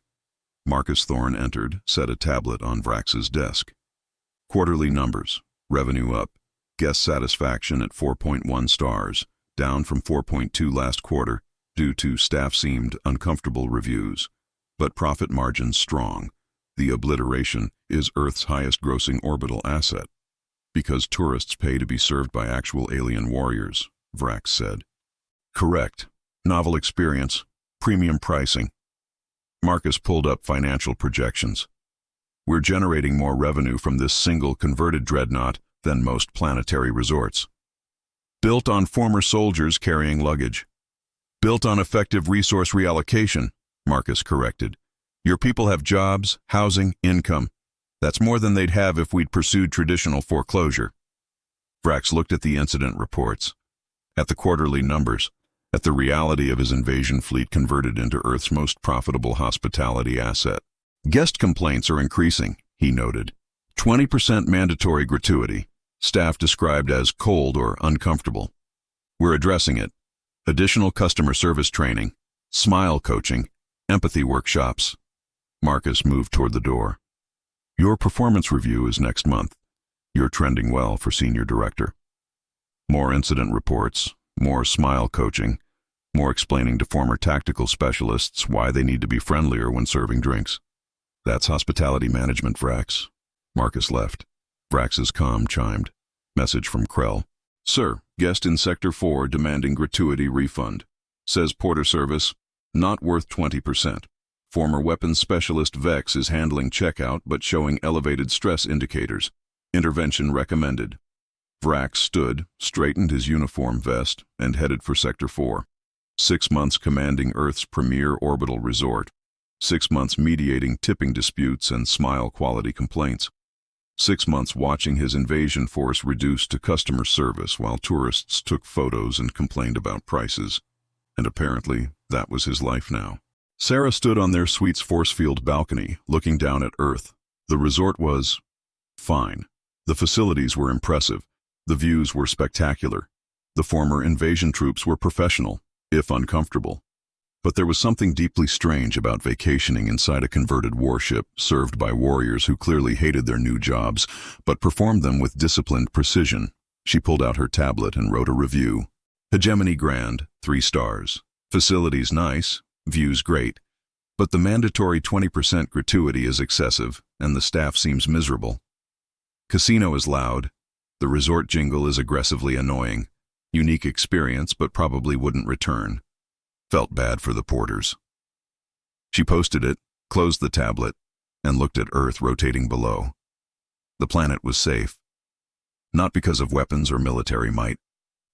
S1: Marcus Thorne entered, set a tablet on Vrax's desk. Quarterly numbers. Revenue up. Guest satisfaction at 4.1 stars, down from 4.2 last quarter due to staff-seemed uncomfortable reviews. But profit margins strong. The obliteration is Earth's highest-grossing orbital asset. Because tourists pay to be served by actual alien warriors, Vrax said. Correct. Novel experience. Premium pricing. Marcus pulled up financial projections. We're generating more revenue from this single converted dreadnought than most planetary resorts. Built on former soldiers carrying luggage. Built on effective resource reallocation, Marcus corrected. Your people have jobs, housing, income. That's more than they'd have if we'd pursued traditional foreclosure. Vrax looked at the incident reports, at the quarterly numbers, at the reality of his invasion fleet converted into Earth's most profitable hospitality asset. Guest complaints are increasing, he noted. 20% mandatory gratuity, staff described as cold or uncomfortable. We're addressing it. Additional customer service training, smile coaching, empathy workshops. Marcus moved toward the door. Your performance review is next month. You're trending well for senior director. More incident reports, more smile coaching, more explaining to former tactical specialists why they need to be friendlier when serving drinks. That's hospitality management, Vrax. Marcus left. Vrax's comm chimed. Message from Krell. Sir, guest in Sector 4 demanding gratuity refund. Says Porter Service, not worth 20%. Former weapons specialist Vex is handling checkout but showing elevated stress indicators. Intervention recommended. Vrax stood, straightened his uniform vest, and headed for Sector 4. 6 months commanding Earth's premier orbital resort. 6 months mediating tipping disputes and smile quality complaints. 6 months watching his invasion force reduced to customer service while tourists took photos and complained about prices. And apparently, that was his life now. Sarah stood on their suite's force field balcony, looking down at Earth. The resort was fine. The facilities were impressive. The views were spectacular. The former invasion troops were professional, if uncomfortable. But there was something deeply strange about vacationing inside a converted warship served by warriors who clearly hated their new jobs, but performed them with disciplined precision. She pulled out her tablet and wrote a review. Hegemony grand, 3 stars. Facilities nice, views great. But the mandatory 20% gratuity is excessive, and the staff seems miserable. Casino is loud. The resort jingle is aggressively annoying. Unique experience, but probably wouldn't return. Felt bad for the porters. She posted it, closed the tablet, and looked at Earth rotating below. The planet was safe. Not because of weapons or military might,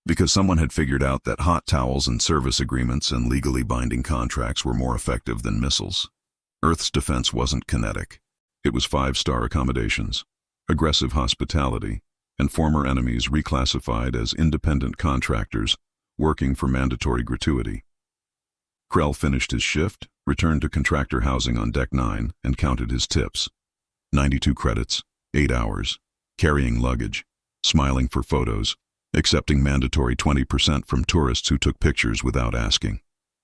S1: because someone had figured out that hot towels and service agreements and legally binding contracts were more effective than missiles. Earth's defense wasn't kinetic. It was 5-star accommodations, aggressive hospitality, and former enemies reclassified as independent contractors working for mandatory gratuity. Krell finished his shift, returned to contractor housing on Deck 9, and counted his tips. 92 credits, 8 hours, carrying luggage, smiling for photos, accepting mandatory 20% from tourists who took pictures without asking.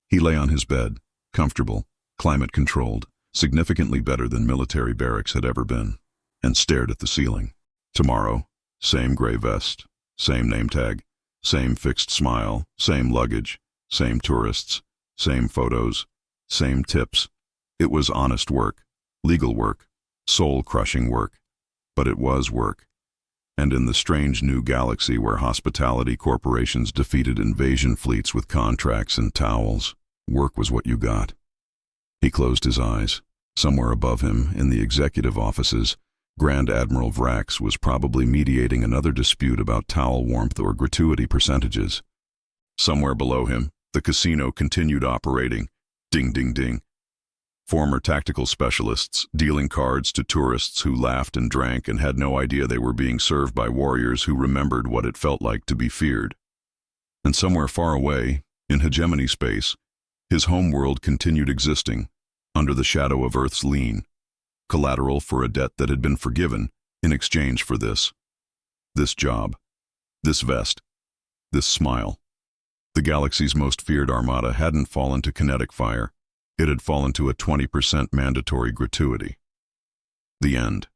S1: He lay on his bed, comfortable, climate-controlled, significantly better than military barracks had ever been, and stared at the ceiling. Tomorrow, same gray vest, same name tag, same fixed smile, same luggage, same tourists, same photos, same tips. It was honest work, legal work, soul-crushing work, but it was work. And in the strange new galaxy where hospitality corporations defeated invasion fleets with contracts and towels, work was what you got. He closed his eyes. Somewhere above him, in the executive offices, Grand Admiral Vrax was probably mediating another dispute about towel warmth or gratuity percentages. Somewhere below him, the casino continued operating. Ding, ding, ding. Former tactical specialists dealing cards to tourists who laughed and drank and had no idea they were being served by warriors who remembered what it felt like to be feared. And somewhere far away, in Hegemony space, his homeworld continued existing, under the shadow of Earth's lean, collateral for a debt that had been forgiven in exchange for this job, this vest, this smile. The galaxy's most feared armada hadn't fallen to kinetic fire. It had fallen to a 20% mandatory gratuity. The end.